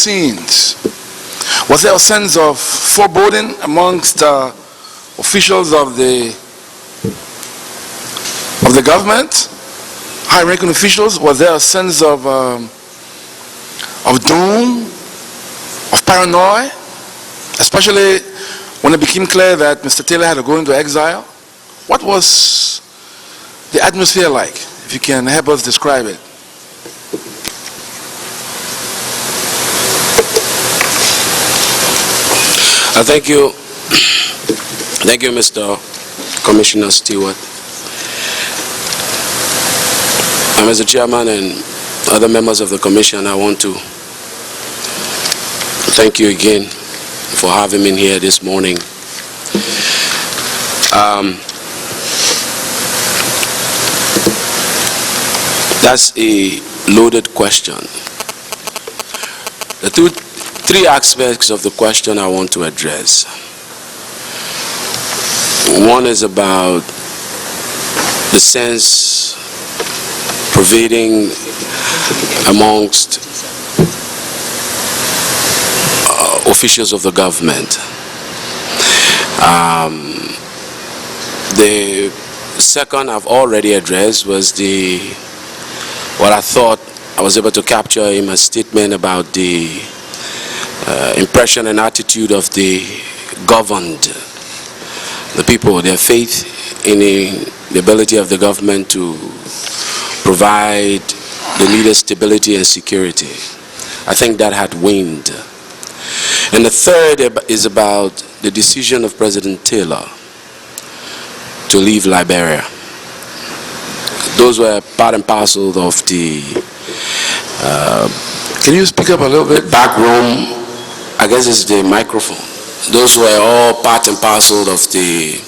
scenes? Was there a sense of foreboding amongst officials of the government, high-ranking officials? Was there a sense of doom, of paranoia, especially when it became clear that Mr. Taylor had to go into exile? What was the atmosphere like, if you can help us describe it? Thank you. Thank you, Mr. Commissioner Stewart. Mr. Chairman and other members of the Commission, I want to thank you again for having me here this morning. That's a loaded question. The three aspects of the question I want to address. One is about the sense pervading amongst officials of the government. The second I've already addressed was what I thought I was able to capture in my statement about the impression and attitude of the governed, the people, their faith in the ability of the government to provide the needed stability and security. I think that had waned. And the third is about the decision of President Taylor to leave Liberia. Those were part and parcel of the can you speak up a little bit? Backroom, I guess it's the microphone. Those were all part and parcel of the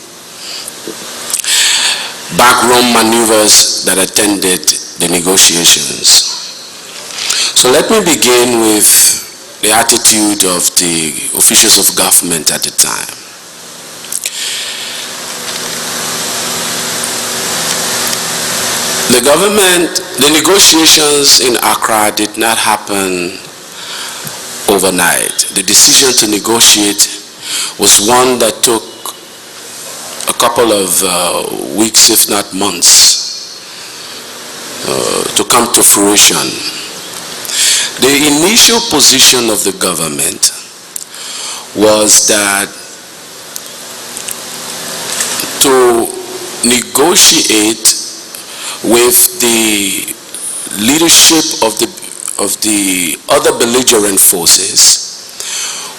backroom maneuvers that attended the negotiations. So let me begin with the attitude of the officials of government at the time. The negotiations in Accra did not happen overnight. The decision to negotiate was one that took a couple of weeks, if not months, to come to fruition. The initial position of the government was that to negotiate with the leadership of the other belligerent forces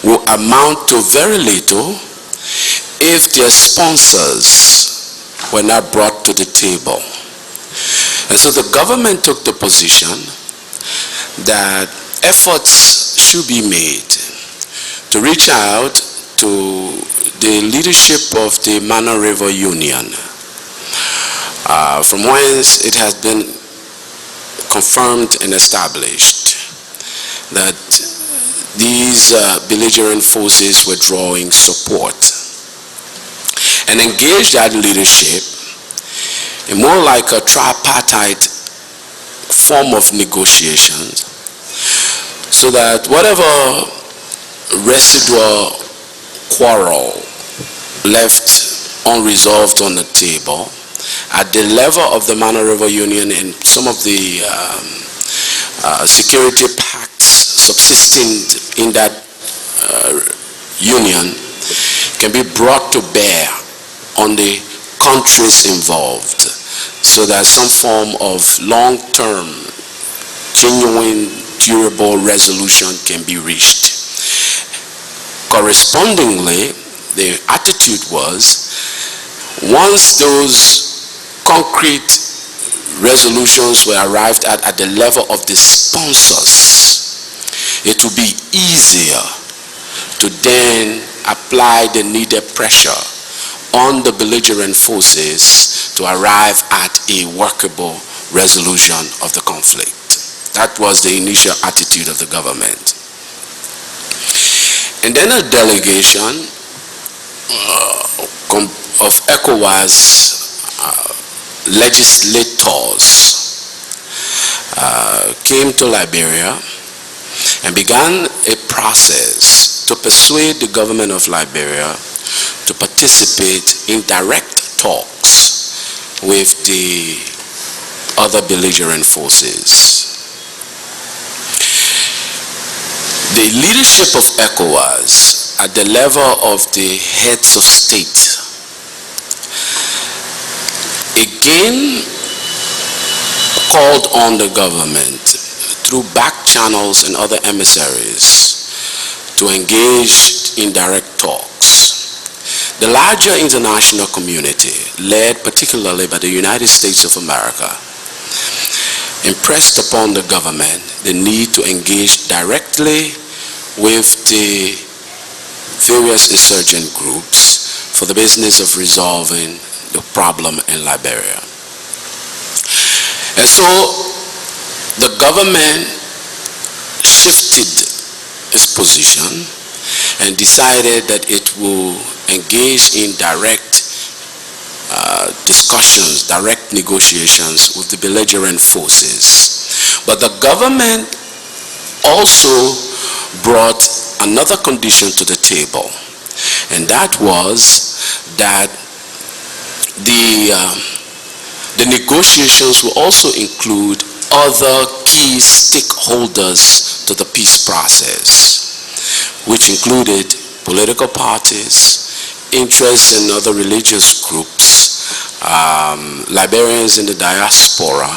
will amount to very little if their sponsors were not brought to the table. And so the government took the position that efforts should be made to reach out to the leadership of the Mana River Union, from whence it has been confirmed and established that these belligerent forces were drawing support, and engage that leadership in more like a tripartite form of negotiations, so that whatever residual quarrel left unresolved on the table at the level of the Mana River Union and some of the security pacts subsisting in that union can be brought to bear on the countries involved, so that some form of long-term, genuine, durable resolution can be reached. Correspondingly, the attitude was, once those concrete resolutions were arrived at the level of the sponsors, it would be easier to then apply the needed pressure on the belligerent forces to arrive at a workable resolution of the conflict. That was the initial attitude of the government. And then a delegation of ECOWAS legislators came to Liberia and began a process to persuade the government of Liberia to participate in direct talks with the other belligerent forces. The leadership of ECOWAS at the level of the heads of state again called on the government through back channels and other emissaries to engage in direct talks. The larger international community, led particularly by the United States of America, impressed upon the government the need to engage directly with the various insurgent groups for the business of resolving the problem in Liberia. And so the government shifted its position and decided that it will engage in direct discussions, direct negotiations with the belligerent forces. But the government also brought another condition to the table, and that was that the negotiations will also include other key stakeholders to the peace process, which included political parties, interests in other religious groups, Liberians in the diaspora.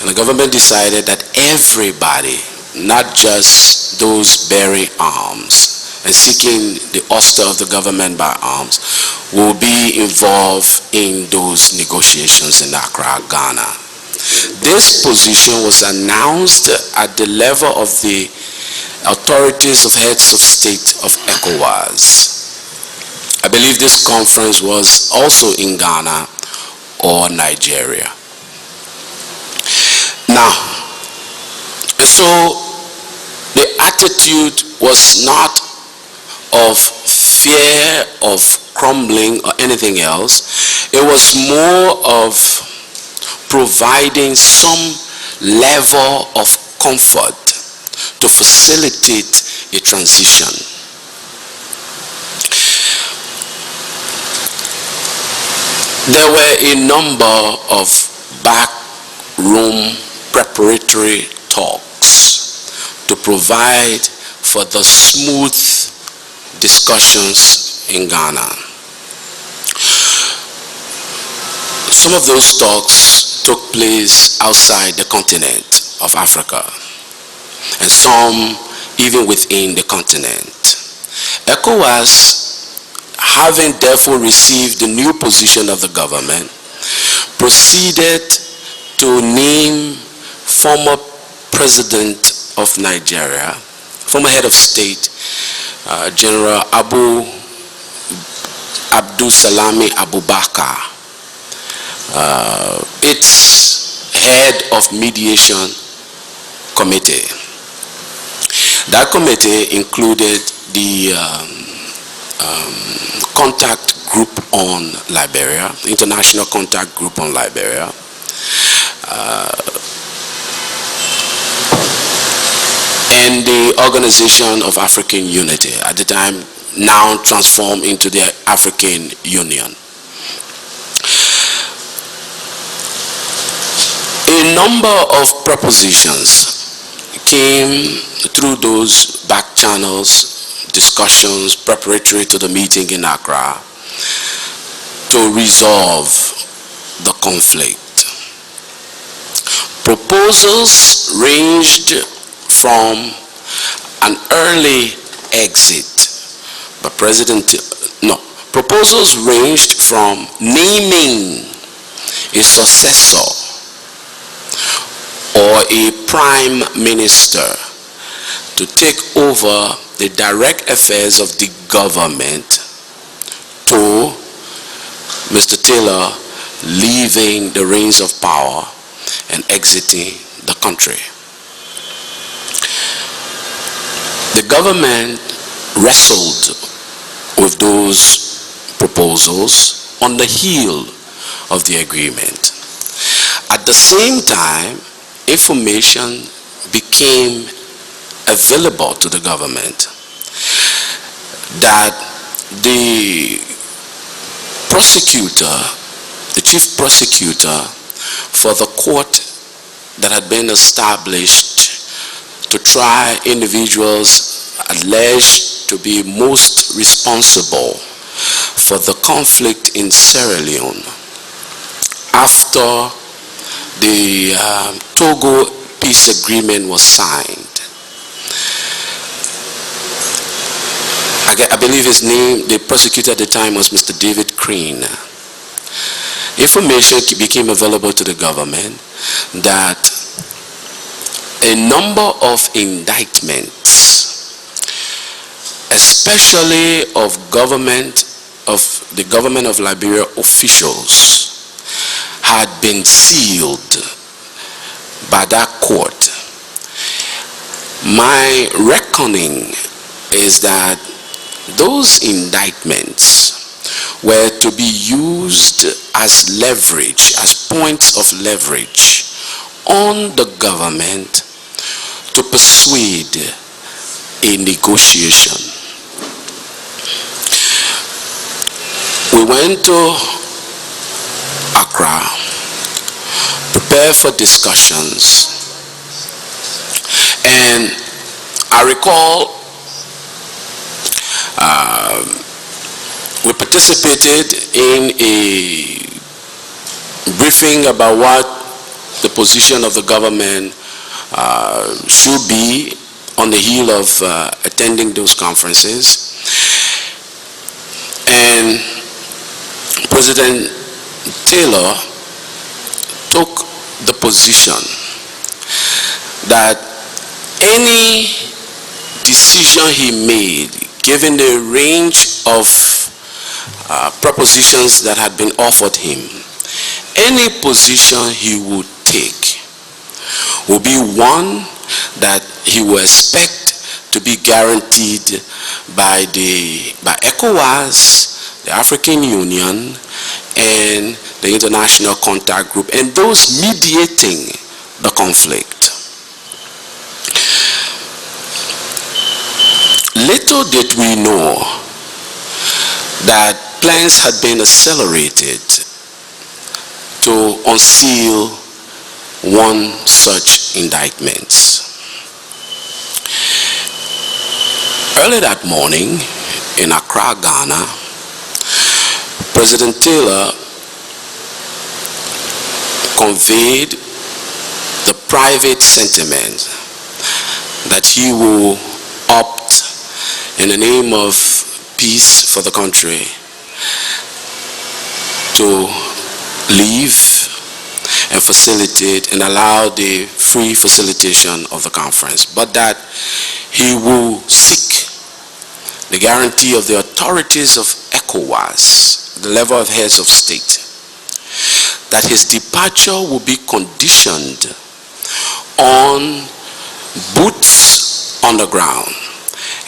And the government decided that everybody, not just those bearing arms and seeking the ouster of the government by arms, will be involved in those negotiations in Accra, Ghana. This position was announced at the level of the authorities of heads of state of ECOWAS. I believe this conference was also in Ghana or Nigeria. Now, so the attitude was not of fear of crumbling or anything else. It was more of providing some level of comfort to facilitate a transition. There were a number of backroom preparatory talks to provide for the smooth discussions in Ghana. Some of those talks took place outside the continent of Africa, and some even within the continent. ECOWAS, having therefore received the new position of the government, proceeded to name former President of Nigeria, former head of state, General Abdul Salami Abubakar, its head of mediation committee. That committee included the contact group on Liberia, the International Contact Group on Liberia, and the Organization of African Unity, at the time now transformed into the African Union. A number of propositions came through those back channels, discussions preparatory to the meeting in Accra to resolve the conflict. Proposals ranged from an early exit by proposals ranged from naming a successor or a prime minister to take over the direct affairs of the government to Mr. Taylor leaving the reins of power and exiting the country. The government wrestled with those proposals on the heel of the agreement. At the same time, information became available to the government, that the prosecutor, the chief prosecutor for the court that had been established to try individuals alleged to be most responsible for the conflict in Sierra Leone after the Togo peace agreement was signed. I believe his name, the prosecutor at the time, was Mr. David Crane. Information became available to the government that a number of indictments, especially of the government of Liberia officials, had been sealed by that court. My reckoning is that those indictments were to be used as leverage, as points of leverage on the government to persuade a negotiation. We went to Accra, prepared for discussions, and I recall we participated in a briefing about what the position of the government should be on the heel of attending those conferences. And President Taylor took the position that any decision he made, given the range of propositions that had been offered him, any position he would take will be one that he will expect to be guaranteed by ECOWAS, the African Union, and the International Contact Group, and those mediating the conflict. Little did we know that plans had been accelerated to unseal one such indictment. Early that morning in Accra, Ghana, President Taylor conveyed the private sentiment that he will opt, in the name of peace for the country, to leave and facilitate and allow the free facilitation of the conference, but that he will seek the guarantee of the authorities of ECOWAS, the level of heads of state, that his departure will be conditioned on boots on the ground.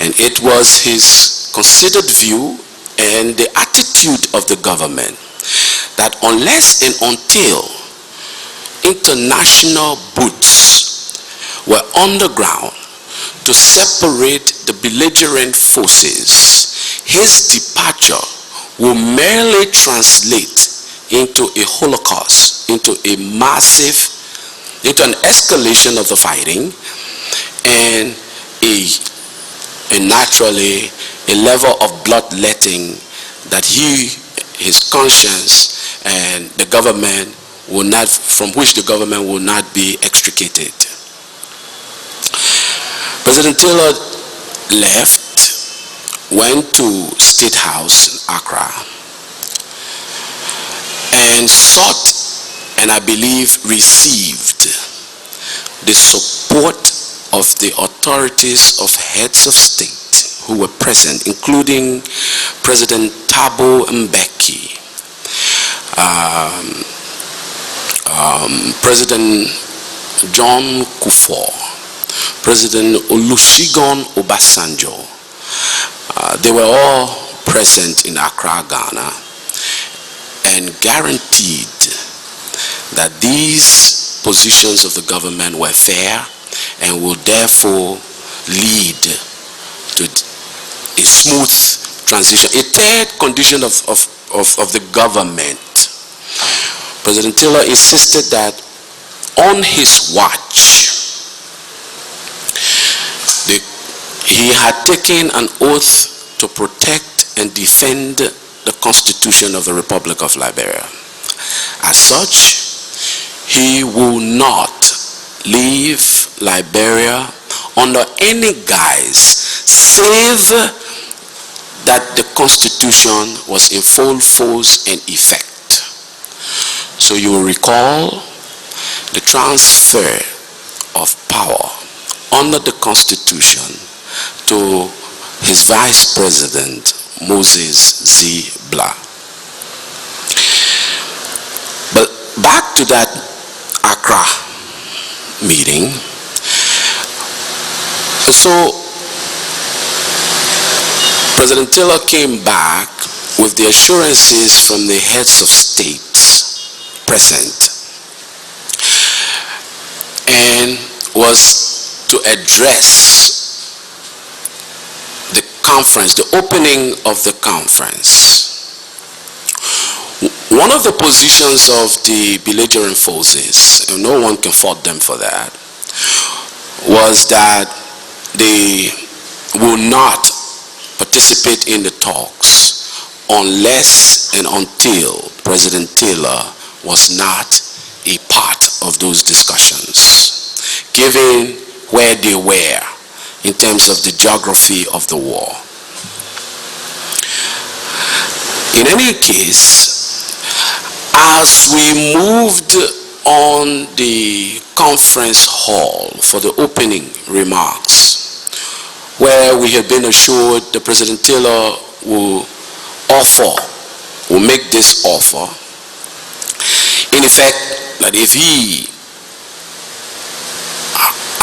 And it was his considered view and the attitude of the government that unless and until international boots were on the ground to separate the belligerent forces, his departure will merely translate into a holocaust, into an escalation of the fighting, and naturally a level of bloodletting that his conscience and the government will not, from which the government will not be extricated. President Taylor left, went to State House in Accra, and sought, and I believe received, the support of the authorities of heads of state who were present, including President Thabo Mbeki, President John Kufuor, President Olusegun Obasanjo. They were all present in Accra, Ghana, and guaranteed that these positions of the government were fair and will therefore lead to a smooth transition. A third condition of the government, President Taylor insisted that on his watch, he had taken an oath to protect and defend the Constitution of the Republic of Liberia. As such, he will not leave Liberia under any guise, save that the Constitution was in full force and effect. So you will recall the transfer of power under the Constitution to his Vice President, Moses Z. Blah. But back to that Accra meeting. So President Taylor came back with the assurances from the heads of states present and was to address the conference, the opening of the conference. One of the positions of the belligerent forces, and no one can fault them for that, was that they will not participate in the talks unless and until President Taylor was not a part of those discussions, given where they were in terms of the geography of the war. In any case, as we moved on the conference hall for the opening remarks, where we had been assured that President Taylor will make this offer, in effect, that if he,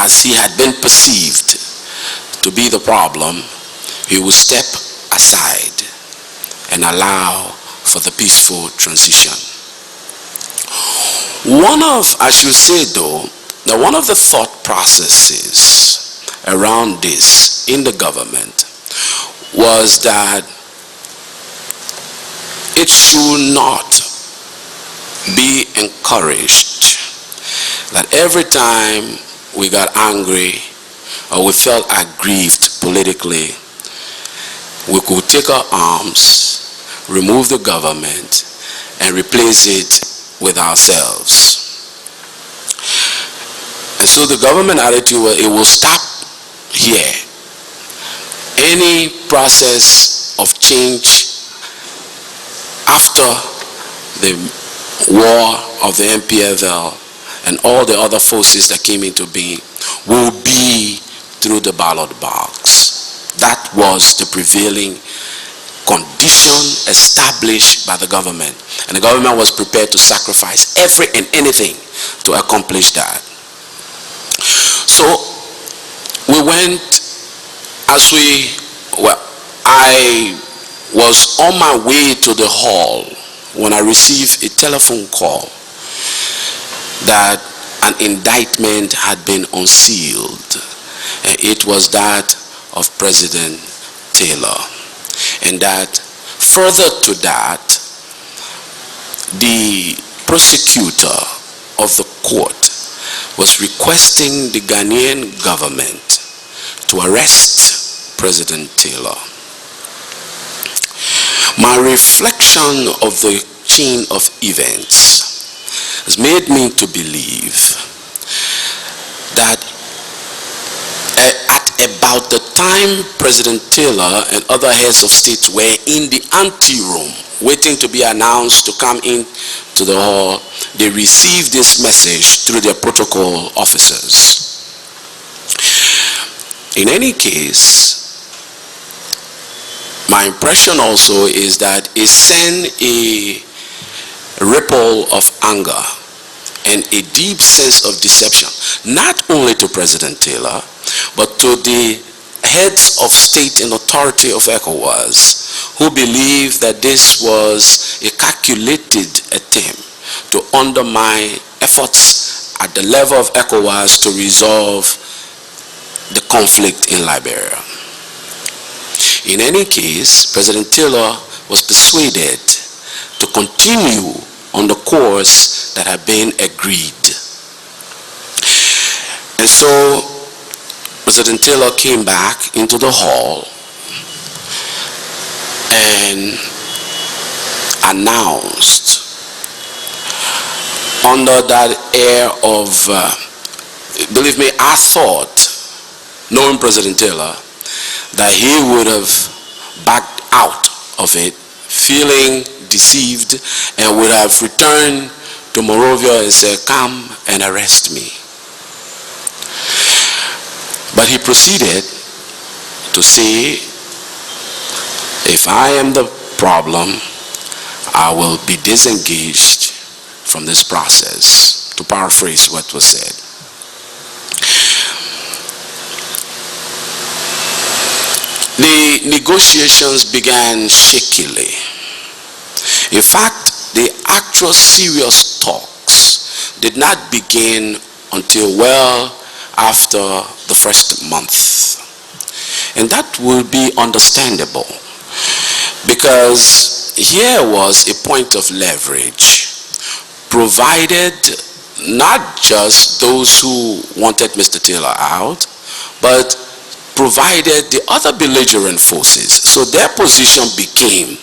as he had been perceived to be the problem, he will step aside and allow for the peaceful transition. I should say though, that one of the thought processes around this in the government was that it should not be encouraged that every time we got angry or we felt aggrieved politically, we could take our arms, remove the government, and replace it with ourselves. And so the government attitude, it will stop here. Any process of change after the war of the MPFL and all the other forces that came into being will be through the ballot box. That was the prevailing condition established by the government, and the government was prepared to sacrifice every and anything to accomplish that. So we went, I was on my way to the hall when I received a telephone call that an indictment had been unsealed, and it was that of President Taylor. And that further to that, the prosecutor of the court was requesting the Ghanaian government to arrest President Taylor. My reflection of the chain of events has made me to believe that at about the time President Taylor and other heads of state were in the anteroom waiting to be announced to come in to the hall, they received this message through their protocol officers. In any case, my impression also is that it sent a ripple of anger and a deep sense of deception, not only to President Taylor, but to the heads of state and authority of ECOWAS, who believed that this was a calculated attempt to undermine efforts at the level of ECOWAS to resolve the conflict in Liberia. In any case, President Taylor was persuaded to continue on the course that had been agreed. And so President Taylor came back into the hall and announced, under that air of, believe me, I thought, knowing President Taylor, that he would have backed out of it, feeling deceived, and would have returned to Monrovia and said, come and arrest me. But he proceeded to say, if I am the problem, I will be disengaged from this process, to paraphrase what was said. The negotiations began shakily. In fact, the actual serious talks did not begin until well after the first month. And that will be understandable, because here was a point of leverage, provided not just those who wanted Mr. Taylor out, but provided the other belligerent forces. So their position became,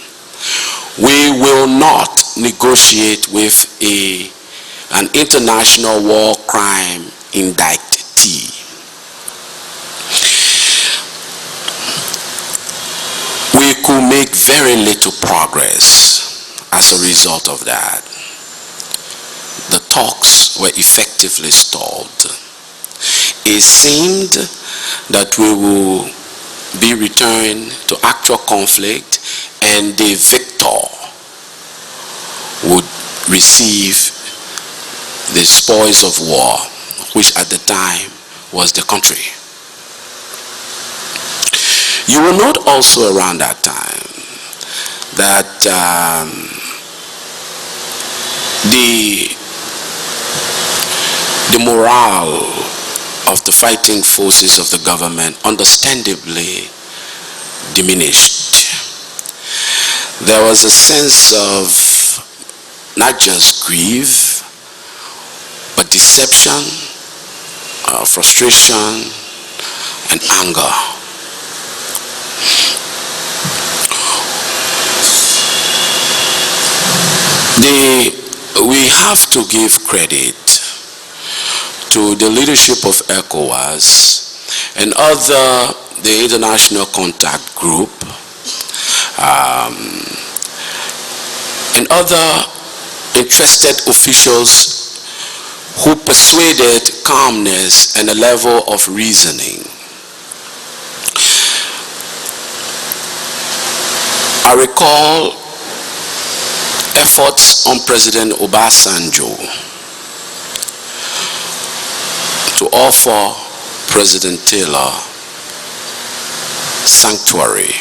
we will not negotiate with an international war crime indictee. We could make very little progress as a result of that. The talks were effectively stalled. It seemed that we will be returned to actual conflict, and the victor would receive the spoils of war, which at the time was the country. You will note also around that time that the morale of the fighting forces of the government understandably diminished. There was a sense of not just grief, but deception, frustration, and anger. We have to give credit to the leadership of ECOWAS and the international contact group, and other interested officials who persuaded calmness and a level of reasoning. I recall efforts on President Obasanjo to offer President Taylor sanctuary.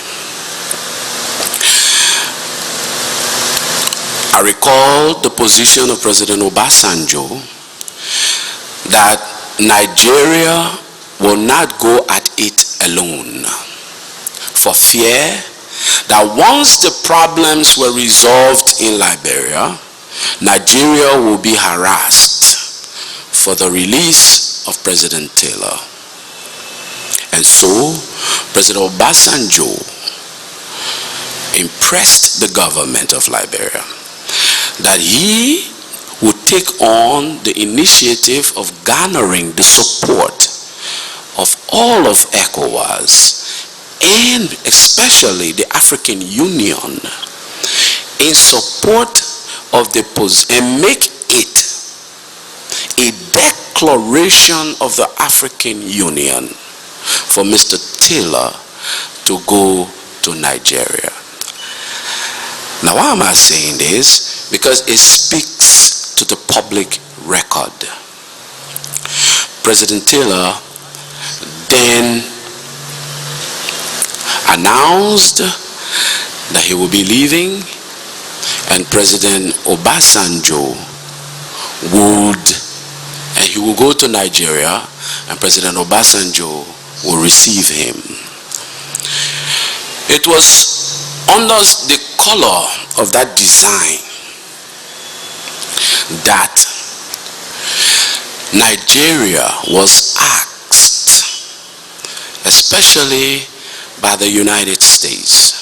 I recall the position of President Obasanjo that Nigeria will not go at it alone, for fear that once the problems were resolved in Liberia, Nigeria will be harassed for the release of President Taylor. And so, President Obasanjo impressed the government of Liberia that he would take on the initiative of garnering the support of all of ECOWAS, and especially the African Union, in support of and make it a declaration of the African Union for Mr. Taylor to go to Nigeria. Now, why am I saying this? Because it speaks to the public record. President Taylor then announced that he will be leaving, and President Obasanjo he will go to Nigeria, and President Obasanjo will receive him. It was under the color of that design that Nigeria was asked, especially by the United States,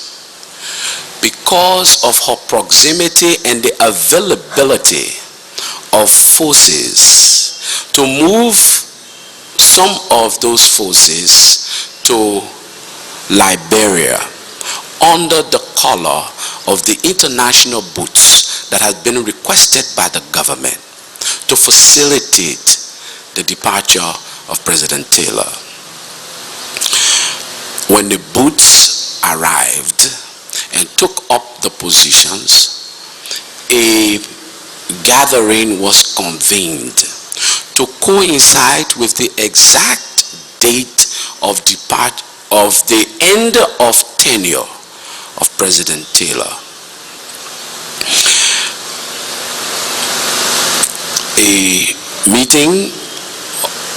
because of her proximity and the availability of forces, to move some of those forces to Liberia under the color of the international boots that had been requested by the government to facilitate the departure of President Taylor. When the boots arrived and took up the positions, a gathering was convened to coincide with the exact date of the end of tenure of President Taylor. A meeting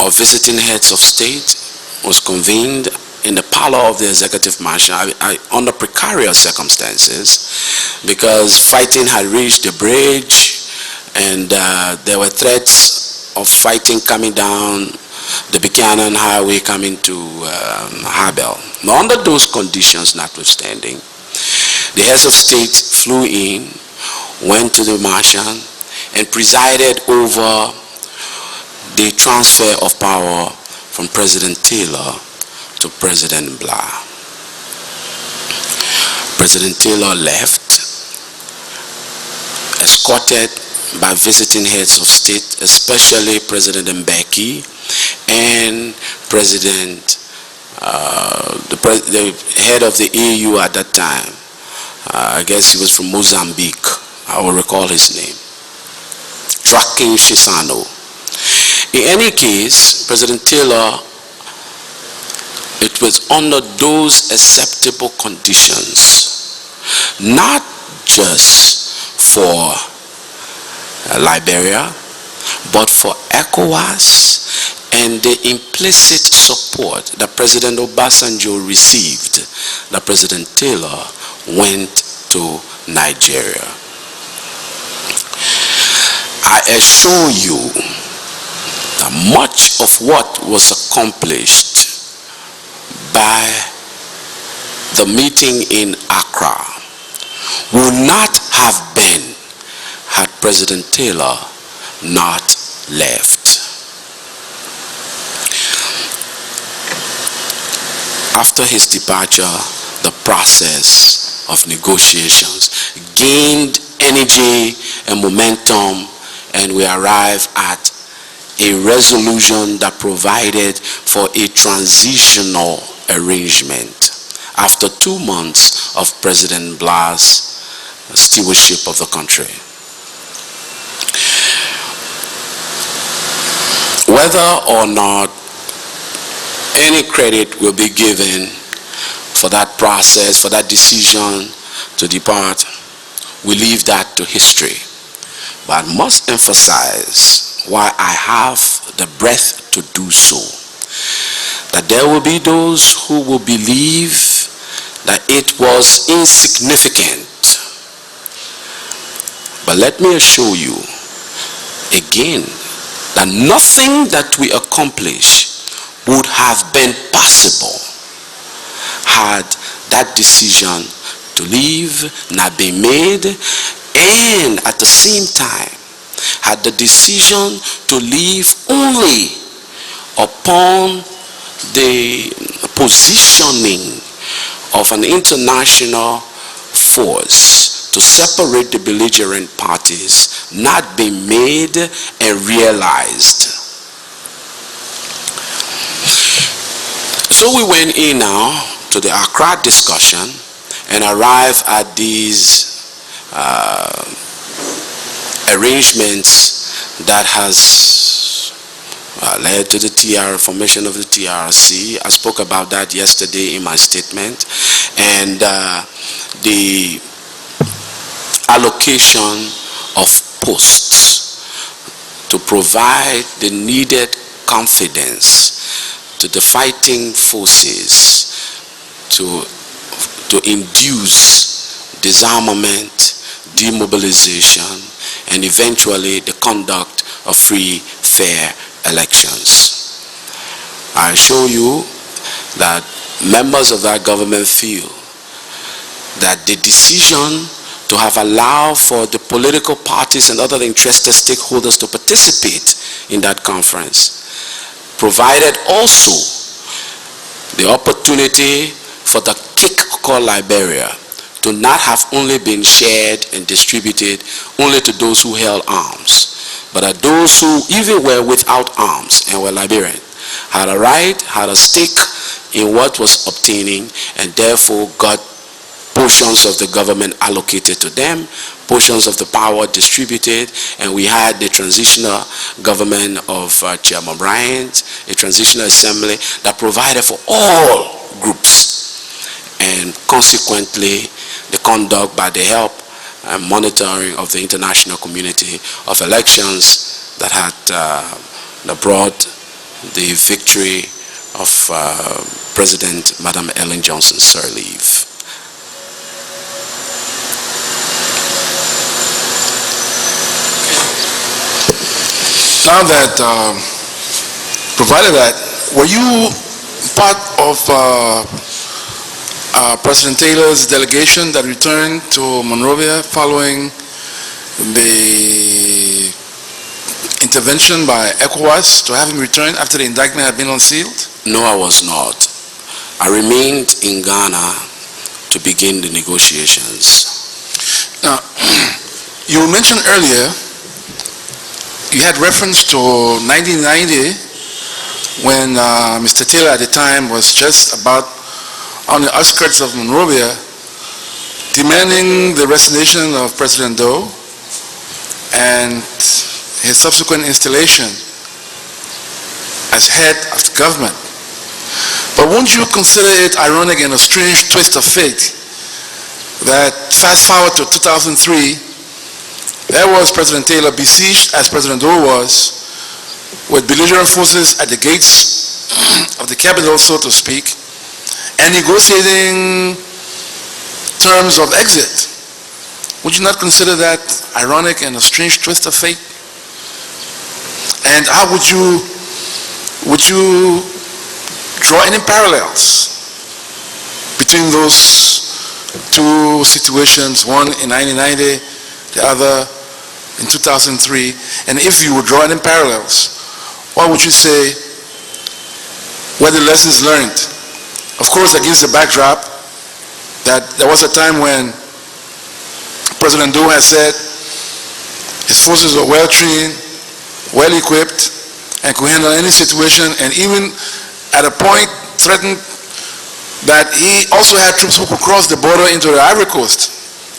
of visiting heads of state was convened in the parlor of the executive mansion under precarious circumstances, because fighting had reached the bridge and there were threats of fighting coming down the Buchanan Highway coming to Habel. Now, under those conditions notwithstanding, the heads of state flew in, went to the mansion, and presided over the transfer of power from President Taylor to President Blah. President Taylor left, escorted by visiting heads of state, especially President Mbeki and the head of the EU at that time. I guess he was from Mozambique. I will recall his name. Joaquin Chissano. In any case, President Taylor, it was under those acceptable conditions, not just for Liberia, but for ECOWAS and the implicit support that President Obasanjo received, that President Taylor went to Nigeria. I assure you that much of what was accomplished by the meeting in Accra would not have been had President Taylor not left. After his departure, the process of negotiations gained energy and momentum, and we arrived at a resolution that provided for a transitional arrangement after 2 months of President Blah's stewardship of the country. Whether or not any credit will be given for that process, for that decision to depart, we leave that to history. But I must emphasize why I have the breath to do so, that there will be those who will believe that it was insignificant. But let me assure you again that nothing that we accomplish would have been possible had that decision to leave not been made, and at the same time had the decision to leave only upon the positioning of an international force to separate the belligerent parties not been made and realized. So we went in now to the Accra discussion and arrived at these arrangements that has led to the formation of the TRC. I spoke about that yesterday in my statement, and the allocation of posts to provide the needed confidence to to the fighting forces to induce disarmament, demobilization, and eventually the conduct of free, fair elections. I assure you that members of that government feel that the decision to have allowed for the political parties and other interested stakeholders to participate in that conference provided also the opportunity for the cake called Liberia to not have only been shared and distributed only to those who held arms, but that those who even were without arms and were Liberian had a right, had a stake in what was obtaining, and therefore got portions of the government allocated to them, portions of the power distributed, and we had the transitional government of Chairman Bryant, a transitional assembly that provided for all groups, and consequently the conduct by the help and monitoring of the international community of elections that had that brought the victory of President Madam Ellen Johnson Sirleaf. Now that, provided that, were you part of President Taylor's delegation that returned to Monrovia following the intervention by ECOWAS to have him return after the indictment had been unsealed? No, I was not. I remained in Ghana to begin the negotiations. Now, you mentioned earlier, you had reference to 1990 when Mr. Taylor at the time was just about on the outskirts of Monrovia demanding the resignation of President Doe and his subsequent installation as head of the government. But won't you consider it ironic and a strange twist of fate that fast forward to 2003, there was President Taylor besieged, as President Doe was, with belligerent forces at the gates of the capital, so to speak, and negotiating terms of exit. Would you not consider that ironic and a strange twist of fate? And how would you draw any parallels between those two situations, one in 1990, the other in 2003, and if you would draw any parallels, what would you say were the lessons learned? Of course, against the backdrop that there was a time when President Doe has said his forces were well trained, well equipped, and could handle any situation, and even at a point threatened that he also had troops who could cross the border into the Ivory Coast,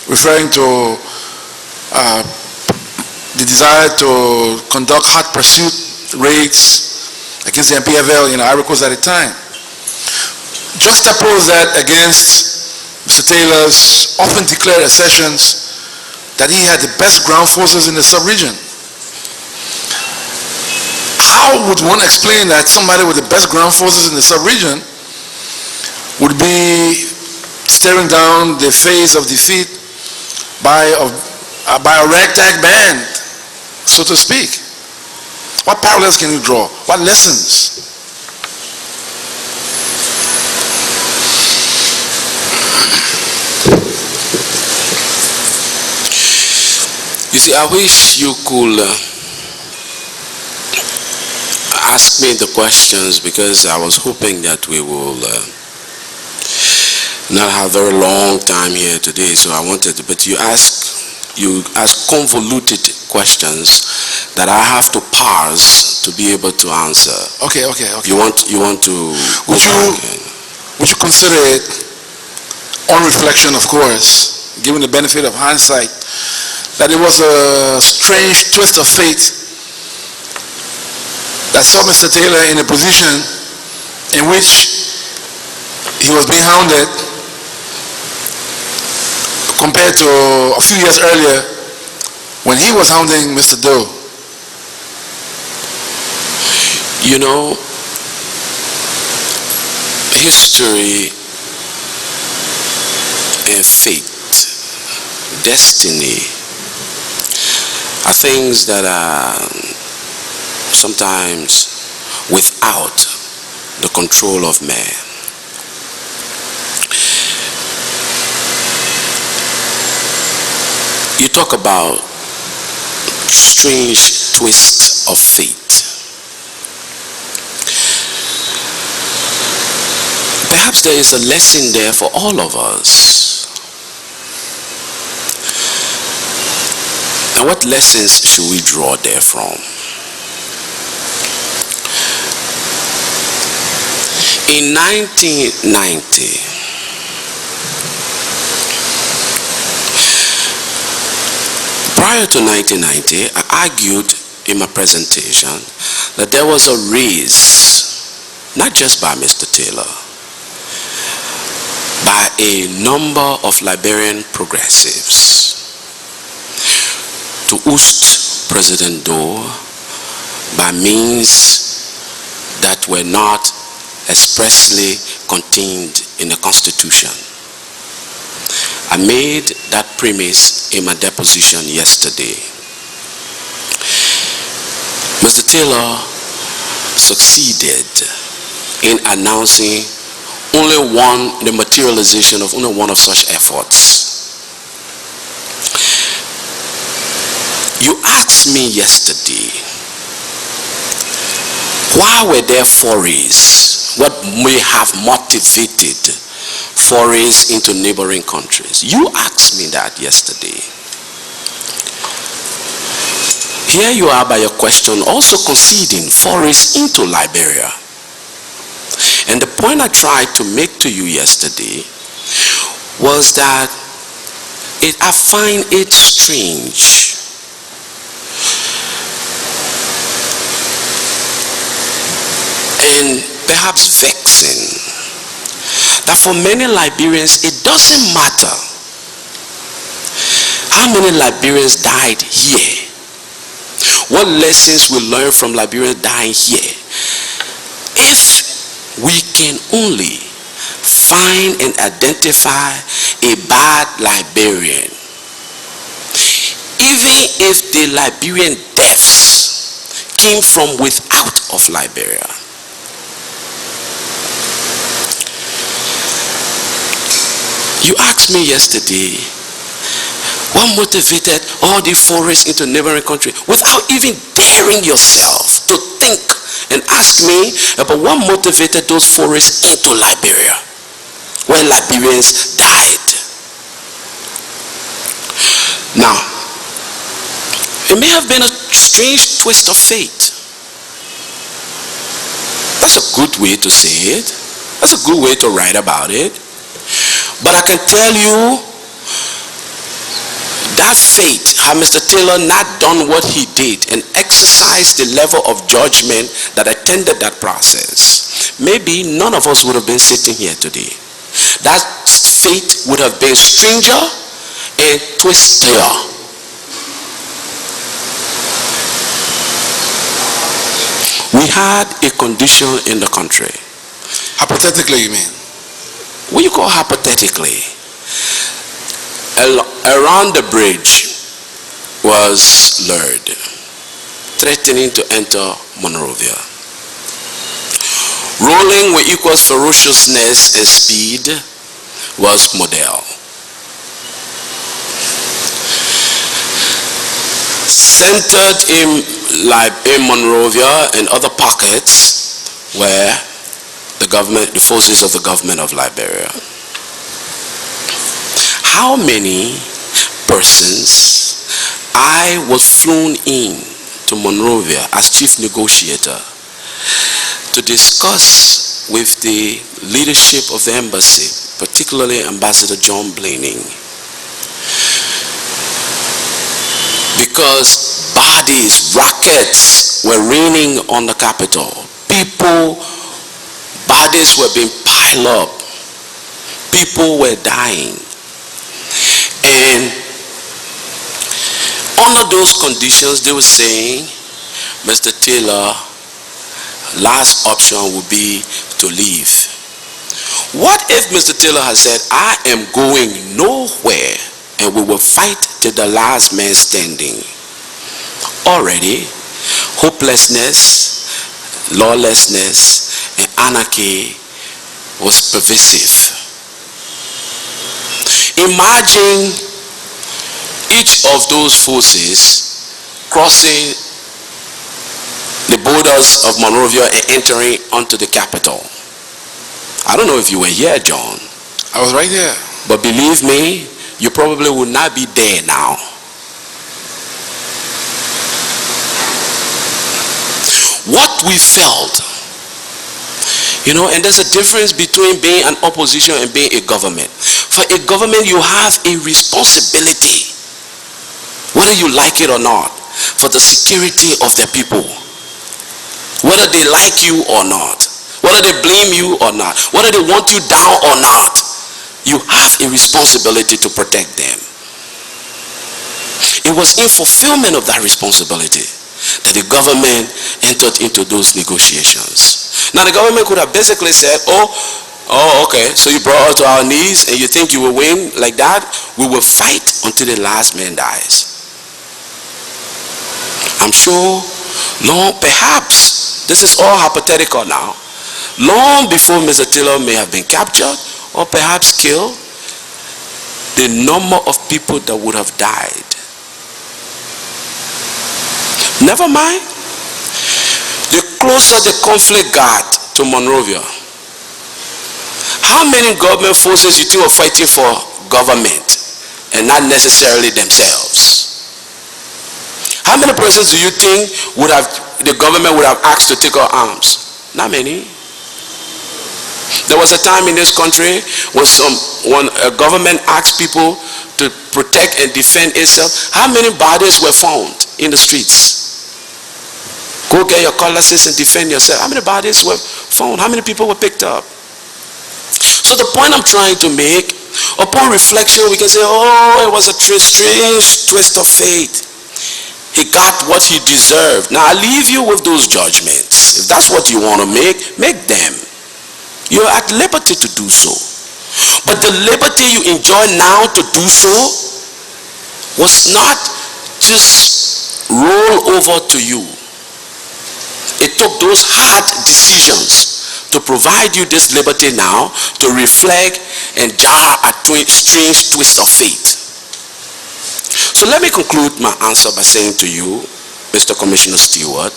referring to the desire to conduct hot pursuit raids against the MPFL in the Ivory Coast at the time. Juxtapose that against Mr. Taylor's often declared assertions that he had the best ground forces in the sub-region. How would one explain that somebody with the best ground forces in the sub-region would be staring down the face of defeat by a ragtag band, so to speak? What parallels can you draw? What lessons? You see, I wish you could ask me the questions, because I was hoping that we will not have a very long time here today, so I wanted to, but you ask convoluted questions that I have to parse to be able to answer. Okay. You want to would you consider it, on reflection of course, given the benefit of hindsight, that it was a strange twist of fate that saw Mr. Taylor in a position in which he was being hounded compared to a few years earlier when he was hounding Mr. Doe? You know, history and fate, destiny, are things that are sometimes without the control of man. You talk about strange twists of fate. Perhaps there is a lesson there for all of us. And what lessons should we draw therefrom? In 1990, prior to 1990, I argued in my presentation that there was a race, not just by Mr. Taylor, by a number of Liberian progressives to oust President Doe by means that were not expressly contained in the Constitution. I made that premise in my deposition yesterday. Mr. Taylor succeeded in announcing the materialization of only one of such efforts. You asked me yesterday, why were there forays? What may have motivated forays into neighboring countries? You asked me that yesterday. Here you are by your question also conceding forays into Liberia. And the point I tried to make to you yesterday was that I find it strange and perhaps vexing that for many Liberians it doesn't matter how many Liberians died here, what lessons we learn from Liberians dying here, if we can only find and identify a bad Liberian, even if the Liberian deaths came from without of Liberia. You asked me yesterday, what motivated all the forays into neighboring country without even daring yourself to think and ask me about what motivated those forays into Liberia, where Liberians died. Now, it may have been a strange twist of fate. That's a good way to say it. That's a good way to write about it. But I can tell you that fate, had Mr. Taylor not done what he did and exercised the level of judgment that attended that process, maybe none of us would have been sitting here today. That fate would have been stranger and twistier. We had a condition in the country. Hypothetically, you mean? What you call hypothetically? Around the bridge was lured, threatening to enter Monrovia. Rolling with equal ferociousness and speed was Model. Centered in Monrovia and other pockets were the forces of the government of Liberia. How many persons I was flown in to Monrovia as chief negotiator to discuss with the leadership of the embassy, particularly Ambassador John Blaney, because bodies, rockets were raining on the capital. Bodies were being piled up. People were dying. And under those conditions, they were saying, Mr. Taylor, last option would be to leave. What if Mr. Taylor has said, I am going nowhere and we will fight till the last man standing? Already, hopelessness, lawlessness, and anarchy was pervasive. Imagine each of those forces crossing the borders of Monrovia and entering onto the capital. I don't know if you were here, John. I was right there. But believe me, you probably will not be there now. What we felt, and there's a difference between being an opposition and being a government. For a government, you have a responsibility, whether you like it or not, for the security of the people. Whether they like you or not, whether they blame you or not, whether they want you down or not, you have a responsibility to protect them. It was in fulfillment of that responsibility that the government entered into those negotiations. Now the government could have basically said, oh, okay, so you brought us to our knees and you think you will win like that? We will fight until the last man dies. I'm sure perhaps, this is all hypothetical now, long before Mr. Taylor may have been captured or perhaps killed, the number of people that would have died. Never mind, the closer the conflict got to Monrovia, how many government forces you think were fighting for government and not necessarily themselves? How many persons do you think the government would have asked to take our arms? Not many. There was a time in this country when a government asked people to protect and defend itself. How many bodies were found in the streets? Go get your cutlasses and defend yourself. How many bodies were found? How many people were picked up? So the point I'm trying to make, upon reflection, we can say, it was a strange twist of fate. He got what he deserved. Now I leave you with those judgments. If that's what you want to make them. You're at liberty to do so. But the liberty you enjoy now to do so was not just roll over to you. It took those hard decisions to provide you this liberty now to reflect and jar a strange twist of fate. So let me conclude my answer by saying to you, Mr. Commissioner Stewart,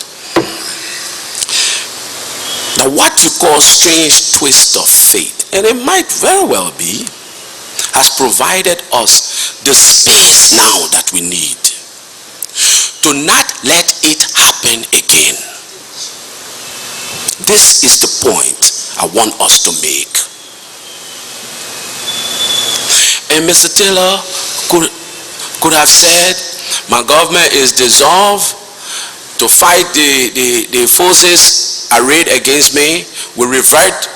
that what you call strange twist of fate, and it might very well be, has provided us the space now that we need to not let it happen again. This is the point I want us to make. And Mr. Taylor could have said, my government is dissolved to fight the forces arrayed against me. We revert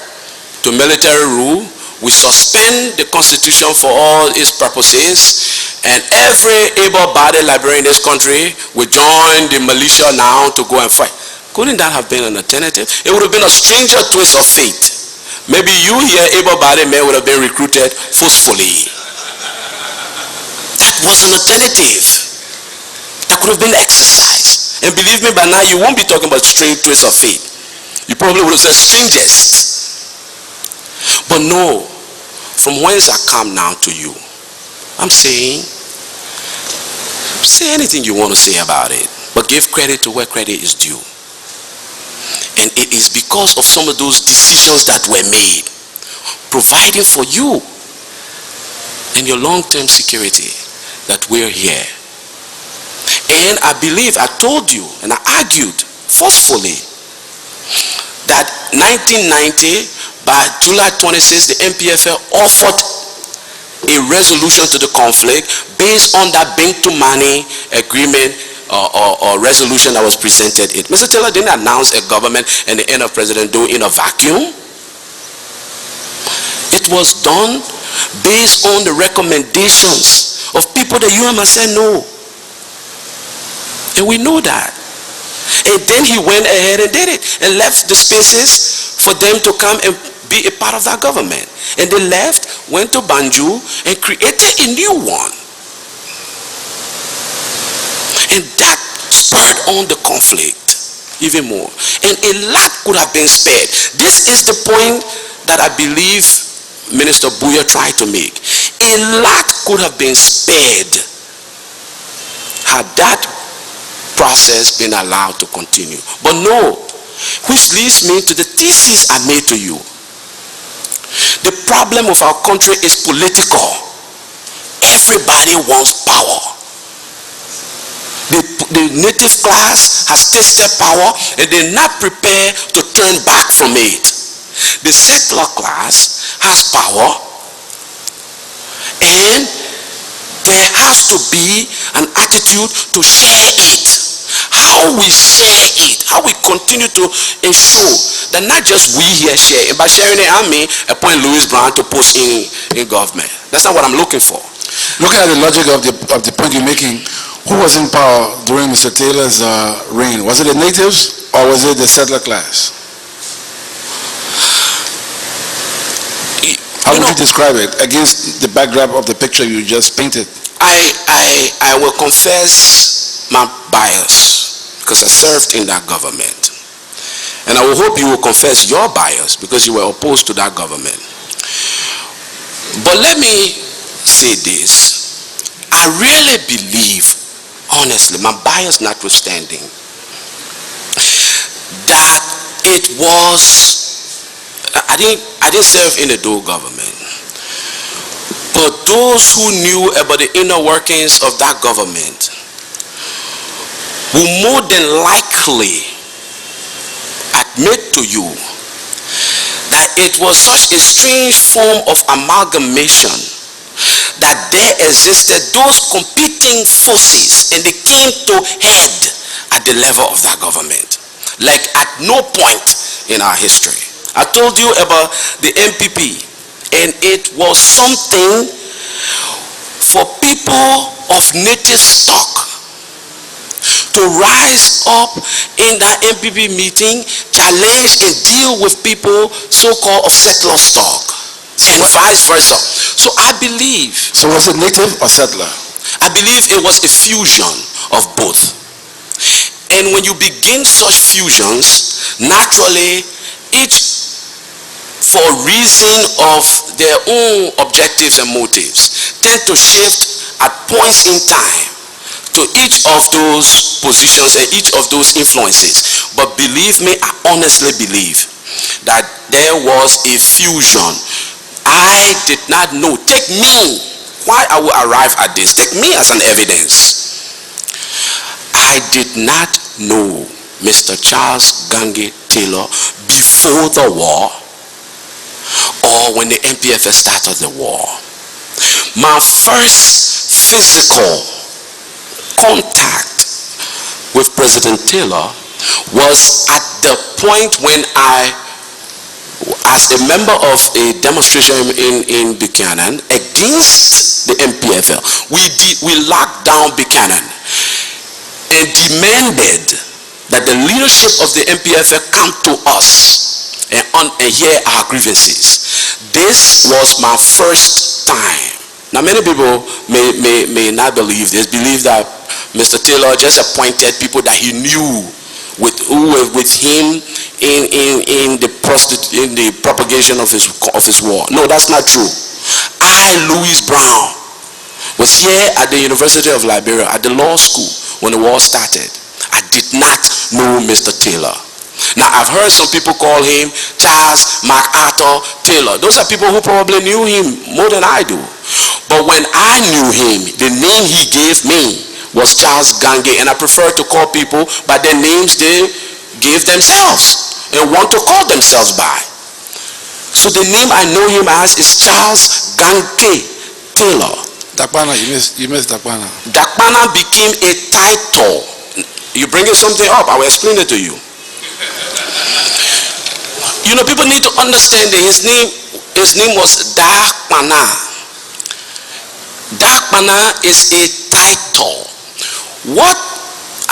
to military rule. We suspend the constitution for all its purposes, and every able-bodied Liberian in this country will join the militia now to go and fight. Couldn't that have been an alternative? It would have been a stranger twist of fate. Maybe you here, able-bodied men, would have been recruited forcefully. That was an alternative that could have been exercised. And believe me, by now you won't be talking about strange twist of fate. You probably would have said strangest. But no, from whence I come now to you, I'm saying, say anything you want to say about it, but give credit to where credit is due. And it is because of some of those decisions that were made, providing for you and your long-term security, that we're here. And I believe, I told you, and I argued forcefully, that 1990, by July 26, the MPFL offered a resolution to the conflict based on that Bank-to-Money agreement or resolution that was presented. Mr. Taylor didn't announce a government and the end of President Doe in a vacuum. It was done based on the recommendations of people that you and myself know. And we know that. And then he went ahead and did it and left the spaces for them to come and be a part of that government. And they left, went to Banjul, and created a new one. And that spurred on the conflict even more. And a lot could have been spared. This is the point that I believe Minister Buya tried to make. A lot could have been spared had that process been allowed to continue. But no, which leads me to the thesis I made to you. The problem of our country is political. Everybody wants power. The native class has tasted power and they're not prepared to turn back from it. The settler class has power and there has to be an attitude to share it. How we share it, how we continue to ensure that not just we here share it, by sharing it, I mean appoint Louis Brown to post in government. That's not what I'm looking for. Looking at the logic of the point you're making, who was in power during Mr. Taylor's reign? Was it the natives or was it the settler class? How would you describe it against the backdrop of the picture you just painted? I will confess my bias because I served in that government. And I will hope you will confess your bias because you were opposed to that government. But let me say this. I really believe, honestly, my bias notwithstanding, that it was, I didn't serve in the Dole government, but those who knew about the inner workings of that government will more than likely admit to you that it was such a strange form of amalgamation that there existed those competing forces and they came to head at the level of that government. Like at no point in our history. I told you about the MPP and it was something for people of native stock to rise up in that MPP meeting, challenge and deal with people so-called of settler stock and vice versa. So I believe. So was it native or settler? I believe it was a fusion of both. And when you begin such fusions, naturally each for reason of their own objectives and motives tend to shift at points in time to each of those positions and each of those influences. But believe me, I honestly believe that there was a fusion. I did not know. Take me, why I will arrive at this, take me as an evidence. I did not know Mr. Charles Gange Taylor before the war or when the MPFS started the war. My first physical contact with President Taylor was at the point when I, as a member of a demonstration in Buchanan against the MPFL, we locked down Buchanan and demanded that the leadership of the MPFL come to us and hear our grievances. This was my first time. Now many people may not believe this, believe that Mr. Taylor just appointed people that he knew who were with him in the propagation of his war. No, that's not true. Louis Brown, was here at the University of Liberia at the law school when the war started. I did not know Mr. Taylor. Now I've heard some people call him Charles MacArthur Taylor. Those are people who probably knew him more than I do. But when I knew him, the name he gave me was Charles Gange, and I prefer to call people by the names they gave themselves and want to call themselves by. So the name I know him as is Charles Gange Taylor. Dakpana, you missed Dakpana. Dakpana became a title. You're bringing something up, I will explain it to you. You know, people need to understand that his name was Dakpana. Dakpana is a title. What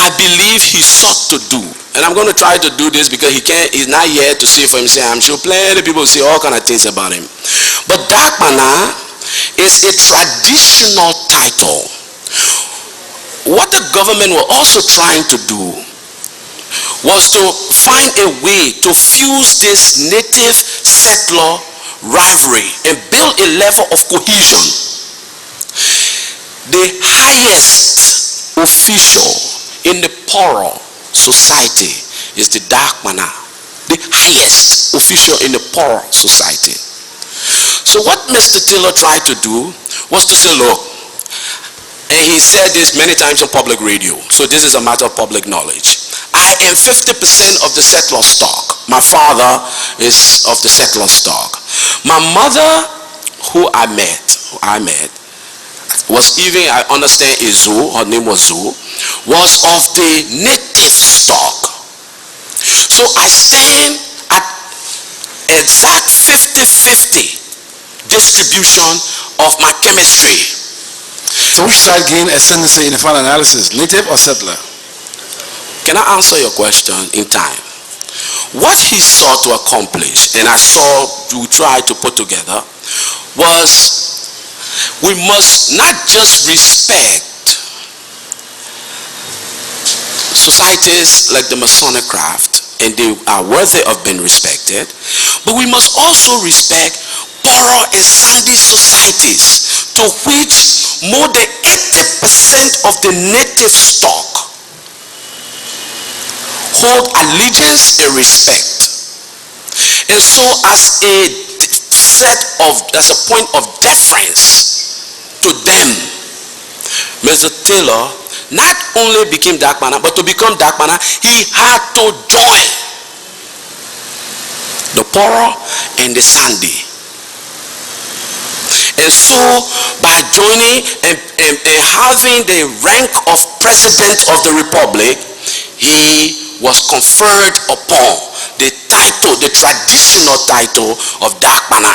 I believe he sought to do, and I'm going to try to do this because he's not here to say for himself. I'm sure plenty of people say all kind of things about him. But Dakmana is a traditional title. What the government were also trying to do was to find a way to fuse this native settler rivalry and build a level of cohesion. The highest official in the Poro society is the Dakmana, the highest official in the Poro society. So what Mr. Taylor tried to do was to say, look, and he said this many times on public radio, so this is a matter of public knowledge. I am 50% of the settler stock. My father is of the settler stock. My mother, who I met, was even, I understand, Izu, her name was Zu, was of the native stock. So I stand at exact 50-50 distribution of my chemistry. So which side gained ascendancy in the final analysis, native or settler? Can I answer your question in time? What he sought to accomplish, and I saw you try to put together, was we must not just respect societies like the Masonic craft, and they are worthy of being respected, but we must also respect Poro and Sandy societies, to which more than 80% of the native stock hold allegiance and respect. And so as a point of deference to them, Mr. Taylor not only became Dakmana, but to become Dakmana, he had to join the Poro and the Sandy. And so by joining and having the rank of President of the Republic, he was conferred upon the title, the traditional title of Dakmana,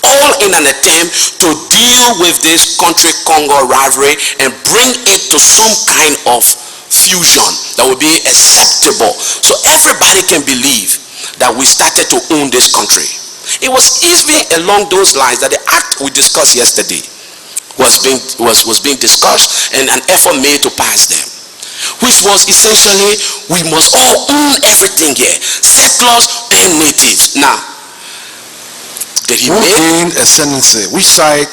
all in an attempt to deal with this country-Congo rivalry and bring it to some kind of fusion that would be acceptable, so everybody can believe that we started to own this country. It was even along those lines that the act we discussed yesterday was being discussed, and an effort made to pass them, which was essentially, we must all own everything here, settlers and natives. Now, did he gain ascendancy? Which side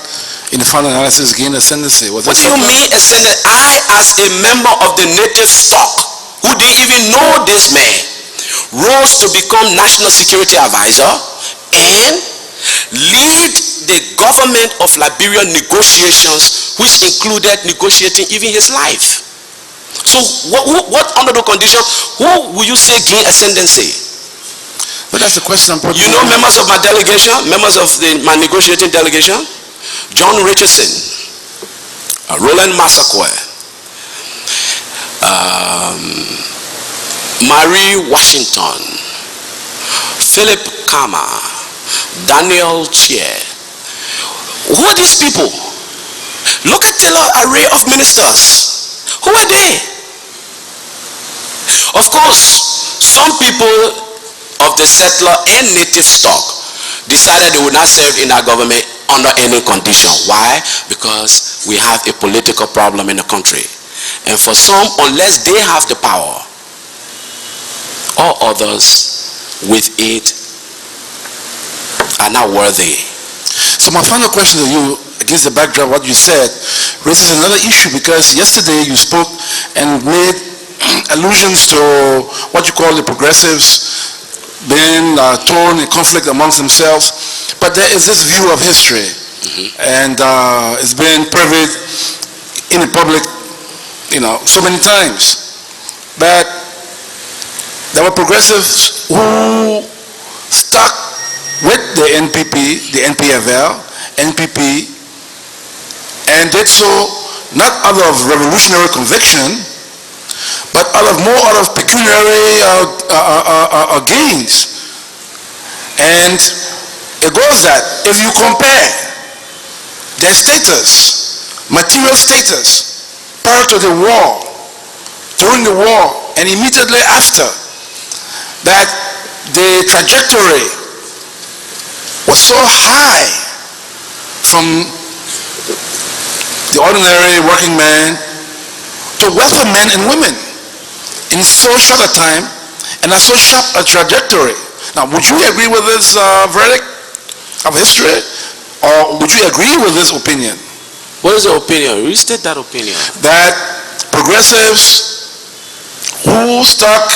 in the final analysis gained ascendancy? What do you mean ascendancy? I, as a member of the native stock, who didn't even know this man, rose to become National Security Advisor and lead the government of Liberia negotiations, which included negotiating even his life. So what under the condition, who will you say gain ascendancy? But that's the question I'm putting. You know members of my delegation, members of my negotiating delegation? John Richardson, Roland Massaquoi, Marie Washington, Philip Kama, Daniel Chia. Who are these people? Look at the array of ministers. Who are they? Of course, some people of the settler and native stock decided they would not serve in our government under any condition. Why? Because we have a political problem in the country. And for some, unless they have the power, all others with it are not worthy. So my final question to you, against the backdrop of what you said, raises another issue, because yesterday you spoke and made allusions to what you call the progressives being torn in conflict amongst themselves. But there is this view of history, and it's been previewed in the public, so many times, that there were progressives who stuck with the NPP, the NPFL, NPP, and did so not out of revolutionary conviction, but out of pecuniary gains. And it goes that if you compare their status, material status, prior to the war, during the war and immediately after, that the trajectory was so high from the ordinary working man to wealthy men and women in so short a time and at so sharp a trajectory. Now, would you agree with this verdict of history, or would you agree with this opinion? What is the opinion? Restate that opinion. That progressives who stuck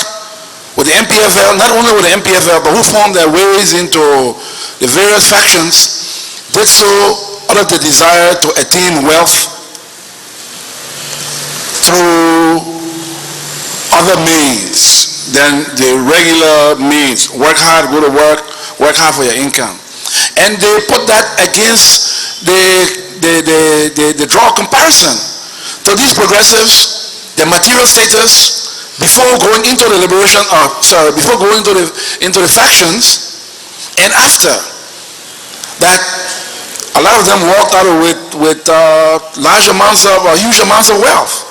with the MPFL, not only with the MPFL, but who found their ways into the various factions, did so out of the desire to attain wealth through other means than the regular means. Work hard, go to work hard for your income. And they put that against the draw comparison to these progressives, their material status before going into the liberation, before going into the factions, and after that. A lot of them walked out with large amounts of, huge amounts of wealth.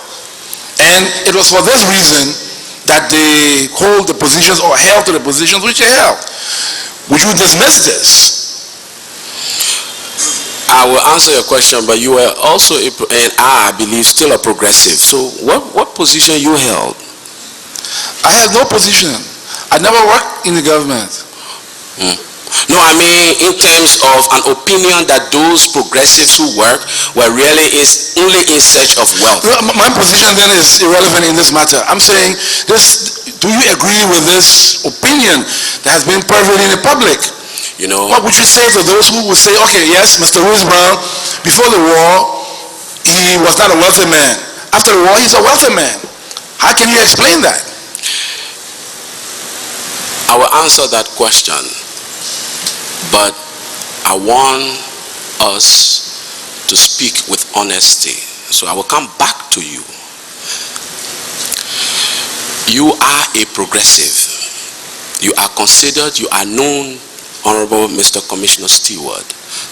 And it was for this reason that they hold the positions or held to the positions which they held. Would you dismiss this? I will answer your question, but you were also, and I believe, still a progressive. So what position you held? I had no position. I never worked in the government. No, I mean in terms of an opinion that those progressives who work were really only in search of wealth. My position then is irrelevant in this matter. I'm saying this. Do you agree with this opinion that has been pervading the public? You know, what would you say to those who would say, okay, yes, Mr. Louis Brown, before the war, he was not a wealthy man. After the war, he's a wealthy man. How can you explain that? I will answer that question, but I want us to speak with honesty. So I will come back to you. You are a progressive. You are considered, you are known, Honorable Mr. Commissioner Stewart,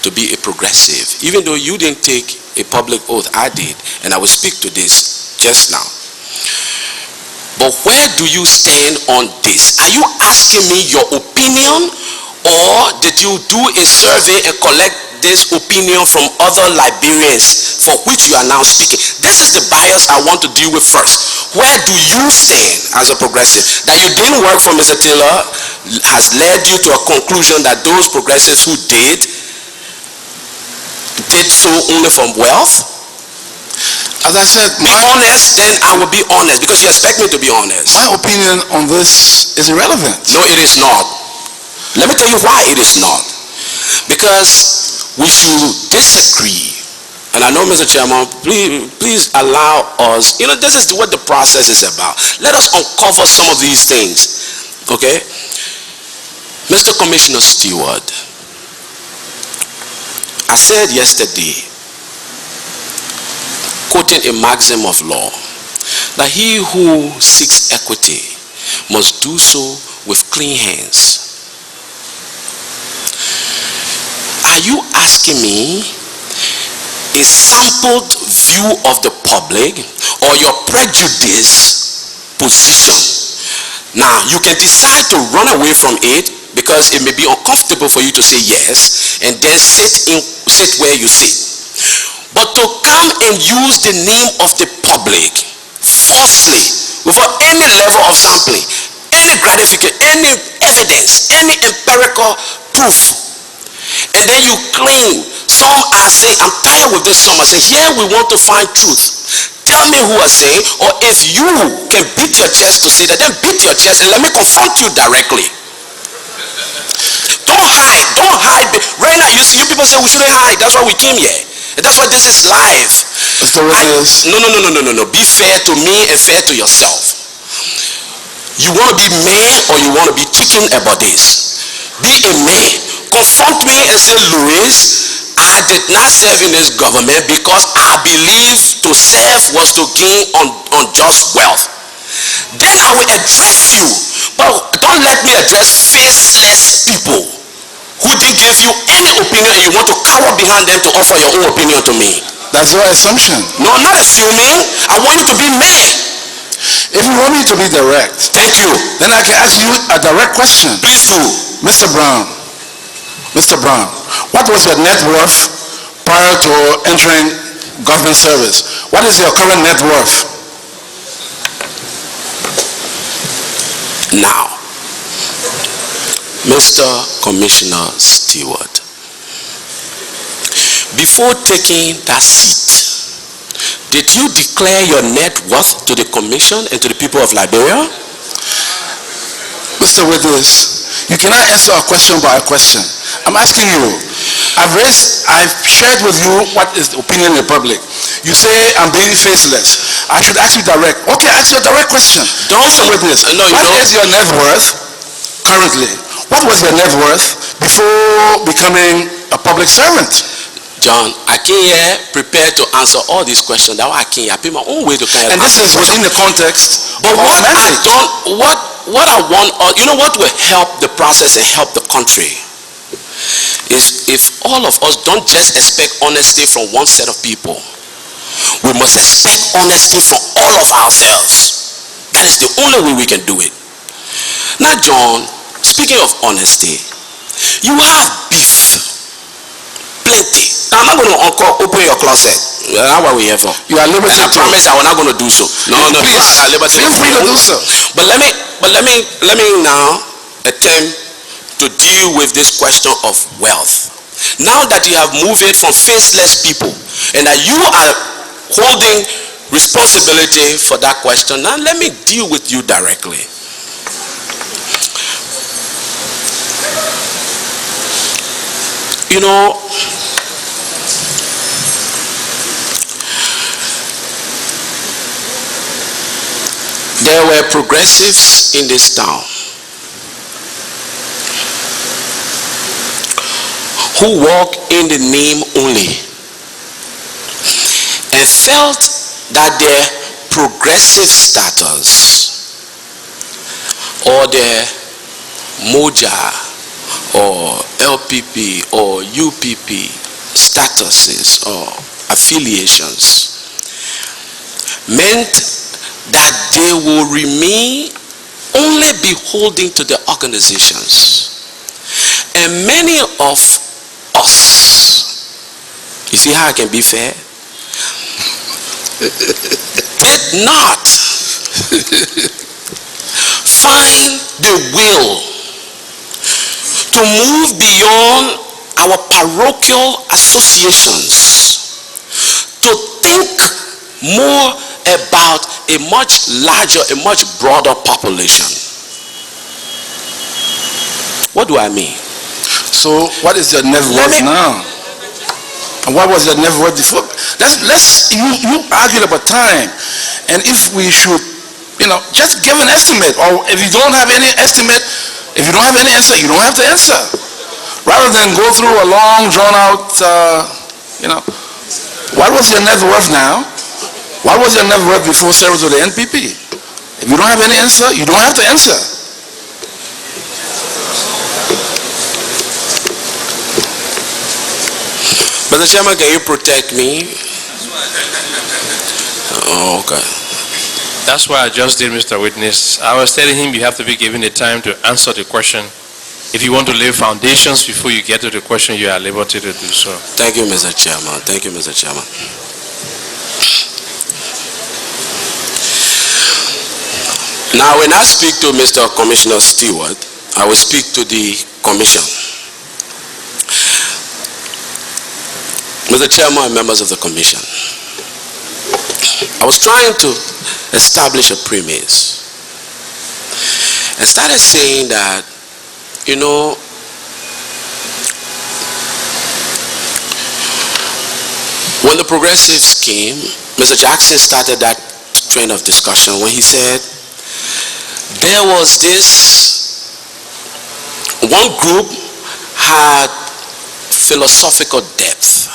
to be a progressive. Even though you didn't take a public oath, I did, and I will speak to this just now. But where do you stand on this? Are you asking me your opinion, or did you do a survey and collect this opinion from other Liberians for which you are now speaking? This is the bias I want to deal with first. Where do you stand as a progressive? That you didn't work for Mr. Taylor has led you to a conclusion that those progressives who did so only from wealth? As I said, be honest, then I will be honest, because you expect me to be honest. My opinion on this is irrelevant. No, it is not. Let me tell you why it is not. Because we should disagree. And I know, Mr. Chairman, please allow us, this is what the process is about. Let us uncover some of these things. Okay? Mr. Commissioner Stewart, I said yesterday, quoting a maxim of law, that he who seeks equity must do so with clean hands. Are you asking me a sampled view of the public or your prejudice position? Now, you can decide to run away from it because it may be uncomfortable for you to say yes and then sit where you sit. But to come and use the name of the public falsely without any level of sampling, any gratification, any evidence, any empirical proof, and then you claim, some are saying, I'm tired with this, some are saying, here we want to find truth. Tell me who are saying, or if you can beat your chest to say that, then beat your chest and let me confront you directly. Don't hide. Right now, you people say we shouldn't hide. That's why we came here. And that's why this is live. No. Be fair to me and fair to yourself. You want to be man or you want to be chicken about this? Be a man. Confront me and say, Louis, I did not serve in this government because I believed to serve was to gain unjust wealth. Then I will address you. But don't let me address faceless people who didn't give you any opinion and you want to cower behind them to offer your own opinion to me. That's your assumption. No, I'm not assuming. I want you to be man. If you want me to be direct, Thank you. then I can ask you a direct question. Please do. Mr. Brown, what was your net worth prior to entering government service? What is your current net worth? Now, Mr. Commissioner Stewart, before taking that seat, did you declare your net worth to the Commission and to the people of Liberia? Mr. Witness, you cannot answer a question by a question. I'm asking you. I've shared with you what is the opinion of the public. You say I'm being faceless. I should ask you direct. Okay, ask you a direct question. Mr. Witness, what is your net worth currently? What was your net worth before becoming a public servant? John, I came here prepared to answer all these questions. That's why I came here. I pay my own way to kind of and this is within the context but of what our I mandate. don't, what I want, you know what will help the process and help the country is if all of us don't just expect honesty from one set of people. We must expect honesty from all of ourselves. That is the only way we can do it. Now, John, speaking of honesty, you have beef. Plenty. Now, I'm not going to open your closet. That's what we're here for. You are limited. And I promise I will not going to do so. No, please, feel free to do so. But let me now attempt to deal with this question of wealth. Now that you have moved it from faceless people and that you are holding responsibility for that question, now let me deal with you directly. You know, there were progressives in this town who walk in the name only and felt that their progressive status or their Moja or LPP or UPP statuses or affiliations meant that they will remain only beholden to the organizations. And many of us, you see how I can be fair, did not find the will to move beyond our parochial associations to think more about a much larger, a much broader population. What do I mean? So what is your net worth now? And what was your net worth before? You argued about time. And if we should, just give an estimate. Or if you don't have any estimate, if you don't have any answer, you don't have to answer. Rather than go through a long, drawn out, what was your net worth now? What was your net worth before service with the NPP? If you don't have any answer, you don't have to answer. Mr. Chairman, can you protect me? Oh, okay. That's why I just did, Mr. Witness. I was telling him you have to be given the time to answer the question. If you want to lay foundations before you get to the question, you are at liberty to do so. Thank you, Mr. Chairman. Thank you, Mr. Chairman. Now, when I speak to Mr. Commissioner Stewart, I will speak to the Commission. Mr. Chairman and members of the Commission, I was trying to establish a premise. I started saying that, when the progressives came, Mr. Jackson started that train of discussion when he said there was this one group had philosophical depth,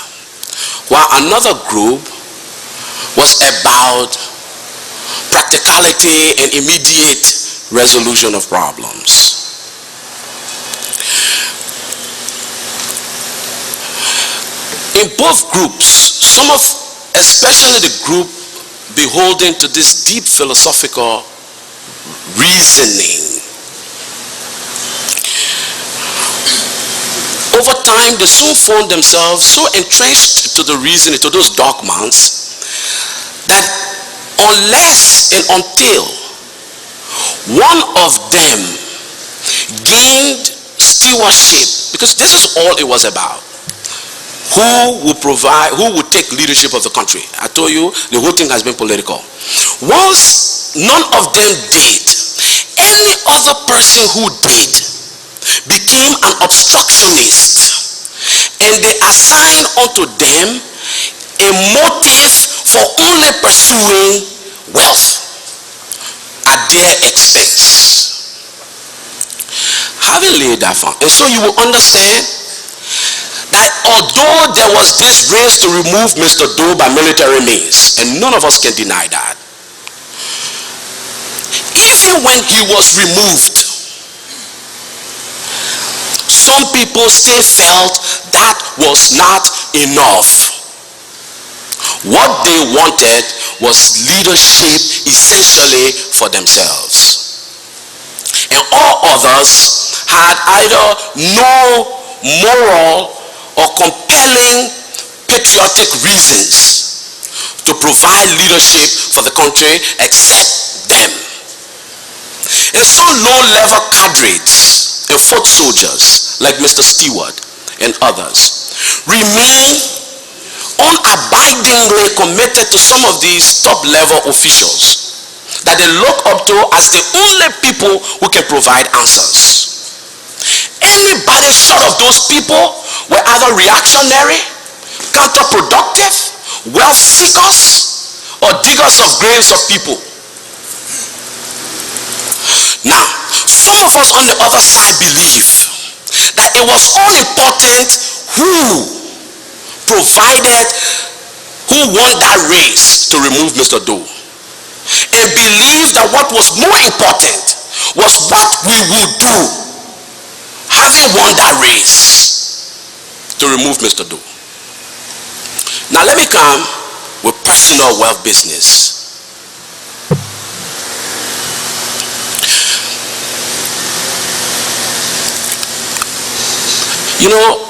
while another group was about practicality and immediate resolution of problems. In both groups, especially the group beholden to this deep philosophical reasoning. Over time, they soon found themselves so entrenched to the reasoning, to those dogmas, that unless and until one of them gained stewardship, because this is all it was about, who would take leadership of the country? I told you, the whole thing has been political. Once none of them did, any other person who did became an obstructionist, and they assigned unto them a motive for only pursuing wealth at their expense. Having laid that down, and so you will understand that although there was this race to remove Mr. Doe by military means, and none of us can deny that, even when he was removed, some people still felt that was not enough. What they wanted was leadership essentially for themselves. And all others had either no moral or compelling patriotic reasons to provide leadership for the country except them. And so low-level cadres and foot soldiers like Mr. Stewart and others remain unabidingly committed to some of these top-level officials that they look up to as the only people who can provide answers. Anybody short of those people were either reactionary, counterproductive, wealth seekers, or diggers of graves of people. Now, some of us on the other side believe that it was all important who won that race to remove Mr. Doe, and believe that what was more important was what we would do having won that race to remove Mr. Doe. Now let me come with personal wealth business. You know,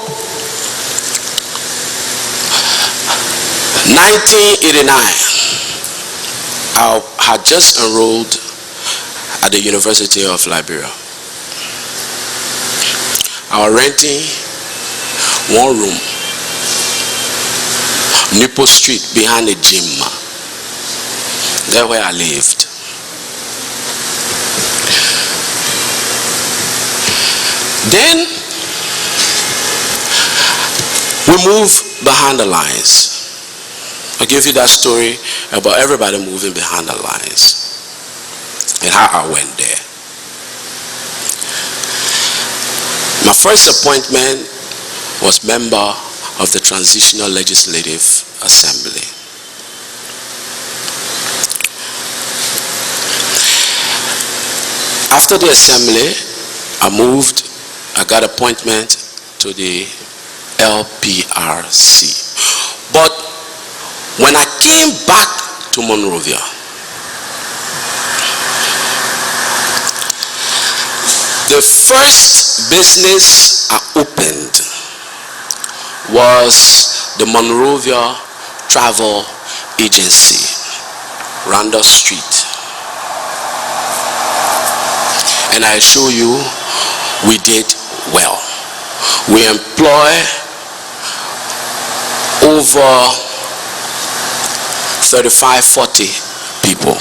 1989, I had just enrolled at the University of Liberia. I was renting one room, Nippo Street, behind the gym. That's where I lived. Then we moved behind the lines. I gave you that story about everybody moving behind the lines and how I went there. My first appointment was member of the Transitional Legislative Assembly. After the assembly, I got appointment to the LPRC. But when I came back to Monrovia, the first business I opened was the Monrovia Travel Agency, Randall Street. And I assure you, we did well. We employ over 35-40 people.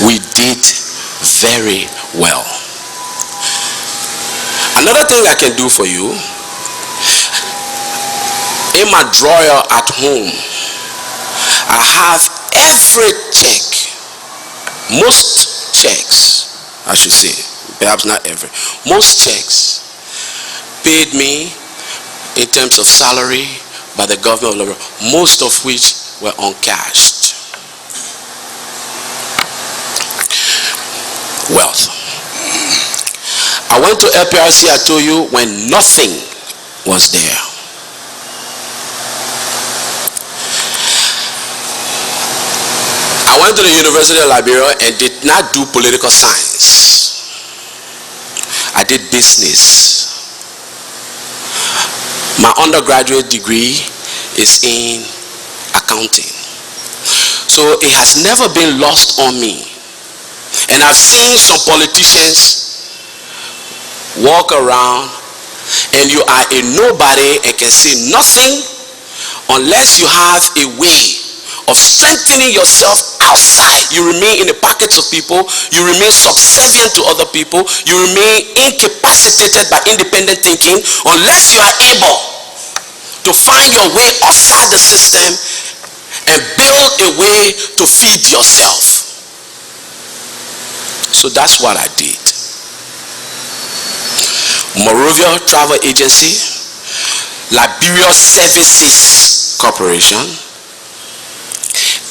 We did very well. Another thing I can do for you, in my drawer at home, I have every check, most checks, I should say, perhaps not every, most checks paid me in terms of salary by the government of Liberia, most of which were uncashed. Wealth. I went to LPRC, I told you, when nothing was there. I went to the University of Liberia and did not do political science. I did business. My undergraduate degree is in accounting. So it has never been lost on me. And I've seen some politicians walk around and you are a nobody and can say nothing unless you have a way of strengthening yourself outside. You remain in the pockets of people, you remain subservient to other people, you remain incapacitated by independent thinking unless you are able to find your way outside the system and build a way to feed yourself. So that's what I did. Morovia Travel Agency, Liberia Services Corporation,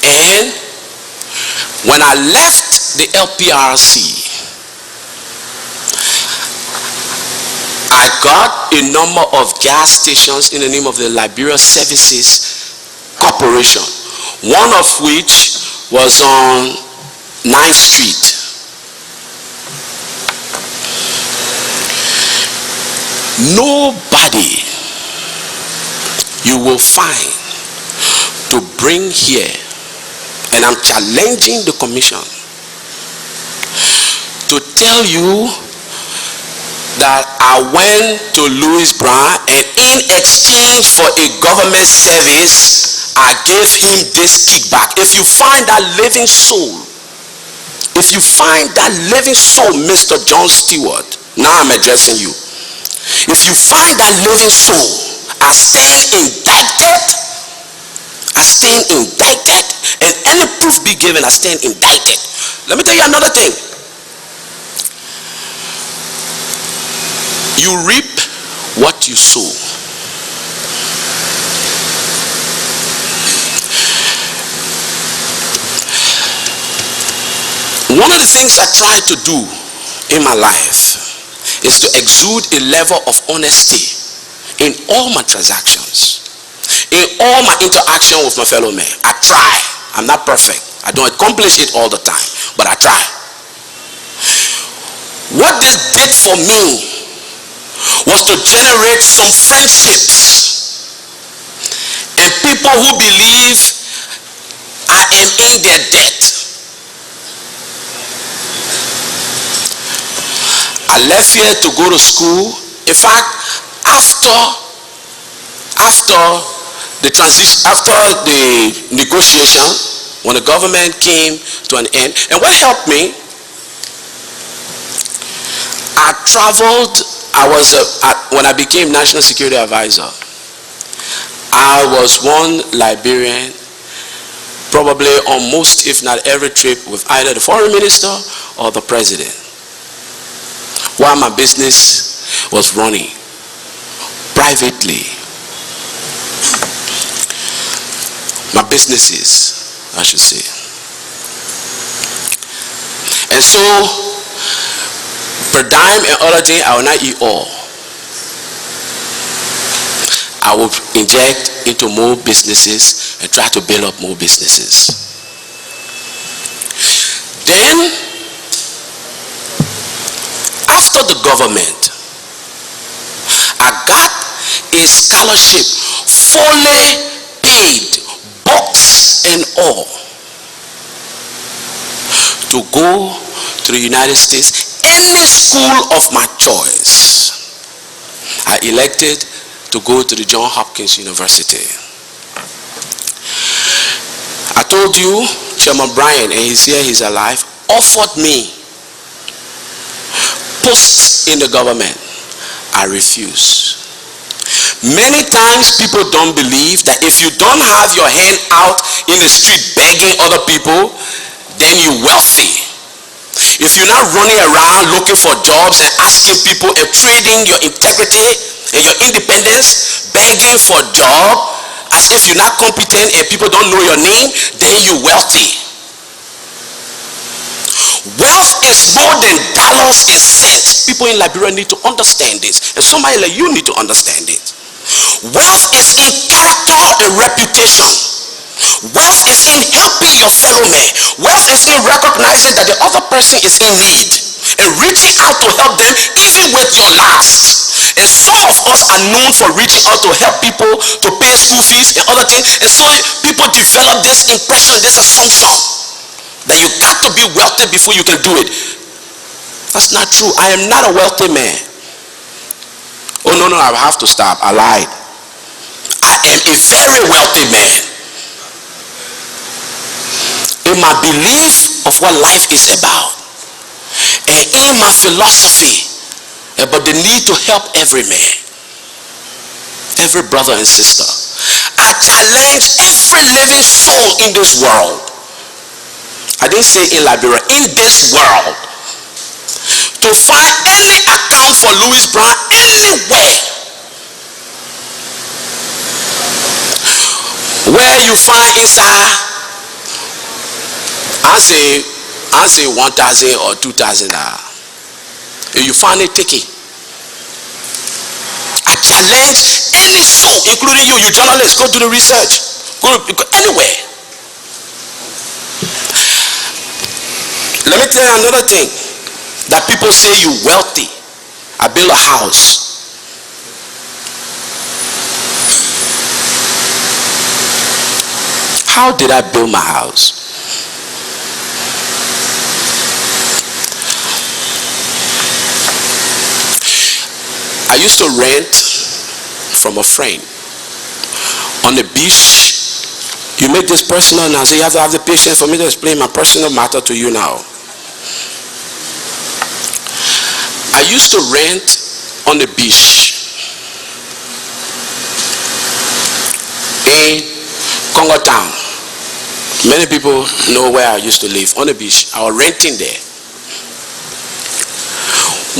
and when I left the LPRC, I got a number of gas stations in the name of the Liberia Services Corporation, one of which was on 9th Street. Nobody you will find to bring here, and I'm challenging the commission to tell you that I went to Louis Brown and in exchange for a government service, I gave him this kickback. If you find that living soul, Mr. John Stewart, now I'm addressing you. If you find that living soul, I stand indicted, and any proof be given, I stand indicted. Let me tell you another thing. You reap what you sow. One of the things I try to do in my life is to exude a level of honesty in all my transactions, in all my interaction with my fellow men. I try. I'm not perfect. I don't accomplish it all the time, but I try. What this did for me was to generate some friendships and people who believe I am in their debt. I left here to go to school. In fact, after the transition, after the negotiation, when the government came to an end, and what helped me, I traveled. When I became National Security Advisor, I was one Liberian, probably on most, if not every trip, with either the foreign minister or the president, while my business was running privately. My businesses, I should say. And so, per dime and other thing, I will not eat all. I will inject into more businesses and try to build up more businesses. Then, after the government, I got a scholarship fully paid, books and all, to go to the United States, any school of my choice. I elected to go to the Johns Hopkins University. I told you, Chairman Bryan, and he's here, he's alive, offered me posts in the government. I refuse. Many times people don't believe that if you don't have your hand out in the street begging other people, then you're wealthy. If you're not running around looking for jobs and asking people and trading your integrity and your independence, begging for a job as if you're not competent and people don't know your name, then you're wealthy. Wealth is more than dollars and cents. People in Liberia need to understand this, and somebody like you need to understand it. Wealth is in character and reputation. Wealth is in helping your fellow man. Wealth is in recognizing that the other person is in need and reaching out to help them even with your last. And some of us are known for reaching out to help people to pay school fees and other things. And so people develop this impression, this assumption that you got to be wealthy before you can do it. That's not true. I am not a wealthy man. Oh no, I have to stop. I lied. I am a very wealthy man. In my belief of what life is about, and in my philosophy about the need to help every man, every brother and sister, I challenge every living soul in this world. I didn't say in Liberia, in this world, to find any account for Louis Brown anywhere where you find inside, I say 1,000 or 2,000. If you find it, take it. I challenge any soul, including you journalists, go do the research. Go anywhere. Let me tell you another thing. That people say you wealthy. I build a house. How did I build my house? I used to rent from a friend. On the beach, you make this personal now, so you have to have the patience for me to explain my personal matter to you now. I used to rent on the beach in Congo Town. Many people know where I used to live, on the beach. I was renting there.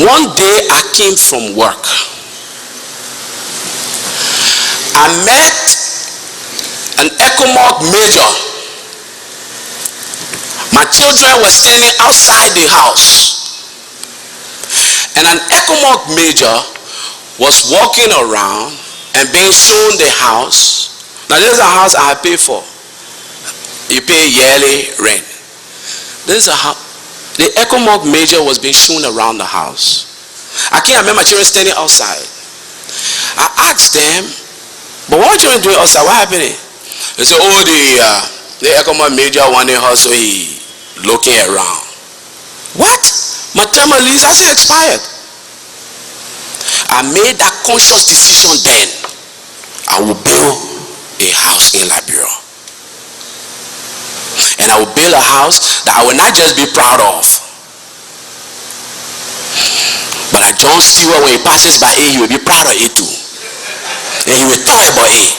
One day I came from work. I met an ECOWAS major. My children were standing outside the house. And an ECOWAS major was walking around and being shown the house. Now this is a house I pay for. You pay yearly rent. This is a house. The ECOWAS major was being shown around the house. I can't remember my children standing outside. I asked them, but what are you doing outside? What happened? They said, oh, the ECOWAS major wanted her, so he looking around. What? My term of lease, I said, expired. I made that conscious decision then. I will build a house in Liberia. And I will build a house that I will not just be proud of, but that John Stewart, when he passes by it, he will be proud of it too. And he will talk about it.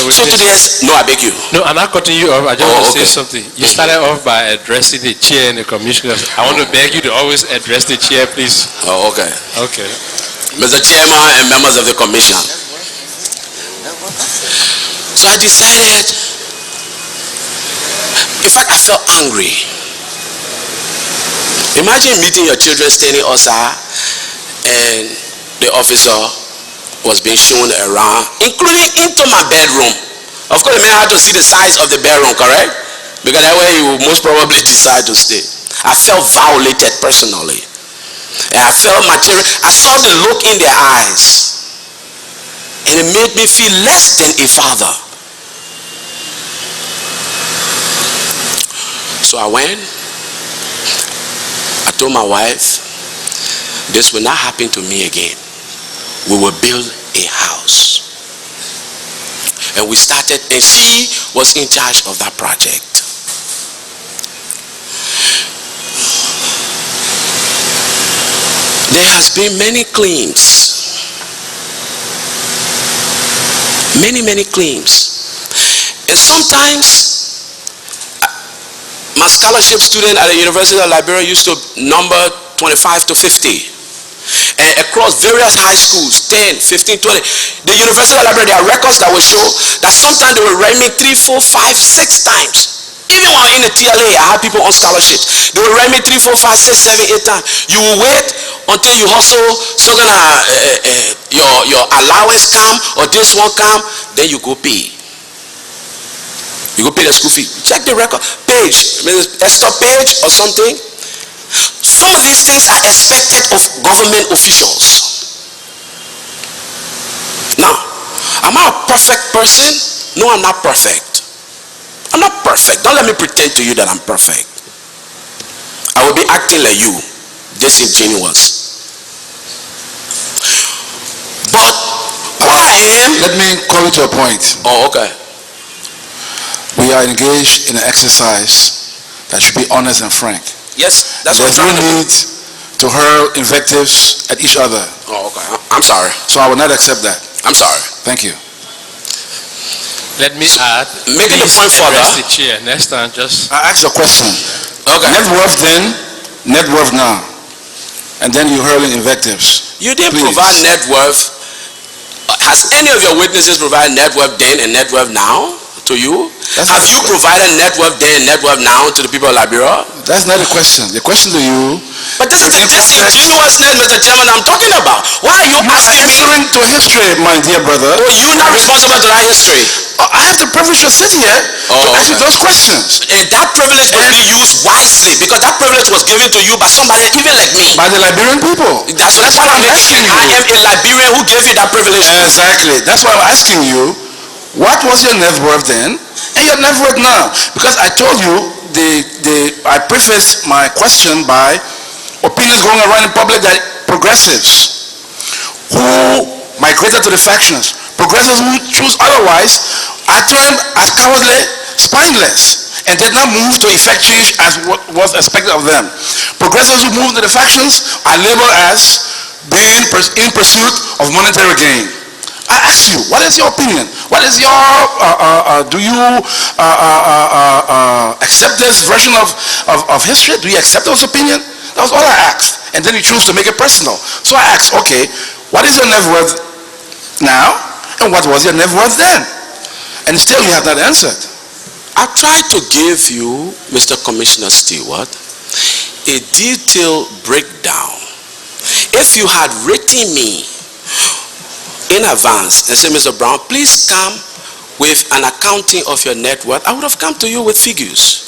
So today, no, I beg you. No, I'm not cutting you off. I just want to say okay. something. You started off by addressing the chair and the commissioners. I want to beg you to always address the chair, please. Oh, okay. Okay. Mr. Chairman and members of the commission. So I decided, in fact, I felt angry. Imagine meeting your children standing outside and the officer was being shown around, including into my bedroom. Of course, the man had to see the size of the bedroom, correct? Because that way he would most probably decide to stay. I felt violated personally. And I felt my children, I saw the look in their eyes. And it made me feel less than a father. So I went. I told my wife, this will not happen to me again. We will build a house. And we started, and she was in charge of that project. There has been many claims. Many claims. And sometimes my scholarship student at the University of Liberia used to number 25 to 50. And across various high schools, 10, 15, 20. The University of Liberia, there are records that will show that sometimes they will write me 3, 4, 5, 6 times. Even while in the TLA, I have people on scholarship. They will write me 3, 4, 5, 6, 7, 8 times. You will wait until you hustle, so gonna your allowance come or this one come, then you go pay. You go pay the school fee. Check the record page, desktop page or something. Some of these things are expected of government officials. Now, am I a perfect person? No, I'm not perfect. I'm not perfect. Don't let me pretend to you that I'm perfect. I will be acting like you, disingenuous. But who I am... Let me call you to a point. Oh, okay. We are engaged in an exercise that should be honest and frank. Yes, that's what There's no need to hurl invectives at each other. Oh, okay. I'm sorry. So I will not accept that. I'm sorry. Thank you. Let me add. Making the point further. Address the chair. Next time, just. I asked a question. Okay. Net worth then, net worth now. And then you hurling invectives. You didn't Please. provide net worth. Has any of your witnesses provided net worth then and net worth now to you? Have you provided net worth then and net worth now to the people of Liberia? That's not the question. The question to you... But this is the disingenuousness, Mr. Chairman, I'm talking about. Why are you asking me? Answering to history, my dear brother. Oh, you're not responsible to that history. I have the privilege to sit here to ask you those questions. And that privilege must be used wisely, because that privilege was given to you by somebody even like me. By the Liberian people. That's what I'm asking you. I am a Liberian who gave you that privilege. Exactly. That's why I'm asking you, what was your net worth then and your net worth now? Because I told you, I prefaced my question by opinions going around in public that progressives who migrated to the factions, progressives who choose otherwise, are termed as cowardly, spineless, and did not move to effect change as what was expected of them. Progressives who moved to the factions are labeled as being in pursuit of monetary gain. I ask you, what is your opinion? What is your, do you accept this version of history? Do you accept those opinion? That was all I asked. And then you choose to make it personal. So I asked, okay, what is your net worth now? And what was your net worth then? And still you have not answered. I tried to give you, Mr. Commissioner Stewart, a detailed breakdown. If you had written me in advance and said, Mr. Brown, please come with an accounting of your net worth, I would have come to you with figures.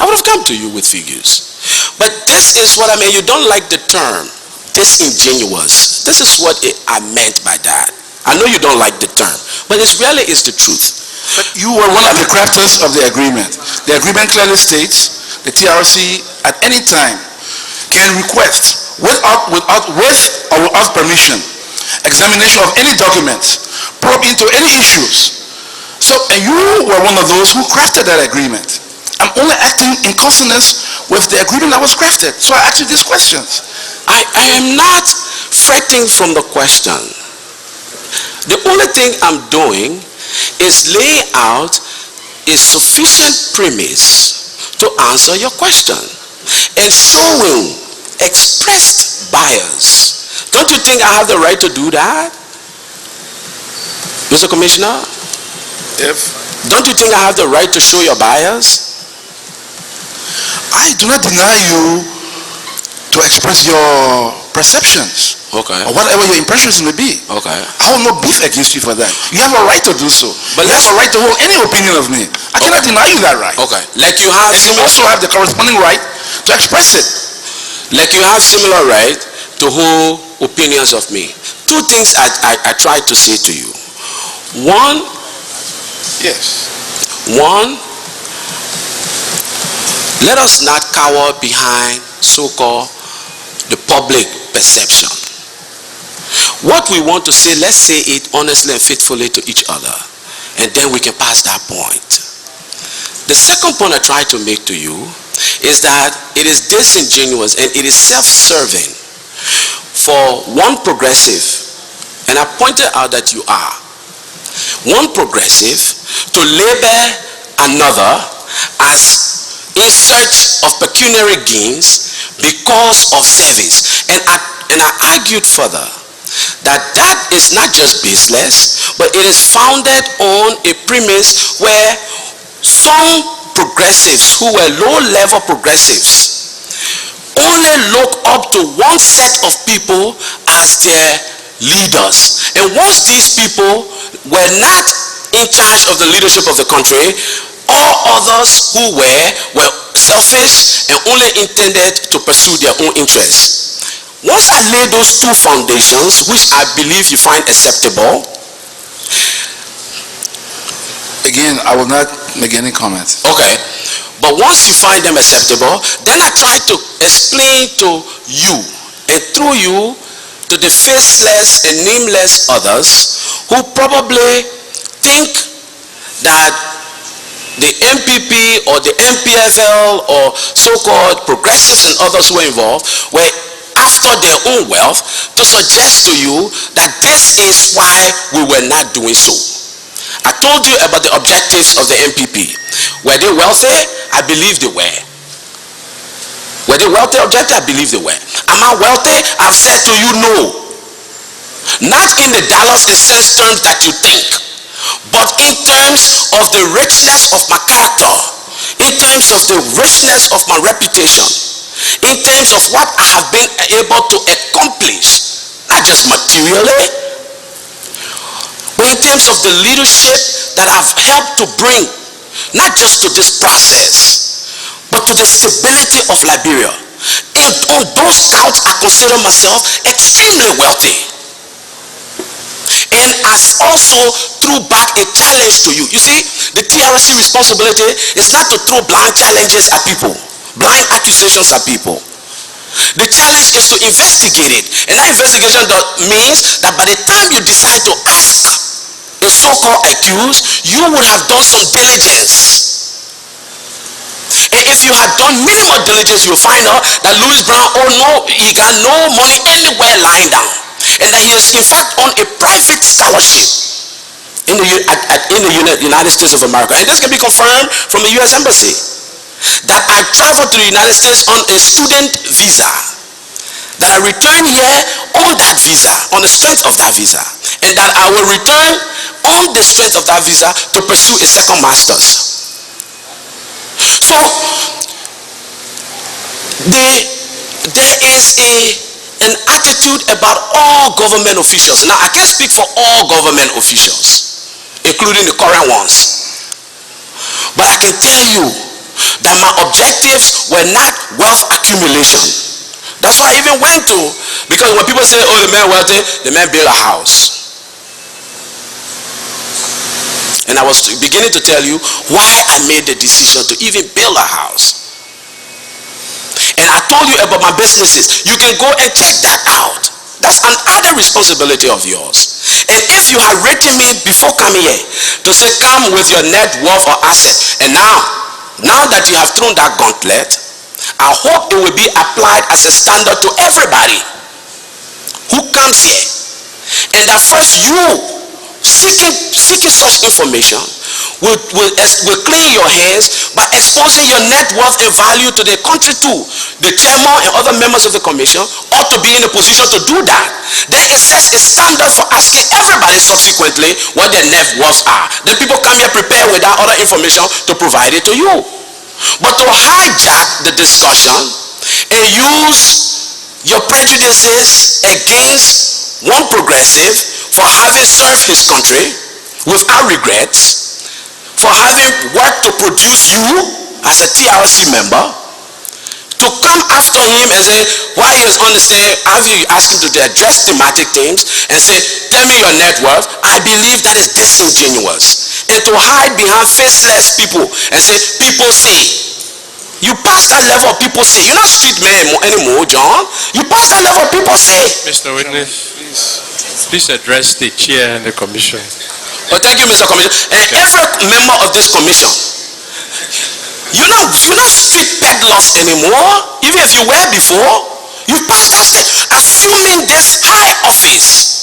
I would have come to you with figures. But this is what I mean. You don't like the term disingenuous. This is what I meant by that. I know you don't like the term, but it really is the truth. But you were one of the crafters of the agreement. The agreement clearly states the TRC at any time can request, with or without permission, examination of any documents, probe into any issues. So, and you were one of those who crafted that agreement. I'm only acting in consonance with the agreement that was crafted. So I ask you these questions. I am not fretting from the question. The only thing I'm doing is lay out a sufficient premise to answer your question and showing expressed bias. Don't you think I have the right to do that, Mr. Commissioner? Don't you think I have the right to show your bias? I do not deny you to express your perceptions. Okay. Or whatever your impressions may be. Okay. I will not beef against you for that. You have a right to do so. But you have a right to hold any opinion of me. I cannot deny you that right. Okay. Like you have. And you also have the corresponding right to express it. Like you have similar right to hold opinions of me. Two things I tried to say to you. One. Yes. One. Let us not cower behind so-called the public perception. What we want to say, let's say it honestly and faithfully to each other, and then we can pass that point. The second point I try to make to you is that it is disingenuous and it is self-serving for one progressive, and I pointed out that you are, one progressive to label another as in search of pecuniary gains because of service. And I argued further that that is not just baseless, but it is founded on a premise where some progressives who were low-level progressives only look up to one set of people as their leaders. And once these people were not in charge of the leadership of the country, all others who were selfish and only intended to pursue their own interests. Once I laid those two foundations, which I believe you find acceptable. Again, I will not make any comments. Okay. But once you find them acceptable, then I try to explain to you and through you to the faceless and nameless others who probably think that the MPP or the MPFL or so-called progressives and others who were involved were after their own wealth, to suggest to you that this is why we were not doing so. I told you about the objectives of the MPP. Were they wealthy? I believe they were. Were they wealthy objectives? I believe they were. Am I wealthy? I've said to you, no. Not in the dollars and cents terms that you think, but in terms of the richness of my character, in terms of the richness of my reputation, in terms of what I have been able to accomplish, not just materially, but in terms of the leadership that I've helped to bring, not just to this process, but to the stability of Liberia. On those counts, I consider myself extremely wealthy. And I also threw back a challenge to you. You see, the TRC responsibility is not to throw blind challenges at people, blind accusations at people. The challenge is to investigate it. And that investigation means that by the time you decide to ask a so-called accused, you would have done some diligence. And if you had done minimal diligence, you'll find out that Louis Brown, he got no money anywhere lying down. And that he is in fact on a private scholarship in the United States of America. And this can be confirmed from the U.S. Embassy. That I traveled to the United States on a student visa. That I return here on that visa, on the strength of that visa. And that I will return on the strength of that visa to pursue a second master's. So, there is an attitude about all government officials. Now, I can't speak for all government officials, including the current ones. But I can tell you that my objectives were not wealth accumulation. That's why I even went to, because when people say, oh, the man wealthy, the man built a house. And I was beginning to tell you why I made the decision to even build a house. And I told you about my businesses. You can go and check that out. That's another responsibility of yours. And if you had written me before coming here to say, come with your net worth or asset, and now that you have thrown that gauntlet, I hope it will be applied as a standard to everybody who comes here. And that first you seeking such information will clean your hands by exposing your net worth and value to the country too. The chairman and other members of the commission ought to be in a position to do that. Then it sets a standard for asking everybody subsequently what their net worths are. Then people come here prepared with that other information to provide it to you. But to hijack the discussion and use your prejudices against one progressive for having served his country without regrets, for having worked to produce you as a TRC member, to come after him and say, why he is on the stand, have you asked him to address thematic things and say, tell me your net worth, I believe that is disingenuous. And to hide behind faceless people and say, people say. You pass that level of people say. You're not street man anymore, John. You pass that level of people say. Mr. Witness, please address the chair and the commission. Oh, thank you, Mr. Commissioner. And every member of this commission, you're not street peddlers anymore. Even if you were before, you passed that step. Assuming this high office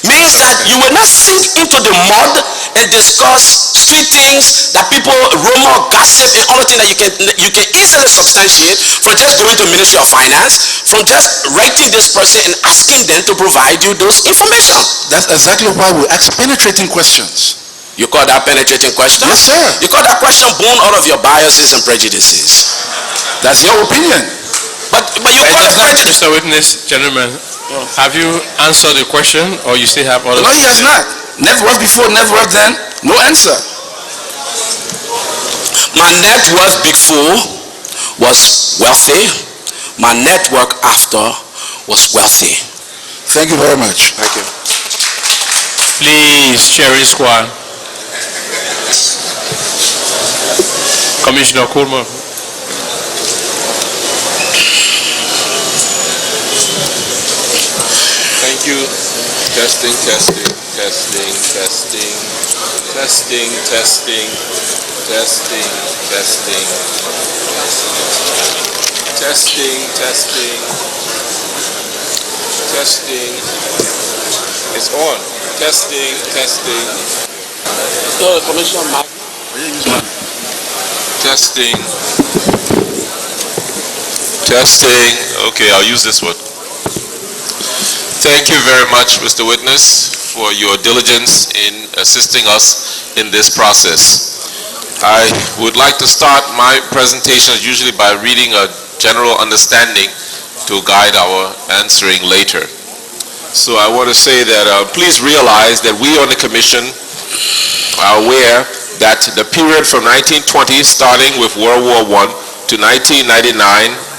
means that you will not sink into the mud and discuss street things that people rumor, gossip, and other things that you can easily substantiate from just going to Ministry of Finance, from just writing this person and asking them to provide you those information. That's exactly why we ask penetrating questions. You call that penetrating question? Yes, sir. You call that question born out of your biases and prejudices? That's your opinion. But you call it prejudice. Mr. Witness, gentlemen, Have you answered the question, or you still have others? No, he has not. Net worth before, net worth then, no answer. My net worth before was wealthy. My network after was wealthy. Thank you very much. Thank you. Please, Cherry Squad. Commissioner Kurma. Thank you. Testing, testing, testing, testing, testing, testing, testing, testing, testing, testing, testing. It's on. Testing, testing. So, Commissioner Mark. Testing. Testing. Okay, I'll use this one. Thank you very much, Mr. Witness, for your diligence in assisting us in this process. I would like to start my presentation usually by reading a general understanding to guide our answering later. So I want to say that please realize that we on the Commission are aware that the period from 1920, starting with World War I, to 1999,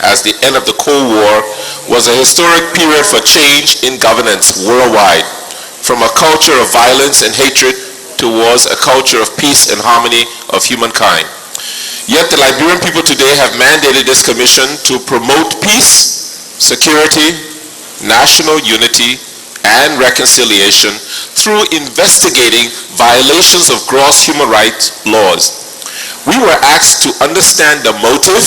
as the end of the Cold War, was a historic period for change in governance worldwide, from a culture of violence and hatred towards a culture of peace and harmony of humankind. Yet the Liberian people today have mandated this commission to promote peace, security, national unity, and reconciliation through investigating violations of gross human rights laws. We were asked to understand the motive,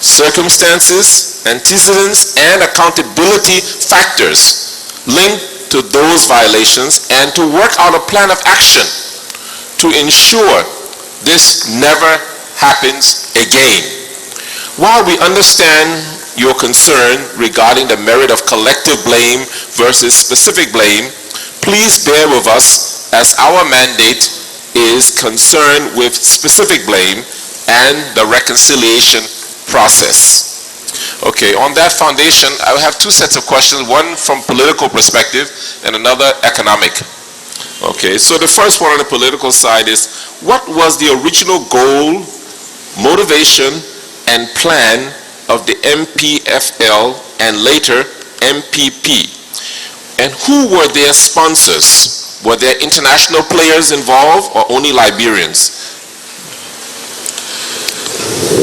circumstances, antecedents, and accountability factors linked to those violations and to work out a plan of action to ensure this never happens again. While we understand your concern regarding the merit of collective blame versus specific blame, please bear with us as our mandate is concerned with specific blame and the reconciliation process. Okay, on that foundation, I have two sets of questions, one from political perspective and another economic. Okay, so the first one on the political side is, what was the original goal, motivation, and plan of the MPFL and later MPP? And who were their sponsors? Were there international players involved or only Liberians?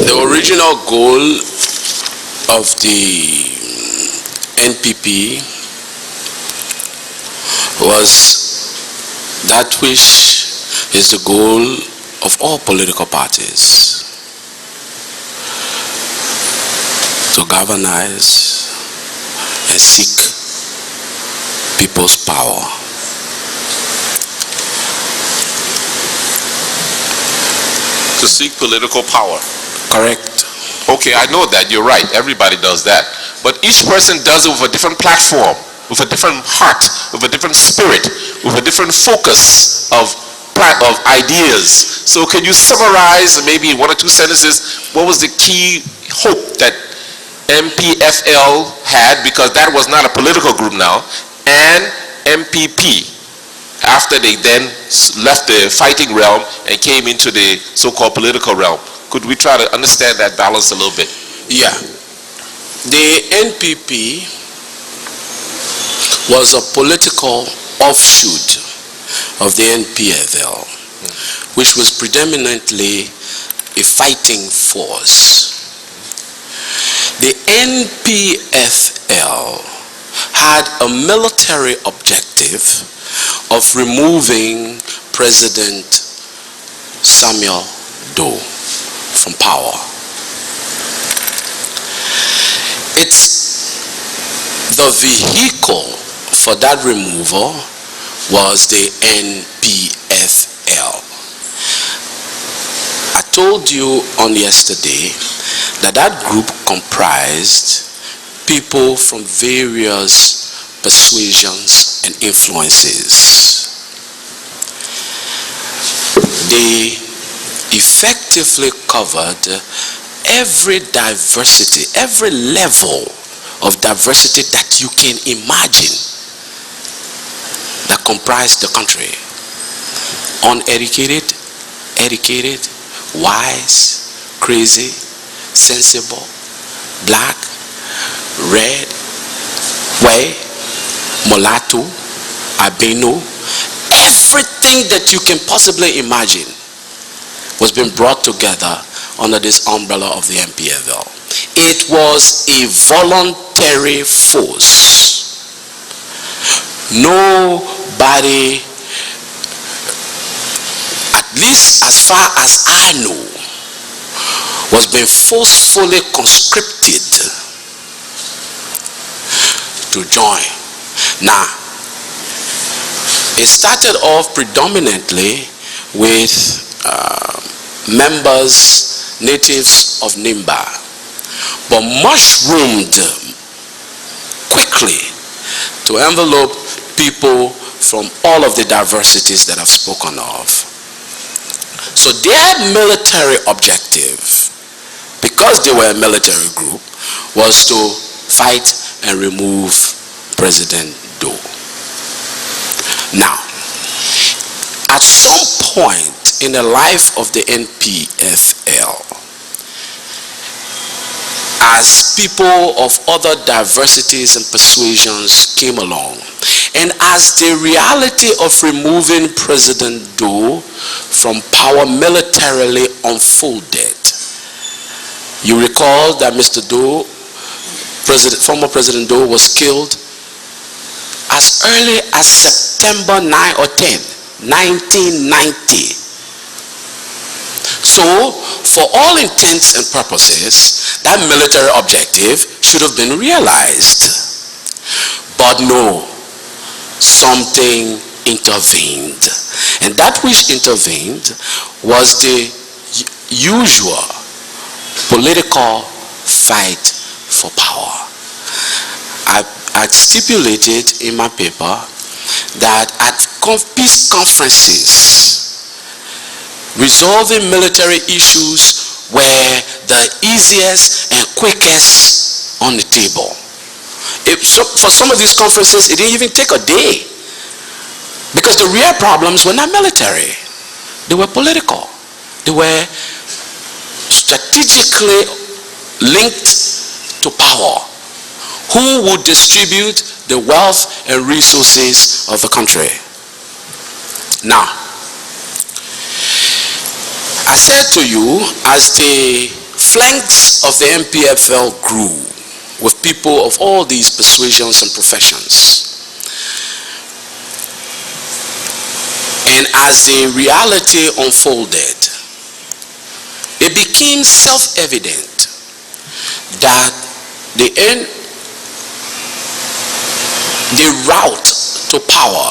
The original goal of the NPP was that which is the goal of all political parties: to galvanize and seek people's power. To seek political power. Correct. Okay, I know that, you're right, everybody does that. But each person does it with a different platform, with a different heart, with a different spirit, with a different focus of ideas. So can you summarize maybe in one or two sentences, what was the key hope that MPFL had, because that was not a political group now, and MPP, after they then left the fighting realm and came into the so-called political realm? Could we try to understand that balance a little bit? Yeah. The NPP was a political offshoot of the NPFL, which was predominantly a fighting force. The NPFL had a military objective of removing President Samuel Doe from power. The vehicle for that removal was the NPFL. I told you on yesterday that that group comprised people from various persuasions and influences. They effectively covered every diversity, every level of diversity that you can imagine that comprise the country. Uneducated, educated, wise, crazy, sensible, black, red, white, mulatto, albino, everything that you can possibly imagine was being brought together under this umbrella of the MPFL. It was a voluntary force. Nobody, at least as far as I know, was being forcefully conscripted to join. Now, it started off predominantly with members, natives of Nimba, but mushroomed quickly to envelope people from all of the diversities that I've spoken of. So their military objective, because they were a military group, was to fight and remove President Doe. Now, at some point in the life of the NPFL, as people of other diversities and persuasions came along, and as the reality of removing President Doe from power militarily unfolded, you recall that Mr. Doe, former President Doe, was killed as early as September 9 or 10, 1990. So, for all intents and purposes, that military objective should have been realized. But no, something intervened. And that which intervened was the usual political fight for power. I stipulated in my paper that at peace conferences, resolving military issues were the easiest and quickest on the table. For some of these conferences, it didn't even take a day, because the real problems were not military. They were political. They were strategically linked to power. Who would distribute the wealth and resources of the country? Now, I said to you, as the flanks of the MPFL grew with people of all these persuasions and professions, and as the reality unfolded, it became self-evident that the route to power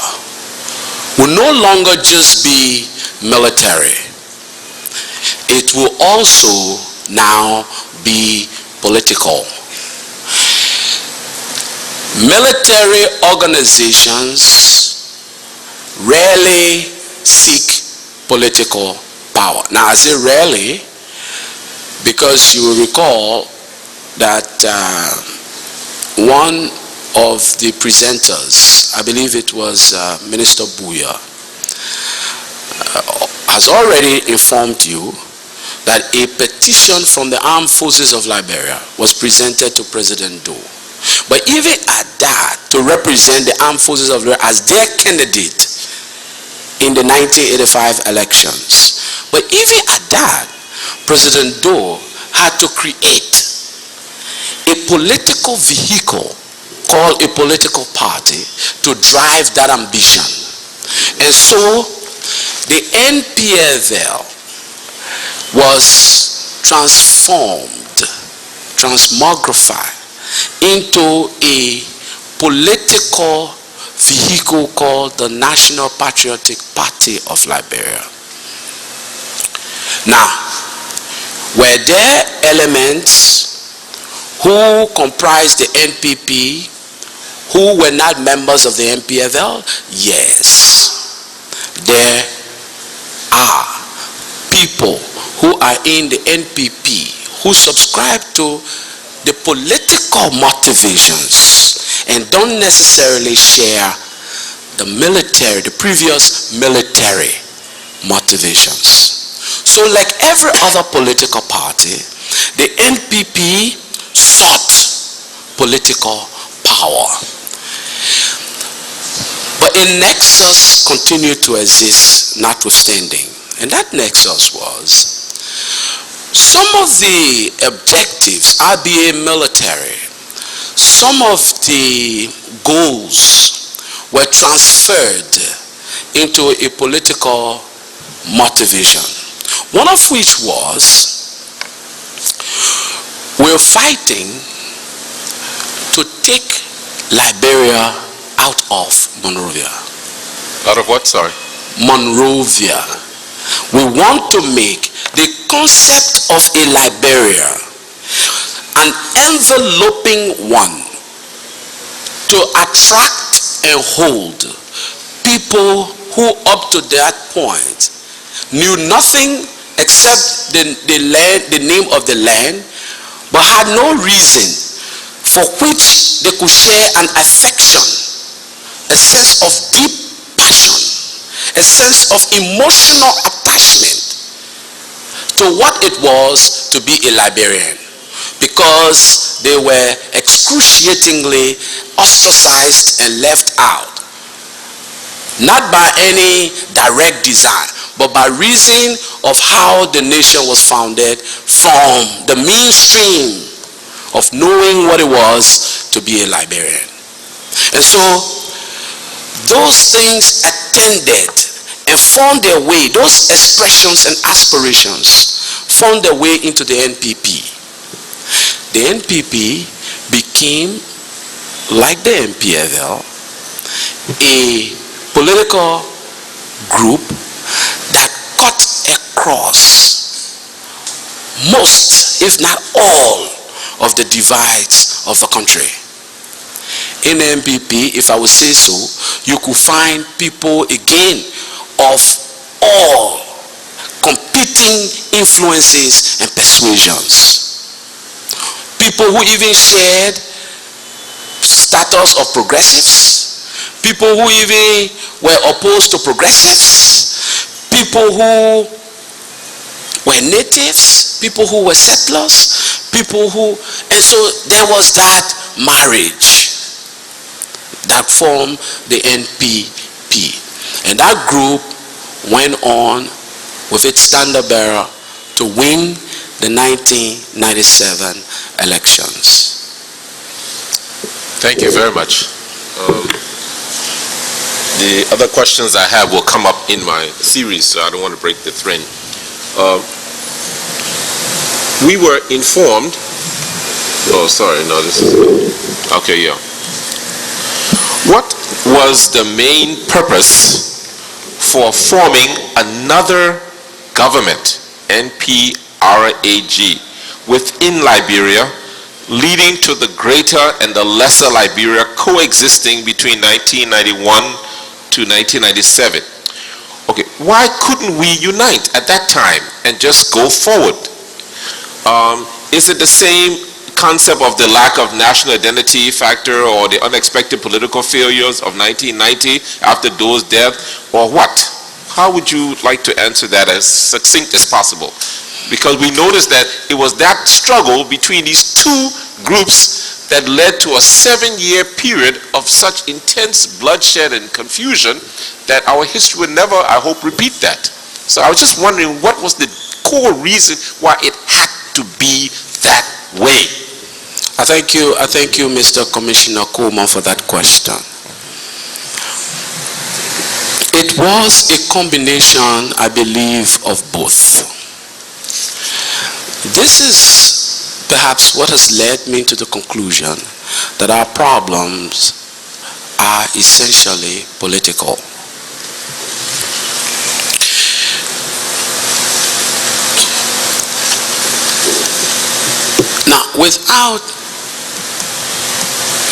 will no longer just be military. It will also now be political. Military organizations rarely seek political power. Now, I say rarely because you will recall that one of the presenters, I believe it was Minister Buya, has already informed you that a petition from the armed forces of Liberia was presented to President Doe. But even at that, to represent the armed forces of Liberia as their candidate in the 1985 elections. But even at that, President Doe had to create a political vehicle called a political party to drive that ambition. And so the NPFL was transformed, transmogrified into a political vehicle called the National Patriotic Party of Liberia. Now, were there elements who comprised the NPP who were not members of the MPFL? Yes. There are people who are in the NPP who subscribe to the political motivations and don't necessarily share the military, the previous military motivations. So like every other political party, the NPP sought political power. But a nexus continued to exist notwithstanding. And that nexus was some of the objectives, albeit military, some of the goals were transferred into a political motivation. One of which was, we're fighting to take Liberia out of Monrovia. Out of what, sorry? Monrovia. We want to make the concept of a Liberia an enveloping one to attract and hold people who up to that point knew nothing except the name of the land, but had no reason for which they could share an affection, a sense of deep passion, a sense of emotional attachment to what it was to be a Liberian, because they were excruciatingly ostracized and left out, not by any direct design, but by reason of how the nation was founded from the mainstream of knowing what it was to be a Liberian. And so those things attended and found their way, those expressions and aspirations found their way into the NPP. The NPP became, like the MPFL, a political group that cut across most, if not all, of the divides of the country. In the MPP, if I would say so, you could find people again of all competing influences and persuasions. People who even shared status of progressives, people who even were opposed to progressives, people who were natives, people who were settlers, people who, and so there was that marriage that formed the NPP. And that group went on with its standard bearer to win the 1997 elections. Thank you very much. The other questions I have will come up in my series, so I don't want to break the thread. We were informed, oh sorry, no, this is, okay, yeah. What was the main purpose for forming another government, NPRAG, within Liberia, leading to the greater and the lesser Liberia coexisting between 1991 to 1997? Okay, why couldn't we unite at that time and just go forward? Is it the same concept of the lack of national identity factor or the unexpected political failures of 1990 after Doe's death, or what? How would you like to answer that as succinct as possible? Because we noticed that it was that struggle between these two groups that led to a 7-year period of such intense bloodshed and confusion that our history would never, I hope, repeat that. So I was just wondering, what was the core reason why it had to be that way? I thank you, Mr. Commissioner Coleman, for that question. It was a combination, I believe, of both. This is perhaps what has led me to the conclusion that our problems are essentially political. Now, without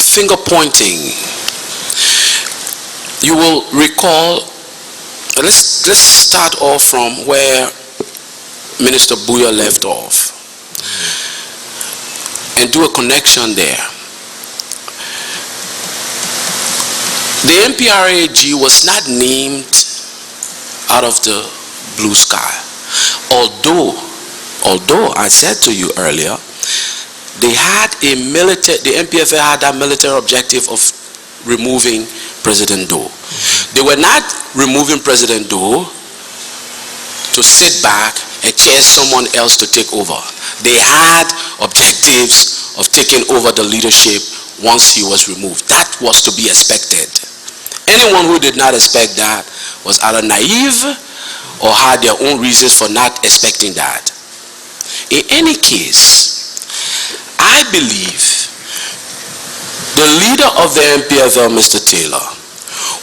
finger pointing, you will recall, let's start off from where Minister Buya left off. and do a connection there. The MPRAG was not named out of the blue sky. Although I said to you earlier, they had the MPFA had that military objective of removing President Doe. They were not removing President Doe to sit back and cheer someone else to take over. They had objectives of taking over the leadership once he was removed. That was to be expected. Anyone who did not expect that was either naive or had their own reasons for not expecting that. In any case, I believe the leader of the MPFL, Mr. Taylor,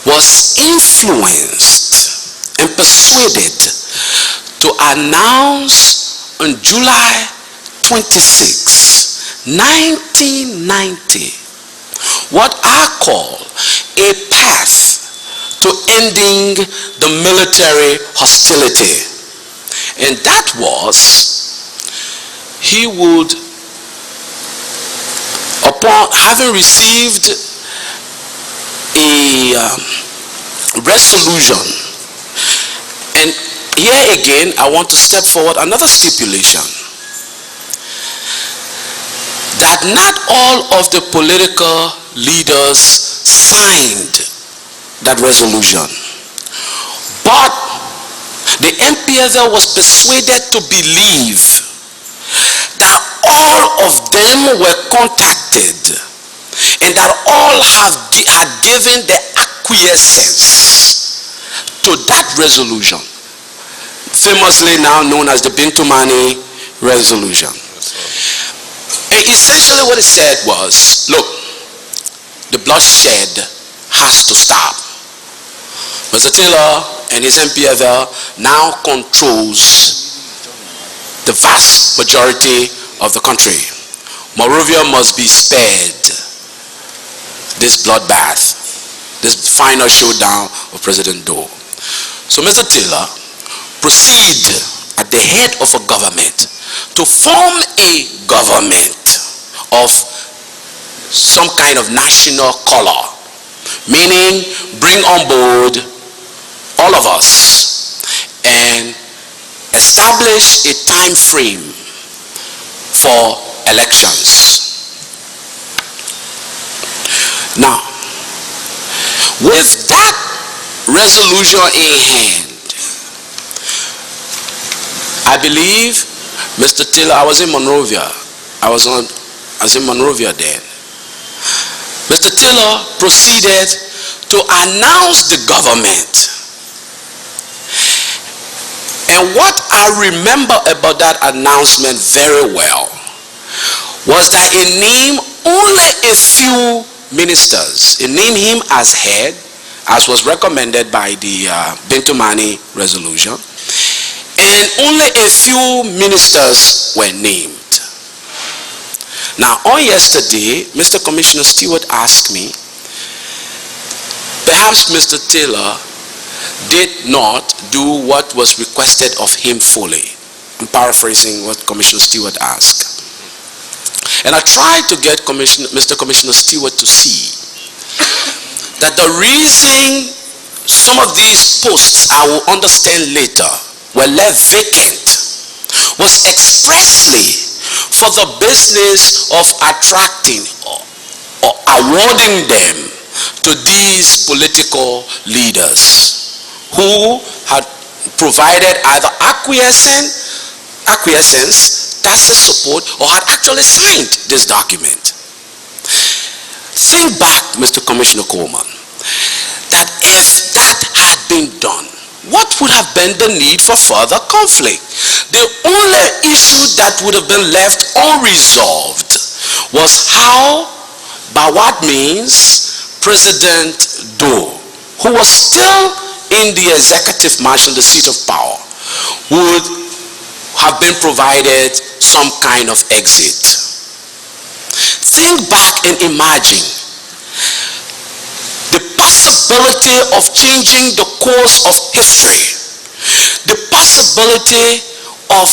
was influenced and persuaded to announce on July 26, 1990, what I call a path to ending the military hostility. And that was, he would, upon having received a resolution, and here again I want to step forward another stipulation, that not all of the political leaders signed that resolution, but the MPFL was persuaded to believe that all of them were contacted and that all had given their acquiescence to that resolution, famously now known as the Bintumani resolution. And essentially what it said was, look, the bloodshed has to stop. Mr. Taylor and his MPFL now controls the vast majority of the country. Monrovia must be spared this bloodbath, this final showdown of President Doe. So Mr. Taylor proceed at the head of a government to form a government of some kind of national color, meaning bring on board all of us and establish a time frame for elections. Now, with that resolution in hand, I believe Mr. Taylor, I was in Monrovia. I was in Monrovia then. Mr. Taylor proceeded to announce the government. And what I remember about that announcement very well was that it named only a few ministers. It named him as head, as was recommended by the Bintumani resolution. And only a few ministers were named. Now, on yesterday, Mr. Commissioner Stewart asked me, perhaps Mr. Taylor did not do what was requested of him fully. I'm paraphrasing what Commissioner Stewart asked. And I tried to get Mr. Commissioner Stewart to see that the reason some of these posts, I will understand later, were left vacant was expressly for the business of attracting or awarding them to these political leaders who had provided either acquiescence, tacit support, or had actually signed this document. Think back, Mr. Commissioner Coleman, that if that had been done, what would have been the need for further conflict? The only issue that would have been left unresolved was how, by what means, President Doe, who was still in the executive mansion, the seat of power, would have been provided some kind of exit. Think back and imagine the possibility of changing the course of history, the possibility of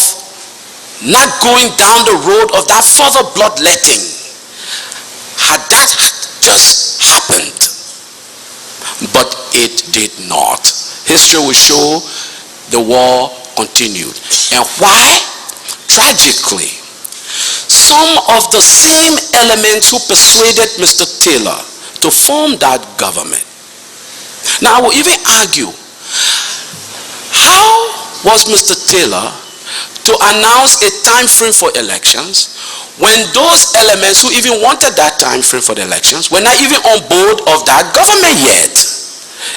not going down the road of that further bloodletting, had that just happened. But it did not. History will show the war continued. And why? Tragically, some of the same elements who persuaded Mr. Taylor to form that government. Now I will even argue, how was Mr. Taylor to announce a time frame for elections when those elements who even wanted that time frame for the elections were not even on board of that government yet?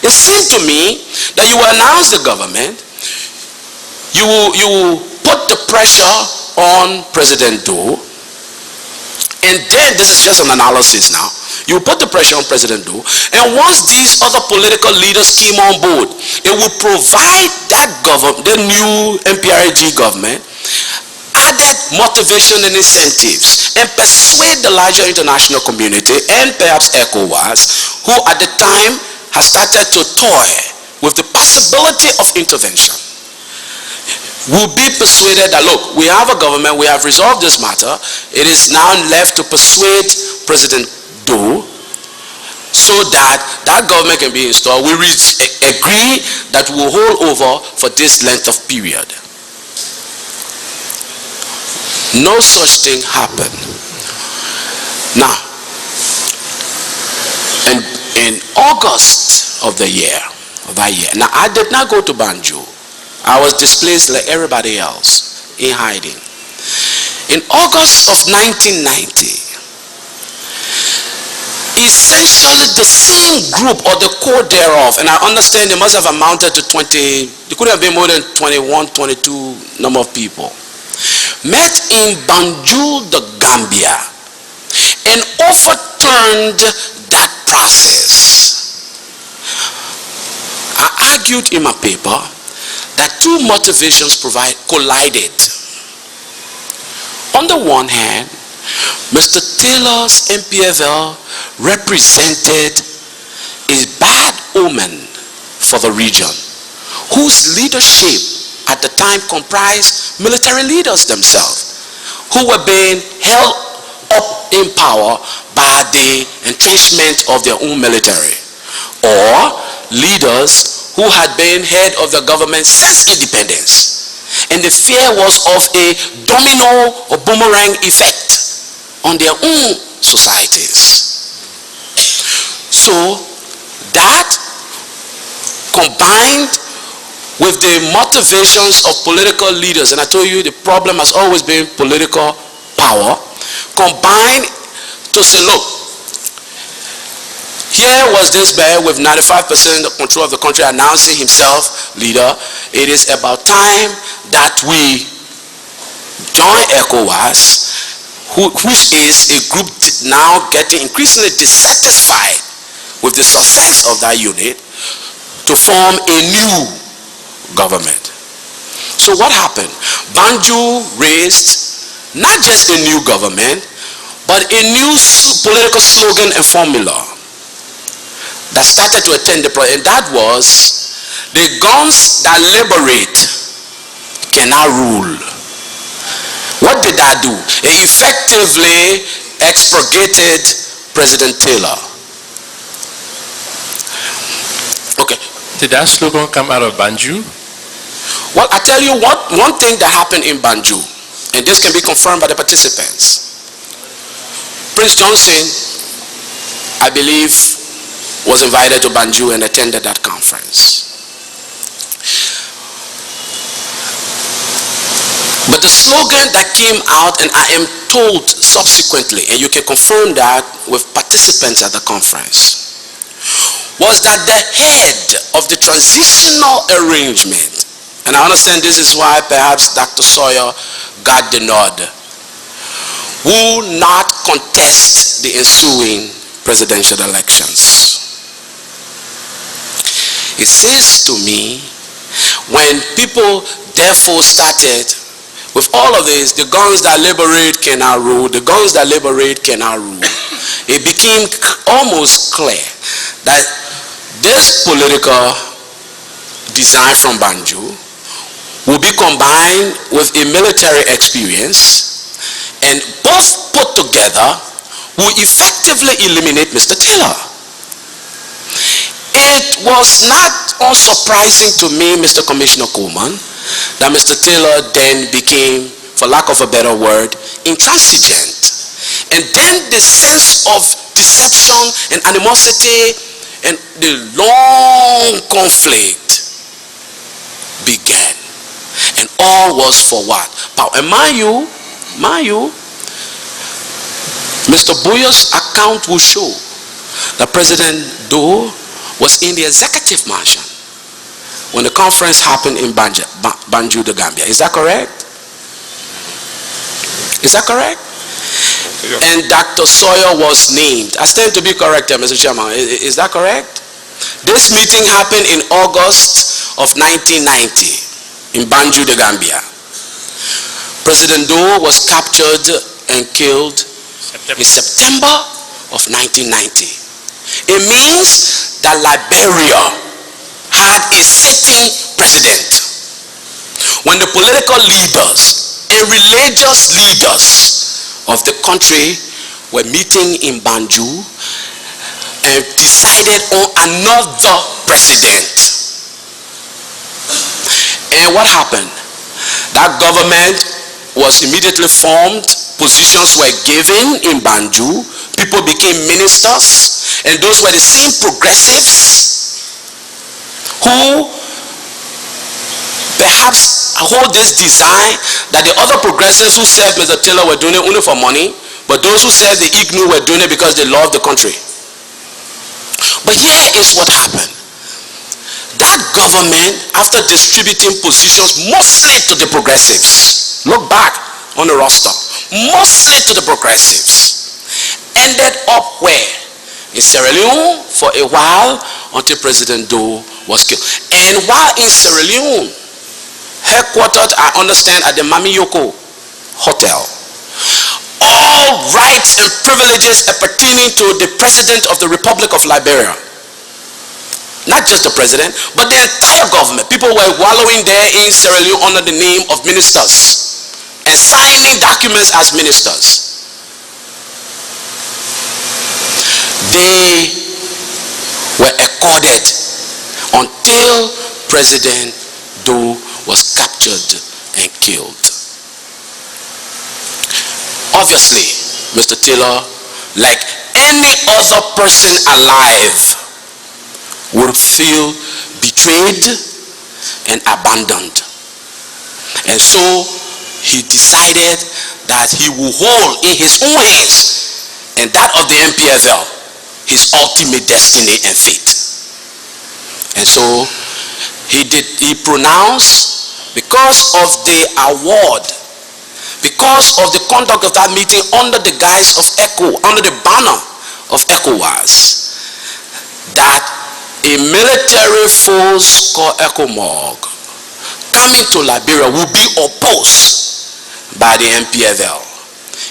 It seemed to me that you will announce the government, you will put the pressure on President Doe, and then, this is just an analysis now, you put the pressure on President Doe, and once these other political leaders came on board, it will provide that government, the new MPRG government, added motivation and incentives, and persuade the larger international community and perhaps ECOWAS, who at the time has started to toy with the possibility of intervention, will be persuaded that, look, we have a government, we have resolved this matter, it is now left to persuade President Doe so that that government can be installed. We agree that we will hold over for this length of period. No such thing happened. Now, in August of that year, now I did not go to Banjul. I was displaced like everybody else, in hiding. In August of 1990, essentially the same group or the core thereof, and I understand they must have amounted to 20, there could have been more than 21, 22 number of people, met in Banjul, the Gambia, and overturned that process. I argued in my paper that two motivations collided. On the one hand, Mr. Taylor's MPFL represented a bad omen for the region, whose leadership at the time comprised military leaders themselves, who were being held up in power by the entrenchment of their own military, or leaders who had been head of the government since independence. And the fear was of a domino or boomerang effect on their own societies. So that combined with the motivations of political leaders, and I told you the problem has always been political power, combined to say, look, here was this man with 95% of control of the country announcing himself leader. It is about time that we join ECOWAS, which is a group now getting increasingly dissatisfied with the success of that unit, to form a new government. So what happened? Banjul raised not just a new government, but a new political slogan and formula that started to attend the project, and that was, the guns that liberate cannot rule. What did that do? It effectively expurgated President Taylor. Okay. Did that slogan come out of Banjul? Well, I tell you what, one thing that happened in Banjul, and this can be confirmed by the participants. Prince Johnson, I believe, was invited to Banjul and attended that conference. But the slogan that came out, and I am told subsequently, and you can confirm that with participants at the conference, was that the head of the transitional arrangement, and I understand this is why perhaps Dr. Sawyer got the nod, will not contest the ensuing presidential elections. It seems to me, when people therefore started with all of this, the guns that liberate cannot rule, the guns that liberate cannot rule, it became almost clear that this political design from Banjul will be combined with a military experience, and both put together will effectively eliminate Mr. Taylor. It was not unsurprising to me, Mr. Commissioner Coleman, that Mr. Taylor then became, for lack of a better word, intransigent. And then the sense of deception and animosity and the long conflict began. And all was for what? Power. And mind you, Mr. Boyer's account will show that President Doe was in the executive mansion when the conference happened in Banjul, the Gambia. Is that correct? Is that correct? And Dr. Sawyer was named. I stand to be correct, Mr. Chairman. Is that correct? This meeting happened in August of 1990 in Banjul, the Gambia. President Doe was captured and killed in September of 1990. It means that Liberia had a sitting president. When the political leaders and religious leaders of the country were meeting in Banjul and decided on another president. And what happened? That government was immediately formed, positions were given in Banjul, people became ministers, and those were the same progressives who perhaps hold this design that the other progressives who served Mr. Taylor were doing it only for money, but those who served the IGNU were doing it because they loved the country. But here is what happened. That government, after distributing positions mostly to the progressives, look back on the roster, mostly to the progressives, ended up where? In Sierra Leone for a while until President Doe was killed. And while in Sierra Leone, headquartered, I understand, at the Mamiyoko Hotel, all rights and privileges appertaining to the President of the Republic of Liberia, not just the President, but the entire government. People were wallowing there in Sierra Leone under the name of ministers and signing documents as ministers. They were accorded until President Doe was captured and killed. Obviously, Mr. Taylor, like any other person alive, would feel betrayed and abandoned. And so he decided that he will hold in his own hands and that of the MPFL his ultimate destiny and fate. And so he pronounced, because of the award, because of the conduct of that meeting under the guise of under the banner of ECOWAS, that a military force called ECOMOG coming to Liberia will be opposed by the MPFL.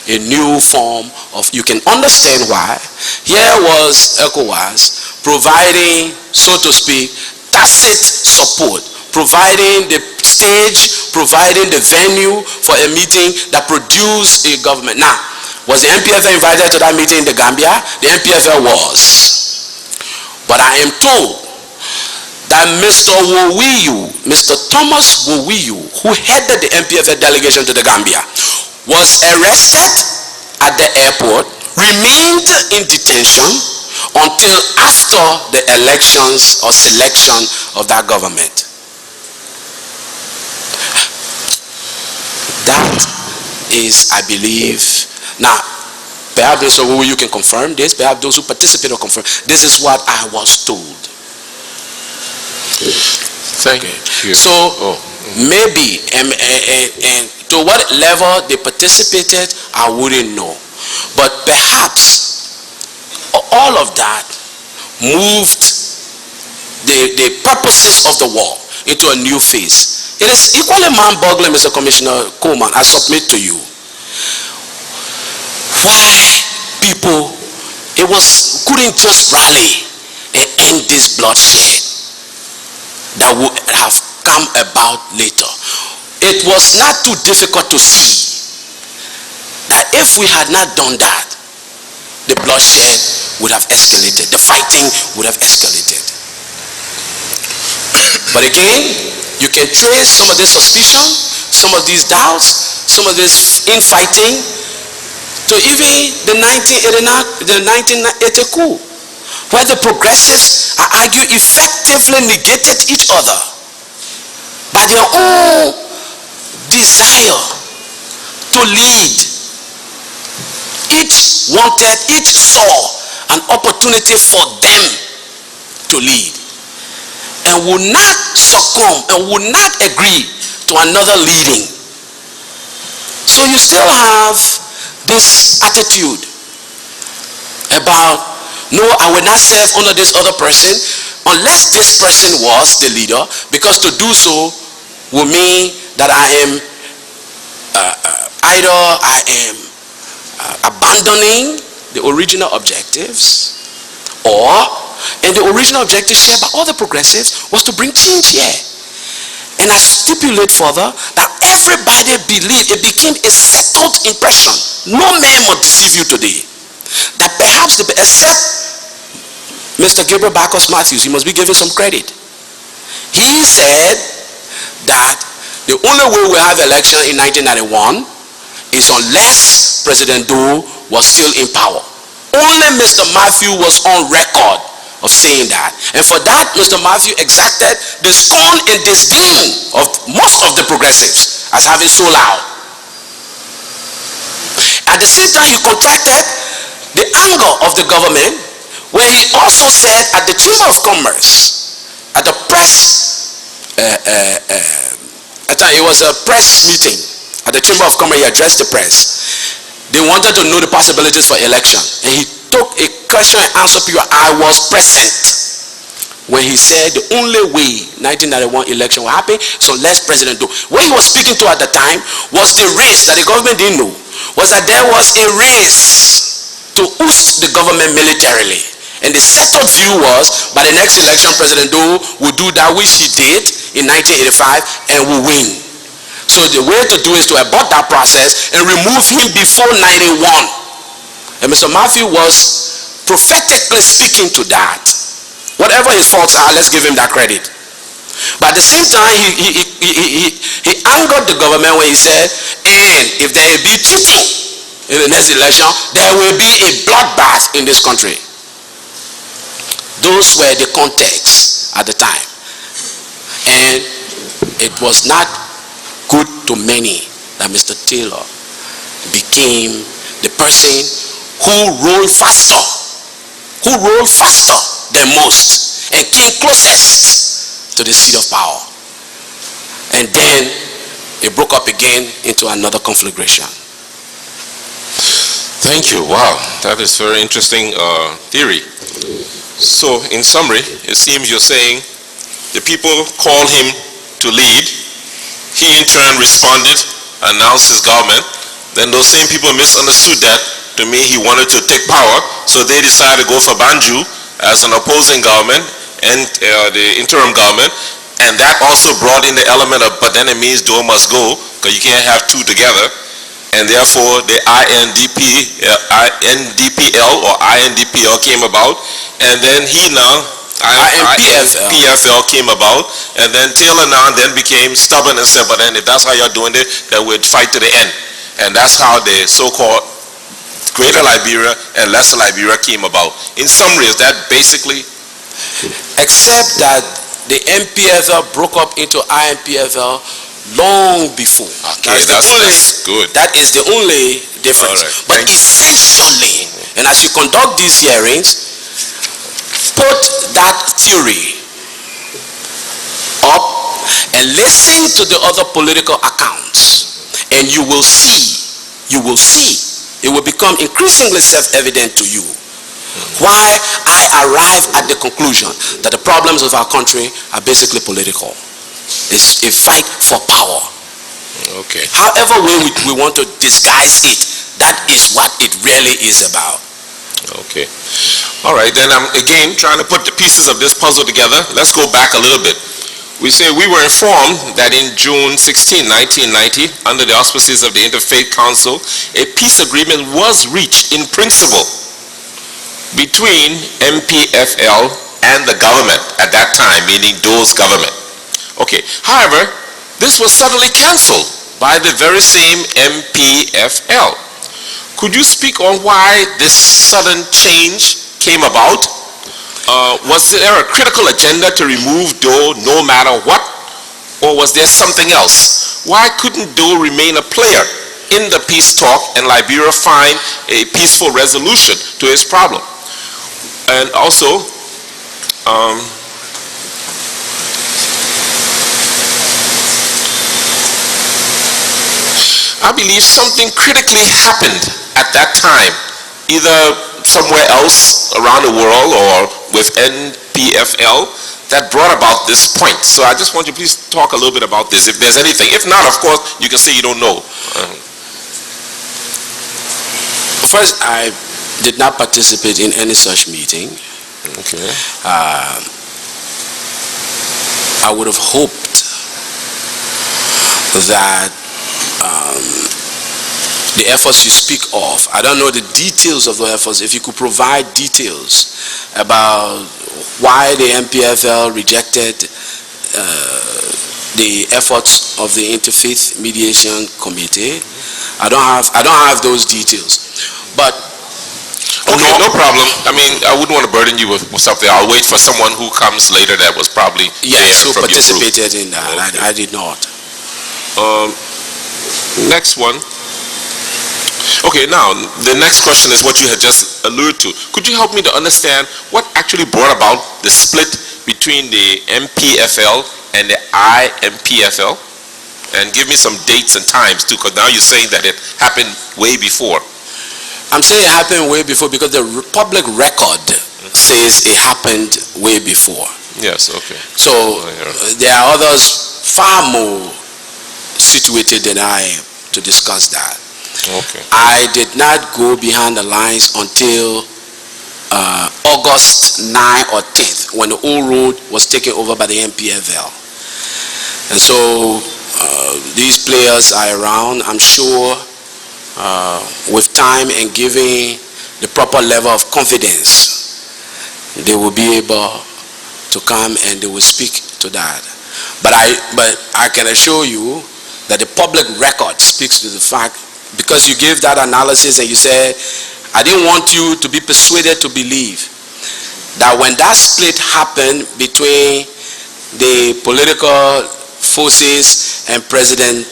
A new form of, you can understand why. Here was ECOWAS providing, so to speak, tacit support, providing the stage, providing the venue for a meeting that produced a government. Now, was the MPFL invited to that meeting in the Gambia? The MPFL was. But I am told that Mr. Thomas Wowiyu, who headed the MPFL delegation to the Gambia, was arrested at the airport, remained in detention until after the elections or selection of that government. That is, I believe, now, perhaps Mr. Wu, you can confirm this, perhaps those who participate will confirm. This is what I was told. Thank you. So, maybe, and to what level they participated, I wouldn't know. But perhaps all of that moved the purposes of the war into a new phase. It is equally mind-boggling, Mr. Commissioner Coleman, I submit to you, why people couldn't just rally and end this bloodshed that would have come about later. it was not too difficult to see that if we had not done that, the bloodshed would have escalated, the fighting would have escalated. But again, you can trace some of this suspicion, some of these doubts, some of this infighting to even the 1980 coup, where the progressives, I argue, effectively negated each other by their own desire to lead. Each saw an opportunity for them to lead, and would not succumb and would not agree to another leading. So you still have this attitude about, no, I will not serve under this other person unless this person was the leader, because to do so will mean that I am abandoning the original objectives, and the original objective shared by all the progressives was to bring change here. And I stipulate further that everybody believed, it became a settled impression. No man will deceive you today. That perhaps, except Mr. Gabriel Bacchus Matthews, he must be given some credit. He said that the only way we have election in 1991 is unless President Doe was still in power. Only Mr. Matthew was on record of saying that. And for that, Mr. Matthew exacted the scorn and disdain of most of the progressives as having so loud. At the same time, he contracted the anger of the government, where he also said at the Chamber of Commerce, at the press, it was a press meeting at the Chamber of Commerce, he addressed the press. They wanted to know the possibilities for election, and he took a question and answer period. I was present when he said the only way 1991 election will happen is unless President Doe. What he was speaking to at the time was the race that the government didn't know, was that there was a race to oust the government militarily. And the settled view was, by the next election, President Doe would do that which he did in 1985 and will win. So the way to do is to abort that process and remove him before 91. And Mr. Matthew was prophetically speaking to that. Whatever his faults are, let's give him that credit. But at the same time, he angered the government when he said, and if there will be cheating in the next election, there will be a bloodbath in this country. Those were the contexts at the time. And it was not good to many that Mr. Taylor became the person who rolled faster than most and came closest to the seat of power. And then it broke up again into another conflagration. Thank you. Wow, that is very interesting theory. So, in summary, it seems you're saying the people called him to lead. He in turn responded, announced his government. Then those same people misunderstood that to mean he wanted to take power, so they decided to go for Banjul as an opposing government and the interim government. And that also brought in the element of, but then it means Doe must go, because you can't have two together. And therefore the INDPL or INDPL came about, and then he now INPFL came about, and then Taylor now then became stubborn and said, but then if that's how you're doing it, then we'd fight to the end. And that's how the so-called Greater Liberia and Lesser Liberia came about. In summary, is that basically? Except that the MPFL broke up into INPFL long before. Okay, that's good. That is the only difference. Right, but essentially, and as you conduct these hearings, put that theory up and listen to the other political accounts, and you will see, it will become increasingly self-evident to you why I arrive at the conclusion that the problems of our country are basically political. It's a fight for power. Okay. However way we want to disguise it, that is what it really is about. Okay. All right, then I'm again trying to put the pieces of this puzzle together. Let's go back a little bit. We say we were informed that in June 16, 1990, under the auspices of the Interfaith Council, a peace agreement was reached in principle between MPFL and the government at that time, meaning Doe's government. Okay. However, this was suddenly canceled by the very same MPFL. Could you speak on why this sudden change came about? Was there a critical agenda to remove Doe no matter what? Or was there something else? Why couldn't Doe remain a player in the peace talk and Liberia find a peaceful resolution to its problem? And also, I believe something critically happened at that time, either somewhere else around the world or with NPFL, that brought about this point. So I just want you to please talk a little bit about this, if there's anything. If not, of course, you can say you don't know. First, I did not participate in any such meeting. Okay. I would have hoped that the efforts you speak of, I don't know the details of the efforts. If you could provide details about why the MPFL rejected the efforts of the Interfaith Mediation Committee, I don't have those details. But okay, no problem. I mean, I wouldn't want to burden you with something. I'll wait for someone who comes later that was probably yes, there who from your group. participated in that. Okay. I did not. Next one. Okay, now, the next question is what you had just alluded to. Could you help me to understand what actually brought about the split between the MPFL and the IMPFL? And give me some dates and times too, because now you're saying that it happened way before. I'm saying it happened way before because the public record says it happened way before. Yes, okay. So there are others far more situated than I am to discuss that. Okay. I did not go behind the lines until August 9 or 10th when the old road was taken over by the MPFL. And so these players are around. I'm sure with time and giving the proper level of confidence, they will be able to come and they will speak to that. But I can assure you that the public record speaks to the fact, because you gave that analysis and you said, I didn't want you to be persuaded to believe that when that split happened between the political forces and President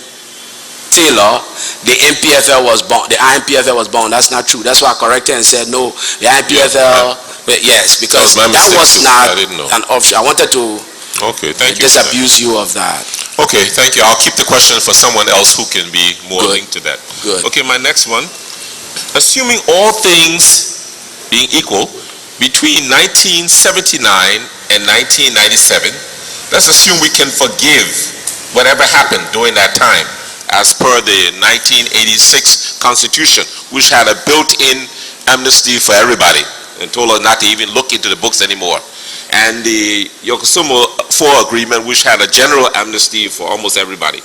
Taylor, the MPFL was born, the IMPFL was born. That's not true. That's why I corrected and said, no, the IMPFL, yes, because that was not an option. I wanted to disabuse you of that. Okay, thank you. I'll keep the question for someone else who can be more linked to that. Good. Okay, my next one. Assuming all things being equal, between 1979 and 1997, let's assume we can forgive whatever happened during that time, as per the 1986 Constitution, which had a built-in amnesty for everybody and told us not to even look into the books anymore. And the Yokosumo IV agreement, which had a general amnesty for almost everybody.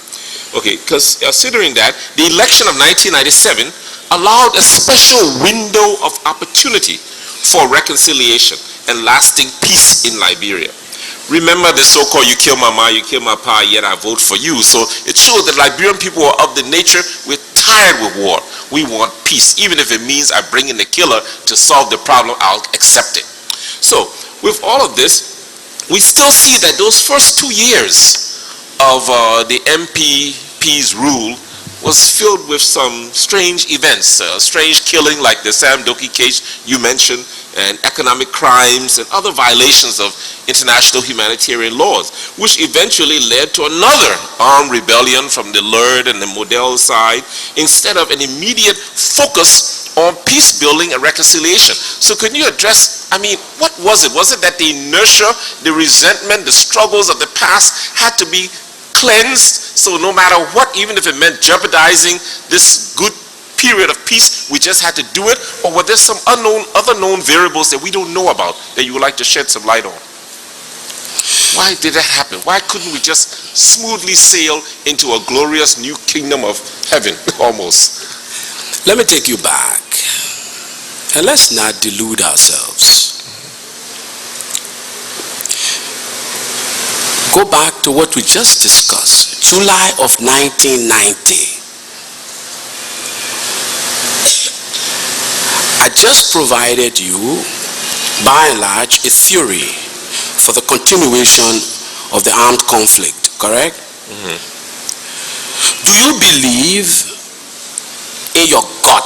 Okay, because considering that, the election of 1997 allowed a special window of opportunity for reconciliation and lasting peace in Liberia. Remember the so-called you kill my ma, you kill my pa, yet I vote for you. So it showed that Liberian people were of the nature, we're tired with war. We want peace. Even if it means I bring in the killer to solve the problem, I'll accept it. So with all of this, we still see that those first 2 years of the MPP's rule was filled with some strange events, strange killing like the Sam Doki case you mentioned, and economic crimes and other violations of international humanitarian laws, which eventually led to another armed rebellion from the LERD and the Model side, instead of an immediate focus on peace building and reconciliation. So can you address, I mean, what was it? Was it that the inertia, the resentment, the struggles of the past had to be cleansed, so no matter what, even if it meant jeopardizing this good period of peace, we just had to do it? Or were there some other known variables that we don't know about that you would like to shed some light on? Why did that happen? Why couldn't we just smoothly sail into a glorious new kingdom of heaven, almost? Let me take you back. And let's not delude ourselves. Go back to what we just discussed, July of 1990. I just provided you, by and large, a theory for the continuation of the armed conflict, correct? Mm-hmm. Do you believe in your gut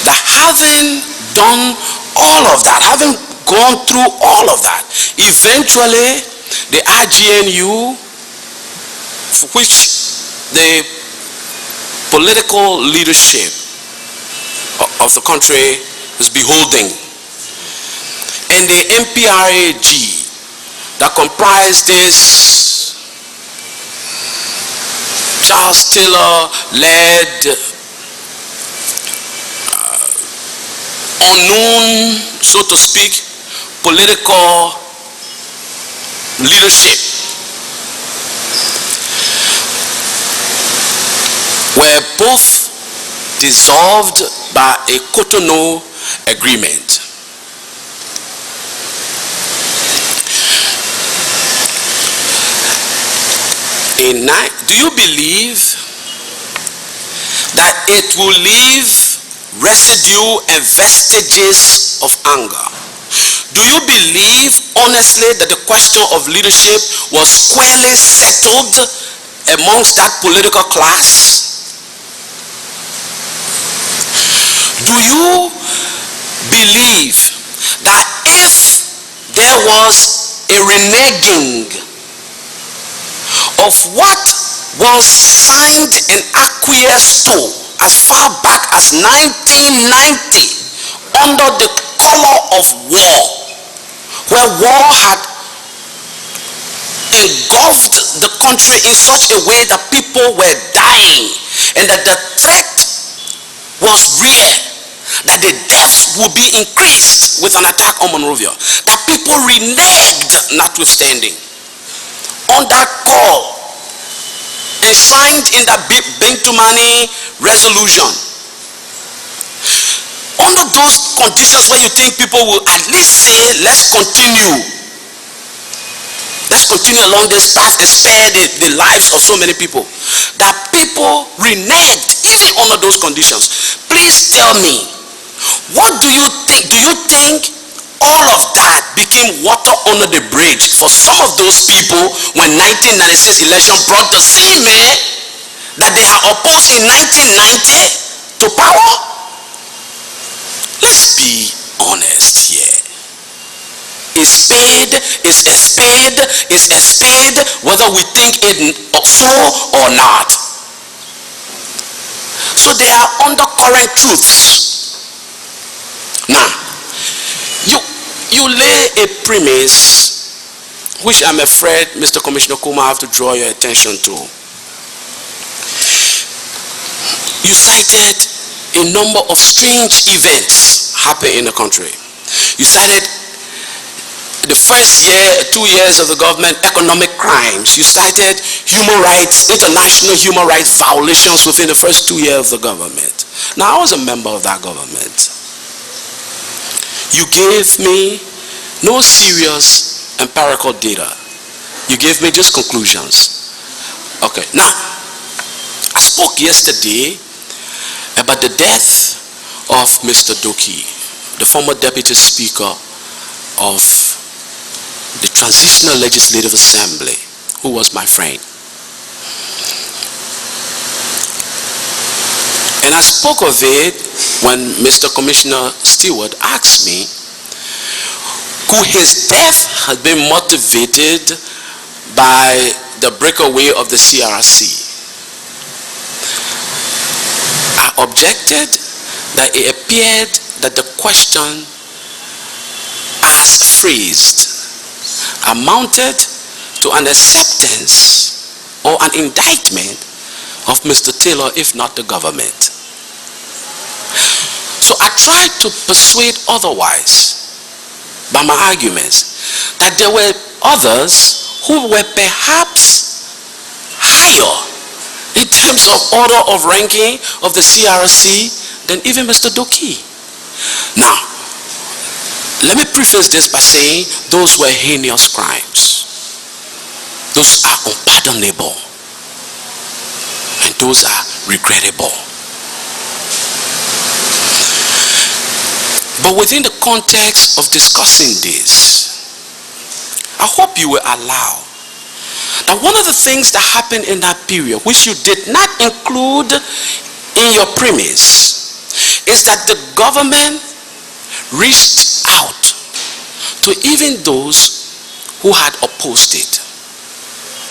that having done all of that, having gone through all of that, eventually the RGNU, for which the political leadership of the country is beholding, and the MPRAG that comprised this Charles Taylor-led unknown, so to speak, political leadership were both dissolved by a Cotonou agreement. Do you believe that it will leave residue and vestiges of anger? Do you believe honestly that the question of leadership was squarely settled amongst that political class? Do you believe that if there was a reneging of what was signed and acquiesced to as far back as 1990 under the color of war, where war had engulfed the country in such a way that people were dying and that the threat was real, that the deaths would be increased with an attack on Monrovia, that people reneged notwithstanding on that call enshrined in that Bentumani resolution. Under those conditions where you think people will at least say, let's continue along this path and spare the lives of so many people, that people reneged even under those conditions. Please tell me, what do you think? Do you think all of that became water under the bridge for some of those people when 1996 election brought the same men that they had opposed in 1990 to power? Let's be honest here. A spade is a spade is a spade, whether we think it so or not. So they are undercurrent truths. Now, you lay a premise which I'm afraid, Mr. Commissioner Kuma, I have to draw your attention to. You cited a number of strange events happening in the country. You cited the first year, 2 years of the government, economic crimes. You cited human rights, international human rights violations within the first 2 years of the government. Now, I was a member of that government. You gave me no serious empirical data. You gave me just conclusions. Okay, now, I spoke yesterday about the death of Mr. Doki, the former Deputy Speaker of the Transitional Legislative Assembly, who was my friend. And I spoke of it when Mr. Commissioner Stewart asked me, could his death have been motivated by the breakaway of the TRC? I objected that it appeared that the question as phrased amounted to an acceptance or an indictment of Mr. Taylor, if not the government. So I tried to persuade otherwise. by my arguments that there were others who were perhaps higher in terms of order of ranking of the CRC than even Mr. Doki. Now, let me preface this by saying those were heinous crimes. Those are unpardonable. And those are regrettable. But within the context of discussing this, I hope you will allow that one of the things that happened in that period, which you did not include in your premise, is that the government reached out to even those who had opposed it.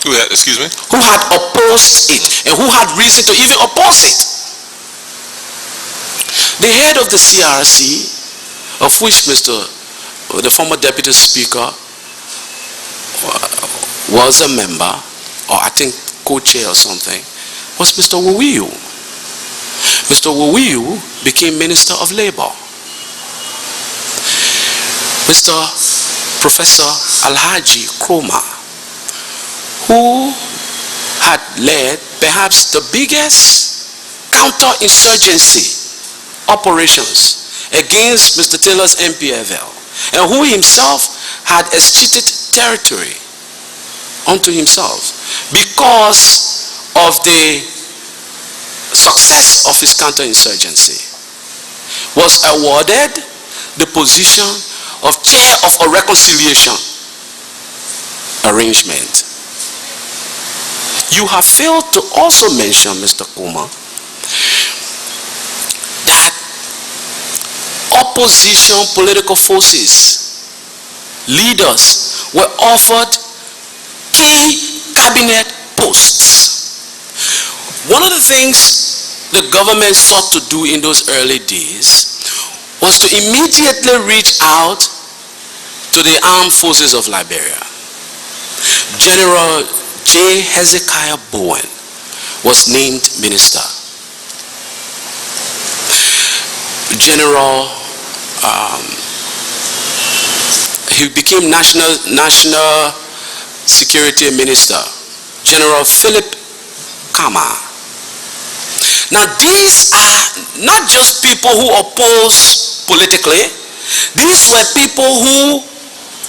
Who had, excuse me? Who had opposed it and who had reason to even oppose it. The head of the CRC, of which the former Deputy Speaker was a member, or I think co-chair or something, was Mr. Wuwiyu. Mr. Wuwiyu became Minister of Labor. Mr. Professor Alhaji Kroma, who had led perhaps the biggest counter-insurgency operations against Mr. Taylor's MPFL, and who himself had escheated territory unto himself because of the success of his counter-insurgency, was awarded the position of chair of a reconciliation arrangement. You have failed to also mention, Mr. Kuma, that opposition political forces, leaders, were offered key cabinet posts. One of the things the government sought to do in those early days was to immediately reach out to the armed forces of Liberia. General J. Hezekiah Bowen was named minister. He became national security minister, General Philip Kama. Now these are not just people who oppose politically. These were people who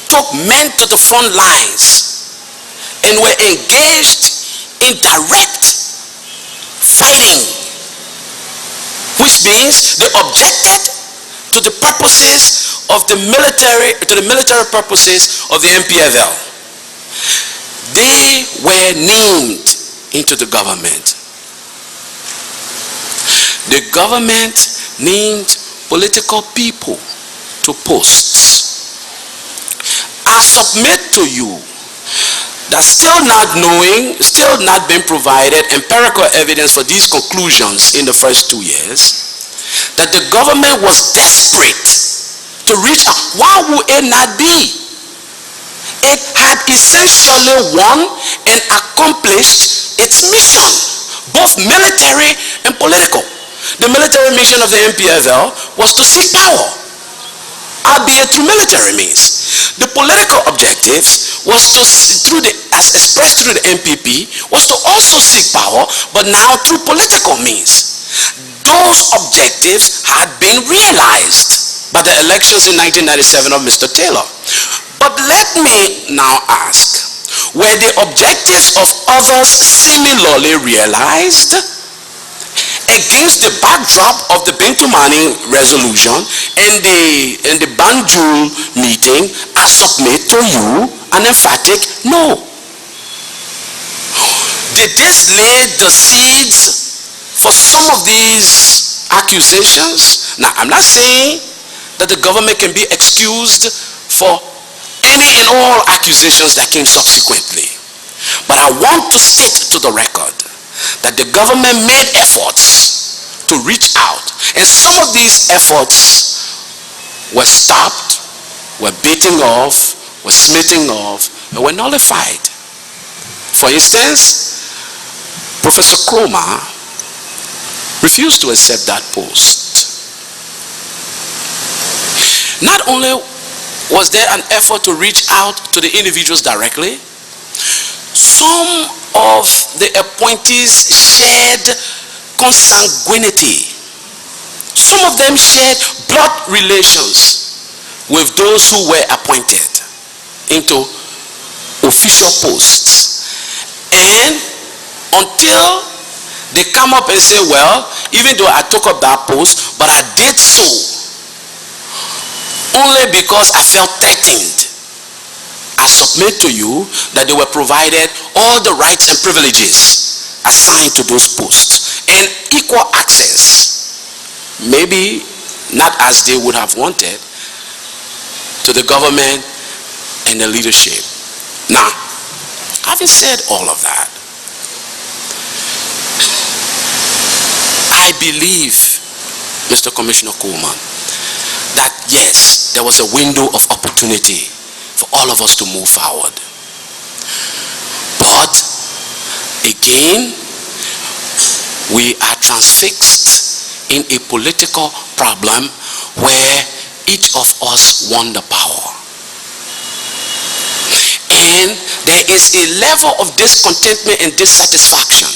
took men to the front lines and were engaged in direct fighting, which means they objected to the purposes of the military, purposes of the MPFL. They were named into the government. The government named political people to posts. I submit to you that still not being provided empirical evidence for these conclusions in the first 2 years, that the government was desperate to reach out. Why would it not be? It had essentially won and accomplished its mission, both military and political. The military mission of the MPFL was to seek power, albeit through military means. The political objective was to, as expressed through the MPP, was to also seek power, but now through political means. Those objectives had been realized by the elections in 1997 of Mr. Taylor. But let me now ask, were the objectives of others similarly realized? Against the backdrop of the Bintumani resolution and the Banjul meeting, I submit to you an emphatic no. Did this lay the seeds for some of these accusations? Now, I'm not saying that the government can be excused for any and all accusations that came subsequently. But I want to state to the record that the government made efforts to reach out, and some of these efforts were stopped, were beaten off, were smitten off, and were nullified. For instance, Professor Kroma refused to accept that post. Not only Was there an effort to reach out to the individuals directly? Some of the appointees shared consanguinity. Some of them shared blood relations with those who were appointed into official posts. And until they come up and say, well, even though I took up that post, but I did so only because I felt threatened. I submit to you that they were provided all the rights and privileges assigned to those posts and equal access, maybe not as they would have wanted, to the government and the leadership. Now, having said all of that, I believe, Mr. Commissioner Coleman, that yes, there was a window of opportunity for all of us to move forward. But again, we are transfixed in a political problem where each of us won the power. And there is a level of discontentment and dissatisfaction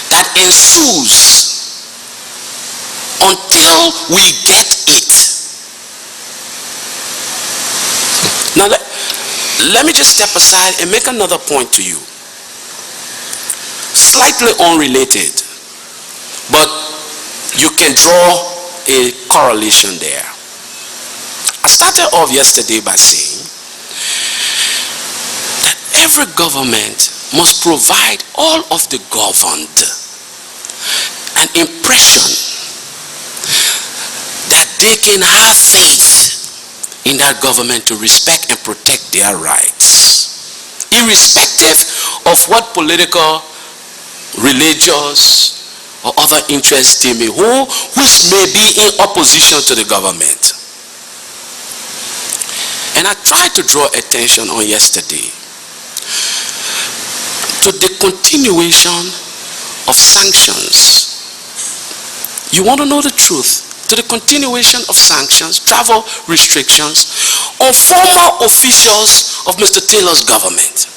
that ensues until we get it. Now let me just step aside and make another point to you. Slightly unrelated, but you can draw a correlation there. I started off yesterday by saying that every government must provide all of the governed an impression that they can have faith in that government to respect and protect their rights, irrespective of what political, religious, or other interests they may hold, which may be in opposition to the government. And I tried to draw attention on yesterday to the continuation of sanctions. You want to know the truth? To the continuation of sanctions, travel restrictions on former officials of Mr. Taylor's government.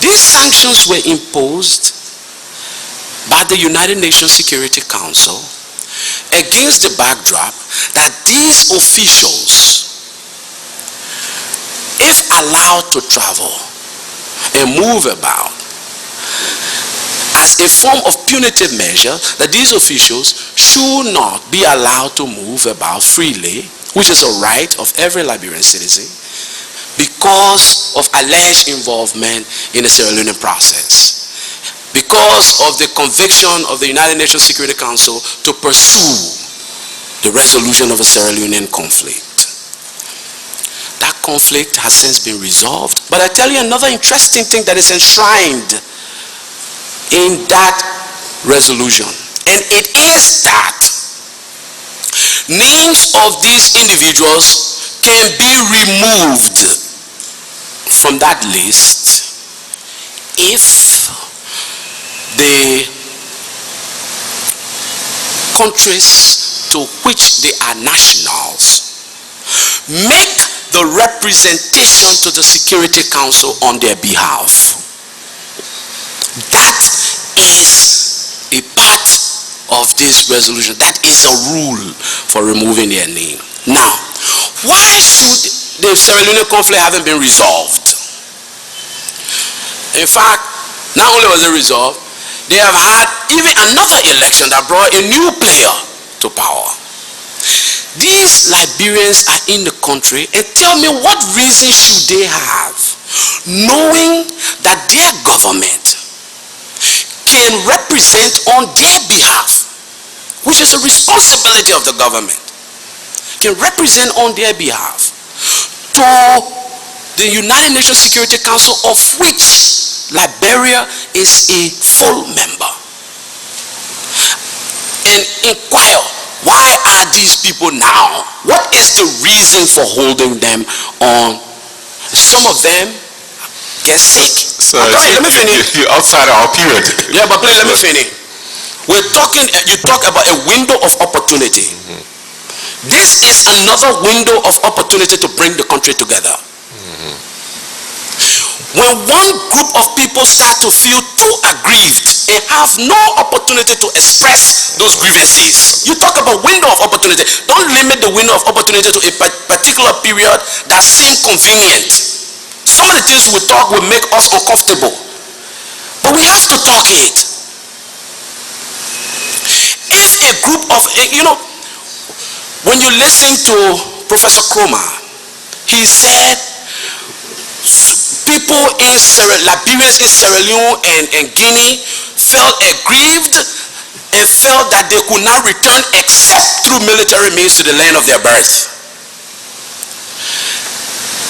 These sanctions were imposed by the United Nations Security Council against the backdrop that these officials, if allowed to travel and move about, as a form of punitive measure, that these officials should not be allowed to move about freely, which is a right of every Liberian citizen, because of alleged involvement in the Sierra Leone process, because of the conviction of the United Nations Security Council to pursue the resolution of a Sierra Leonean conflict. That conflict has since been resolved. But I tell you another interesting thing that is enshrined in that resolution, and it is that names of these individuals can be removed from that list if the countries to which they are nationals make the representation to the Security Council on their behalf. That is a part of this resolution. That is a rule for removing their name. Now, why should the Sierra Leone conflict haven't been resolved? In fact, not only was it resolved, they have had even another election that brought a new player to power. These Liberians are in the country, and tell me what reason should they have, knowing that their government can represent on their behalf, which is a responsibility of the government, can represent on their behalf to the United Nations Security Council, of which Liberia is a full member, and inquire, why are these people now? What is the reason for holding them on? Some of them get sick. So let me finish. You're outside our period. Yeah, but please let me finish. You talk about a window of opportunity. This is another window of opportunity to bring the country together. When one group of people start to feel too aggrieved and have no opportunity to express those grievances, you talk about window of opportunity. Don't limit the window of opportunity to a particular period that seems convenient. Some of the things we talk will make us uncomfortable, but we have to talk it. If a group of, when you listen to Professor Kroma, he said people in Liberians in Sierra Leone and Guinea felt aggrieved and felt that they could not return except through military means to the land of their birth.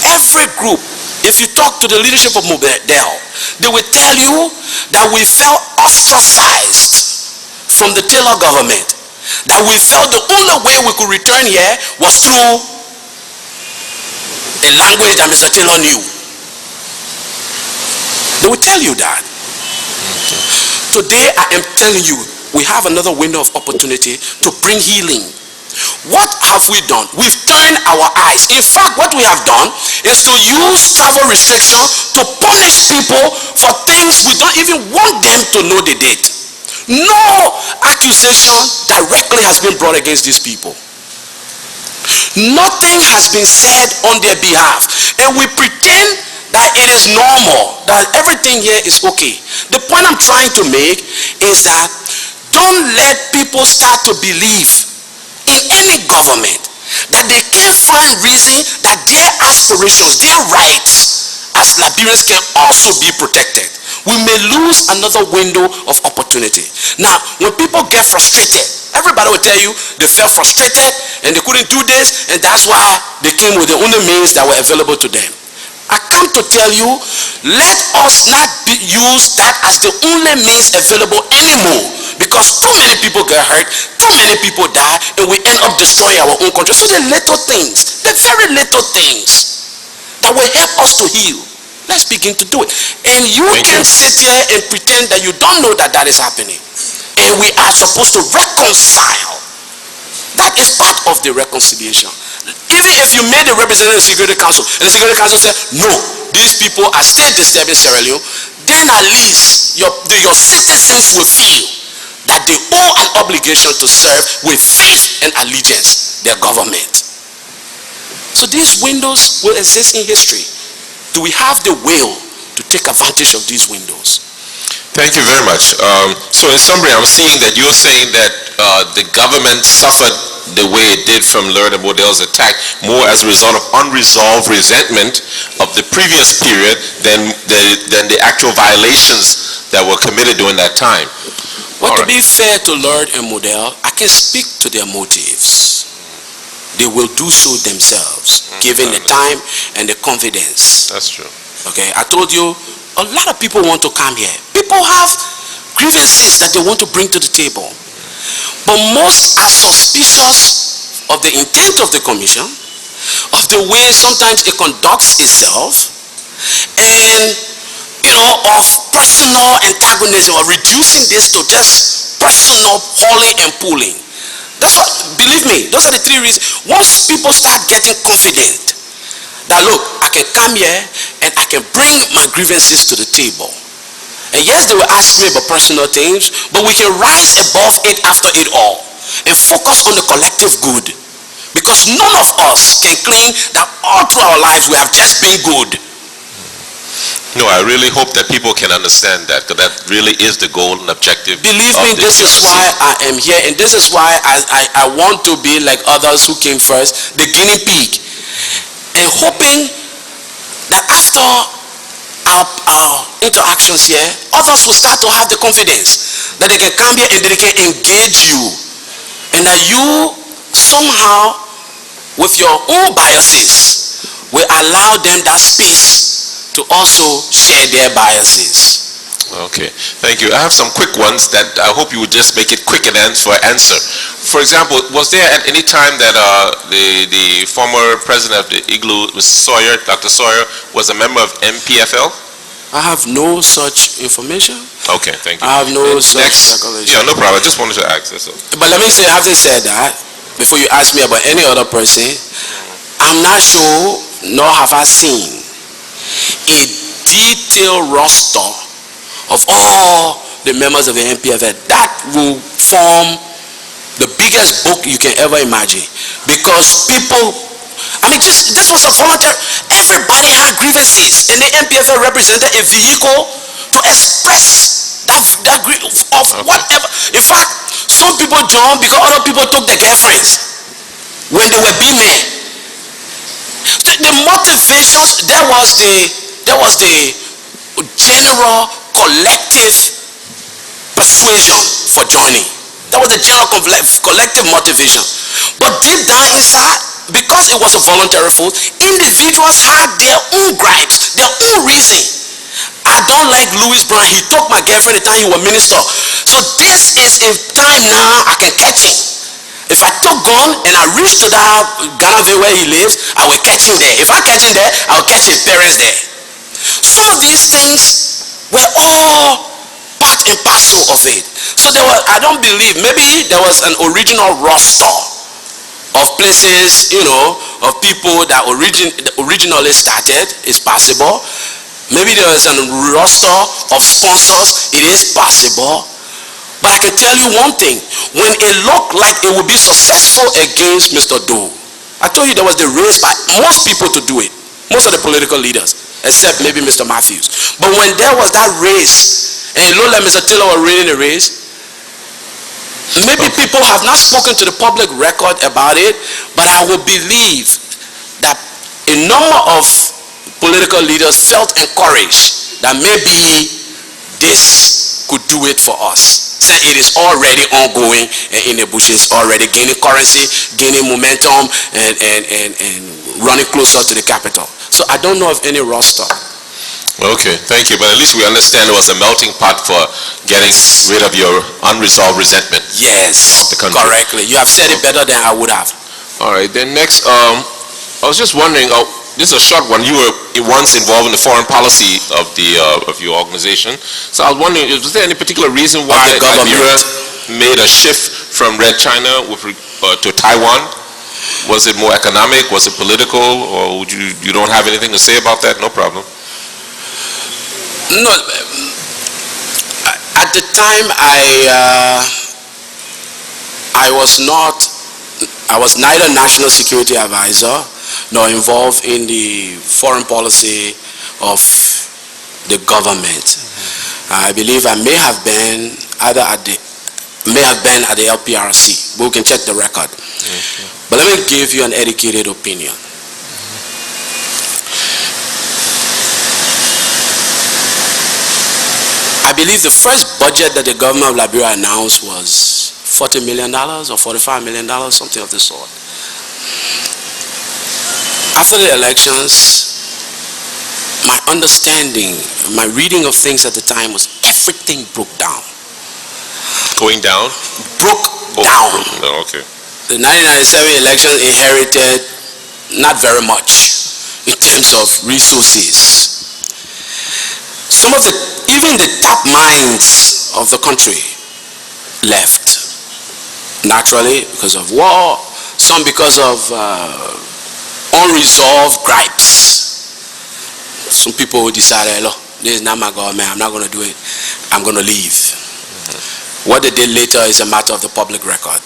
Every group, if you talk to the leadership of Model, they will tell you that we felt ostracized from the Taylor government, that we felt the only way we could return here was through a language that Mr. Taylor knew. They will tell you that. Today I am telling you, we have another window of opportunity to bring healing. What have we done? We've turned our eyes. In fact, what we have done is to use travel restriction to punish people for things we don't even want them to know they did. No accusation directly has been brought against these people. Nothing has been said on their behalf. And we pretend that it is normal, that everything here is okay. The point I'm trying to make is that don't let people start to believe in any government that they can't find reason that their aspirations, their rights as Liberians can also be protected. We may lose another window of opportunity. Now, when people get frustrated, everybody will tell you they felt frustrated and they couldn't do this, and that's why they came with the only means that were available to them. I come to tell you, let us not use that as the only means available anymore, because too many people get hurt, too many people die, and we end up destroying our own country. So the little things, the very little things that will help us to heal, let's begin to do it. And you can sit there and pretend that you don't know that that is happening. And we are supposed to reconcile. That is part of the reconciliation. Even if you made a representative of the Security Council, and the Security Council said, no, these people are still disturbing Sierra Leone, then at least your citizens will feel that they owe an obligation to serve with faith and allegiance their government. So these windows will exist in history. Do we have the will to take advantage of these windows? Thank you very much. So in summary, I'm seeing that you're saying that the government suffered the way it did from Laird and Model's attack more as a result of unresolved resentment of the previous period than the actual violations that were committed during that time. Well, to be fair to Laird and Model, I can speak to their motives. They will do so themselves, given the time and the confidence. That's true. Okay, I told you, a lot of people want to come here. People have grievances that they want to bring to the table. But most are suspicious of the intent of the commission, of the way sometimes it conducts itself, and of personal antagonism, or reducing this to just personal hauling and pulling. That's what, believe me, those are the three reasons. Once people start getting confident that, look, I can come here and I can bring my grievances to the table. And yes, they will ask me about personal things, but we can rise above it after it all and focus on the collective good. Because none of us can claim that all through our lives we have just been good. No, I really hope that people can understand that, because that really is the goal and objective. Believe me, this is why I am here, and this is why I want to be like others who came first, the guinea pig, and hoping that after our interactions here, others will start to have the confidence that they can come here and they can engage you, and that you somehow, with your own biases, will allow them that space to also share their biases. Okay, thank you. I have some quick ones that I hope you would just make it quick and answer. For example, was there at any time that the former president of the IGLU, Mr. Sawyer, Dr. Sawyer, was a member of MPFL? I have no such information. Okay, thank you. I have no such recollection. Yeah, no problem. I just wanted to ask this. But let me say, having said that, before you ask me about any other person, I'm not sure, nor have I seen a detailed roster of all the members of the NPFL. That will form the biggest book you can ever imagine, because people, I mean, this was a voluntary, everybody had grievances, and the NPFL represented a vehicle to express that grief of whatever. In fact, some people joined because other people took their girlfriends when they were being men. The motivations, there was the general collective persuasion for joining. That was the general collective motivation. But deep down inside, because it was a voluntary vote, individuals had their own gripes, their own reason. I don't like Louis Brown. He took my girlfriend the time he was minister. So this is a time now I can catch him. If I took gun and I reached to that Ghana where he lives, I will catch him there. If I catch him there, I will catch his parents there. Some of these things were all part and parcel of it. So there was, I don't believe, maybe there was an original roster of places, you know, of people that originally started. It's possible. Maybe there was a roster of sponsors. It is possible. But I can tell you one thing. When it looked like it would be successful against Mr. Doe, I told you there was the race by most people to do it. Most of the political leaders, except maybe Mr. Matthews. But when there was that race, and it looked like Mr. Taylor was winning the race, maybe people have not spoken to the public record about it, but I would believe that a number of political leaders felt encouraged that maybe this could do it for us. Said it is already ongoing and in the bushes, already gaining currency, gaining momentum, and running closer to the capital. So I don't know of any roster. Okay, thank you. But at least we understand it was a melting pot for getting rid of your unresolved resentment. Yes, of the country. correctly. You have said it better than I would have. All right, then next, I was just wondering, this is a short one. You were once involved in the foreign policy of your organization. So I was wondering, was there any particular reason why Liberia made a shift from Red China to Taiwan? Was it more economic? Was it political? Or would you don't have anything to say about that? No problem. No, at the time I was neither national security advisor nor involved in the foreign policy of the government. I believe I may have been at the LPRC, but we can check the record. Okay. But let me give you an educated opinion. I believe the first budget that the government of Liberia announced was $40 million or $45 million, something of the sort. After the elections, my understanding, my reading of things at the time was everything broke down. Going down? Broke down. Okay. The 1997 election inherited not very much in terms of resources. Some of even the top minds of the country left. Naturally, because of war, some because of unresolved gripes. Some people decided, look, this is not my government, I'm not going to do it, I'm going to leave. What they did later is a matter of the public record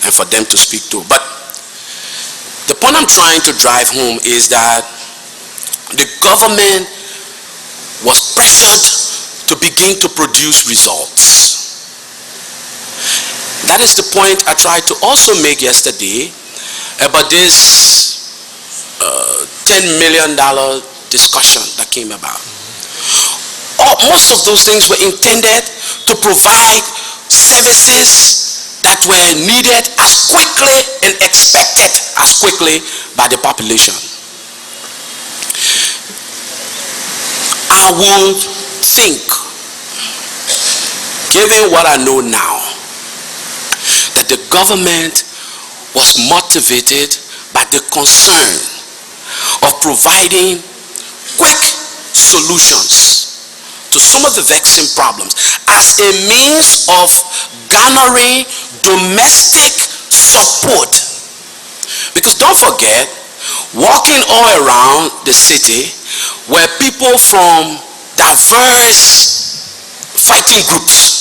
and for them to speak to. But the point I'm trying to drive home is that the government was pressured to begin to produce results. That is the point I tried to also make yesterday about this $10 million discussion that came about. Most of those things were intended to provide services that were needed as quickly and expected as quickly by the population. I would think, given what I know now, that the government was motivated by the concern of providing quick solutions to some of the vexing problems as a means of garnering domestic support. Because don't forget, walking all around the city were people from diverse fighting groups.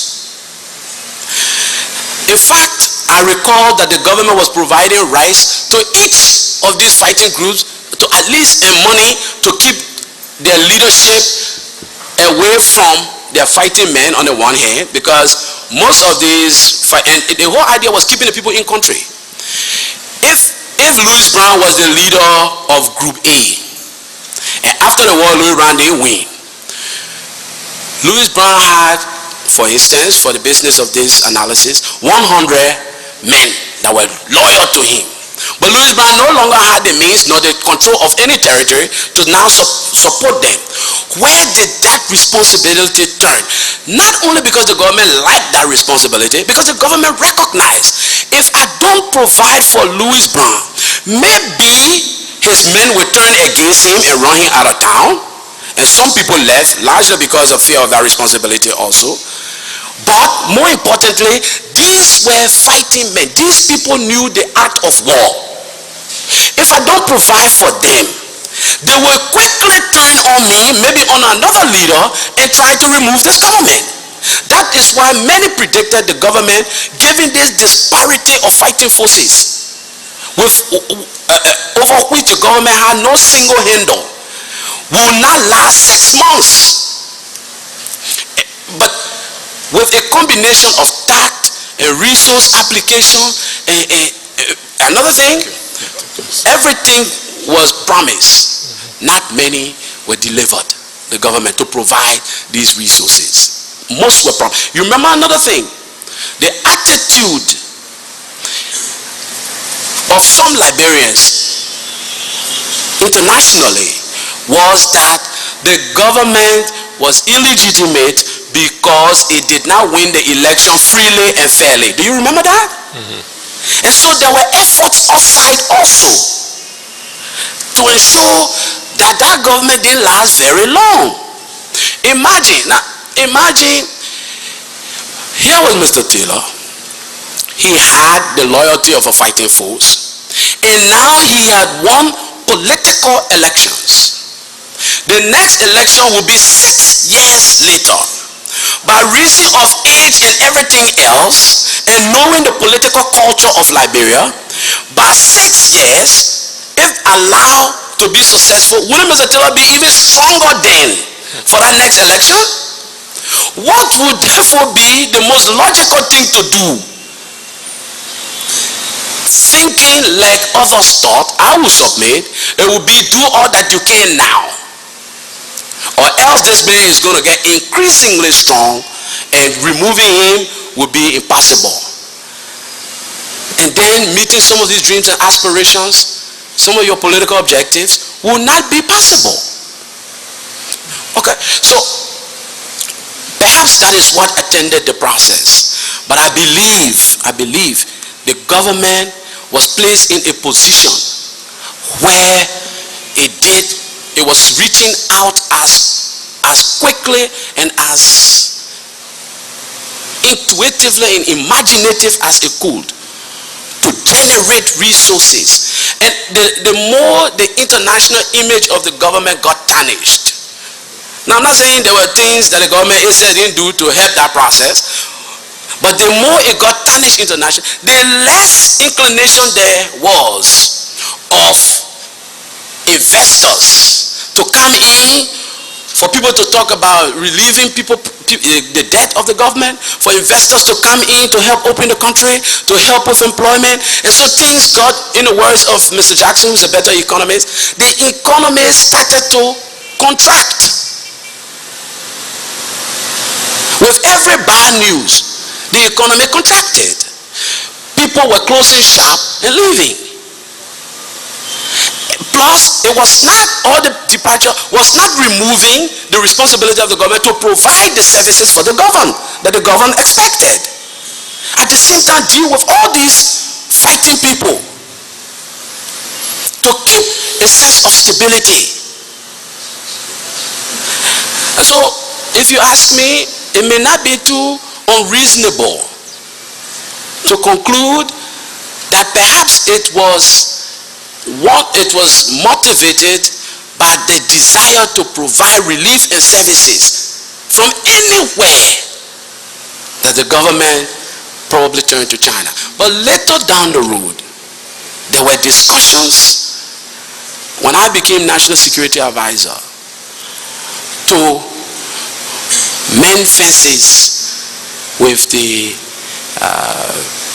In fact, I recall that the government was providing rice to each of these fighting groups to at least earn money to keep their leadership away from their fighting men on the one hand, because most of these and the whole idea was keeping the people in country. If Louis Brown was the leader of Group A, and after the war Louis Brown didn't win, Louis Brown had, for instance, for the business of this analysis, 100 men that were loyal to him. But Louis Brown no longer had the means nor the control of any territory to now support them. Where did that responsibility turn? Not only because the government liked that responsibility, because the government recognized, if I don't provide for Louis Brown, maybe his men will turn against him and run him out of town. And some people left, largely because of fear of that responsibility also. But more importantly, these were fighting men. These people knew the art of war. If I don't provide for them, they will quickly turn on me, maybe on another leader, and try to remove this government. That is why many predicted the government, given this disparity of fighting forces, over which the government had no single handle, will not last 6 months. But with a combination of tact and resource application and another thing, everything was promised. Not many were delivered, the government, to provide these resources. Most were promised. You remember another thing, the attitude of some Liberians internationally was that the government was illegitimate because it did not win the election freely and fairly. Do you remember that? And so there were efforts offside also to ensure that that government didn't last very long. Imagine, here was Mr. Taylor. He had the loyalty of a fighting force, and now he had won political elections. The next election will be 6 years later. By reason of age and everything else, and knowing the political culture of Liberia, by 6 years, if allowed to be successful, wouldn't Mr. Taylor be even stronger then for that next election? What would therefore be the most logical thing to do? Thinking like others thought, I will submit, it will be do all that you can now, or else this man is going to get increasingly strong and removing him will be impossible. And then meeting some of these dreams and aspirations, some of your political objectives will not be possible. Okay, so perhaps that is what attended the process. But I believe the government was placed in a position where it was reaching out as quickly and as intuitively and imaginative as it could to generate resources. And the more the international image of the government got tarnished. Now, I'm not saying there were things that the government didn't do to help that process, but the more it got tarnished internationally, the less inclination there was of investors to come in, for people to talk about relieving the debt of the government, for investors to come in to help open the country, to help with employment. And so things got, in the words of Mr. Jackson, who's a better economist, the economy started to contract. With every bad news, the economy contracted. People were closing shop and leaving. Plus, it was not, all the departure was not removing the responsibility of the government to provide the services for the government that the government expected. At the same time, deal with all these fighting people to keep a sense of stability. And so, if you ask me, it may not be too unreasonable to conclude that perhaps it was motivated by the desire to provide relief and services from anywhere that the government probably turned to China. But later down the road, there were discussions when I became National Security Advisor to mend fences with the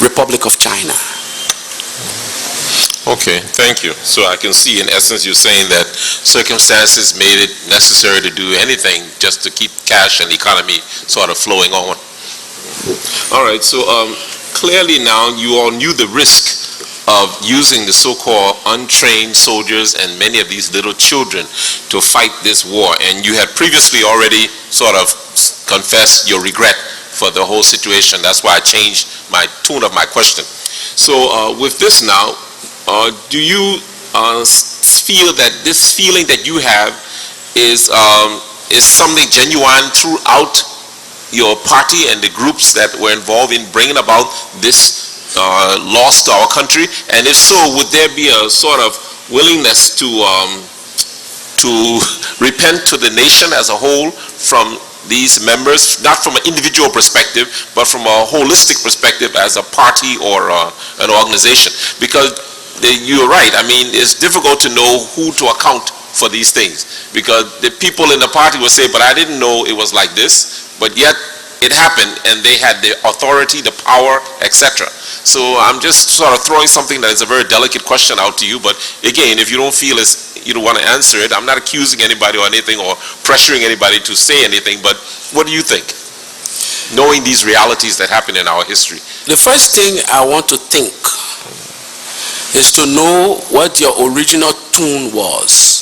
Republic of China. Okay, thank you. So I can see in essence you're saying that circumstances made it necessary to do anything just to keep cash and economy sort of flowing on. All right, so clearly now you all knew the risk of using the so-called untrained soldiers and many of these little children to fight this war, and you had previously already sort of confessed your regret for the whole situation. That's why I changed my tune of my question. So with this now, do you feel that this feeling that you have is something genuine throughout your party and the groups that were involved in bringing about this loss to our country? And if so, would there be a sort of willingness to repent to the nation as a whole from these members, not from an individual perspective, but from a holistic perspective as a party or an organization? Because you're right, I mean, it's difficult to know who to account for these things, because the people in the party will say, but I didn't know it was like this, but yet it happened and they had the authority, the power, etc. So I'm just sort of throwing something that is a very delicate question out to you, but again, if you don't feel you don't want to answer it, I'm not accusing anybody or anything or pressuring anybody to say anything, but what do you think, knowing these realities that happen in our history? The first thing I want to think is to know what your original tune was.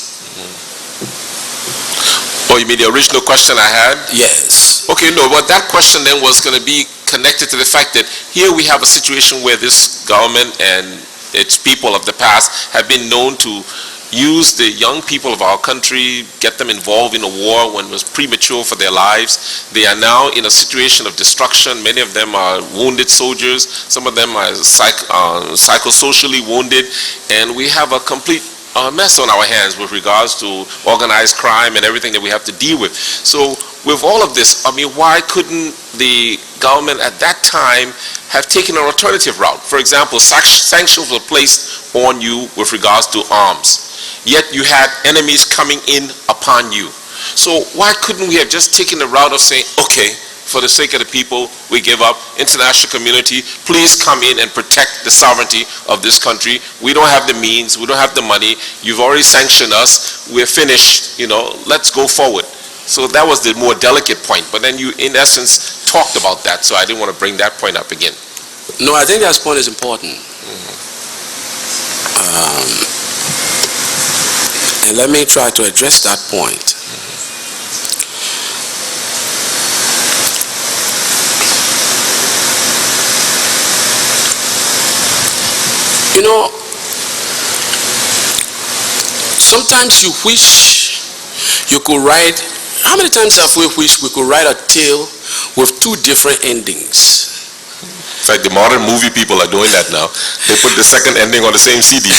Oh, you mean the original question I had? Yes. Okay, no, but that question then was going to be connected to the fact that here we have a situation where this government and its people of the past have been known to use the young people of our country, get them involved in a war when it was premature for their lives. They are now in a situation of destruction. Many of them are wounded soldiers. Some of them are psychosocially wounded. And we have a complete mess on our hands with regards to organized crime and everything that we have to deal with. So with all of this, I mean, why couldn't the government at that time have taken an alternative route? For example, sanctions were placed on you with regards to arms, yet you had enemies coming in upon you. So why couldn't we have just taken the route of saying, okay, for the sake of the people, we give up. International community, please come in and protect the sovereignty of this country. We don't have the means, we don't have the money. You've already sanctioned us. We're finished, you know, let's go forward. So that was the more delicate point. But then you, in essence, talked about that. So I didn't want to bring that point up again. No, I think that point is important. And let me try to address that point. You know, sometimes you wish you could write, how many times have we wished we could write a tale with two different endings? In fact, the modern movie people are doing that now. They put the second ending on the same CD.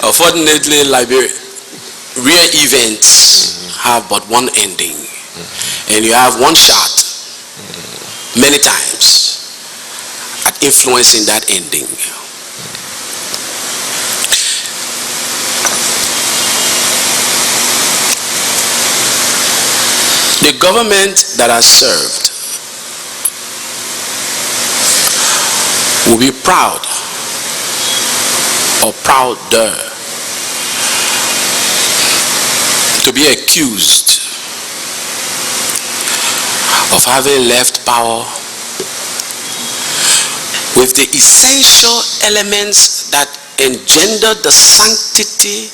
Unfortunately, real events have but one ending. And you have one shot many times at influencing that ending. The government that has served will be proud or prouder to be accused of having left power with the essential elements that engender the sanctity,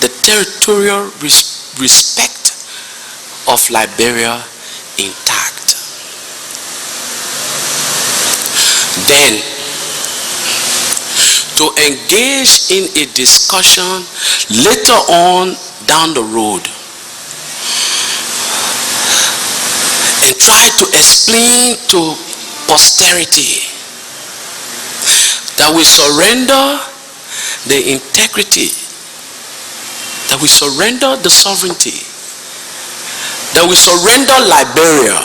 the territorial respect of Liberia intact. Then, to engage in a discussion later on down the road and try to explain to posterity that we surrender the integrity, that we surrender the sovereignty, that we surrender Liberia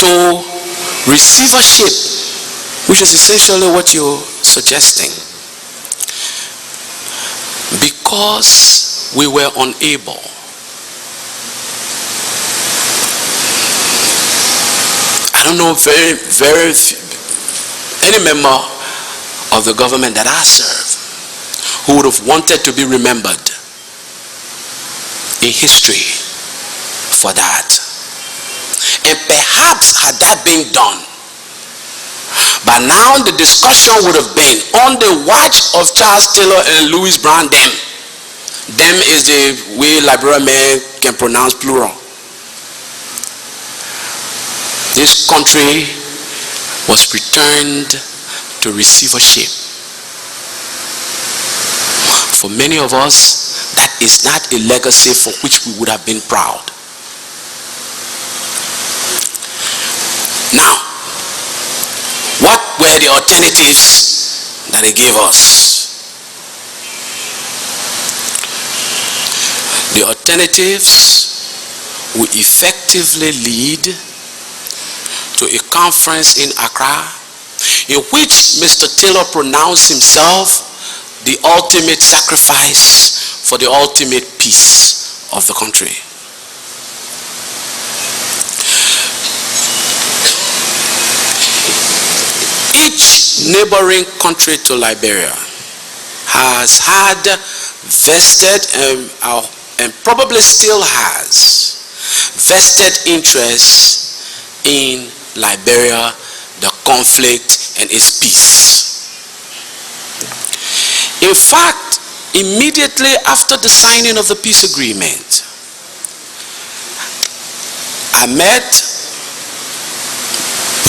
to receivership, which is essentially what you're suggesting, because we were unable. I don't know any member of the government that I serve who would have wanted to be remembered in history for that. And perhaps had that been done, by now the discussion would have been on the watch of Charles Taylor and Louis Brown. Them is the way Liberian men can pronounce plural. This country was returned to receivership. For many of us, that is not a legacy for which we would have been proud. Now, what were the alternatives that they gave us? The alternatives will effectively lead to a conference in Accra in which Mr. Taylor pronounced himself the ultimate sacrifice for the ultimate peace of the country. Each neighboring country to Liberia has had vested and probably still has vested interests in Liberia, the conflict, and its peace. In fact, immediately after the signing of the peace agreement, I met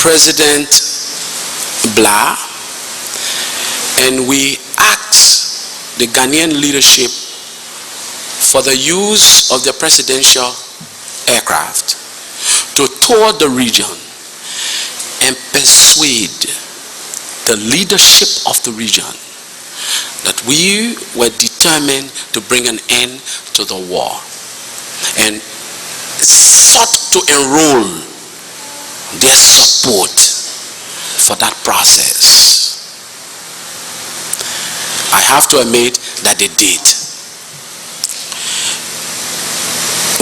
President Blah, and we asked the Ghanaian leadership for the use of the presidential aircraft to tour the region and persuade the leadership of the region that we were determined to bring an end to the war and sought to enroll their support for that process. I have to admit that they did.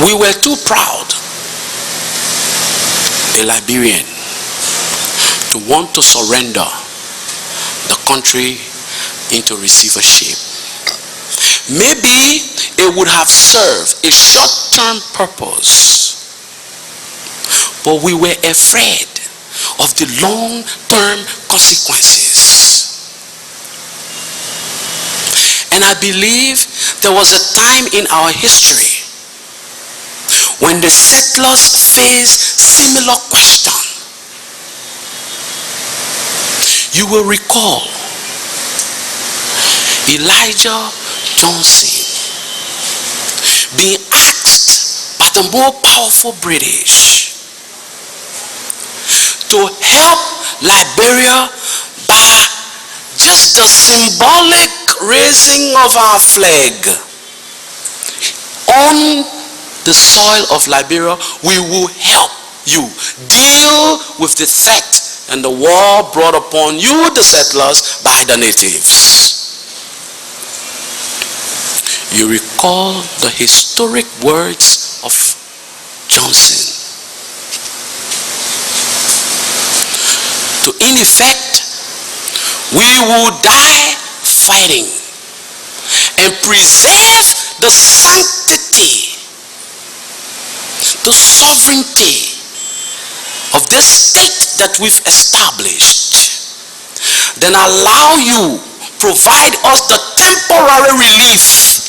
We were too proud, a Liberian, to want to surrender the country into receivership. Maybe it would have served a short-term purpose, but we were afraid of the long-term consequences. And I believe there was a time in our history when the settlers faced similar question. You will recall Elijah Johnson being asked by the more powerful British to help Liberia by just the symbolic raising of our flag on the soil of Liberia. We will help you deal with the threat and the war brought upon you, the settlers, by the natives. You recall the historic words of Johnson. To in effect, we will die fighting and preserve the sanctity, the sovereignty of this state that we've established, then allow you, provide us the temporary relief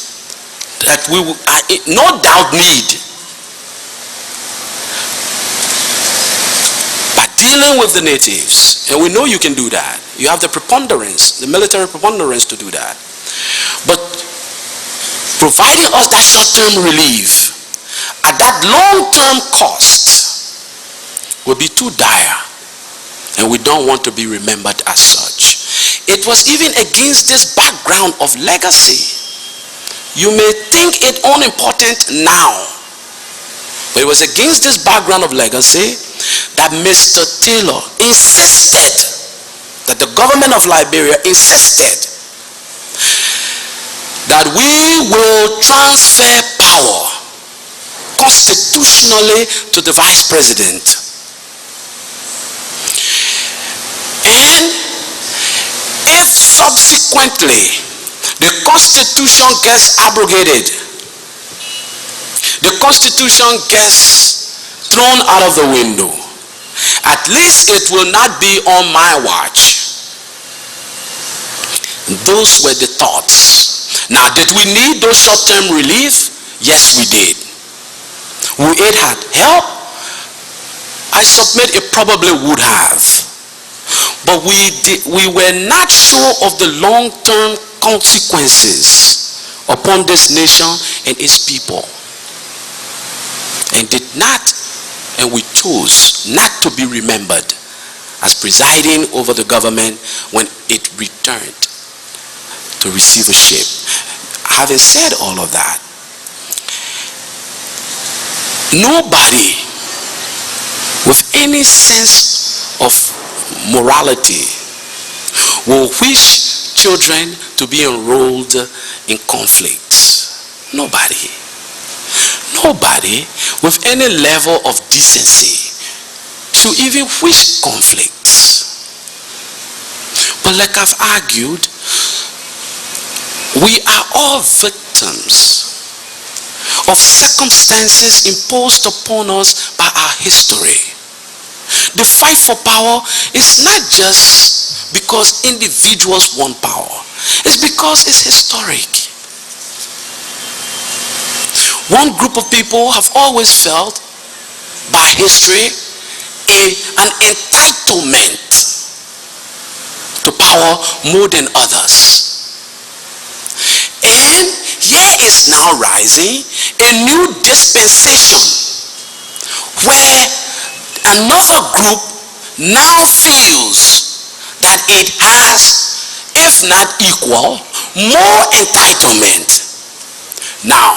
that we will no doubt need by dealing with the natives. And we know you can do that. You have the preponderance, the military preponderance to do that. But providing us that short-term relief at that long-term cost will be too dire and we don't want to be remembered as such. It was even against this background of legacy. You may think it unimportant now, but it was against this background of legacy that Mr. Taylor insisted, that the government of Liberia insisted, that we will transfer power constitutionally to the vice president. And if subsequently the constitution gets abrogated, the constitution gets thrown out of the window, at least it will not be on my watch. Those were the thoughts. Now, did we need those short-term relief? Yes, we did. Would it have helped? I submit it probably would have. But we were not sure of the long-term consequences upon this nation and its people. And we chose not to be remembered as presiding over the government when it returned to receivership. Having said all of that, nobody with any sense of morality will wish children to be enrolled in conflicts. Nobody with any level of decency should even wish conflicts. But like I've argued, we are all victims of circumstances imposed upon us by our history. The fight for power is not just because individuals want power. It's because it's historic. One group of people have always felt by history an entitlement to power more than others. And here is now rising a new dispensation where another group now feels that it has, if not equal, more entitlement. Now,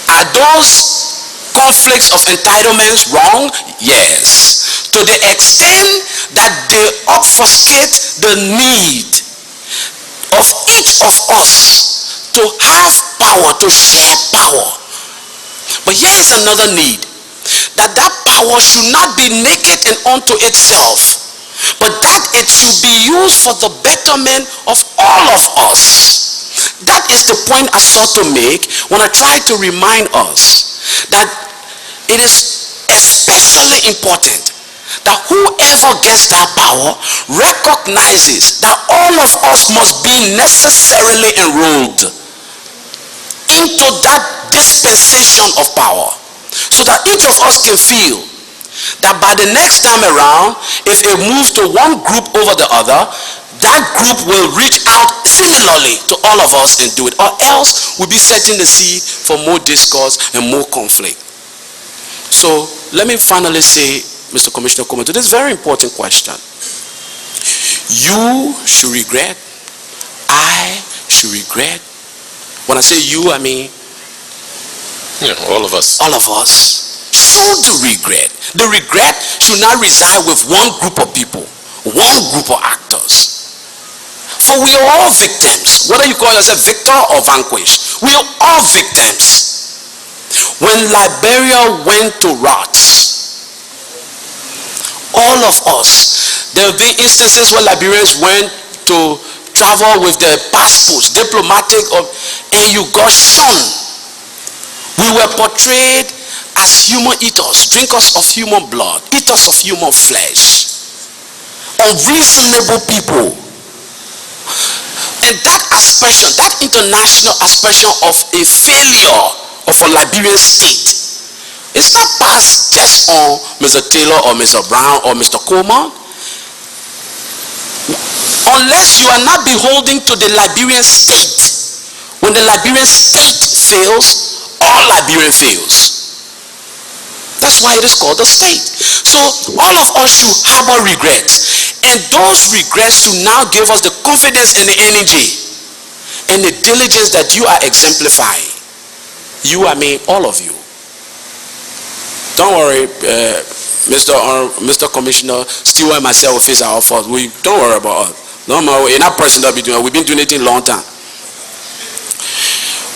are those conflicts of entitlements wrong? Yes. To the extent that they obfuscate the need of each of us to have power, to share power. But here is another need, that power should not be naked and unto itself, but that it should be used for the betterment of all of us. That is the point I sought to make when I tried to remind us that it is especially important that whoever gets that power recognizes that all of us must be necessarily enrolled into that dispensation of power, so that each of us can feel that by the next time around, if it moves to one group over the other, that group will reach out similarly to all of us and do it, or else we'll be setting the seed for more discourse and more conflict. So let me finally say, Mr. Commissioner Kuma, to this very important question. You should regret, I should regret. When I say you, I mean all of us. All of us should regret. The regret should not reside with one group of people, one group of actors. For we are all victims, whether you call yourself victor or vanquished. We are all victims. When Liberia went to rot, all of us, there have been instances where Liberians went to travel with their passports, diplomatic, and you got shunned. We were portrayed as human eaters, drinkers of human blood, eaters of human flesh, unreasonable people. And that aspersion, that international aspersion of a failure of a Liberian state, it's not passed just on Mr. Taylor or Mr. Brown or Mr. Coleman. Unless you are not beholden to the Liberian state. When the Liberian state fails, all Liberia fails. That's That's why it is called a state. So all of us should harbor regrets. And those regrets should now give us the confidence and the energy and the diligence that you are exemplifying. You, I mean, all of you. Don't worry, Mr. Commissioner, Stewart and myself will face our fault. Don't worry about us. No more, you're not person that be doing it. We've been doing it in a long time.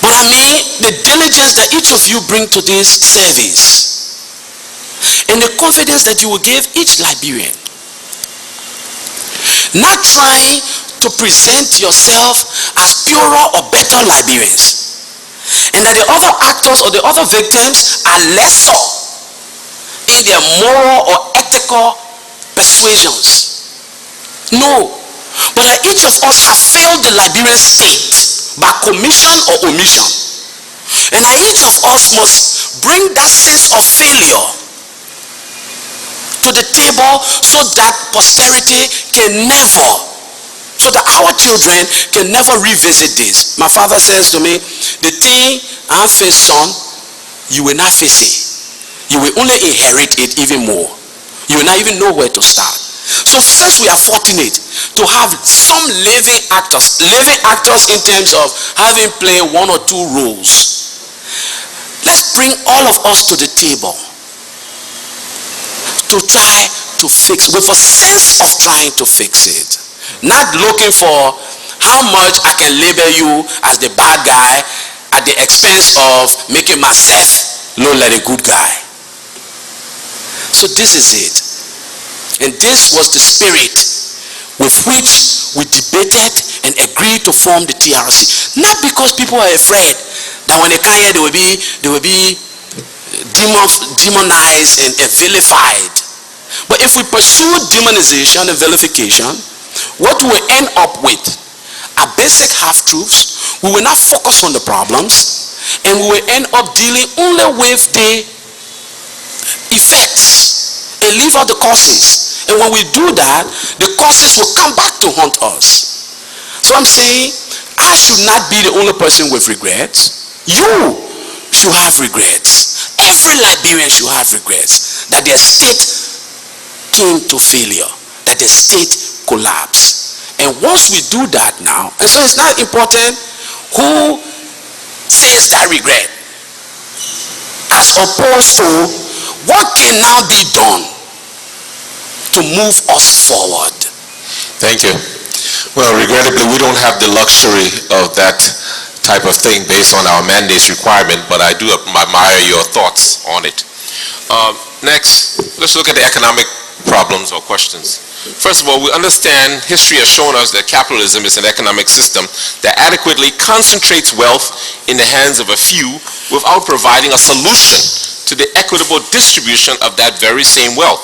But I mean, the diligence that each of you bring to this service and the confidence that you will give each Liberian. Not trying to present yourself as purer or better Liberians. And that the other actors or the other victims are lesser in their moral or ethical persuasions. No. But that each of us have failed the Liberian state by commission or omission. And that each of us must bring that sense of failure to the table so that posterity can never, so that our children can never revisit this. My father says to me, the thing I face, son, you will not face it. You will only inherit it even more. You will not even know where to start. So first, we are fortunate to have some living actors in terms of having played one or two roles. Let's bring all of us to the table to try to fix, with a sense of trying to fix it. Not looking for how much I can label you as the bad guy at the expense of making myself look like a good guy. So this is it. And this was the spirit with which we debated and agreed to form the TRC. Not because people are afraid that when they come here they will be demonized and vilified. But if we pursue demonization and vilification, what we will end up with are basic half-truths. We will not focus on the problems, and we will end up dealing only with the effects and leave out the causes. And when we do that, the causes will come back to haunt us. So I'm saying, I should not be the only person with regrets. You should have regrets. Every Liberian should have regrets that their state came to failure, that the state collapsed. And once we do that now, and so it's not important who says that regret, as opposed to what can now be done to move us forward. Thank you. Well, regrettably, we don't have the luxury of that type of thing based on our mandate's requirement, but I do admire your thoughts on it. Next, let's look at the economic problems or questions. First of all, we understand history has shown us that capitalism is an economic system that adequately concentrates wealth in the hands of a few without providing a solution to the equitable distribution of that very same wealth.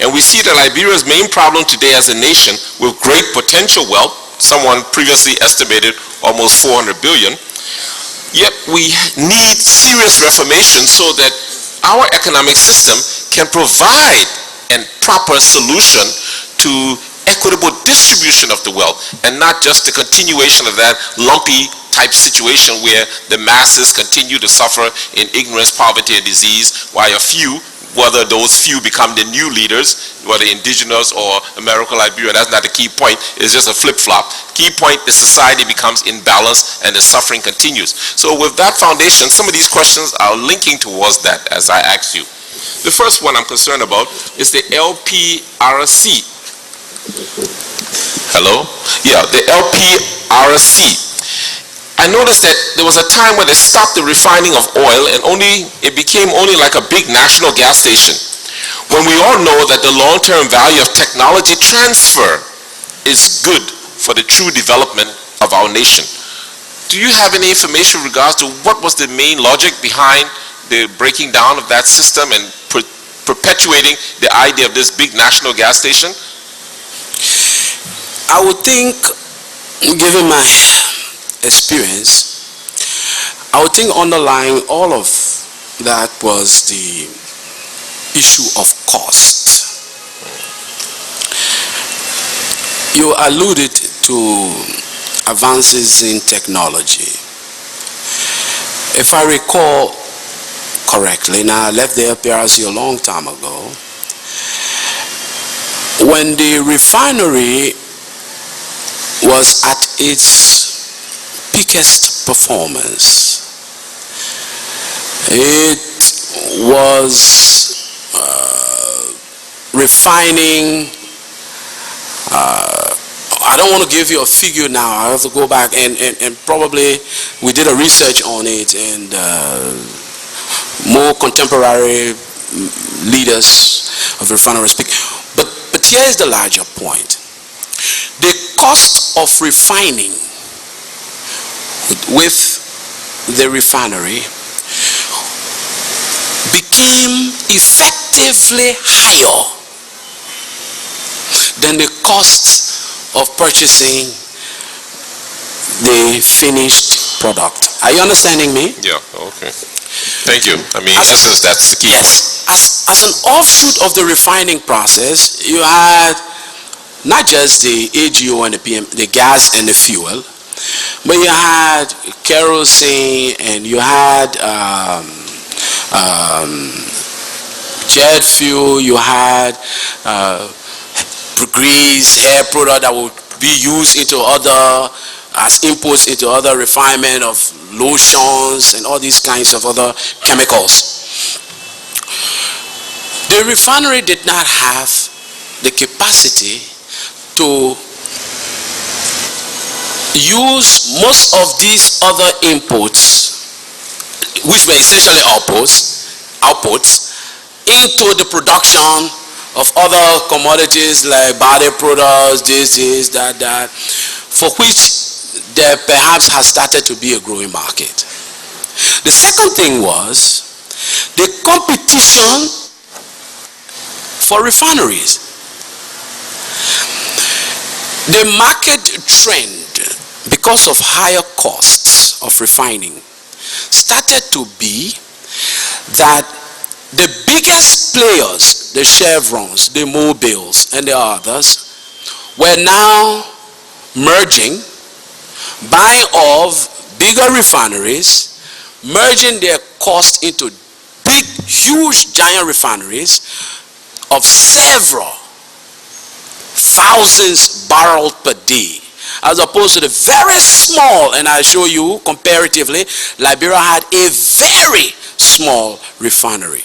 And we see that Liberia's main problem today as a nation with great potential wealth, someone previously estimated almost 400 billion, yet we need serious reformation so that our economic system can provide a proper solution to equitable distribution of the wealth, and not just the continuation of that lumpy type situation where the masses continue to suffer in ignorance, poverty, and disease, while a few, whether those few become the new leaders, whether indigenous or American Liberia, that's not the key point, it's just a flip-flop. Key point, the society becomes imbalanced and the suffering continues. So with that foundation, some of these questions are linking towards that as I asked you. The first one I'm concerned about is the LPRC. Hello? Yeah, the LPRC. I noticed that there was a time when they stopped the refining of oil and it became only like a big national gas station. When we all know that the long-term value of technology transfer is good for the true development of our nation. Do you have any information in regards to what was the main logic behind the breaking down of that system and perpetuating the idea of this big national gas station? I would think, given my experience, I would think underlying all of that was the issue of cost. You alluded to advances in technology. If I recall correctly. Now, I left the LPRC a long time ago. When the refinery was at its peakest performance, it was refining, I don't want to give you a figure now, I have to go back and probably we did a research on it, and more contemporary leaders of refinery speak. But here is the larger point. The cost of refining with the refinery became effectively higher than the cost of purchasing the finished product. Are you understanding me? Yeah, okay. Thank you. I mean, in essence, that's the key. Yes. As an offshoot of the refining process, you had not just the AGO and the PM, the gas and the fuel, but you had kerosene, and you had jet fuel, you had grease, hair product that would be used into other, as inputs into other refinement of lotions and all these kinds of other chemicals. The refinery did not have the capacity to use most of these other inputs, which were essentially outputs, into the production of other commodities like body products, this, that, for which there perhaps has started to be a growing market. The second thing was the competition for refineries. The market trend, because of higher costs of refining, started to be that the biggest players, the Chevrons, the Mobils, and the others, were now merging, buying of bigger refineries, merging their cost into big, huge, giant refineries of several thousands barrels per day, as opposed to the very small, and I show you comparatively, Liberia had a very small refinery.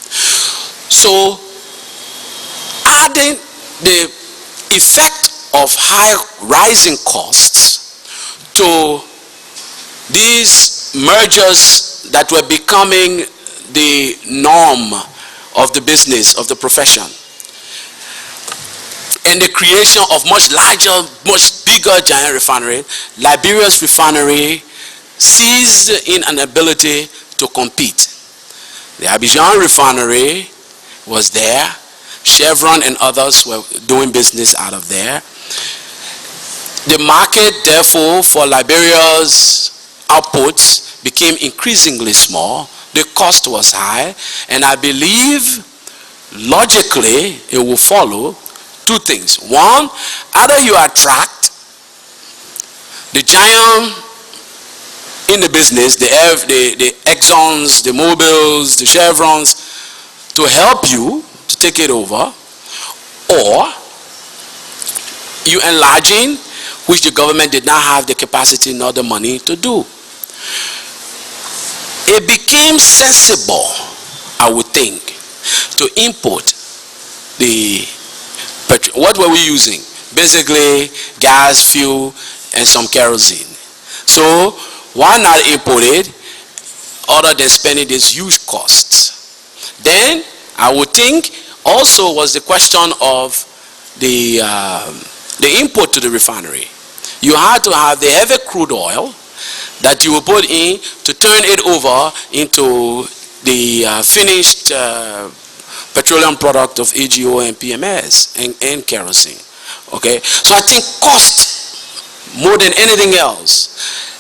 So, adding the effect of high rising costs to these mergers that were becoming the norm of the business, of the profession, and the creation of much larger, much bigger giant refinery, Liberia's refinery seized in an ability to compete. The Abidjan refinery was there. Chevron and others were doing business out of there. The market, therefore, for Liberia's outputs became increasingly small. The cost was high, and I believe logically it will follow two things. One, either you attract the giant in the business, the Exxons, the Mobils, the Chevrons, to help you to take it over, or you enlarging, which the government did not have the capacity nor the money to do. It became sensible, I would think, to import the petrol. What were we using? Basically gas, fuel, and some kerosene. So why not import it other than spending these huge costs? Then I would think also was the question of the input to the refinery. You had to have the heavy crude oil that you will put in to turn it over into the finished petroleum product of AGO and PMS and kerosene. Okay, so I think cost more than anything else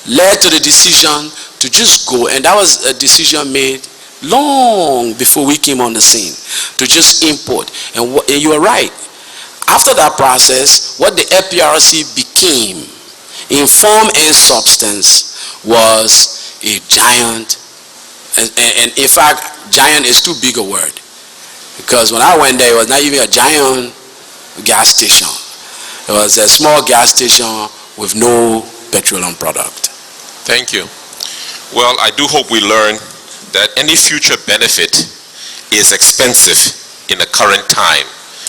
led to the decision to just go, and that was a decision made long before we came on the scene, to just import. And you are right. After that process, what the LPRC became in form and substance was a giant And in fact, giant is too big a word. Because when I went there, it was not even a giant gas station. It was a small gas station with no petroleum product. Thank you. Well, I do hope we learn that any future benefit is expensive in the current time.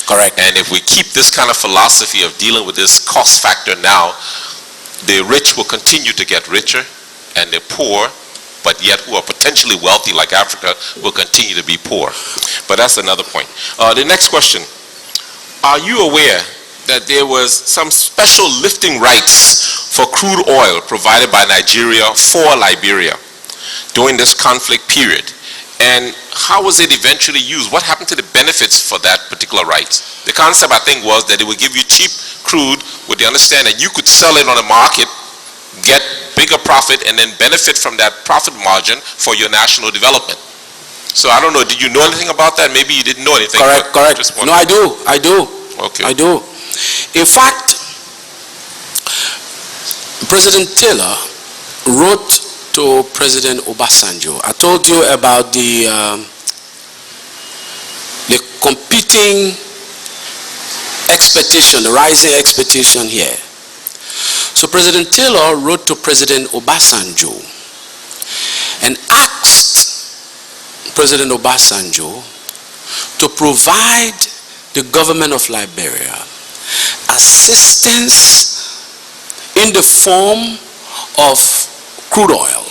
Correct. And if we keep this kind of philosophy of dealing with this cost factor now, the rich will continue to get richer, and the poor, but yet who are potentially wealthy like Africa, will continue to be poor. But that's another point. The next question. Are you aware that there was some special lifting rights for crude oil provided by Nigeria for Liberia during this conflict period? And how was it eventually used? What happened to the benefits for that particular right? The concept, I think, was that it would give you cheap crude with the understanding that you could sell it on the market, get bigger profit, and then benefit from that profit margin for your national development. So I don't know, did you know anything about that? Maybe you didn't know anything. Correct. No, I do. Okay. I do. In fact, President Taylor wrote to President Obasanjo. I told you about the competing expectation, the rising expectation here. So President Taylor wrote to President Obasanjo and asked President Obasanjo to provide the government of Liberia assistance in the form of crude oil.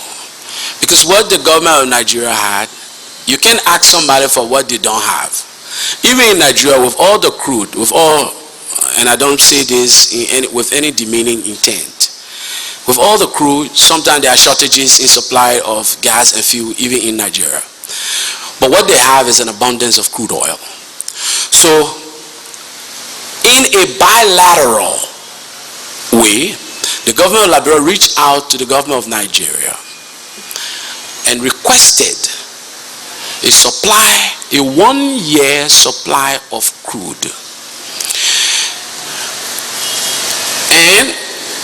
Because what the government of Nigeria had, you can't ask somebody for what they don't have. Even in Nigeria, with all the crude, with all, and I don't say this with any demeaning intent, with all the crude, sometimes there are shortages in supply of gas and fuel, even in Nigeria. But what they have is an abundance of crude oil. So, in a bilateral way, the government of Liberia reached out to the government of Nigeria and requested a 1-year supply of crude. And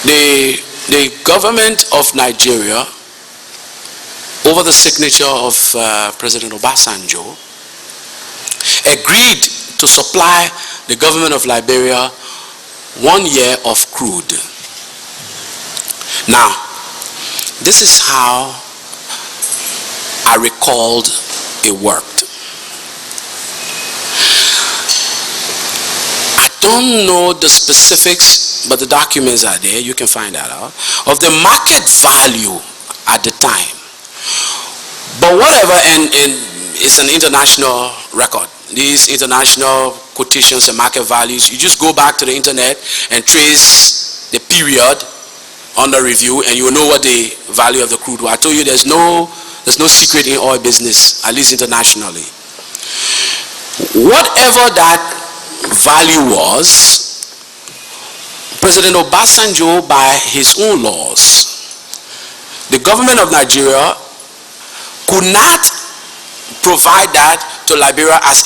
the government of Nigeria, over the signature of President Obasanjo, agreed to supply the government of Liberia 1 year of crude. Now, this is how I recalled it worked. I don't know the specifics, but the documents are there. You can find that out. Of the market value at the time. But whatever, and it's an international record. These international quotations and market values, you just go back to the internet and trace the period under review, and you will know what the value of the crude was. I told you there's no secret in oil business, at least internationally. Whatever that value was, President Obasanjo, by his own laws, the government of Nigeria could not provide that to Liberia as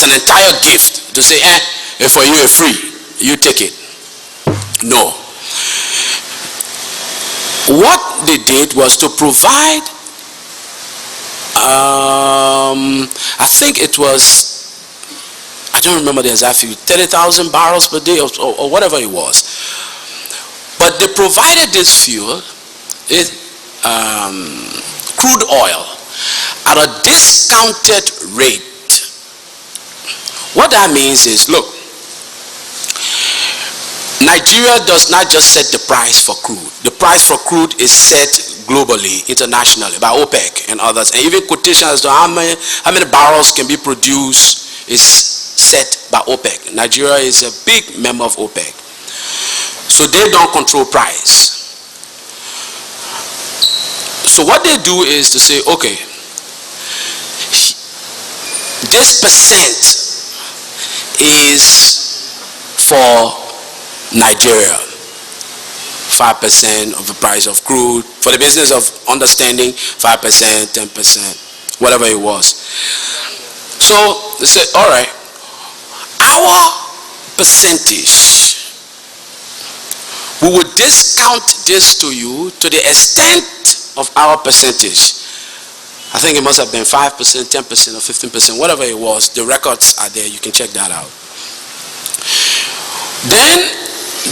an entire gift to say, if for you it's free, you take it. No. What they did was to provide, I think it was, I don't remember the exact figure, 30,000 barrels per day or whatever it was. But they provided this fuel, crude oil, at a discounted rate. What that means is, look, Nigeria does not just set the price for crude. The price for crude is set globally, internationally, by OPEC and others. And even quotations as to how many barrels can be produced is set by OPEC. Nigeria is a big member of OPEC. So they don't control price. So what they do is to say, okay, this percent is for Nigeria, 5% of the price of crude. For the business of understanding, 5%, 10%, whatever it was. So they said, all right, our percentage, we would discount this to you to the extent of our percentage. I think it must have been 5%, 10%, or 15%, whatever it was. The records are there. You can check that out. Then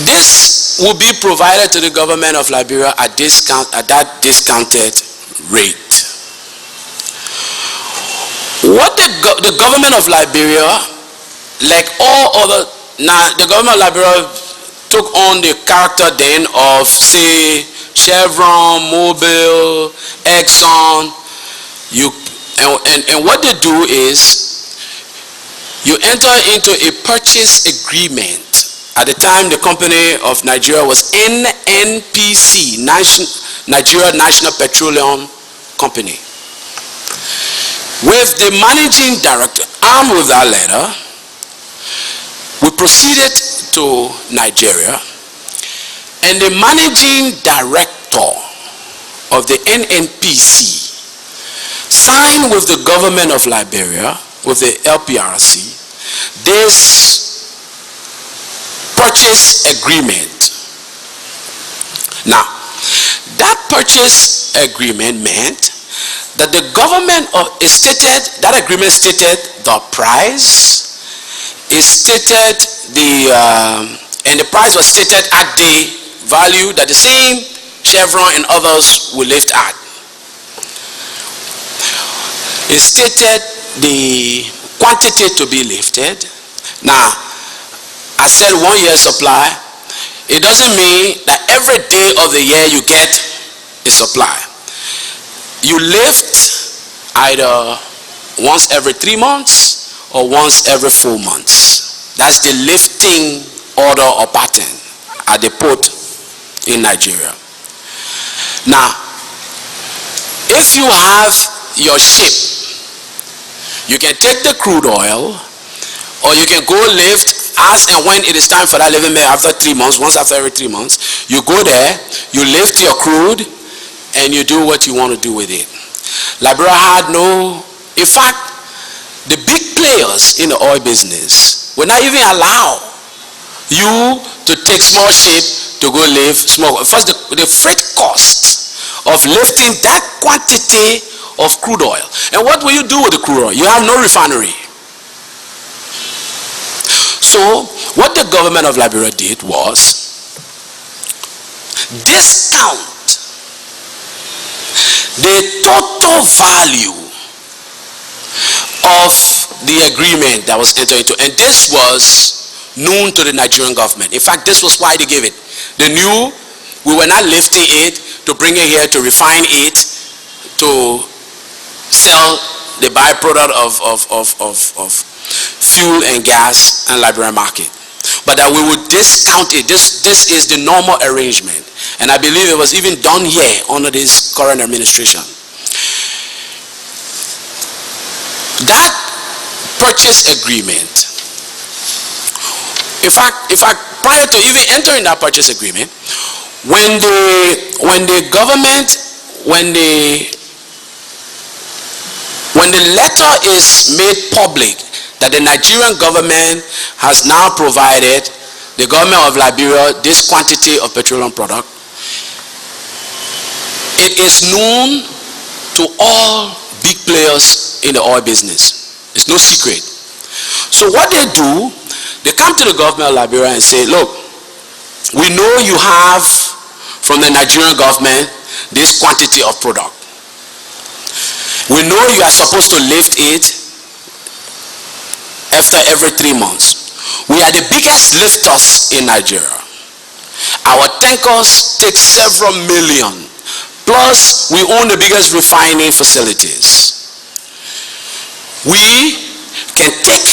this will be provided to the government of Liberia at that discounted rate. What the government of Liberia, like all other, now the government of Liberia took on the character then of, say, Chevron, Mobil, Exxon. And what they do is you enter into a purchase agreement. At the time, the company of Nigeria was NNPC, Nigeria National Petroleum Company. With the managing director, armed with that letter, we proceeded to Nigeria, and the managing director of the NNPC signed with the government of Liberia, with the LPRC, this purchase agreement. Now, that purchase agreement meant that the government that agreement stated the price, and the price was stated at the value that the same Chevron and others will lift at. It stated the quantity to be lifted. Now, I said 1 year supply. It doesn't mean that every day of the year you get a supply. You lift either once every 3 months or once every 4 months. That's the lifting order or pattern at the port in Nigeria. Now, if you have your ship, you can take the crude oil, or you can go lift as and when it is time for that lifting after 3 months, once after every 3 months. You go there, you lift your crude, and you do what you want to do with it. Liberia had in fact, the big players in the oil business will not even allow you to take small ship to go lift small. First, the freight cost of lifting that quantity of crude oil. And what will you do with the crude oil? You have no refinery. So, what the government of Liberia did was discount the total value of the agreement that was entered into. And this was known to the Nigerian government. In fact, this was why they gave it. They knew we were not lifting it to bring it here to refine it, to sell the byproduct of fuel and gas and Liberian market, but that we would discount it. This is the normal arrangement, and I believe it was even done here under this current administration. That purchase agreement, in fact, prior to even entering that purchase agreement, when the letter is made public that the Nigerian government has now provided the government of Liberia this quantity of petroleum product, it is known to all big players in the oil business. It's no secret. So what they do, they come to the government of Liberia and say, look, we know you have from the Nigerian government this quantity of product. We know you are supposed to lift it after every 3 months. We are the biggest lifters in Nigeria. Our tankers take several million. Plus, we own the biggest refining facilities. We can take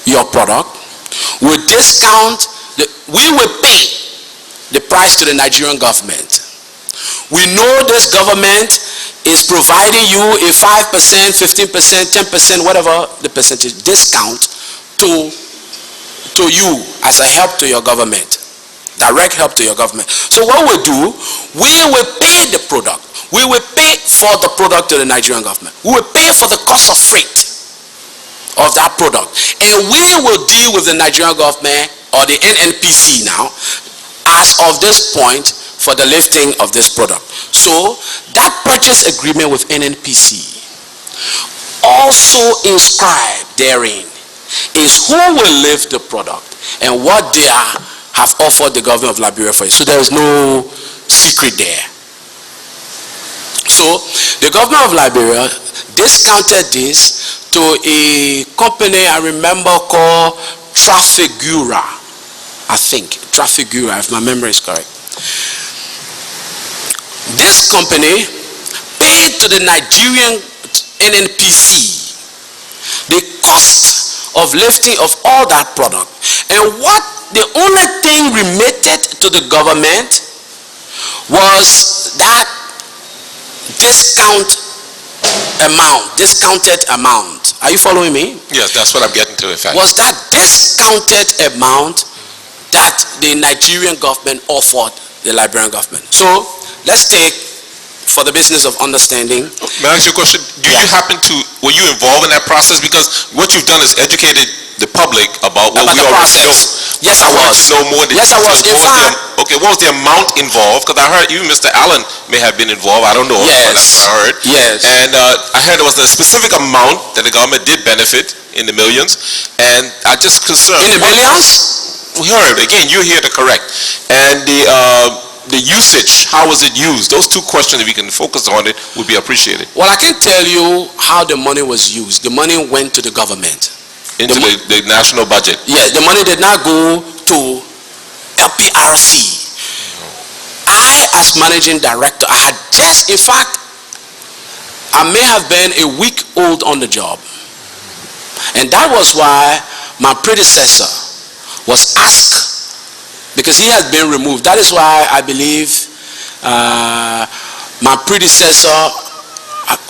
your product, we discount, we will pay the price to the Nigerian government. We know this government is providing you a 5%, 15%, 10%, whatever the percentage discount to you as a help to your government, direct help to your government. So what we do, we will pay the product. We will pay for the product to the Nigerian government. We will pay for the cost of freight of that product. And we will deal with the Nigerian government or the NNPC now as of this point for the lifting of this product. So that purchase agreement with NNPC also inscribed therein is who will lift the product and what they have offered the government of Liberia for it. So there is no secret there. So the government of Liberia discounted this to a company I remember called Trafigura, I think. Trafigura, if my memory is correct. This company paid to the Nigerian NNPC the cost of lifting of all that product. And what the only thing remitted to the government was that discounted amount. Are you following me? Yes, that's what I'm getting to, in fact. Was that discounted amount that the Nigerian government offered the Liberian government. So let's take, for the business of understanding. May I ask you a question? Were you involved in that process? Because what you've done is educated the public about what we already know. Yes, I was. To know more yes, I was. Okay, what was the amount involved? Because I heard even Mr. Allen may have been involved. I don't know. Yes. But that's what I heard. Yes. And I heard there was a specific amount that the government did benefit in the millions. And I just concerned. In the billions? We heard. Again, you're here to correct. And the usage, how was it used? Those two questions, if we can focus on it, would be appreciated. Well, I can tell you how the money was used. The money went to the government. Into the national budget. Yes, the money did not go to LPRC. I, as managing director, I had just, in fact, I may have been a week old on the job. And that was why my predecessor was asked, because he had been removed. That is why I believe my predecessor,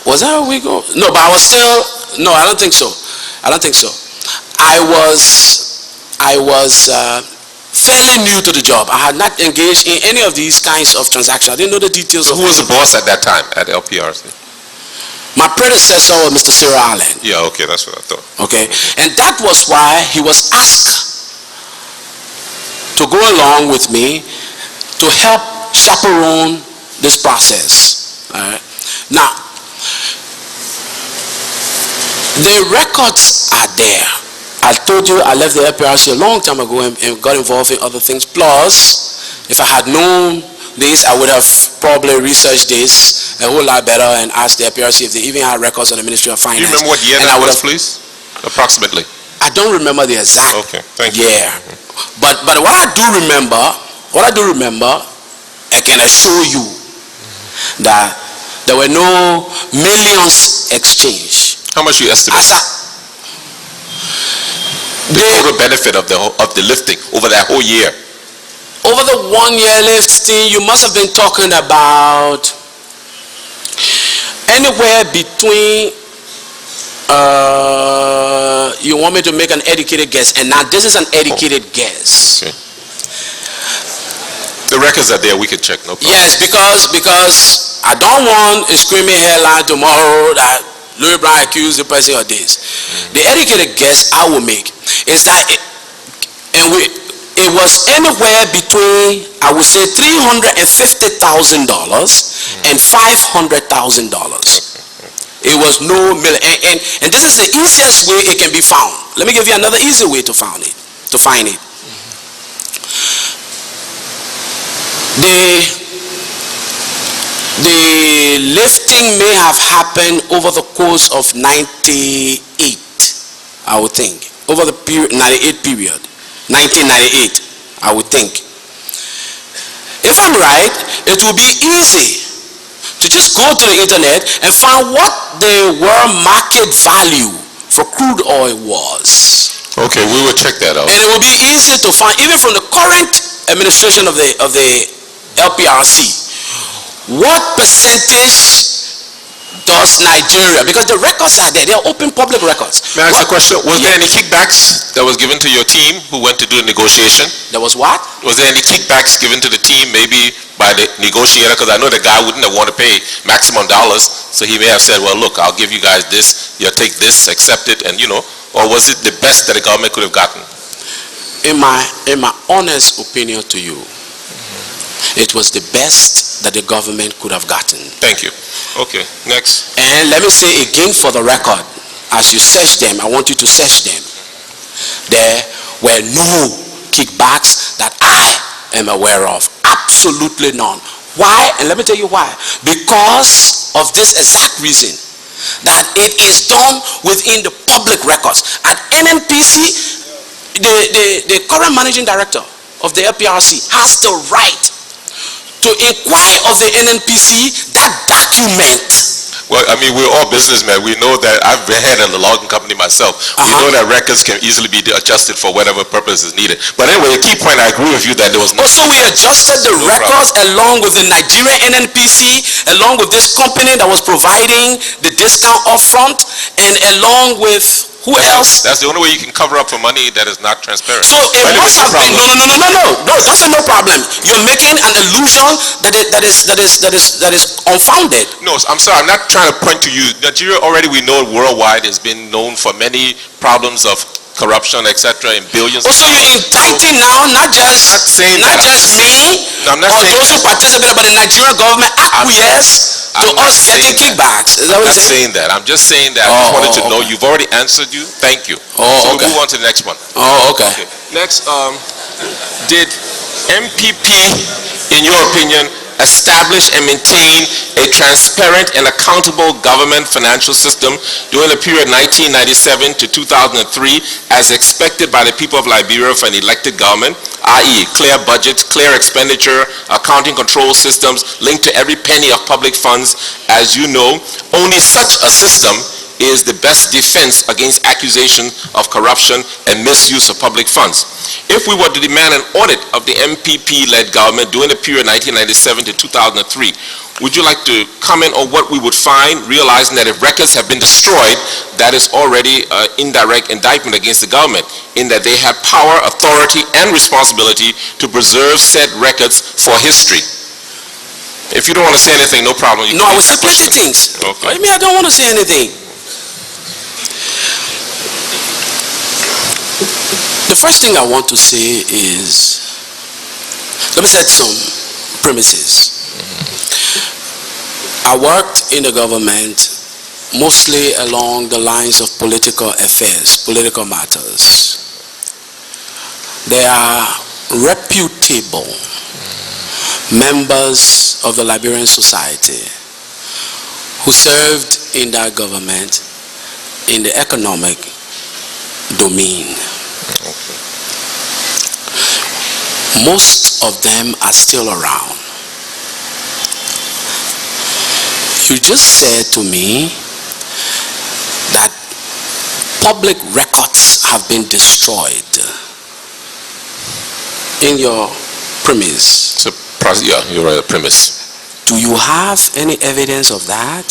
was that a week old? No, but I was still, no, I don't think so. I don't think so. I was fairly new to the job. I had not engaged in any of these kinds of transactions. I didn't know the details. So who was the boss at that time at LPRC? My predecessor was Mr. Sirleaf. Yeah, okay, that's what I thought. Okay, and that was why he was asked to go along with me to help chaperone this process. All right. Now, the records are there. I told you I left the LPRC a long time ago and got involved in other things. Plus, if I had known this, I would have probably researched this a whole lot better and asked the LPRC if they even had records on the Ministry of Finance. Do you remember what year that was, please? Approximately. I don't remember the exact year. But what I do remember, I can assure you that there were no millions exchanged. How much you estimate? The total benefit of the lifting over that whole year. Over the 1 year lifting, you must have been talking about anywhere between, you want me to make an educated guess, and now this is an educated guess. Okay. The records are there, we can check, no problem. Yes, because I don't want a screaming headline tomorrow that Louis Brown accused the person of this. The educated guess I will make is that it was anywhere between, I would say, $350,000 and $500,000. It was no million, and this is the easiest way it can be found. Let me give you another easy way to find it. The lifting may have happened over the course of 98, I would think. Over the period, 1998, I would think. If I'm right, it will be easy to just go to the internet and find what the world market value for crude oil was. Okay, we will check that out. And it will be easy to find, even from the current administration of the LPRC, what percentage does Nigeria, because the records are there, they are open public records. May I ask a question? Was there any kickbacks that was given to your team who went to do the negotiation? There was what? Was there any kickbacks given to the team, maybe by the negotiator? Because I know the guy wouldn't have wanted to pay maximum dollars, so he may have said, well, look, I'll give you guys this, you'll take this, accept it, and or was it the best that the government could have gotten? In my honest opinion to you, it was the best that the government could have gotten. Thank you. Okay, next. And let me say again for the record, as you search them, I want you to search them. There were no kickbacks that I am aware of. Absolutely none. Why? And let me tell you why. Because of this exact reason, that it is done within the public records. At NNPC, the current managing director of the LPRC has the right to inquire of the NNPC that document. Well, I mean, we're all businessmen. We know that. I've been head of the logging company myself. We know that records can easily be adjusted for whatever purpose is needed. But anyway, the key point, I agree with you that there was no... Also, we adjusted the records along with the Nigerian NNPC, along with this company that was providing the discount upfront, and along with... Who else? That's the only way you can cover up for money that is not transparent. So it must have been no. That's no problem. You're making an illusion that is unfounded. No, I'm sorry. I'm not trying to point to you. Nigeria already, we know worldwide, has been known for many problems of corruption, etc., in billions. Also, you're indicting now not just me or those who participated, but the Nigerian government acquiesced to us getting kickbacks. Is that what you're saying? That. I'm just saying that. I just wanted to know. You've already answered you. Thank you. So we'll move on to the next one. Okay. Next, did MPP, in your opinion, establish and maintain a transparent and accountable government financial system during the period 1997 to 2003 as expected by the people of Liberia for an elected government, i.e. clear budgets, clear expenditure, accounting control systems linked to every penny of public funds? As you know, only such a system is the best defense against accusation of corruption and misuse of public funds. If we were to demand an audit of the MPP-led government during the period 1997 to 2003, would you like to comment on what we would find, realizing that if records have been destroyed, that is already an indirect indictment against the government, in that they have power, authority, and responsibility to preserve said records for history? If you don't want to say anything, no problem. No, I will say plenty things. Okay. What do you mean I don't want to say anything? The first thing I want to say is, let me set some premises. I worked in the government mostly along the lines of political affairs, political matters. There are reputable members of the Liberian society who served in that government in the economic domain. Most of them are still around. You just said to me that public records have been destroyed in your premise. Yeah, you're right, premise. Do you have any evidence of that?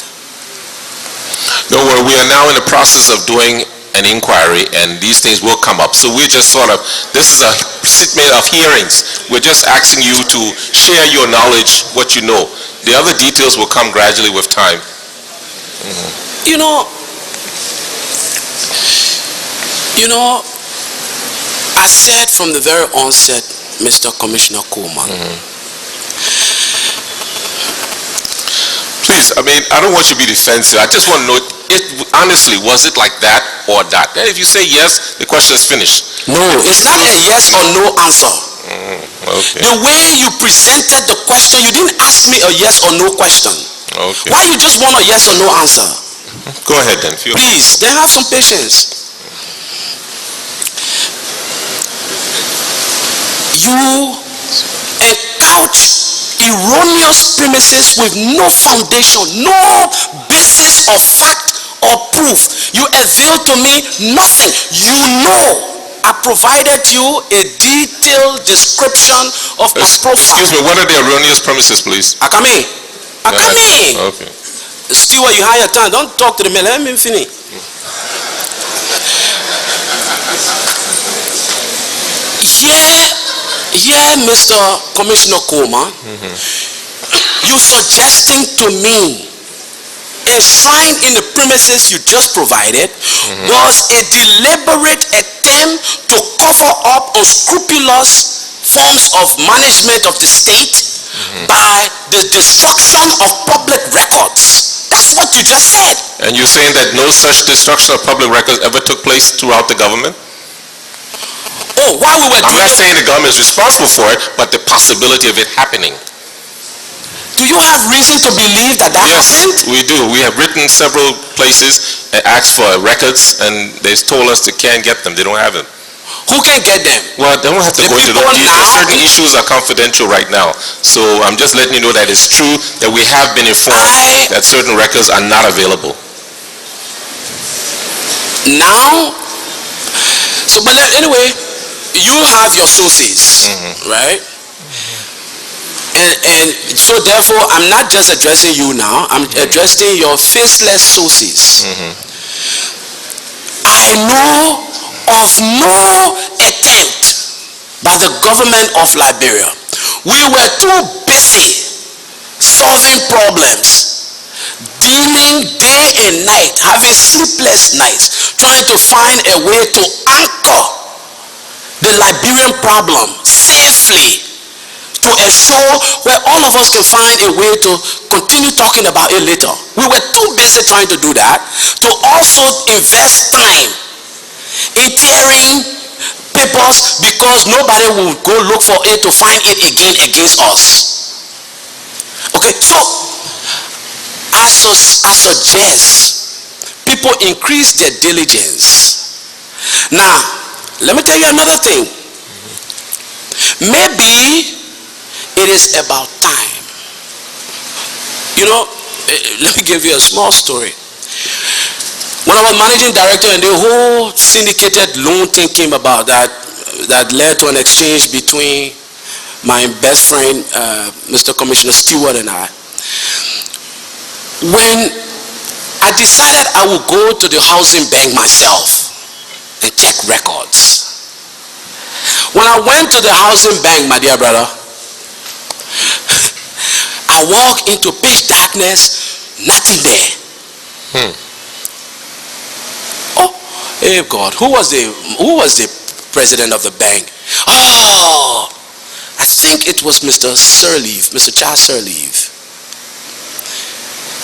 No, well, we are now in the process of doing an inquiry, and these things will come up. So we're just sort of, this is a statement of hearings. We're just asking you to share your knowledge, what you know. The other details will come gradually with time. You know, I said from the very onset, Mr. Commissioner Coleman, please, I mean, I don't want you to be defensive. I just want to know, honestly, was it like that or that? And if you say yes, the question is finished. No, it's not a yes or no answer. Okay. The way you presented the question, you didn't ask me a yes or no question. Okay. Why you just want a yes or no answer? Go ahead then. Please, then have some patience. You couch erroneous premises with no foundation, no basis of fact or proof. You avail to me nothing. You know I provided you a detailed description of my profile. Excuse me, what are the erroneous premises, please? Akame. Okay. Steward, you hire time. Don't talk to the man. Let me finish. Here, Mr. Commissioner Coleman, you suggesting to me enshrined in the premises you just provided was a deliberate attempt to cover up unscrupulous forms of management of the state by the destruction of public records. That's what you just said. And you're saying that no such destruction of public records ever took place throughout the government? Oh, while we were I'm doing not saying the government is responsible for it, but the possibility of it happening. Do you have reason to believe that Yes, happened? we do. We have written several places and asked for records, and they've told us they can't get them. They don't have them. Who can get them? Well, they don't have to The go into people those details. now- Certain issues are confidential right now. So I'm just letting you know that it's true that we have been informed that certain records are not available. Now, so but anyway, you have your sources, right? And so therefore, I'm not just addressing you now, I'm addressing your faceless sources. I know of no attempt by the government of Liberia. We were too busy solving problems, dealing day and night, having sleepless nights, trying to find a way to anchor the Liberian problem safely, to ensure where all of us can find a way to continue talking about it later. We were too busy trying to do that, to also invest time in tearing papers because nobody will go look for it to find it again against us. Okay, so I suggest people increase their diligence. Now, let me tell you another thing. Maybe it is about time. You know, let me give you a small story. When I was managing director and the whole syndicated loan thing came about that led to an exchange between my best friend, Mr. Commissioner Stewart, and I. When I decided I would go to the housing bank myself and check records. When I went to the housing bank, my dear brother, I walked into pitch darkness, nothing there. Oh, hey God, who was the president of the bank? Oh, I think it was Mr. Sirleaf, Mr. Charles Sirleaf.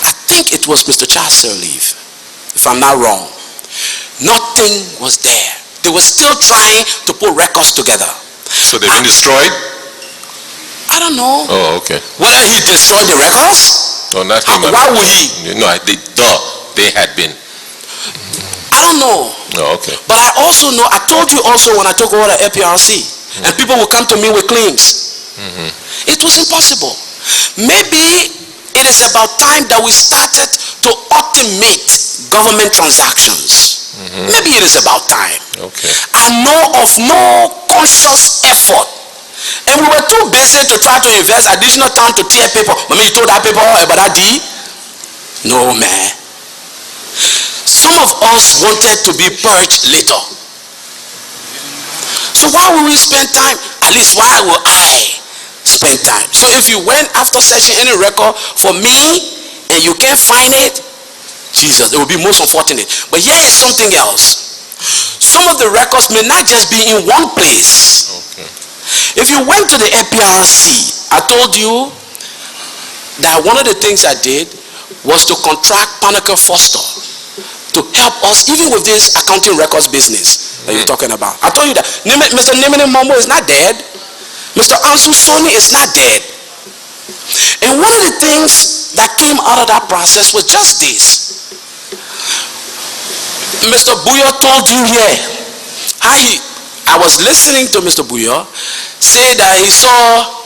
I think it was Mr. Charles Sirleaf, if I'm not wrong. Nothing was there. They were still trying to put records together. So they've been destroyed? I don't know. Oh, okay. Whether he destroyed the records? No, not him. Why would he? No, they had been. I don't know. Oh, okay. But I also know, I told you also when I took over the LPRC, and people will come to me with claims. It was impossible. Maybe it is about time that we started to automate government transactions. Maybe it is about time. Okay. I know of no conscious effort. And we were too busy to try to invest additional time to tear paper. I mean, you told that paper about that D? No, man. Some of us wanted to be purged later. So why will we spend time? At least why will I spend time? So if you went after searching any record for me and you can't find it, Jesus, it would be most unfortunate. But here is something else. Some of the records may not just be in one place. Okay. If you went to the LPRC, I told you that one of the things I did was to contract Panaker Foster to help us even with this accounting records business that you're talking about. I told you that Mr. Nimini Mombo is not dead. Mr. Ansu Soni is not dead. And one of the things that came out of that process was just this. Mr. Buyo told you here how I was listening to Mr. Buyo say that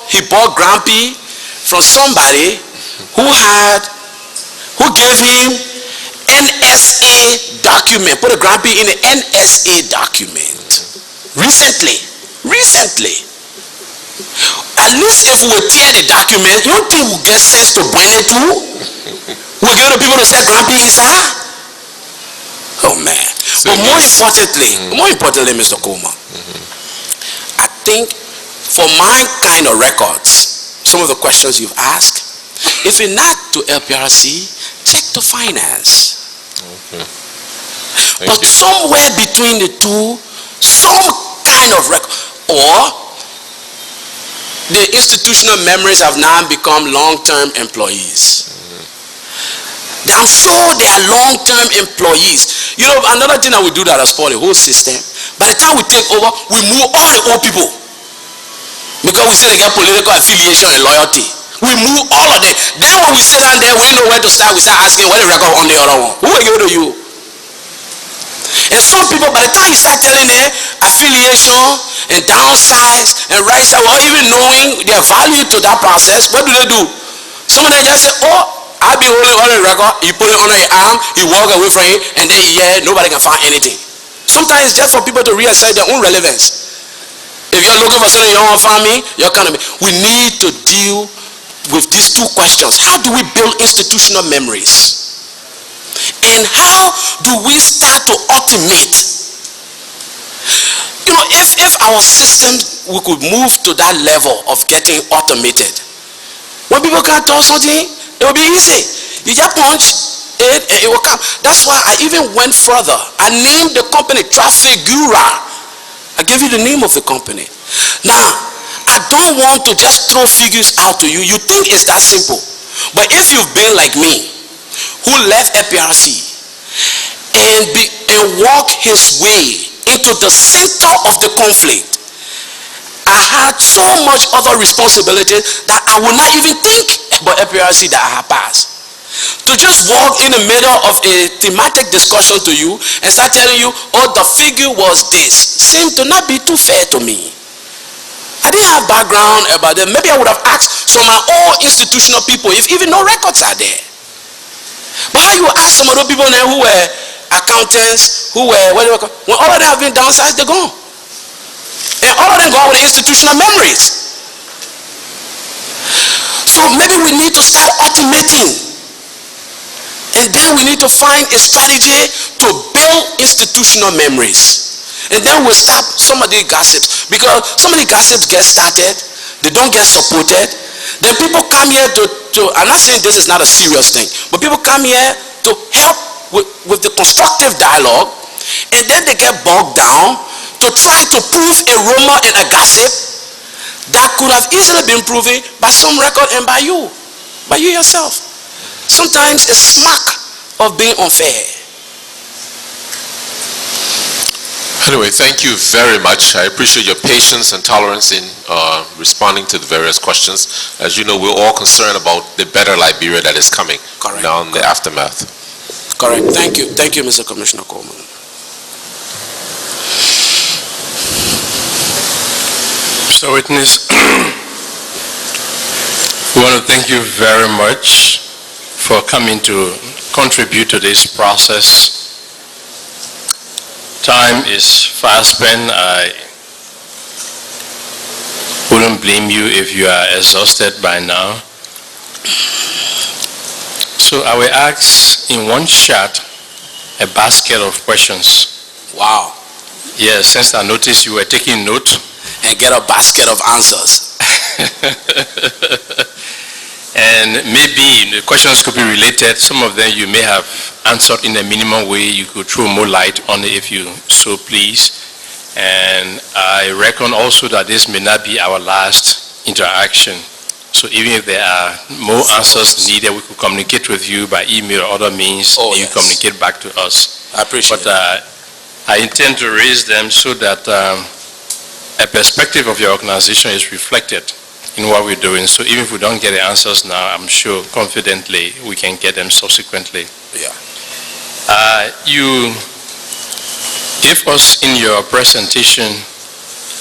he bought Grampy from somebody who gave him NSA document, put a Grampy in the NSA document. Recently. At least if we tear the document, you don't think we'll get sense to burn it too? We'll give the people to say Grampy inside? Oh man. So but more importantly, Mr. Kuma, I think for my kind of records, some of the questions you've asked, if you're not to LPRC, check to finance. Okay. But somewhere between the two, some kind of record, or the institutional memories have now become long-term employees. that I'm sure they are long-term employees. You know, another thing that we do that has spoiled the whole system, by the time we take over, we move all the old people. Because we say they get political affiliation and loyalty. We move all of them. Then when we sit down there, we know where to start. We start asking what the record on the other one. Who are you to you? And some people, by the time you start telling them affiliation and downsides and right side, or even knowing their value to that process, what do? Some of them just say, oh, I've been holding on the record. You put it under your arm, you walk away from it, and then nobody can find anything. Sometimes it's just for people to reassess their own relevance. If you're looking for something you don't want to find me, you're coming. We need to deal with these two questions. How do we build institutional memories? And how do we start to automate? You know, if our system, we could move to that level of getting automated. When people can't do something, it will be easy. You just punch it and it will come. That's why I even went further. I named the company Trafigura. I gave you the name of the company. Now, I don't want to just throw figures out to you. You think it's that simple. But if you've been like me, who left LPRC and walked his way into the center of the conflict, I had so much other responsibility that I would not even think about LPRC that I had passed. To just walk in the middle of a thematic discussion to you and start telling you, oh, the figure was this, seemed to not be too fair to me. I didn't have background about them. Maybe I would have asked some of my own institutional people if even no records are there. But how you ask some of those people there who were accountants, who were, when all of them have been downsized, they're gone. And all of them gone with institutional memories. So maybe we need to start automating. And then we need to find a strategy to build institutional memories. And then we'll stop some of the gossips. Because some of the gossips get started, they don't get supported. Then people come here to I'm not saying this is not a serious thing, but people come here to help with the constructive dialogue, and then they get bogged down to try to prove a rumor and a gossip that could have easily been proven by some record and by you yourself. Sometimes it's smack of being unfair. Anyway, thank you very much. I appreciate your patience and tolerance in responding to the various questions. As you know, we're all concerned about the better Liberia that is coming. Correct. Now in the aftermath. Correct. Thank you. Thank you, Mr. Commissioner Coleman. Mr. Witness, we want to thank you very much for coming to contribute to this process. Time is fast spent. I wouldn't blame you if you are exhausted by now. So I will ask in one shot a basket of questions. Wow. Yes, since I noticed you were taking note. And get a basket of answers. And maybe the questions could be related. Some of them you may have answered in a minimum way. You could throw more light on it if you so please. And I reckon also that this may not be our last interaction. So even if there are more answers needed, we could communicate with you by email or other means. Oh, and you yes. communicate back to us. I appreciate But I intend to raise them so that a perspective of your organization is reflected in what we're doing. So even if we don't get the answers now, I'm sure confidently we can get them subsequently. Yeah. You gave us in your presentation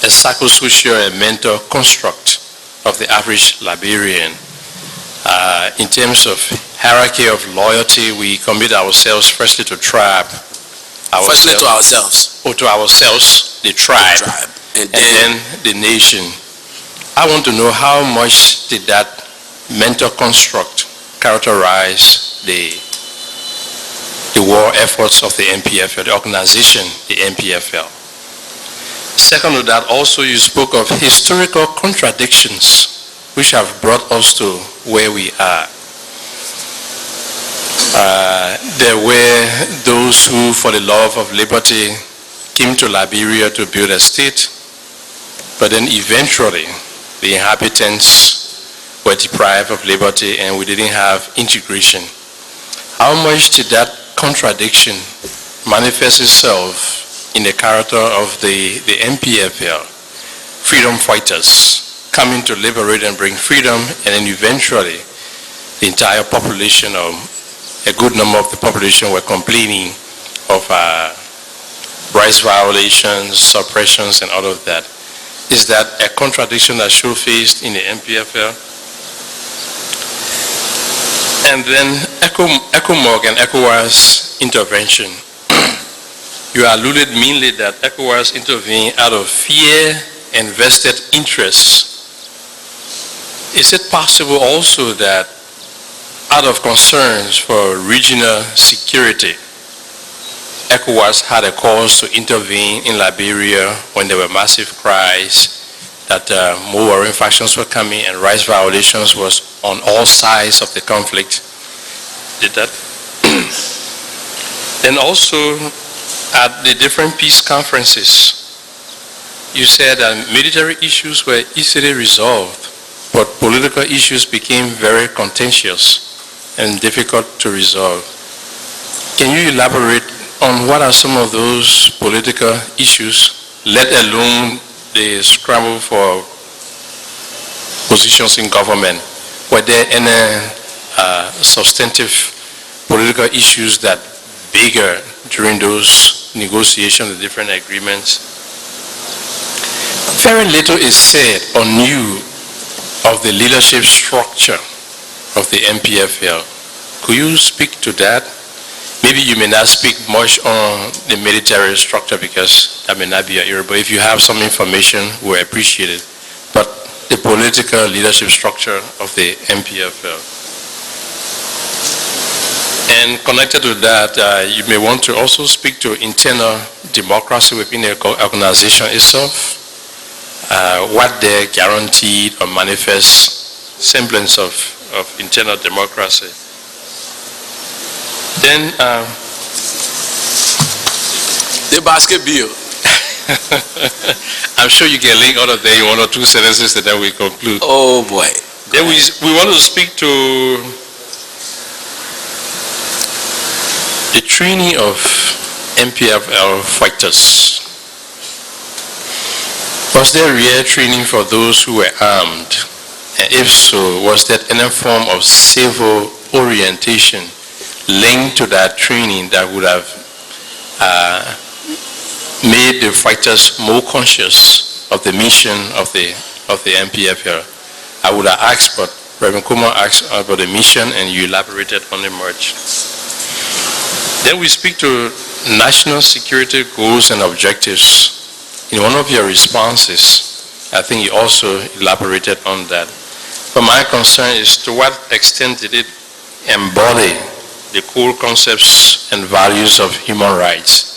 a psychosocial and mental construct of the average Liberian. In terms of hierarchy of loyalty, we commit ourselves firstly to tribe. Firstly to ourselves. Or to ourselves, the tribe. And then the nation. I want to know how much did that mental construct characterize the war efforts of the MPFL, the organization, the MPFL. Second to that, also you spoke of historical contradictions which have brought us to where we are. There were those who, for the love of liberty, came to Liberia to build a state, but then eventually the inhabitants were deprived of liberty and we didn't have integration. how much did that contradiction manifest itself in the character of the MPFL, freedom fighters coming to liberate and bring freedom, and then eventually the entire population, or a good number of the population, were complaining of rights violations, suppressions, and all of that. Is that a contradiction that showcased in the MPFL? And then ECOMOG and ECOWAS intervention. You alluded mainly that ECOWAS intervened out of fear and vested interests. Is it possible also that out of concerns for regional security, ECOWAS had a cause to intervene in Liberia when there were massive cries that more warring factions were coming and rights violations was on all sides of the conflict? Did that? Then also at the different peace conferences, you said that military issues were easily resolved, but political issues became very contentious and difficult to resolve. Can you elaborate on what are some of those political issues, let alone the scramble for positions in government? Were there any substantive political issues that bigger during those negotiations, the different agreements? Very little is said or new of the leadership structure of the MPFL. Could you speak to that? Maybe you may not speak much on the military structure because that may not be your area, but if you have some information, we appreciate it. But the political leadership structure of the MPFL. And connected to that, you may want to also speak to internal democracy within the organization itself. What they guaranteed or manifest semblance of internal democracy. Then The basket bill. I'm sure you can link out of there in one or two sentences and then we conclude. Oh boy. Then we want to speak to the training of MPFL fighters. Was there real training for those who were armed? And if so, was there any form of civil orientation linked to that training that would have made the fighters more conscious of the mission of the MPFL? I would have asked, but Reverend Kumar asked about the mission and you elaborated on the merge. Then we speak to national security goals and objectives. In one of your responses, I think you also elaborated on that. But my concern is to what extent did it embody the core concepts and values of human rights?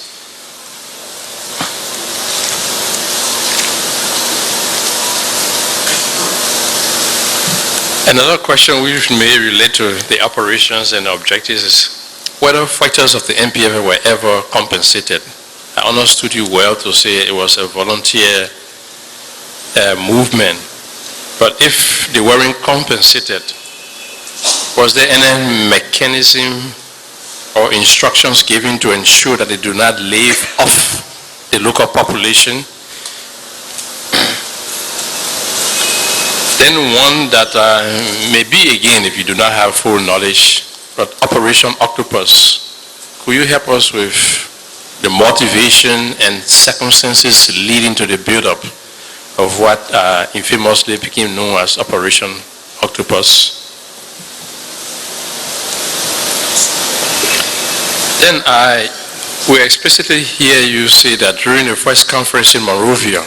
Another question which may relate to the operations and objectives is whether fighters of the MPF were ever compensated. I understood you well to say it was a volunteer movement, but if they weren't compensated, was there any mechanism or instructions given to ensure that they do not leave off the local population? Then one that may be, again, if you do not have full knowledge, but Operation Octopus, could you help us with the motivation and circumstances leading to the build-up of what infamously became known as Operation Octopus? Then we explicitly hear you say that during the first conference in Monrovia,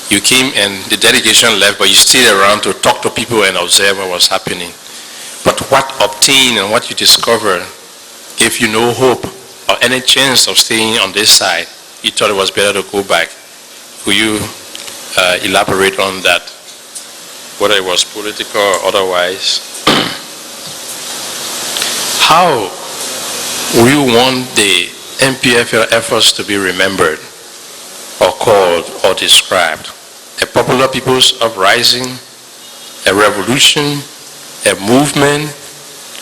you came and the delegation left, but you stayed around to talk to people and observe what was happening. But what obtained and what you discovered gave you no hope or any chance of staying on this side. You thought it was better to go back. Could you elaborate on that, whether it was political or otherwise? How would you want the MPFL efforts to be remembered or called or described? A popular people's uprising, a revolution, a movement,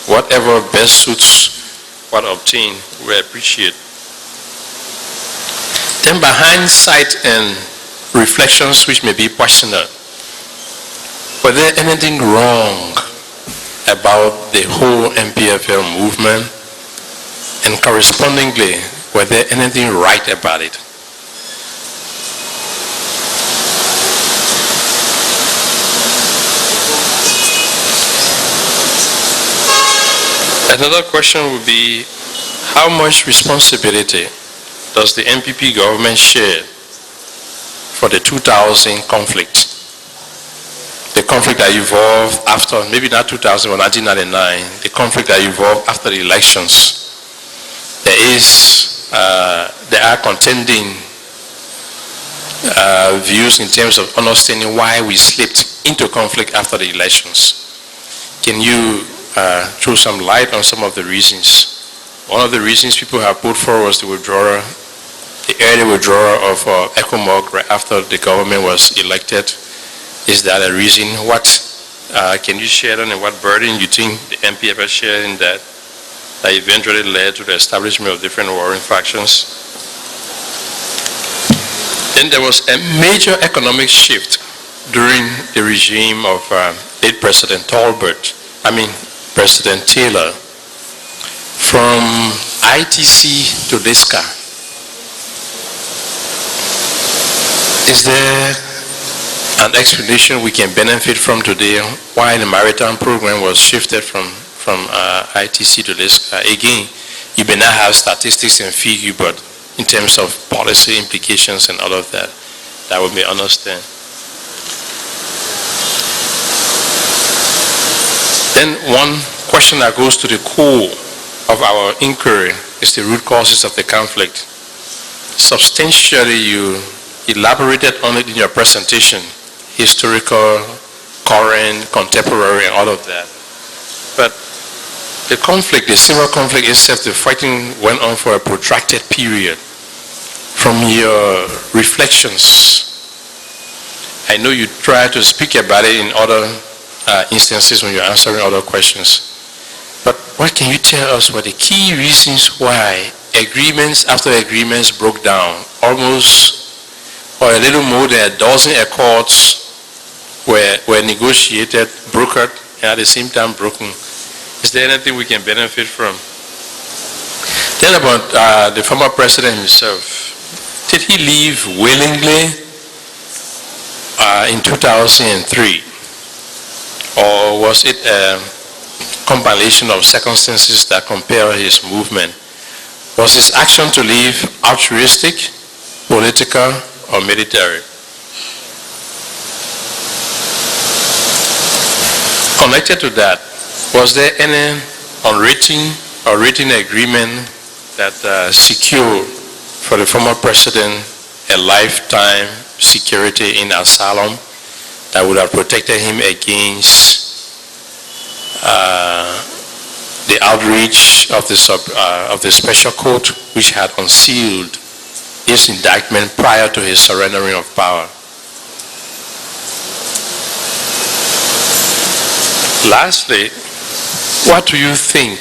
whatever best suits what obtained, we appreciate. Then by hindsight and reflections which may be personal, was there anything wrong about the whole MPFL movement? And correspondingly, was there anything right about it? Another question would be, how much responsibility does the MPP government share for the 2000 conflict? The conflict that evolved after, maybe not 2000 or 1999, the conflict that evolved after the elections. There are contending views in terms of understanding why we slipped into conflict after the elections. Can you throw some light on some of the reasons? One of the reasons people have put forward was the withdrawal, the early withdrawal of ECOWAS right after the government was elected. Is that a reason? What can you share on and what burden you think the MPFL shared in that eventually led to the establishment of different warring factions? Then there was a major economic shift during the regime of late President President Taylor, from ITC to LISCA. Is there an explanation we can benefit from today why the maritime program was shifted from ITC to LISCA? Again, you may not have statistics and figure, but in terms of policy implications and all of that, that would be understand. Then one question that goes to the core of our inquiry is the root causes of the conflict. Substantially, you elaborated on it in your presentation, historical, current, contemporary, and all of that. But the conflict, the civil conflict itself, the fighting went on for a protracted period. From your reflections, I know you try to speak about it in other instances when you're answering other questions. But what can you tell us were the key reasons why agreements after agreements broke down? Almost, or a little more than a dozen accords were negotiated, brokered, and at the same time broken. Is there anything we can benefit from? Then about the former president himself. Did he leave willingly in 2003? Or was it a compilation of circumstances that compel his movement? Was his action to leave altruistic, political, or military? Connected to that, was there any unwritten or written agreement that secured for the former president a lifetime security in asylum that would have protected him against the outreach of the special court, which had unsealed his indictment prior to his surrendering of power? Lastly, what do you think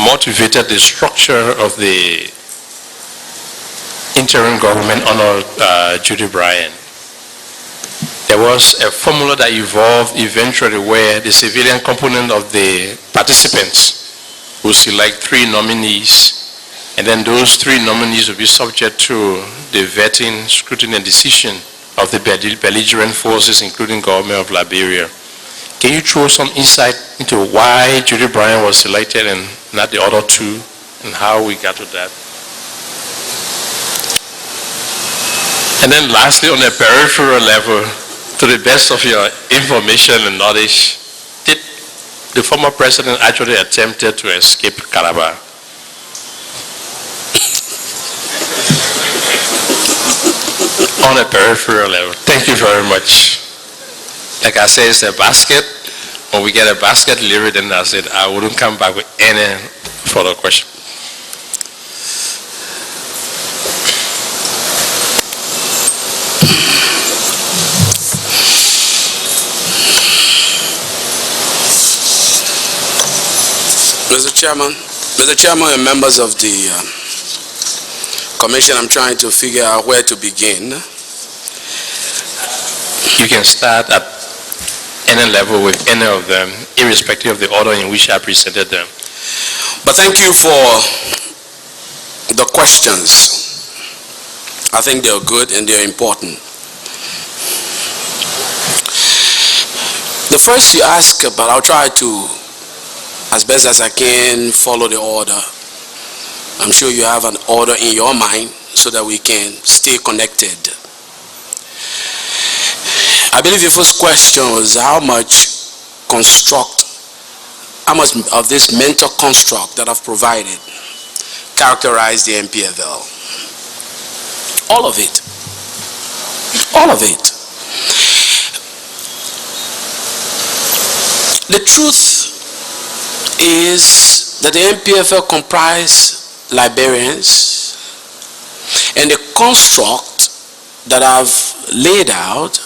motivated the structure of the interim government under Judy Bryant? There was a formula that evolved eventually where the civilian component of the participants would select 3 nominees, and then those 3 nominees would be subject to the vetting, scrutiny, and decision of the belligerent forces, including government of Liberia. Can you throw some insight into why Judy Bryant was selected and not the other 2, and how we got to that? And then lastly, on a peripheral level, to the best of your information and knowledge, did the former president actually attempted to escape Calabar? On a peripheral level. Thank you very much. Like I said, it's a basket. When we get a basket delivered, then that's it. I wouldn't come back with any further question. Mr. Chairman and members of the Commission, I'm trying to figure out where to begin. You can start at any level with any of them, irrespective of the order in which I presented them. But thank you for the questions. I think they're good and they're important. The first you ask about, I'll try to, as best as I can, follow the order. I'm sure you have an order in your mind so that we can stay connected. I believe your first question was how much of this mental construct that I've provided characterize the MPFL. All of it. All of it. The truth is that the MPFL comprise Liberians, and the construct that I've laid out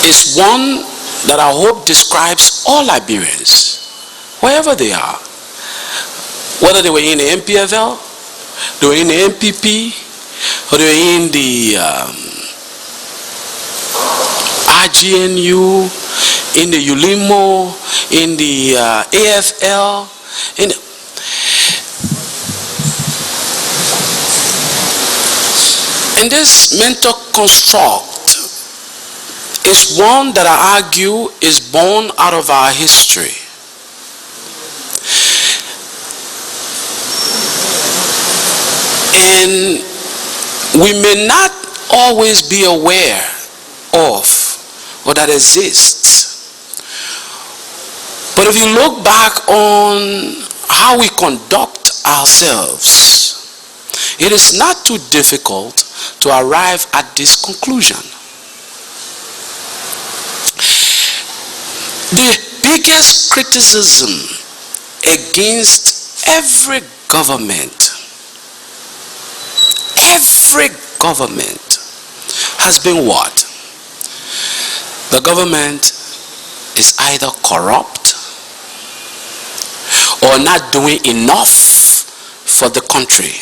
is one that I hope describes all Liberians, wherever they are, whether they were in the MPFL, they were in the MPP, or they were in the RGNU, in the ULIMO, in the AFL, and this mental construct is one that I argue is born out of our history. And we may not always be aware of or that exists. But if you look back on how we conduct ourselves, it is not too difficult to arrive at this conclusion. The biggest criticism against every government has been what? The government is either corrupt or not doing enough for the country.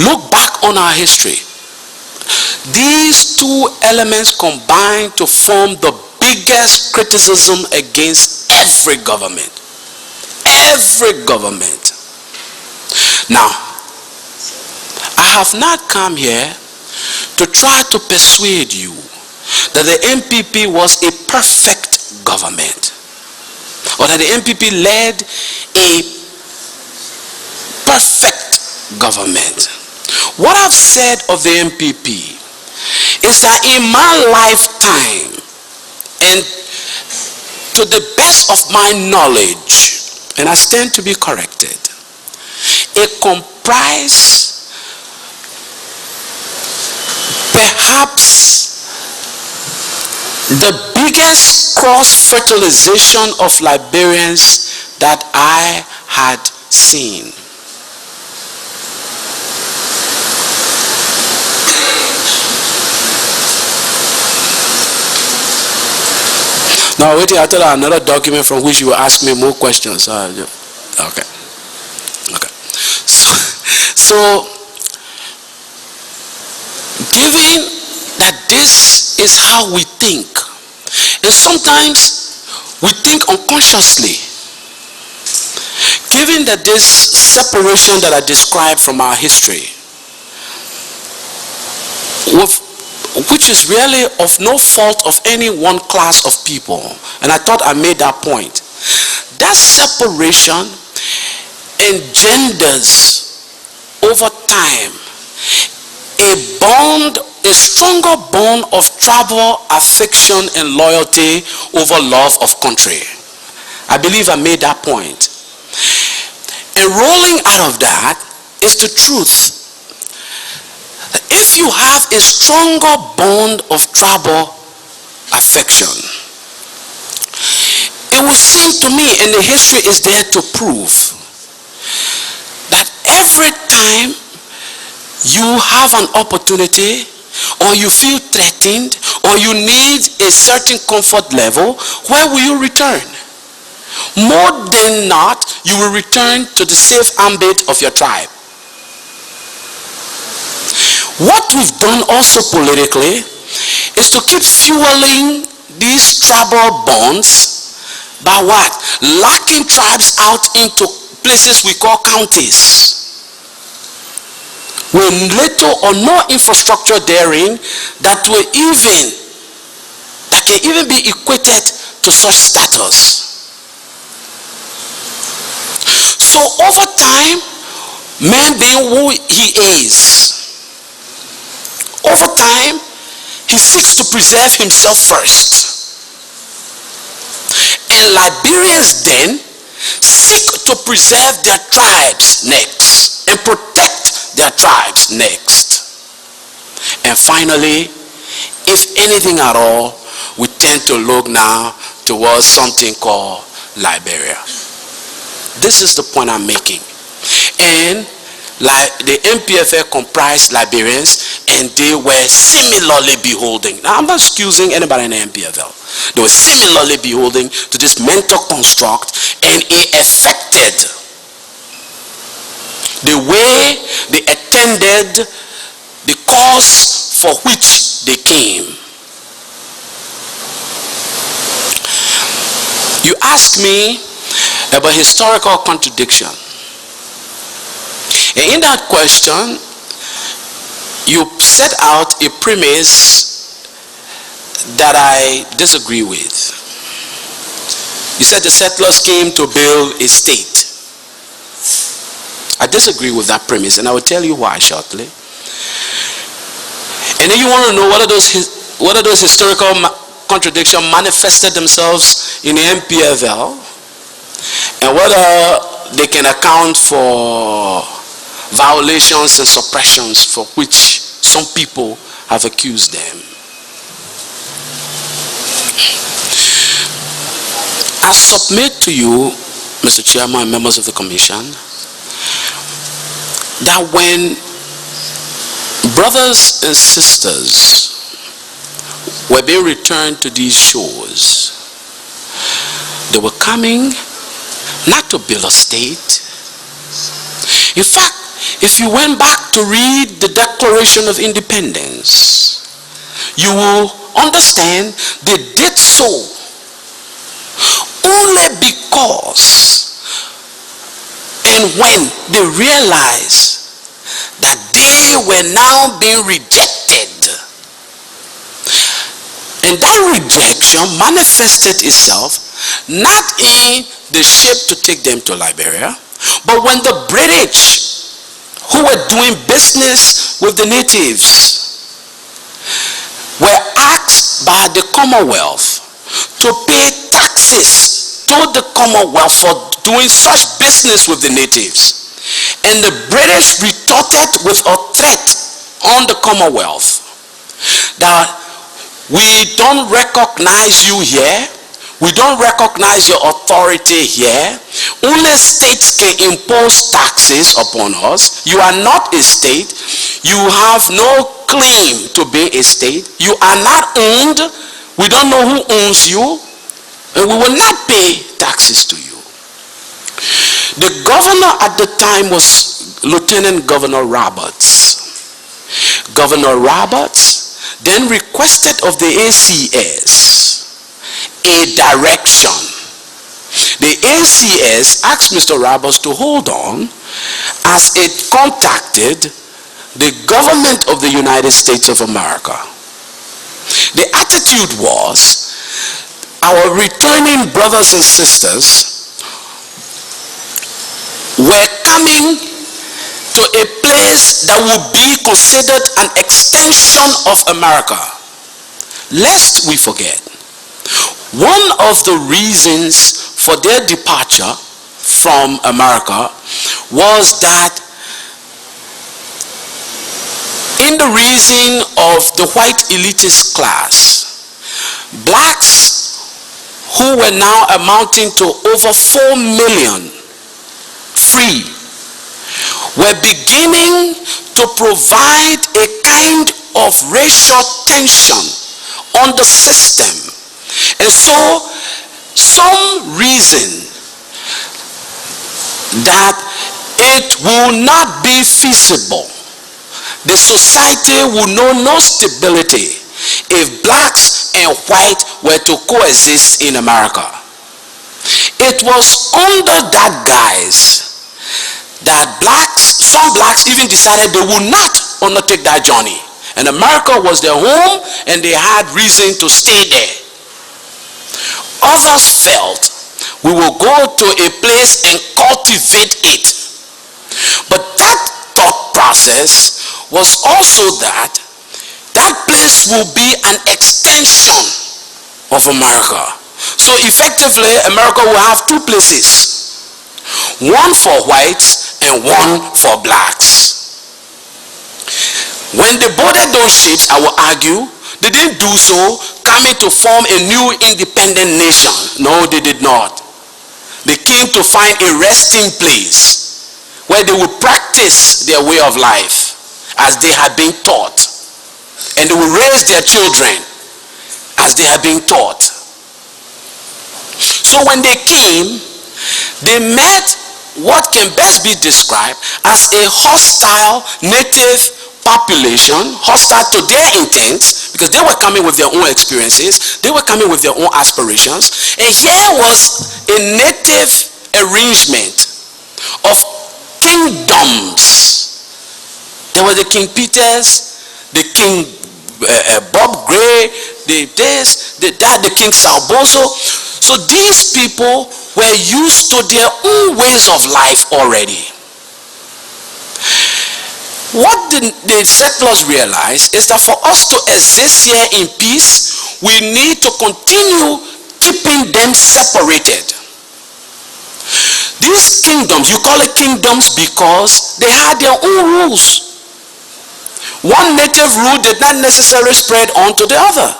Look back on our history. These two elements combine to form the biggest criticism against every government. Every government. Now, I have not come here to try to persuade you that the MPP was a perfect government, or that the MPP led a perfect government. What I've said of the MPP is that in my lifetime, and to the best of my knowledge, and I stand to be corrected, it comprised perhaps the biggest cross-fertilization of Liberians that I had seen. Now, waiting, I tell you another document from which you will ask me more questions. Okay. So, given that this is how we think, and sometimes we think unconsciously, given that this separation that I described from our history, which is really of no fault of any one class of people, and I thought I made that point, that separation engenders over time a stronger bond of tribal affection and loyalty over love of country. I believe I made that point. And rolling out of that is the truth. If you have a stronger bond of tribal affection, it would seem to me, and the history is there to prove, that every time you have an opportunity, or you feel threatened, or you need a certain comfort level, where will you return? More than not, you will return to the safe ambit of your tribe. What we've done also politically is to keep fueling these tribal bonds by what? Locking tribes out into places we call counties, with little or no infrastructure therein that can even be equated to such status. So over time, man being who he is, over time, he seeks to preserve himself first. And Liberians then seek to preserve their tribes next and protect their tribes next. And finally, if anything at all, we tend to look now towards something called Liberia. This is the point I'm making. And like the MPFL comprised Liberians, and they were similarly beholding. Now, I'm not excusing anybody in the MPFL. They were similarly beholding to this mental construct, and it affected the way they attended the cause for which they came. You ask me about historical contradiction. And in that question, you set out a premise that I disagree with. You said the settlers came to build a state. I disagree with that premise, and I will tell you why shortly. And then you want to know whether those historical contradictions manifested themselves in the MPFL, and whether they can account for violations and suppressions for which some people have accused them. I submit to you, Mr. Chairman and members of the Commission, that when brothers and sisters were being returned to these shores, they were coming not to build a state. In fact, if you went back to read the Declaration of Independence, you will understand they did so only because and when they realized that they were now being rejected. And that rejection manifested itself not in the ship to take them to Liberia, but when the British, who were doing business with the natives, were asked by the Commonwealth to pay taxes to the Commonwealth for doing such business with the natives. And the British retorted with a threat on the Commonwealth that we don't recognize you here. We don't recognize your authority here. Only states can impose taxes upon us. You are not a state. You have no claim to be a state. You are not owned. We don't know who owns you. And we will not pay taxes to you. The governor at the time was Lieutenant Governor Roberts. Governor Roberts then requested of the ACS a direction. The ACS asked Mr. Roberts to hold on as it contacted the government of the United States of America. The attitude was, our returning brothers and sisters were coming to a place that would be considered an extension of America. Lest we forget, one of the reasons for their departure from America was that in the reason of the white elitist class, blacks who were now amounting to over 4 million free were beginning to provide a kind of racial tension on the system. And so, some reason that it will not be feasible, the society will know no stability if blacks and white were to coexist in America. It was under that guise that some blacks even decided they would not undertake that journey. And America was their home and they had reason to stay there. Others felt we will go to a place and cultivate it. But that thought process was also that place will be an extension of America. So effectively, America will have two places. One for whites and one for blacks. When they boarded those ships, I will argue, they didn't do so coming to form a new independent nation. No, they did not. They came to find a resting place where they would practice their way of life as they had been taught. And they would raise their children as they had been taught. So when they came, they met what can best be described as a hostile native population, hostile to their intents, because they were coming with their own experiences, they were coming with their own aspirations. And here was a native arrangement of kingdoms. There were the King Peters, the King Bob Gray, the this, the that, the King Salboso. So these people were used to their own ways of life already. What the settlers realized is that for us to exist here in peace, we need to continue keeping them separated. These kingdoms, you call it kingdoms because they had their own rules. One native rule did not necessarily spread on to the other.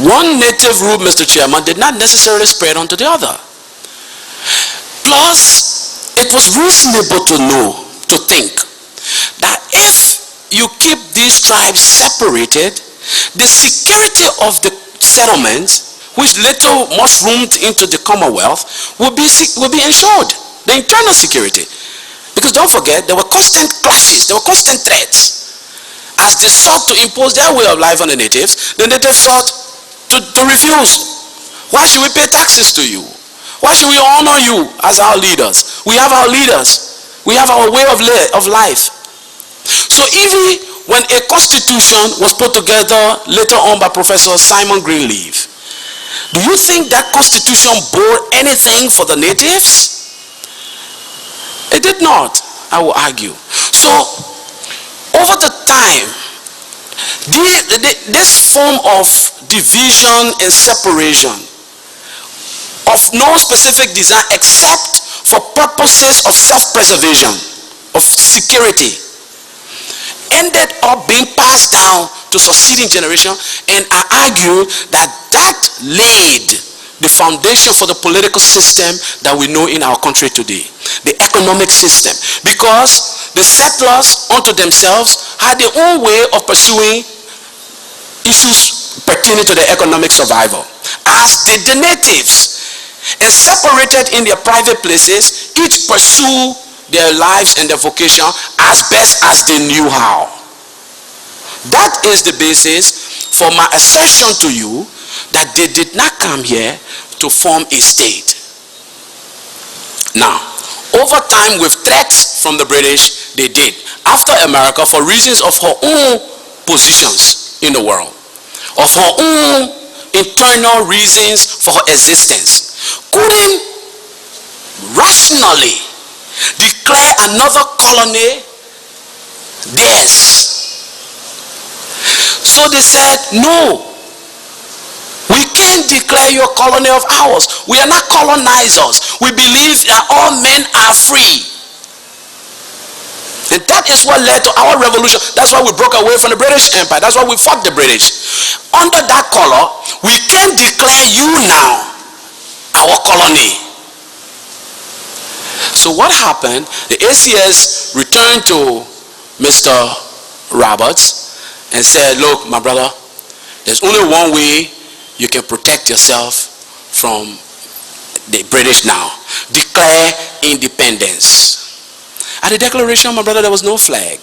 One native rule, Mr. Chairman, did not necessarily spread on to the other. Plus, it was reasonable to think that if you keep these tribes separated, the security of the settlements, which later mushroomed into the Commonwealth, will be ensured. The internal security. Because don't forget, there were constant clashes, there were constant threats. As they sought to impose their way of life on the natives sought to refuse. Why should we pay taxes to you? Why should we honor you as our leaders? We have our leaders. We have our way of life. So even when a constitution was put together later on by Professor Simon Greenleaf, do you think that constitution bore anything for the natives? It did not, I will argue. So over the time, this form of division and separation of no specific design except for purposes of self-preservation, of security, ended up being passed down to succeeding generation, and I argue that laid the foundation for the political system that we know in our country today, the economic system, because the settlers unto themselves had their own way of pursuing issues pertaining to their economic survival, as did the natives. And separated in their private places, each pursue their lives and their vocation as best as they knew how. That is the basis for my assertion to you that they did not come here to form a state. Now, over time with threats from the British, they did. After America, for reasons of her own positions in the world, of her own internal reasons for her existence, couldn't rationally declare another colony theirs. So they said, no, we can't declare you a colony of ours. We are not colonizers. We believe that all men are free. And that is what led to our revolution. That's why we broke away from the British Empire. That's why we fought the British. Under that color, we can declare you now our colony. So what happened? The ACS returned to Mr. Roberts and said, look, my brother, there's only one way you can protect yourself from the British now. Declare independence. At the declaration, my brother, there was no flag.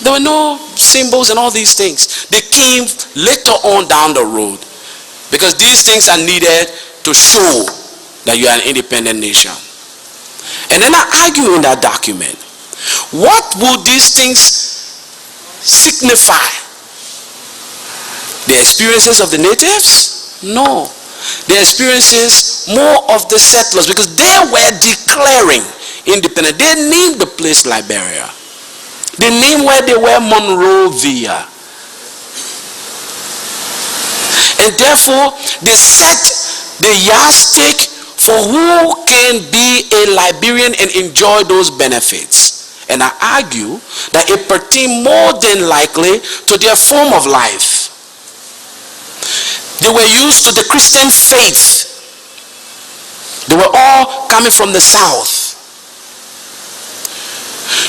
There were no symbols and all these things. They came later on down the road because these things are needed to show that you are an independent nation. And then I argue in that document, what would these things signify? The experiences of the natives? No. The experiences more of the settlers, because they were declaring independent. They named the place Liberia. They named where they were Monrovia. And therefore, they set the yardstick for who can be a Liberian and enjoy those benefits. And I argue that it pertained more than likely to their form of life. They were used to the Christian faith. They were all coming from the south.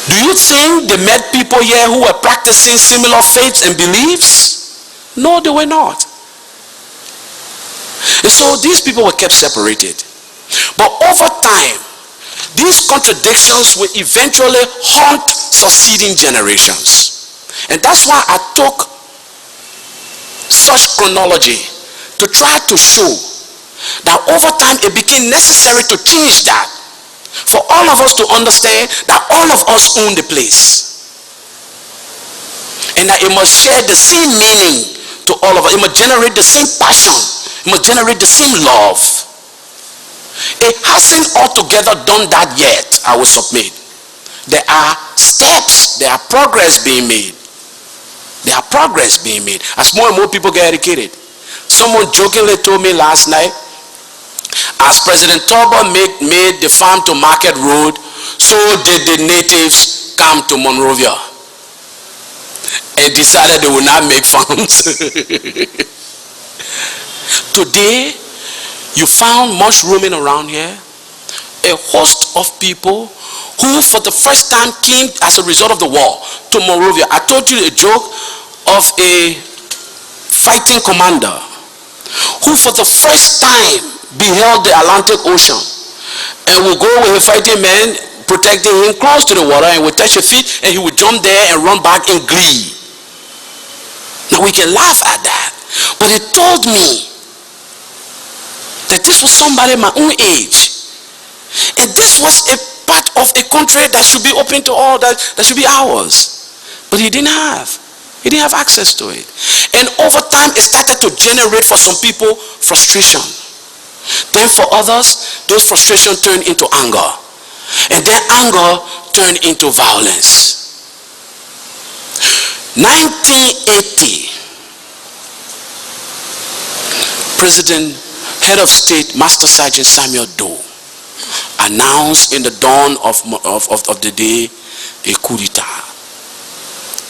Do you think they met people here who were practicing similar faiths and beliefs? No, they were not. And so these people were kept separated. But over time, these contradictions will eventually haunt succeeding generations. And that's why I took such chronology to try to show that over time it became necessary to change that for all of us to understand that all of us own the place. And that it must share the same meaning to all of us. It must generate the same passion. It must generate the same love. It hasn't altogether done that yet, I will submit. There are steps, there are progress being made. There are progress being made as more and more people get educated. Someone jokingly told me last night, as President Torba made the farm to market road, so did the natives come to Monrovia and decided they would not make farms. Today, you found mushrooming around here a host of people who for the first time came as a result of the war to Monrovia. I told you a joke of a fighting commander who for the first time beheld the Atlantic Ocean and will go with a fighting man protecting him close to the water and will touch your feet and he will jump there and run back in glee. Now we can laugh at that, but it told me that this was somebody my own age, and this was a part of a country that should be open to all, that should be ours, but he didn't have access to it. And over time it started to generate for some people frustration. Then for others, those frustrations turned into anger, and then anger turned into violence. 1980, Head of State Master Sergeant Samuel Doe announced in the dawn of the day a coup d'etat.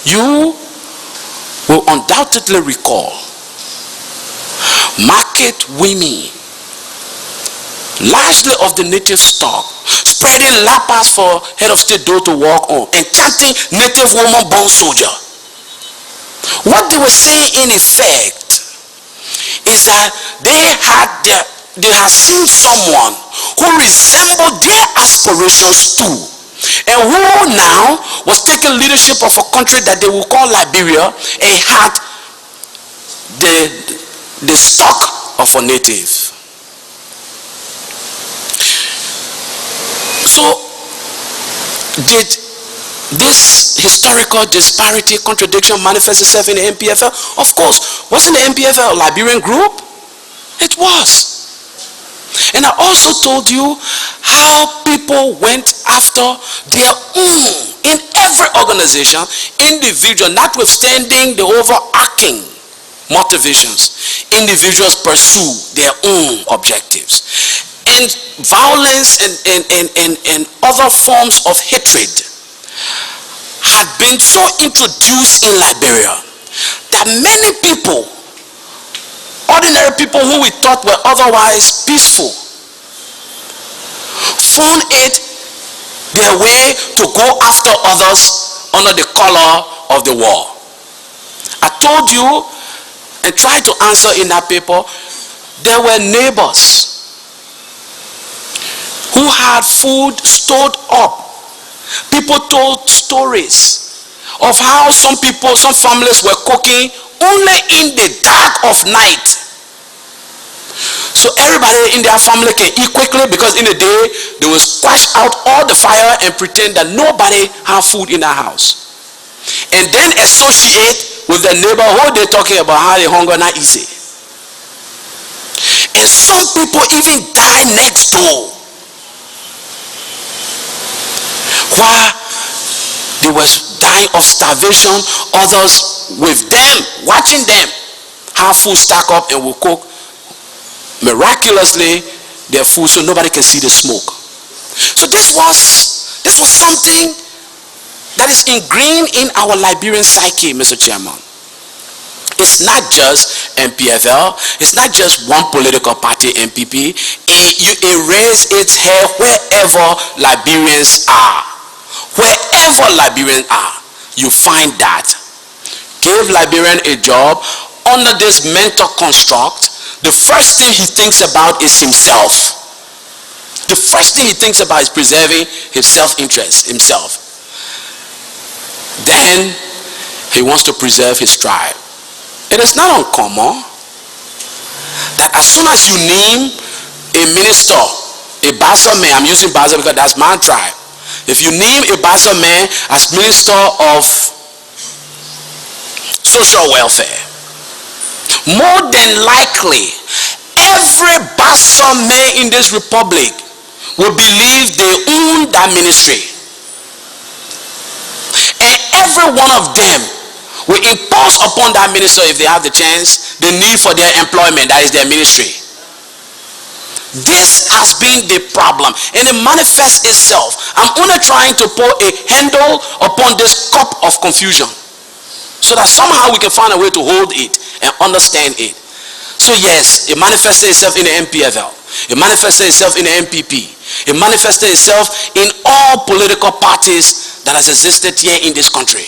You will undoubtedly recall market women, largely of the native stock, spreading lapas for Head of State Doe to walk on and chanting native woman born soldier. What they were saying in effect is that they had seen someone who resembled their aspirations too, and who now was taking leadership of a country that they will call Liberia and had the stock of a native. So did this historical disparity, contradiction manifest itself in the MPFL? Of course. Wasn't the MPFL a Liberian group? It was. And I also told you how people went after their own, in every organization, individual, notwithstanding the overarching motivations, individuals pursue their own objectives. And violence and other forms of hatred been so introduced in Liberia that many people, ordinary people who we thought were otherwise peaceful, found it their way to go after others under the color of the war. I told you and tried to answer in that paper, there were neighbors who had food stored up. People told stories of how some people, some families were cooking only in the dark of night. So everybody in their family can eat quickly, because in the day they will squash out all the fire and pretend that nobody had food in their house. And then associate with the neighborhood they're talking about how they hunger not easy. And some people even die next door, while they were dying of starvation. Others with them, watching them have food stack up and will cook miraculously their food so nobody can see the smoke. So this was something that is ingrained in our Liberian psyche, Mr. Chairman. It's not just MPFL, it's not just one political party, MPP. It raises its head wherever Liberians are. Wherever Liberians are, you find that. Give Liberian a job under this mental construct. The first thing he thinks about is himself. The first thing he thinks about is preserving his self-interest, himself. Then he wants to preserve his tribe. It is not uncommon that as soon as you name a minister, a Bassa man, I'm using Bassa because that's my tribe. If you name a Bassa man as Minister of Social Welfare, more than likely every Bassa man in this republic will believe they own that ministry. And every one of them will impose upon that minister, if they have the chance, the need for their employment, that is their ministry. This has been the problem, and it manifests itself. I'm only trying to pour a handle upon this cup of confusion so that somehow we can find a way to hold it and understand it. So yes, it manifested itself in the MPFL. It manifested itself in the MPP. It manifested itself in all political parties that has existed here in this country.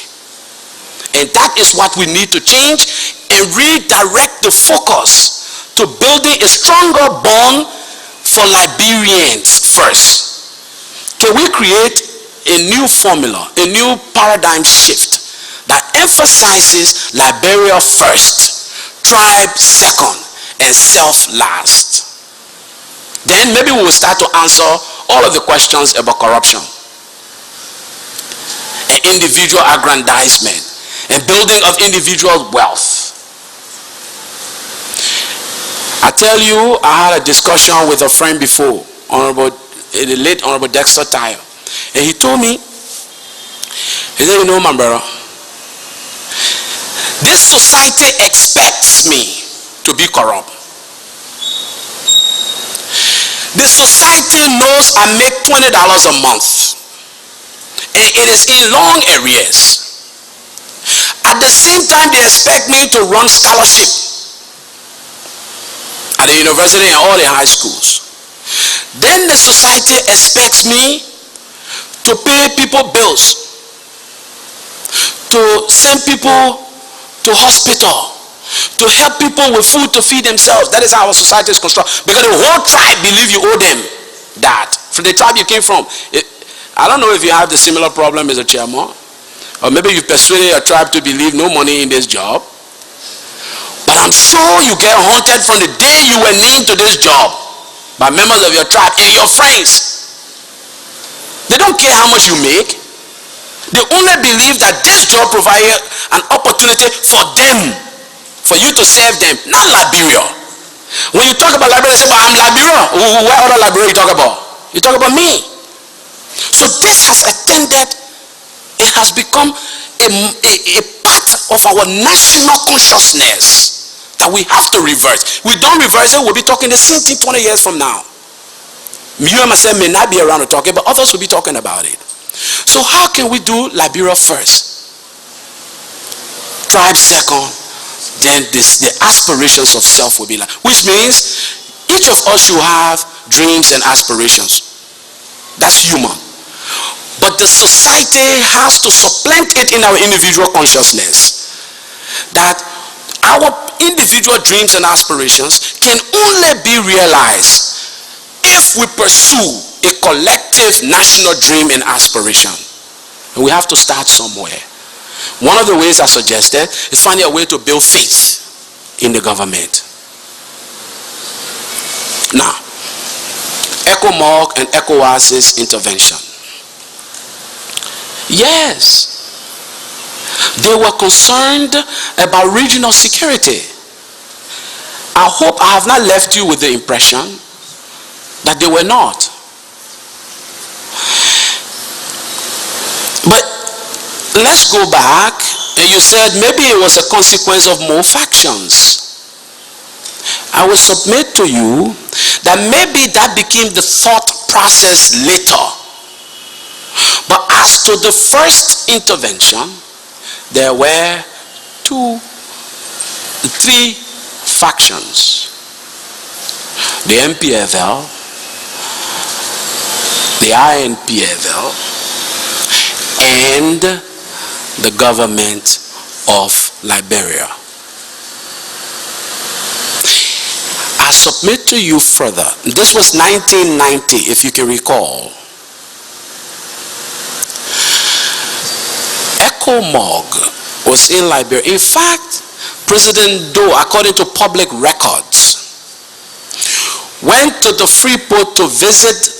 And that is what we need to change and redirect the focus to building a stronger bond for Liberians first. Can we create a new formula, a new paradigm shift that emphasizes Liberia first, tribe second, and self last? Then maybe we will start to answer all of the questions about corruption and individual aggrandizement and building of individual wealth. I tell you, I had a discussion with a friend before, the late Honorable Dexter Tyre, and he told me, he said, you know, my brother, this society expects me to be corrupt. The society knows I make $20 a month, and it is in long arrears. At the same time, they expect me to run scholarship at the university and all the high schools. Then the society expects me to pay people bills, to send people to hospital, to help people with food to feed themselves. That is how our society is constructed. Because the whole tribe believe you owe them that. From the tribe you came from. I don't know if you have the similar problem as a chairman, or maybe you persuaded your tribe to believe no money in this job. But I'm sure you get haunted from the day you were named to this job by members of your tribe and your friends. They don't care how much you make. They only believe that this job provided an opportunity for them, for you to serve them, not Liberia. When you talk about Liberia, they say, but I'm Liberia. What other Liberia you talk about? You talk about me. So this has attended, it has become a part of our national consciousness that we have to reverse. We don't reverse it, we'll be talking the same thing 20 years from now. You and myself may not be around to talk it, but others will be talking about it. So how can we do Liberia first? tribe second, then the aspirations of self will be like, which means each of us should have dreams and aspirations. That's human. But the society has to supplant it in our individual consciousness that our individual dreams and aspirations can only be realized if we pursue a collective national dream and aspiration. And we have to start somewhere. One of the ways I suggested is finding a way to build faith in the government. Now, ECOMOG and ECOWAS's intervention. Yes, they were concerned about regional security. I hope I have not left you with the impression that they were not. But let's go back, and you said maybe it was a consequence of more factions. I will submit to you that maybe that became the thought process later. But as to the first intervention, there were 3 factions. The MPFL, the INPFL, and the government of Liberia. I submit to you further, this was 1990, if you can recall. ECOMOG was in Liberia. In fact, President Doe, according to public records, went to the Freeport to visit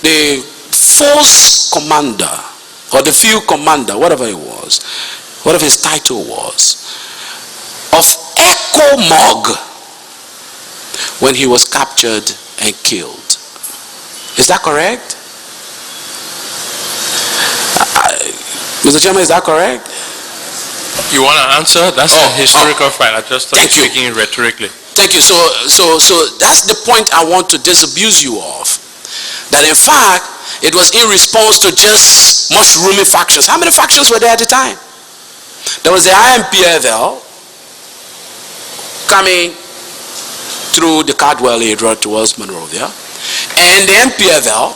the force commander, or the field commander, whatever it was, whatever his title was, of ECOMOG when he was captured and killed. Is that correct? Mr. Chairman, is that correct? You want to answer? That's a historical fact. I just started speaking rhetorically. Thank you. So that's the point I want to disabuse you of. That in fact, it was in response to just mushrooming factions. How many factions were there at the time? There was the IMPFL coming through the Cardwell area towards Monrovia, and the MPFL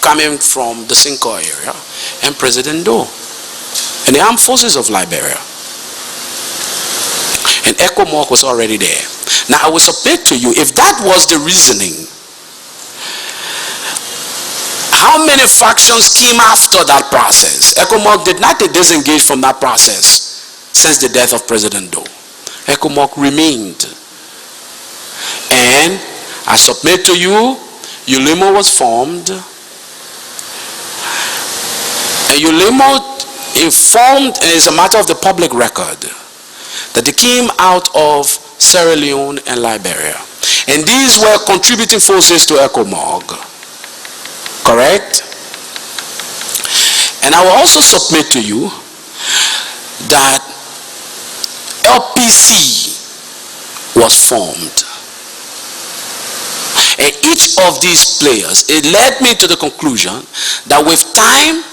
coming from the Cinco area, and President Doe, and the armed forces of Liberia. And ECOMOG was already there. Now I will submit to you, if that was the reasoning, how many factions came after that process? ECOMOG did not disengage from that process since the death of President Doe. ECOMOG remained. And I submit to you, ULIMO was formed. And ULIMO informed, and it's a matter of the public record, that they came out of Sierra Leone and Liberia. And these were contributing forces to ECOMOG. Correct? And I will also submit to you that LPC was formed. And each of these players, it led me to the conclusion that with time,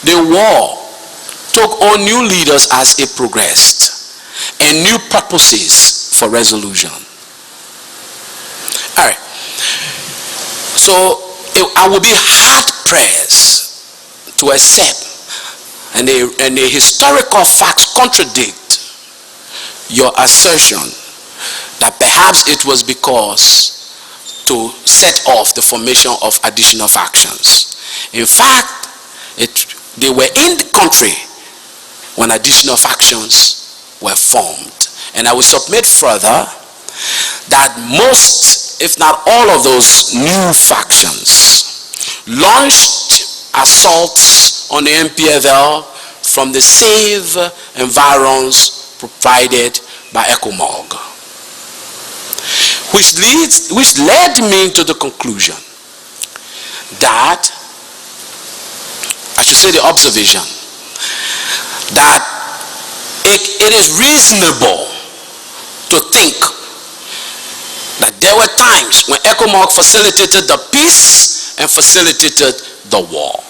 the war took on new leaders as it progressed and new purposes for resolution. All right. So I will be hard pressed to accept, and the historical facts contradict your assertion that perhaps it was because to set off the formation of additional factions. In fact, they were in the country when additional factions were formed. And I will submit further that most, if not all of those new factions launched assaults on the MPFL from the safe environs provided by ECOMOG. Which led me to the conclusion that, I should say the observation, that it is reasonable to think that there were times when ECOMOG facilitated the peace and facilitated the war.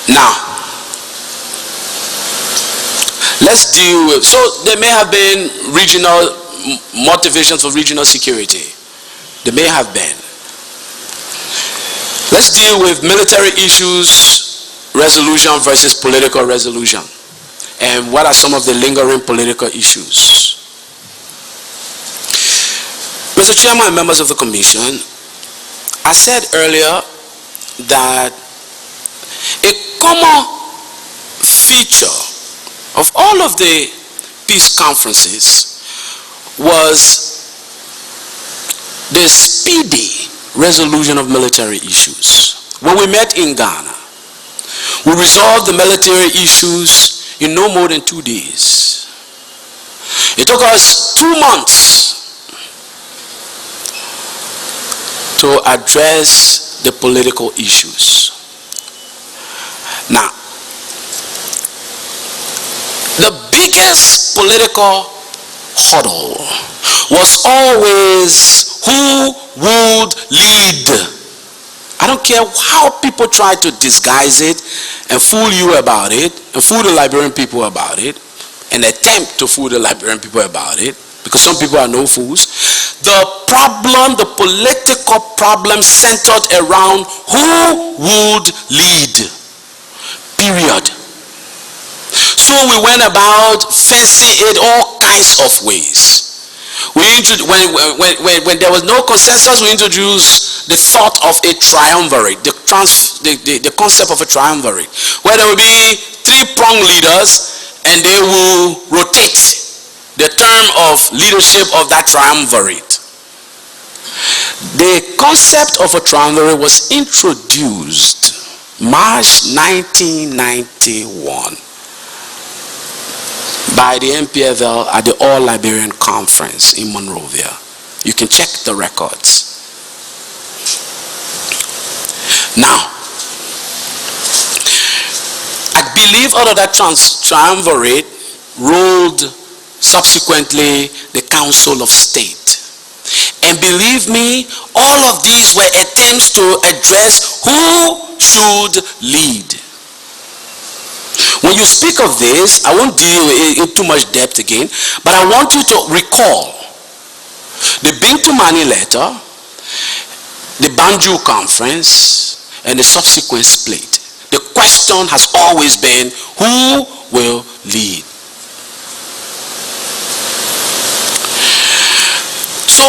Now, let's deal with, so there may have been regional motivations for regional security. There may have been. Let's deal with military issues, resolution versus political resolution. And what are some of the lingering political issues? Mr. Chairman and members of the Commission, I said earlier that a common feature of all of the peace conferences was the speedy resolution of military issues. When we met in Ghana, we resolved the military issues in no more than 2 days. It took us 2 months to address the political issues. Now, the biggest political hurdle was always who would lead. I don't care how people try to disguise it and fool you about it, and fool the Liberian people about it, and attempt to fool the Liberian people about it, because some people are no fools. The problem, the political problem, centered around who would lead. Period. So we went about fencing it all kinds of ways. When there was no consensus, we introduced the thought of a triumvirate, the concept of a triumvirate, where there will be 3-pronged leaders and they will rotate the term of leadership of that triumvirate. The concept of a triumvirate was introduced March 1991 by the MPFL at the All Liberian Conference in Monrovia. You can check the records. Now, I believe out of that triumvirate rolled subsequently the Council of State. And believe me, all of these were attempts to address who should lead. When you speak of this, I won't deal in too much depth again, but I want you to recall the Bintumani letter, the Banjul conference, and the subsequent split. The question has always been, who will lead? So,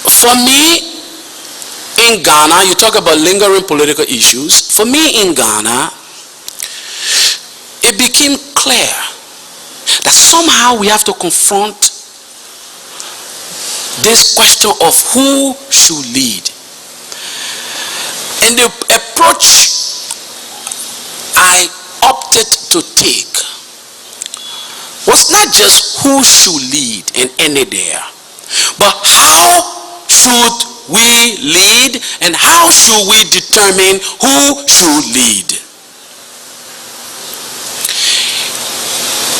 for me, in Ghana, you talk about lingering political issues. For me in Ghana, it became clear that somehow we have to confront this question of who should lead. And the approach I opted to take was not just who should lead and end it there, but how should we lead and how should we determine who should lead.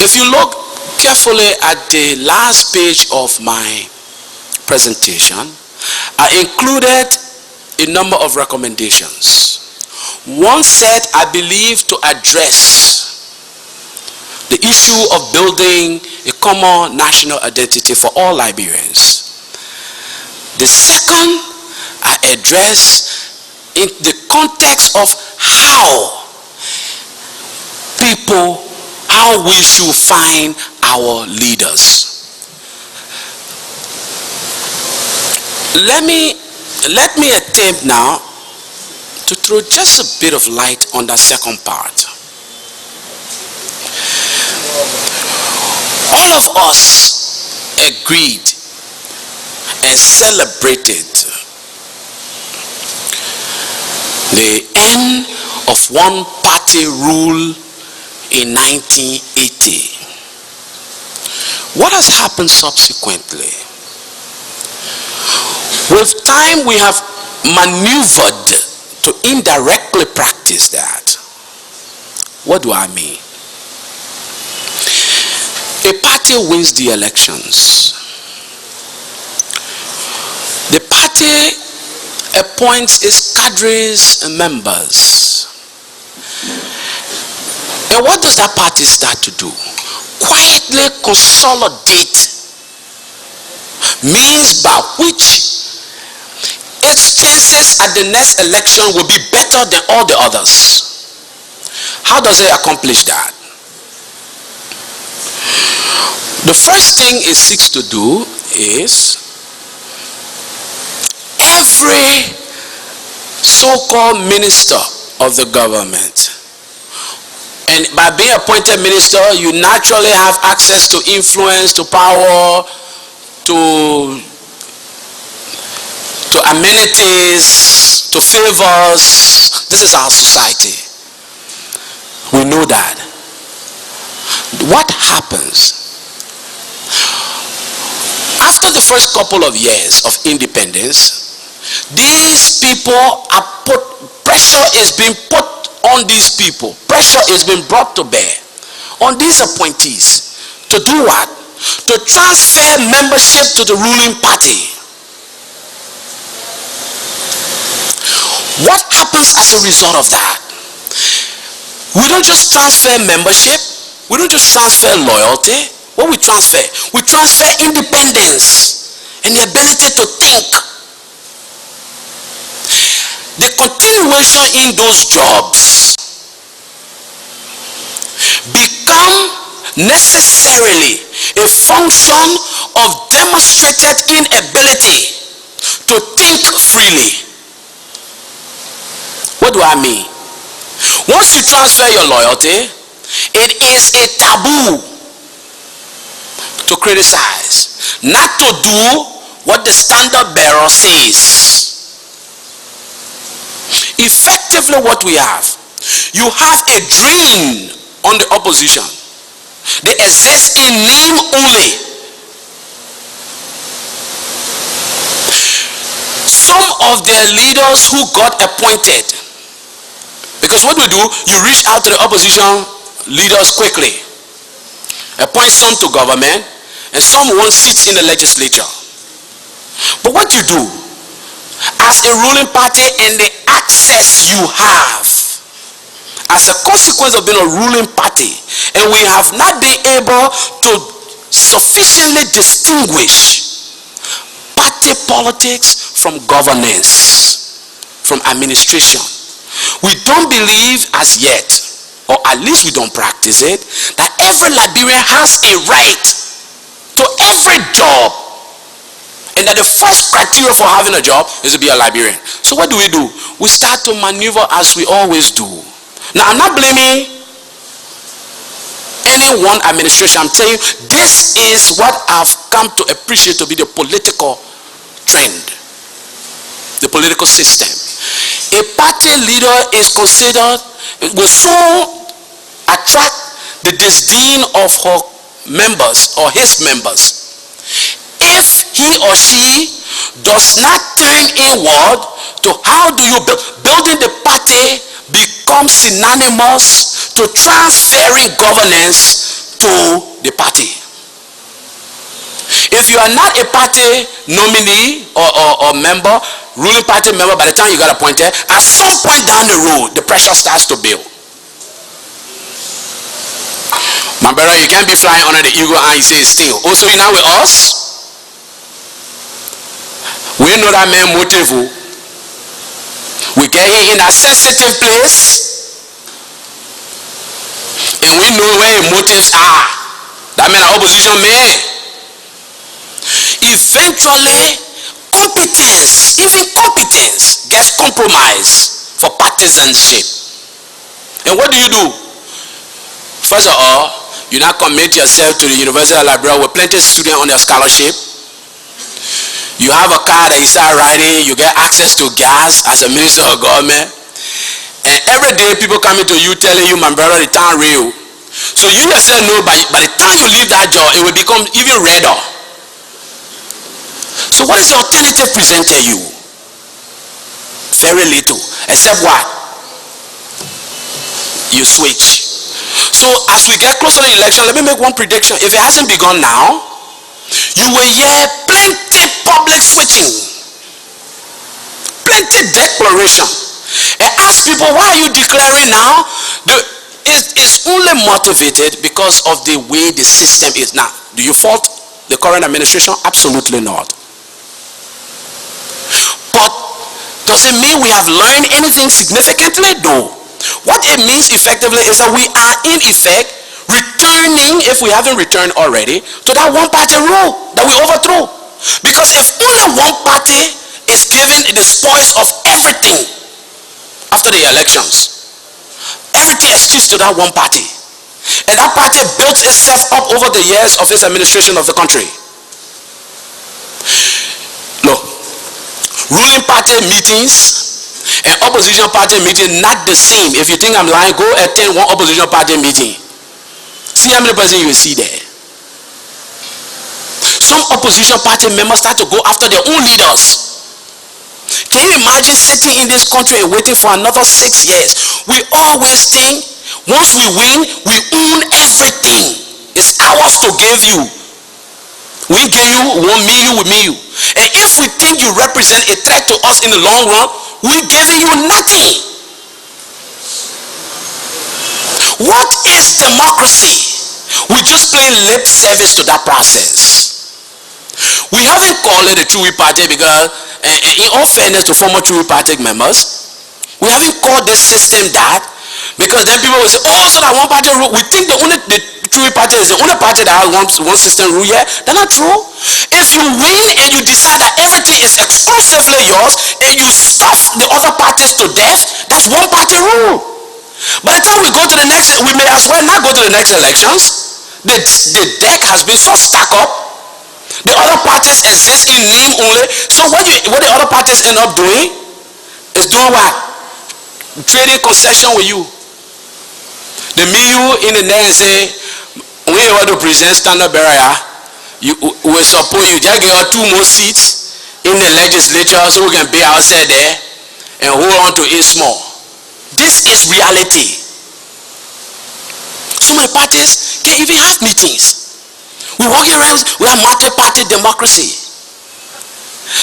If you look carefully at the last page of my presentation, I included a number of recommendations. One set, I believe, to address the issue of building a common national identity for all Liberians. The second, I address in the context of how we should find our leaders. Let me attempt now to throw just a bit of light on that second part. All of us agreed and celebrated the end of one-party rule in 1980. What has happened subsequently? With time, we have maneuvered to indirectly practice that. What do I mean? A party wins the elections. The party appoints its cadres and members. And what does that party start to do? quietly consolidate means by which its chances at the next election will be better than all the others. How does it accomplish that? The first thing it seeks to do is every so-called minister of the government, and by being appointed minister, you naturally have access to influence, to power, to amenities, to favors. This is our society. We know that. What happens after the first couple of years of independence? These people are pressure is being put on these people. Pressure is being brought to bear on these appointees to do what? To transfer membership to the ruling party. What happens as a result of that? We don't just transfer membership. We don't just transfer loyalty. What we transfer? We transfer independence and the ability to think. The continuation in those jobs become necessarily a function of demonstrated inability to think freely. What do I mean? Once you transfer your loyalty, it is a taboo to criticize, not to do what the standard bearer says. Effectively, what we have, you have a drain on the opposition. They exist in name only. Some of their leaders who got appointed, because what we do, you reach out to the opposition leaders quickly, appoint some to government, and some won't sit in the legislature. But what you do, as a ruling party and the access you have, as a consequence of being a ruling party, and we have not been able to sufficiently distinguish party politics from governance, from administration. We don't believe as yet, or at least we don't practice it, that every Liberian has a right to every job, and that the first criteria for having a job is to be a Liberian. So what do? We start to maneuver as we always do. Now, I'm not blaming any one administration. I'm telling you, this is what I've come to appreciate to be the political trend, the political system. A party leader is considered, will so attract the disdain of her members or his members if he or she does not turn inward to how do you building the party becomes synonymous to transferring governance to the party. If you are not a party nominee or member, ruling party member, by the time you got appointed, at some point down the road, the pressure starts to build. My brother, you can't be flying under the eagle and you say still. Also, you're not with us? We know that man motive. We get him in a sensitive place, and we know where his motives are. That man an opposition man. Eventually, competence, even competence, gets compromised for partisanship. And what do? First of all, you now commit yourself to the University of Liberia with plenty of students on your scholarship. You have a car that you start riding, you get access to gas as a minister of government. And every day people coming to you telling you, my brother, the town real. So you yourself know by the time you leave that job, it will become even redder. So what is the alternative presented you? Very little, except what? You switch. So as we get closer to the election, let me make one prediction. If it hasn't begun now, you will hear plenty public switching, plenty declaration, and ask people, why are you declaring now? It's only motivated because of the way the system is. Now, do you fault the current administration? Absolutely not. But does it mean we have learned anything significantly? No. What it means effectively is that we are in effect returning, if we haven't returned already, to that one-party rule that we overthrew. Because if only one party is given the spoils of everything after the elections, everything excused to that one party, and that party built itself up over the years of its administration of the country. Look, ruling party meetings and opposition party meeting not the same. If you think I'm lying, go attend one opposition party meeting. See how many persons you will see there. Some opposition party members start to go after their own leaders. Can you imagine sitting in this country and waiting for another 6 years? We always think once we win, we own everything. It's ours to give you. We give you, we won't meet you, we meet you. And if we think you represent a threat to us in the long run, we're giving you nothing. What is democracy? We just play lip service to that process. We haven't called it a True Party because, in all fairness to former True Party members, we haven't called this system that because then people will say, oh, so that one party rule. We think the True Party is the only party that has one system rule here. That's not true. If you win and you decide that everything is exclusively yours and you stuff the other parties to death, that's one party rule. By the time we go to the next, we may as well not go to the next elections. The deck has been so stacked up. The other parties exist in name only. So what the other parties end up doing is doing what? Trading concession with you. They meet you in the neck and say, we want to present standard barrier. We support you. Just give us 2 more seats in the legislature so we can be outside there and hold on to it small. This is reality. So many parties can't even have meetings. We're walking around, we have multi-party democracy.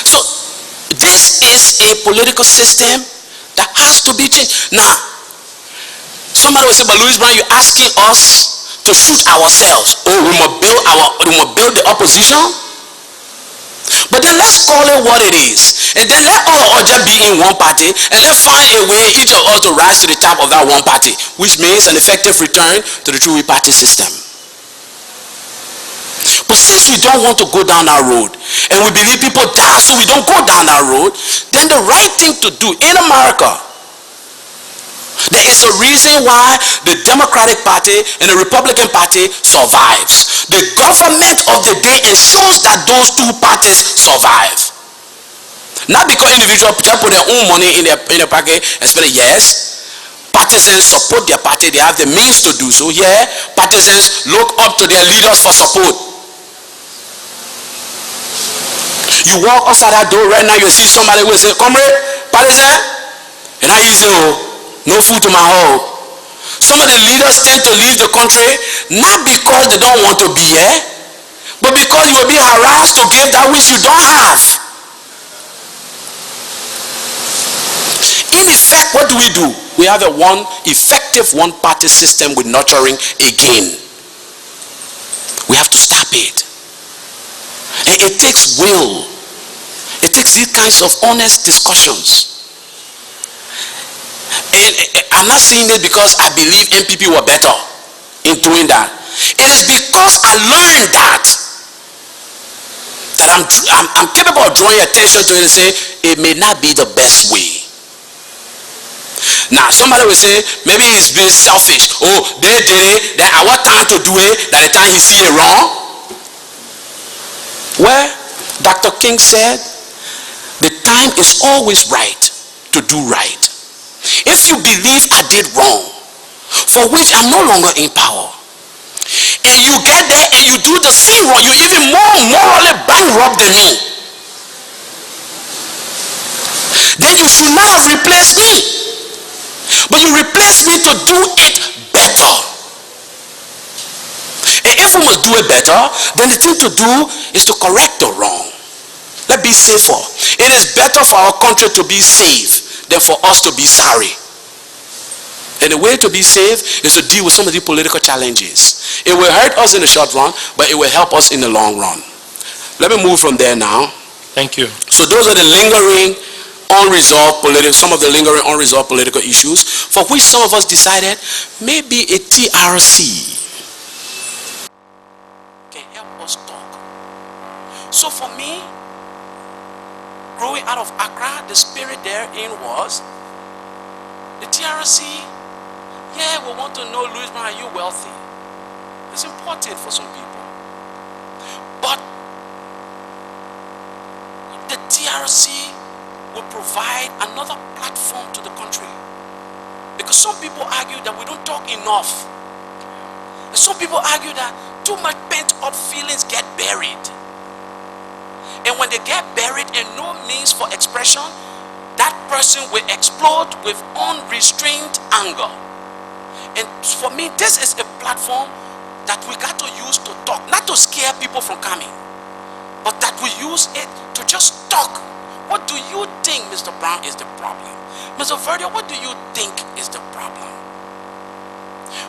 So this is a political system that has to be changed. Now, somebody will say, but Louis Brown, you're asking us to shoot ourselves. Oh, we must build the opposition? But then let's call it what it is. And then let all of us be in one party and let's find a way each of us to rise to the top of that one party, which means an effective return to the True Party system. But since we don't want to go down that road and we believe people die so we don't go down that road, then the right thing to do in America, there is a reason why the Democratic Party and the Republican Party survives. The government of the day ensures that those 2 parties survive. Not because individuals put their own money in their pocket and spend it. Yes, partisans support their party. They have the means to do so. Yeah, partisans look up to their leaders for support. You walk outside that door right now, you see somebody who will say, comrade, partisan, and I easy, no food to my home. Some of the leaders tend to leave the country not because they don't want to be here, but because you will be harassed to give that which you don't have. In effect, what do? We have a effective one-party system with nurturing again. We have to stop it. And it takes will. It takes these kinds of honest discussions. And I'm not saying it because I believe NPP were better in doing that. It is because I learned that I'm capable of drawing attention to it and say it may not be the best way. Now somebody will say maybe he's being selfish. Oh, they did it, then at what time to do it, that the time he see it wrong. Well, Dr. King said the time is always right to do right. If you believe I did wrong, for which I'm no longer in power, and you get there and you do the same wrong, you're even more morally bankrupt than me, then you should not have replaced me. But you replaced me to do it better. And if we must do it better, then the thing to do is to correct the wrong. Let's be safer. It is better for our country to be safe than for us to be sorry. then the way to be safe is to deal with some of the political challenges. It will hurt us in the short run, but it will help us in the long run. Let me move from there now. Thank you. So those are the some of the lingering unresolved political issues for which some of us decided maybe a TRC can help us talk. So for me, growing out of Accra, the spirit therein was the TRC. Yeah, we want to know, Louis Brown, are you wealthy? It's important for some people. But the TRC will provide another platform to the country. Because some people argue that we don't talk enough. And some people argue that too much pent-up feelings get buried. And when they get buried and no means for expression, that person will explode with unrestrained anger. And for me, this is a platform that we got to use to talk, not to scare people from coming, but that we use it to just talk. What do you think, Mr. Brown, is the problem? Mr. Verdier, what do you think is the problem?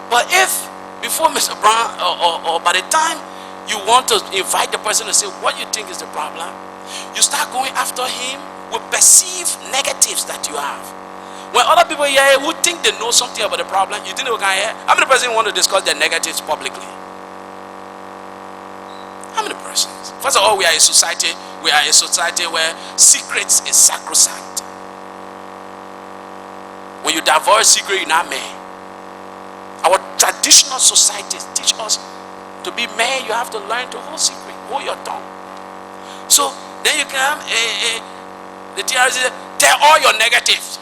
But if before Mr. Brown, or by the time you want to invite the person to say what you think is the problem, you start going after him with perceived negatives that you have. When other people here who think they know something about the problem, you think they can hear? How many persons want to discuss their negatives publicly? How many persons? First of all, we are a society where secrets is sacrosanct. When you divulge secret, you're not man. Our traditional societies teach us to be man, you have to learn to hold secret, hold your tongue. So then you come, the TRC, tell all your negatives.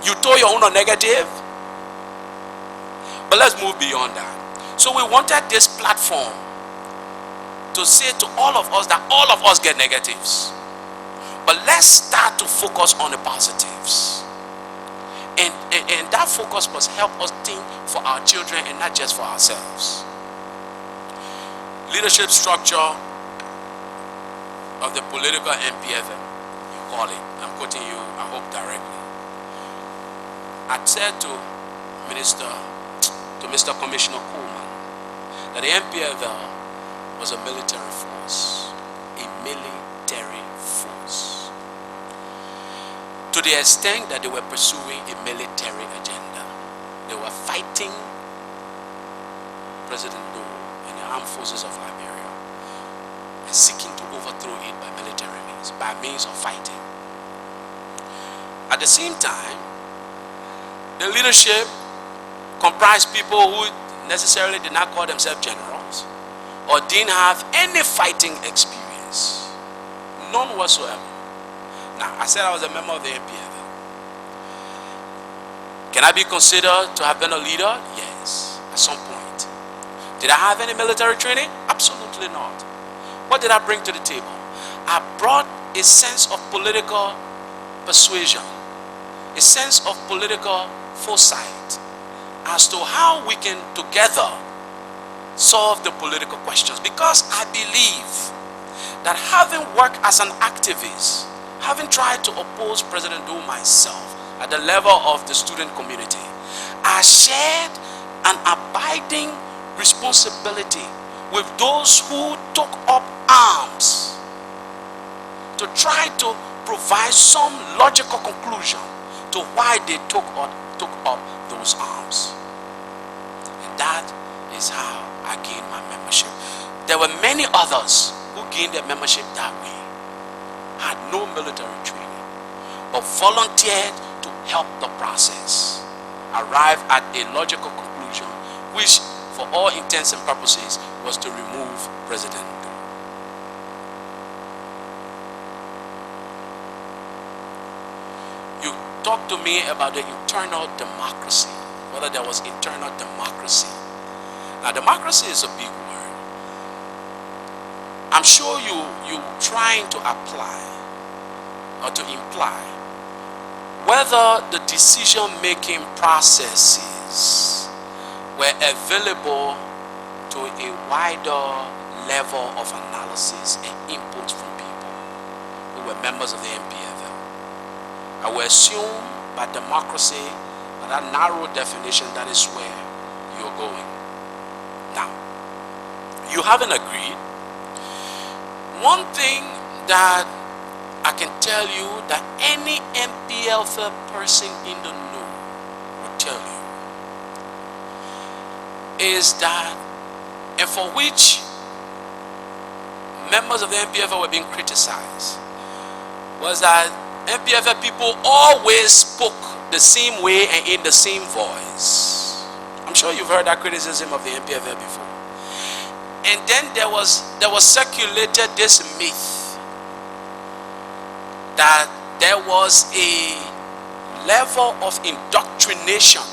You told your own negative. But let's move beyond that. So we wanted this platform to say to all of us that all of us get negatives. But let's start to focus on the positives. And that focus must help us think for our children and not just for ourselves. Leadership structure of the political MPFM, you call it. I'm quoting you, I hope directly. I said to Mr. Commissioner Coleman that the MPFL was a military force. A military force. To the extent that they were pursuing a military agenda. They were fighting President Doe and the armed forces of Liberia and seeking to overthrow it by military means, by means of fighting. At the same time, the leadership comprised people who necessarily did not call themselves generals or didn't have any fighting experience. None whatsoever. Now, I said I was a member of the MPFL. Can I be considered to have been a leader? Yes, at some point. Did I have any military training? Absolutely not. What did I bring to the table? I brought a sense of political persuasion, a sense of political foresight as to how we can together solve the political questions. Because I believe that having worked as an activist, having tried to oppose President Doe myself at the level of the student community, I shared an abiding responsibility with those who took up arms to try to provide some logical conclusion to why they took up those arms. And that is how I gained my membership. There were many others who gained their membership that way, had no military training, but volunteered to help the process, arrive at a logical conclusion, which for all intents and purposes was to remove President Doe. You talked to me about the internal democracy, whether there was internal democracy. Now, democracy is a big word. I'm sure you trying to apply or to imply whether the decision-making processes were available to a wider level of analysis and input from people who were members of the MPFL. I will assume by democracy that narrow definition, that is where you're going. Now, you haven't agreed. One thing that I can tell you that any MPFL person in the know will tell you is that, and for which members of the MPFL were being criticized, was that MPFL people always spoke the same way and in the same voice. I'm sure you've heard that criticism of the MPFL before. And then there was circulated this myth that there was a level of indoctrination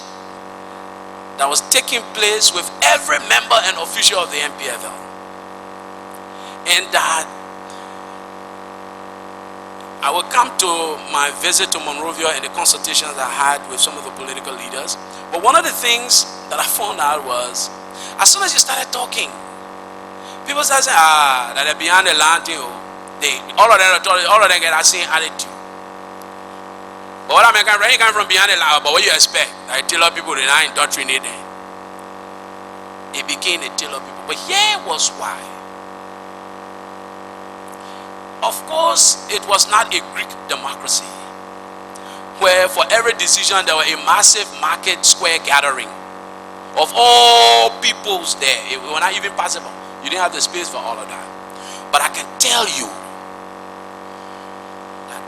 that was taking place with every member and official of the MPFL. And that I will come to my visit to Monrovia and the consultations I had with some of the political leaders. But one of the things that I found out was, as soon as you started talking, people started saying, that they're behind the land, all of them get that same attitude. But what I mean, when you come from behind the land, but what you expect? I tell people they're not indoctrinated. It became a tell of people. But here was why. Of course, it was not a Greek democracy, where for every decision there was a massive market square gathering of all peoples there. It was not even possible. You didn't have the space for all of that. But I can tell you that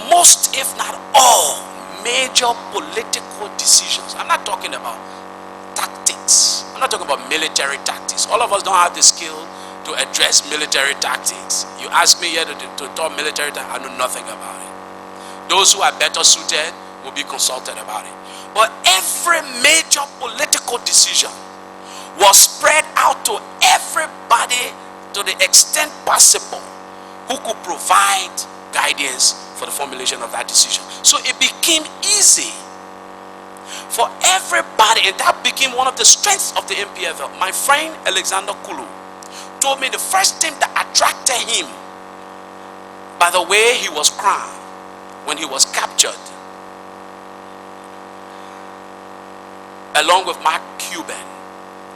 most, if not all, major political decisions, I'm not talking about tactics, I'm not talking about military tactics. All of us don't have the skill to address military tactics. You ask me here to talk military tactics, I know nothing about it. Those who are better suited will be consulted about it. But every major political decision was spread out to everybody to the extent possible who could provide guidance for the formulation of that decision. So it became easy for everybody, and that became one of the strengths of the MPFL. My friend Alexander Kulu told me the first thing that attracted him, by the way he was crowned when he was captured, along with Mark Cuban,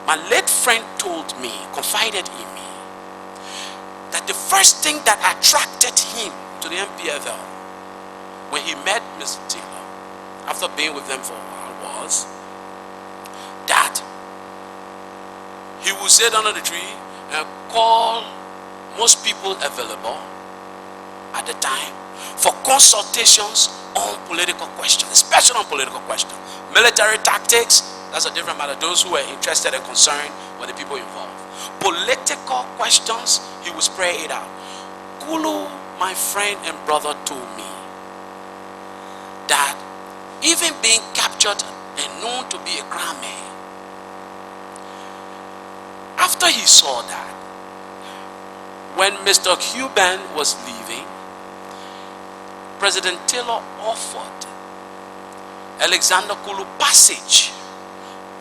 my late friend told me, confided in me, that the first thing that attracted him to the MPFL when he met Mr. Taylor, after being with them for a while, was that he would sit under the tree and call most people available at the time for consultations on political questions, especially on political questions. Military tactics, that's a different matter. Those who were interested and concerned were the people involved. Political questions, he would spray it out. Kulu, my friend and brother, told me that even being captured and known to be a crown man, after he saw that, when Mr. Cuban was leaving, President Taylor offered Alexander Kulu passage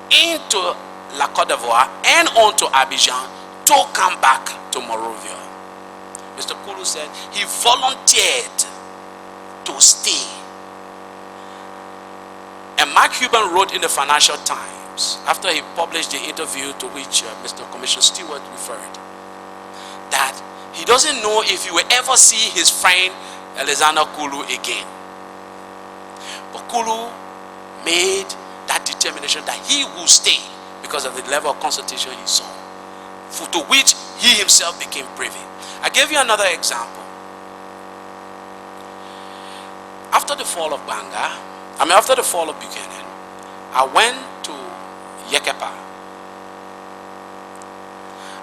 into La Côte d'Ivoire and on to Abidjan to come back to Monrovia. Mr. Kulu said he volunteered to stay. And Mark Cuban wrote in the Financial Times, after he published the interview to which Mr. Commissioner Stewart referred, that he doesn't know if he will ever see his friend Alexander Kulu again. But Kulu made that determination that he will stay because of the level of consultation he saw, to which he himself became privy. I gave you another example. After the fall of after the fall of Buchanan, I went to Yekepa.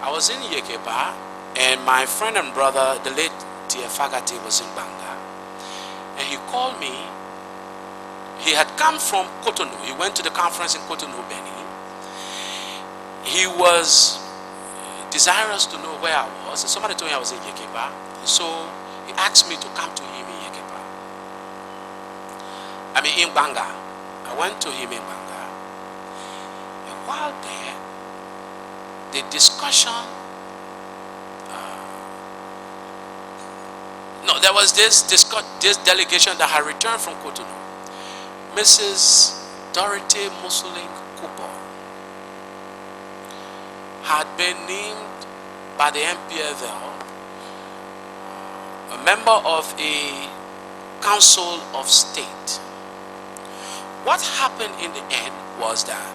I was in Yekepa, and my friend and brother, the late T.F. Fagati, was in Banga. And he called me. He had come from Cotonou. He went to the conference in Cotonou, Benin. He was desirous to know where I was. And somebody told me I was in Yekepa. So he asked me to come to him in Yekepa. In Banga. I went to him in Banga. And while there, the discussion, there was this delegation that had returned from Cotonou. Mrs. Dorothy Musuling Cooper had been named by the MPFL a member of a Council of State. What happened in the end was that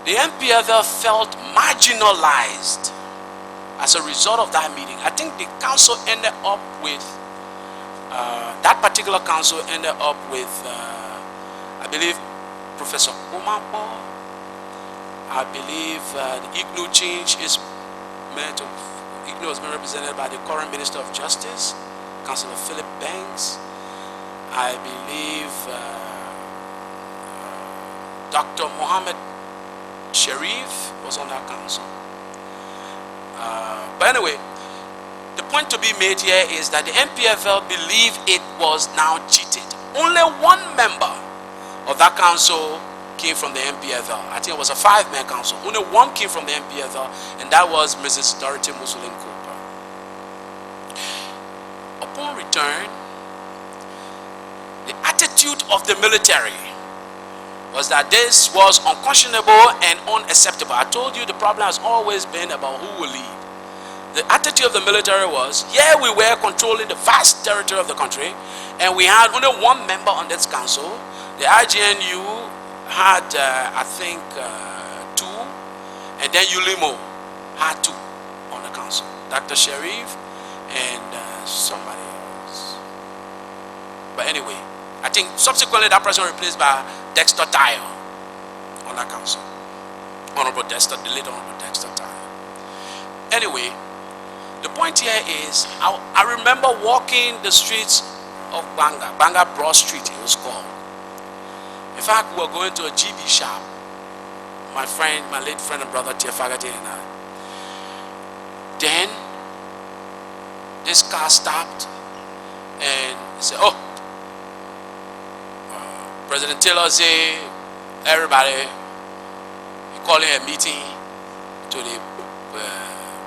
the MPFL felt marginalized as a result of that meeting. I think the council ended up with, that particular council ended up with, I believe, Professor Umapo. I believe the IGNU change is meant to, IGNU has been represented by the current Minister of Justice, Councillor Philip Banks. I believe Dr. Mohammed Sirleaf was on that council. But anyway, the point to be made here is that the MPFL believed it was now cheated. Only one member of that council came from the MPFL. I think it was a 5-man council. Only one came from the MPFL, and that was Mrs. Dorothy Musuling Cooper. Upon return, the attitude of the military was that this was unconscionable and unacceptable. I told you the problem has always been about who will lead. The attitude of the military was, yeah, we were controlling the vast territory of the country, and we had only one member on this council. The IGNU had, I think, 2, and then ULIMO had 2 on the council. Dr. Sirleaf and somebody else. But anyway, I think subsequently that person was replaced by Dexter Tile on that council. Honorable Dexter, the late Honorable Dexter Tile. Anyway, the point here is, I remember walking the streets of Banga Broad Street, it was called. In fact, we were going to a GB shop. My friend, my late friend and brother, Tiafagati and I. Then, this car stopped and he said, oh, President Taylor said, everybody, he calling a meeting to the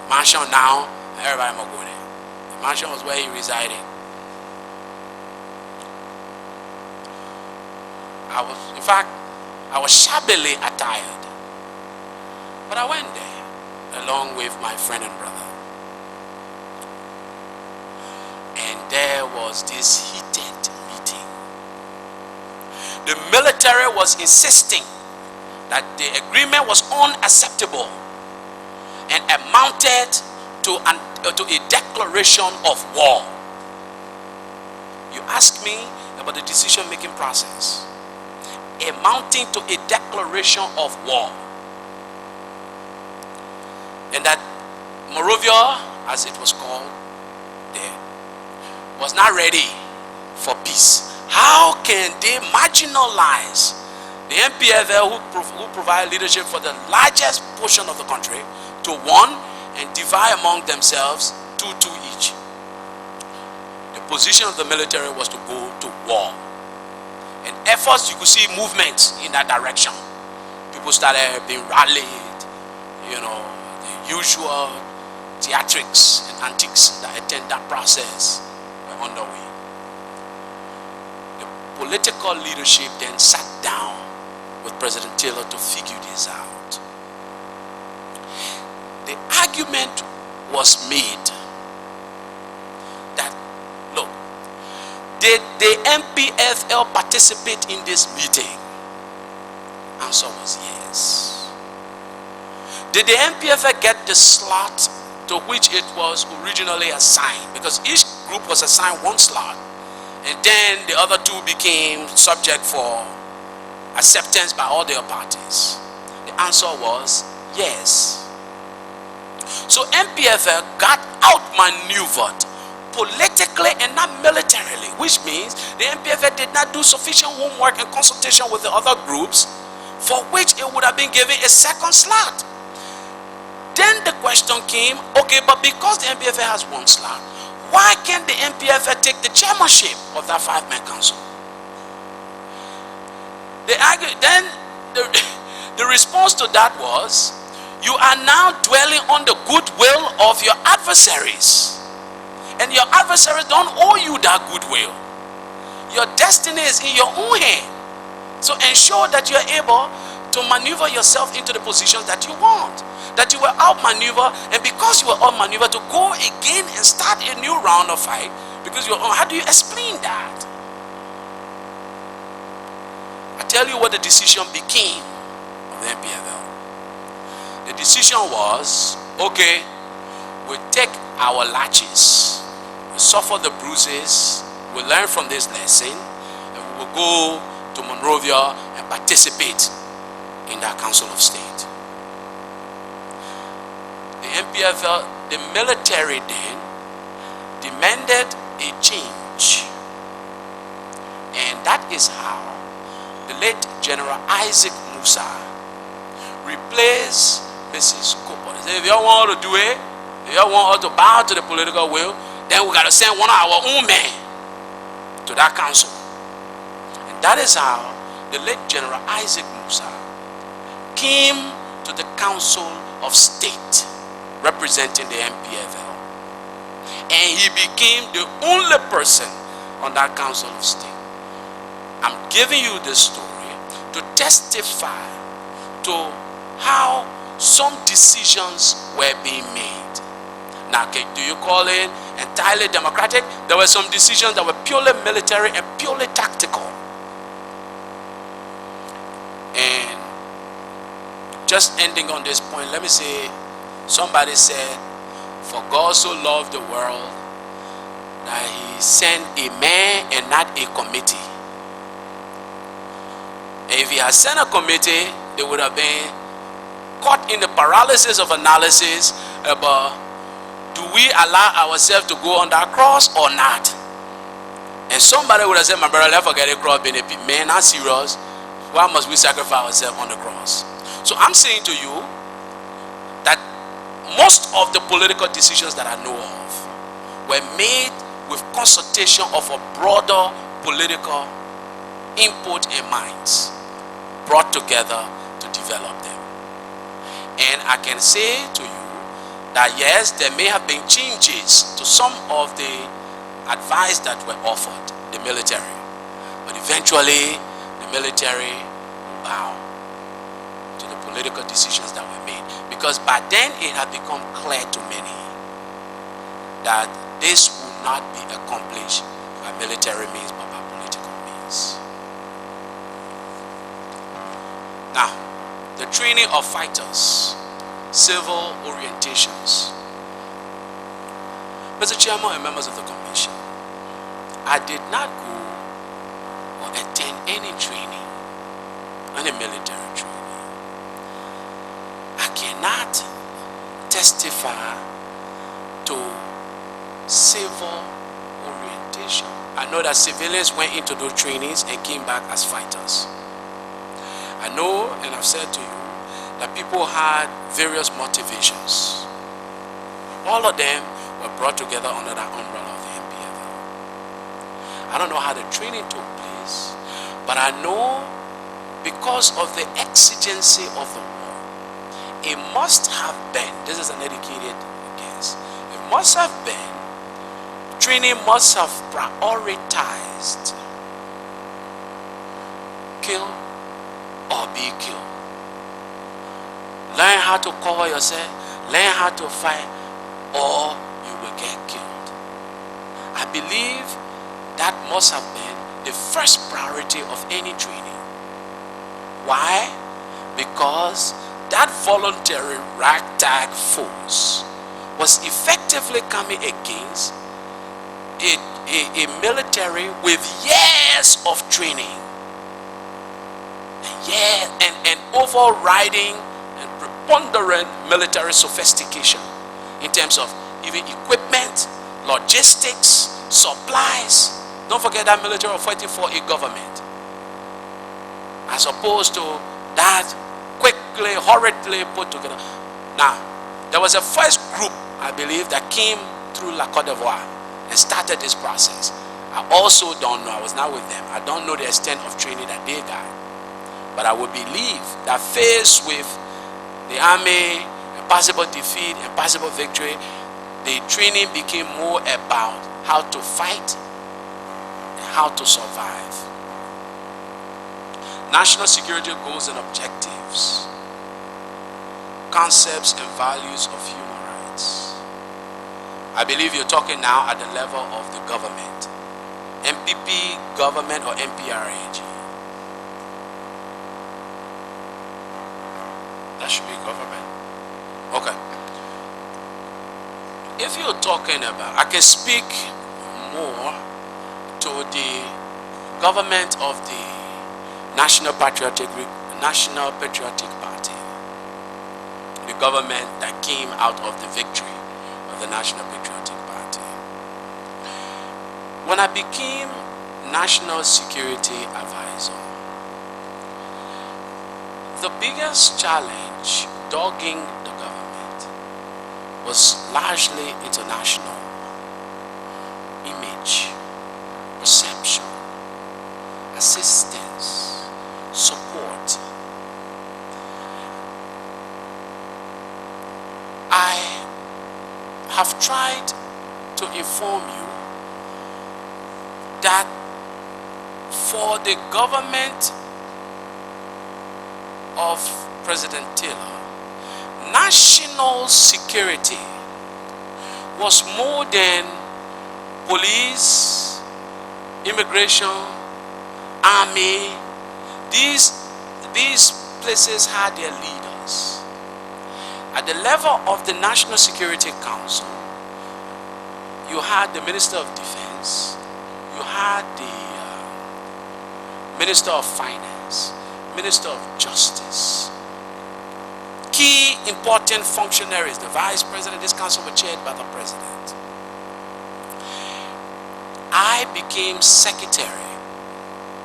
mansion now, and everybody must go there. The mansion was where he resided. In fact, I was shabbily attired. But I went there, along with my friend and brother. And there was this heated meeting. The military was insisting that the agreement was unacceptable and amounted to a declaration of war. You ask me about the decision-making process, amounting to a declaration of war. And that Morovia, as it was called there, was not ready for peace. How can they marginalize the MPFL who provide leadership for the largest portion of the country to one and divide among themselves 2-2 each? The position of the military was to go to war. And efforts, you could see movements in that direction. People started being rallied, you know, the usual theatrics and antics that attend that process were underway. The political leadership then sat down with President Taylor to figure this out. The argument was made that, look, did the MPFL participate in this meeting? Answer was yes. Did the MPFL get the slot to which it was originally assigned? Because each group was assigned one slot, and then the other 2 became subject for acceptance by all their parties. The answer was yes. So MPFL got outmaneuvered politically and not militarily, which means the MPFL did not do sufficient homework and consultation with the other groups, for which it would have been given a second slot. Then the question came, okay, but because the MPFL has one slot, why can't the MPFL take the chairmanship of that 5-man council? They argued, then the response to that was, you are now dwelling on the goodwill of your adversaries. And your adversaries don't owe you that goodwill. Your destiny is in your own hand. So ensure that you are able to maneuver yourself into the positions that you want. That you will outmaneuver, and because you were outmaneuver, to go again and start a new round of fight because you're on. How do you explain that? I tell you what the decision became of the MPFL. The decision was, okay, we take our latches, we suffer the bruises, we learn from this lesson, and we will go to Monrovia and participate in that Council of State. The MPFL, the military then, demanded a change. And that is how the late General Isaac Musa replaced Mrs. Cooper. He said, if you want to do it, if you want us to bow to the political will, then we got to send one of our own men to that council. And that is how the late General Isaac Musa came to the Council of State representing the MPFL. And he became the only person on that Council of State. I'm giving you this story to testify to how some decisions were being made. Now, do you call it entirely democratic? There were some decisions that were purely military and purely tactical. And just ending on this point, let me say, somebody said, for God so loved the world that he sent a man and not a committee. If he had sent a committee, they would have been caught in the paralysis of analysis about, do we allow ourselves to go on that cross or not? And somebody would have said, my brother, let's forget the cross being a man, not serious. Why must we sacrifice ourselves on the cross? So I'm saying to you that most of the political decisions that I know of were made with consultation of a broader political input in minds brought together to develop them. And I can say to you that yes, there may have been changes to some of the advice that were offered, the military. But eventually, the military bowed to the political decisions that were made. Because by then, it had become clear to many that this would not be accomplished by military means, but by political means. Now, the training of fighters, civil orientations. Mr. Chairman and members of the Commission, I did not go or attend any training, any military training. I cannot testify to civil orientation. I know that civilians went into those trainings and came back as fighters. I know, and I've said to you, that people had various motivations. All of them were brought together under that umbrella of the MPFL. I don't know how the training took place, but I know because of the exigency of the war, it must have been, this is an educated guess, it must have been, training must have prioritized kill or be killed. Learn how to cover yourself, learn how to fight, or you will get killed. I believe that must have been the first priority of any training. Why? Because that voluntary ragtag force was effectively coming against a military with years of training. And overriding and preponderant military sophistication in terms of even equipment, logistics, supplies. Don't forget that military was fighting for a government, as opposed to that quickly, hurriedly put together. Now, there was a first group, I believe, that came through La Côte d'Ivoire and started this process. I also don't know, I was not with them, I don't know the extent of training that they got. But I would believe that faced with the army, and possible defeat and possible victory, the training became more about how to fight and how to survive. national security goals and objectives, concepts and values of human rights. I believe you're talking now at the level of the government, MPP government or MPRAG. That should be government. Okay. If you're talking about, I can speak more to the government of the National Patriotic Party, the government that came out of the victory of the National Patriotic Party. When I became National Security Advisor, the biggest challenge dogging the government was largely international image, perception, assistance, support. I have tried to inform you that for the government of President Taylor, national security was more than police, immigration, army. These places had their leaders. At the level of the National Security Council, you had the Minister of Defense, you had the Minister of Finance, Minister of Justice, key important functionaries, the Vice President. This council was chaired by the President. I became Secretary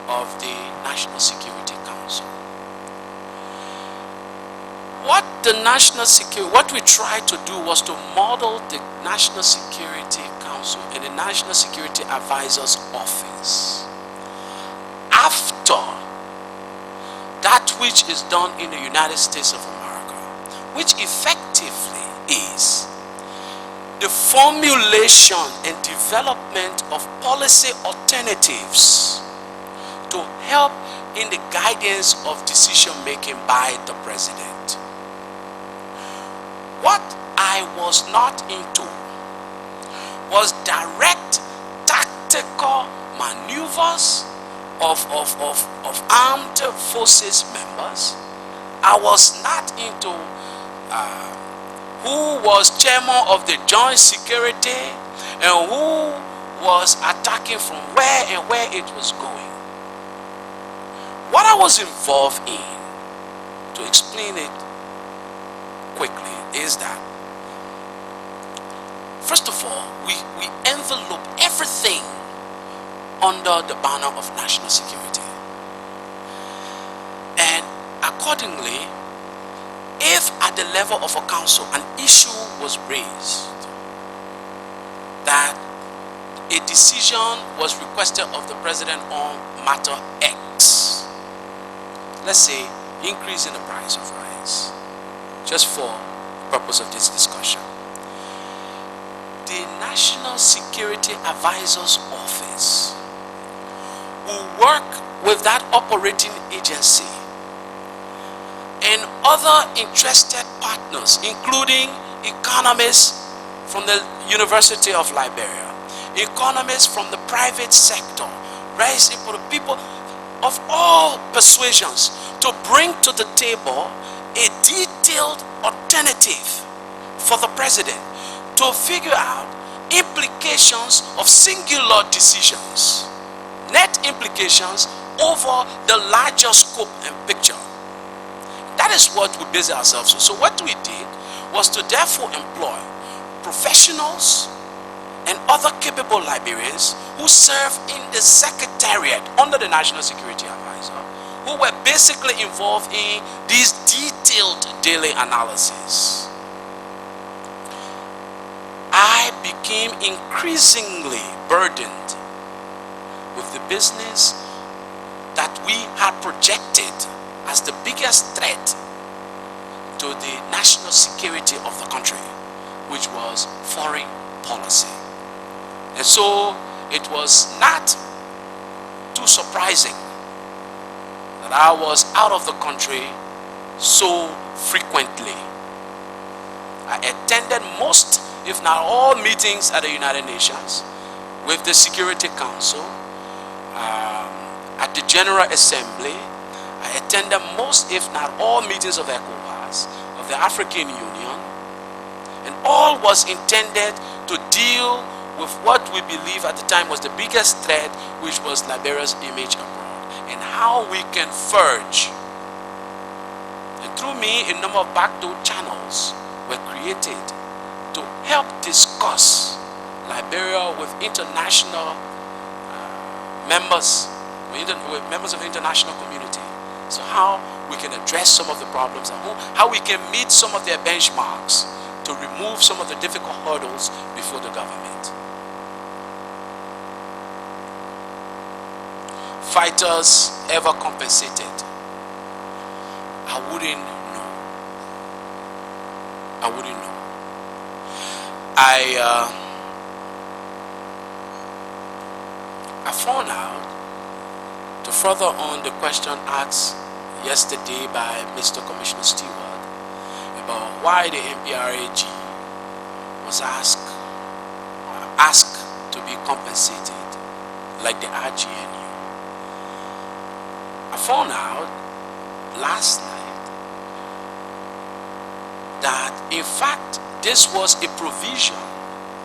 of the National Security Council. What we tried to do was to model the National Security Council and the National Security Advisor's Office after that which is done in the United States of America, which effectively is the formulation and development of policy alternatives to help in the guidance of decision making by the President. What I was not into was direct tactical maneuvers of armed forces members. I was not into who was chairman of the joint security and who was attacking from where and where it was going. What I was involved in, to explain it quickly, is that first of all, we envelope everything under the banner of national security. And accordingly, if at the level of a council an issue was raised that a decision was requested of the President on matter X, let's say increase in the price of rice, just for the purpose of this discussion, the National Security Advisor's Office will work with that operating agency and other interested partners, including economists from the University of Liberia, economists from the private sector, raising for the people of all persuasions, to bring to the table a detailed alternative for the President to figure out implications of singular decisions, net implications over the larger scope and picture. That is what we base ourselves on. So what we did was to therefore employ professionals and other capable Liberians who serve in the Secretariat under the National Security Advisor, who were basically involved in these detailed daily analysis. I became increasingly burdened with the business that we had projected as the biggest threat to the national security of the country, which was foreign policy. And so it was not too surprising that I was out of the country so frequently. I attended most, if not all, meetings at the United Nations, with the Security Council, at the General Assembly. I attended most, if not all, meetings of ECOWAS, of the African Union, and all was intended to deal with what we believe at the time was the biggest threat, which was Liberia's image abroad, and how we can forge. And through me, a number of backdoor channels were created to help discuss Liberia with international members, with members of the international community. So how we can address some of the problems, and how we can meet some of their benchmarks to remove some of the difficult hurdles before the government. Fighters ever compensated? I wouldn't know. I wouldn't know. I found out, to further on the question asked yesterday by Mr. Commissioner Stewart about why the MPRAG was asked to be compensated like the RGNU. I found out last night that in fact this was a provision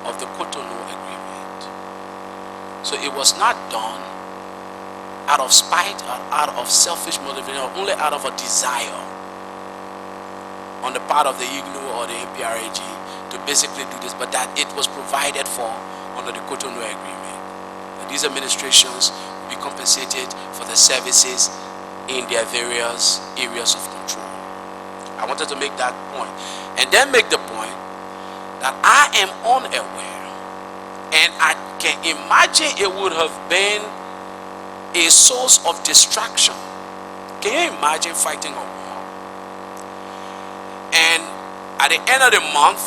of the Cotonou Agreement. So it was not done out of spite or out of selfish motivation, or only out of a desire on the part of the IGNU or the MPRAG to basically do this, but that it was provided for under the Cotonou Agreement. That these administrations will be compensated for the services in their various areas of control. I wanted to make that point, and then make the point that I am unaware, and I can imagine it would have been a source of distraction. Can you imagine fighting a war, and at the end of the month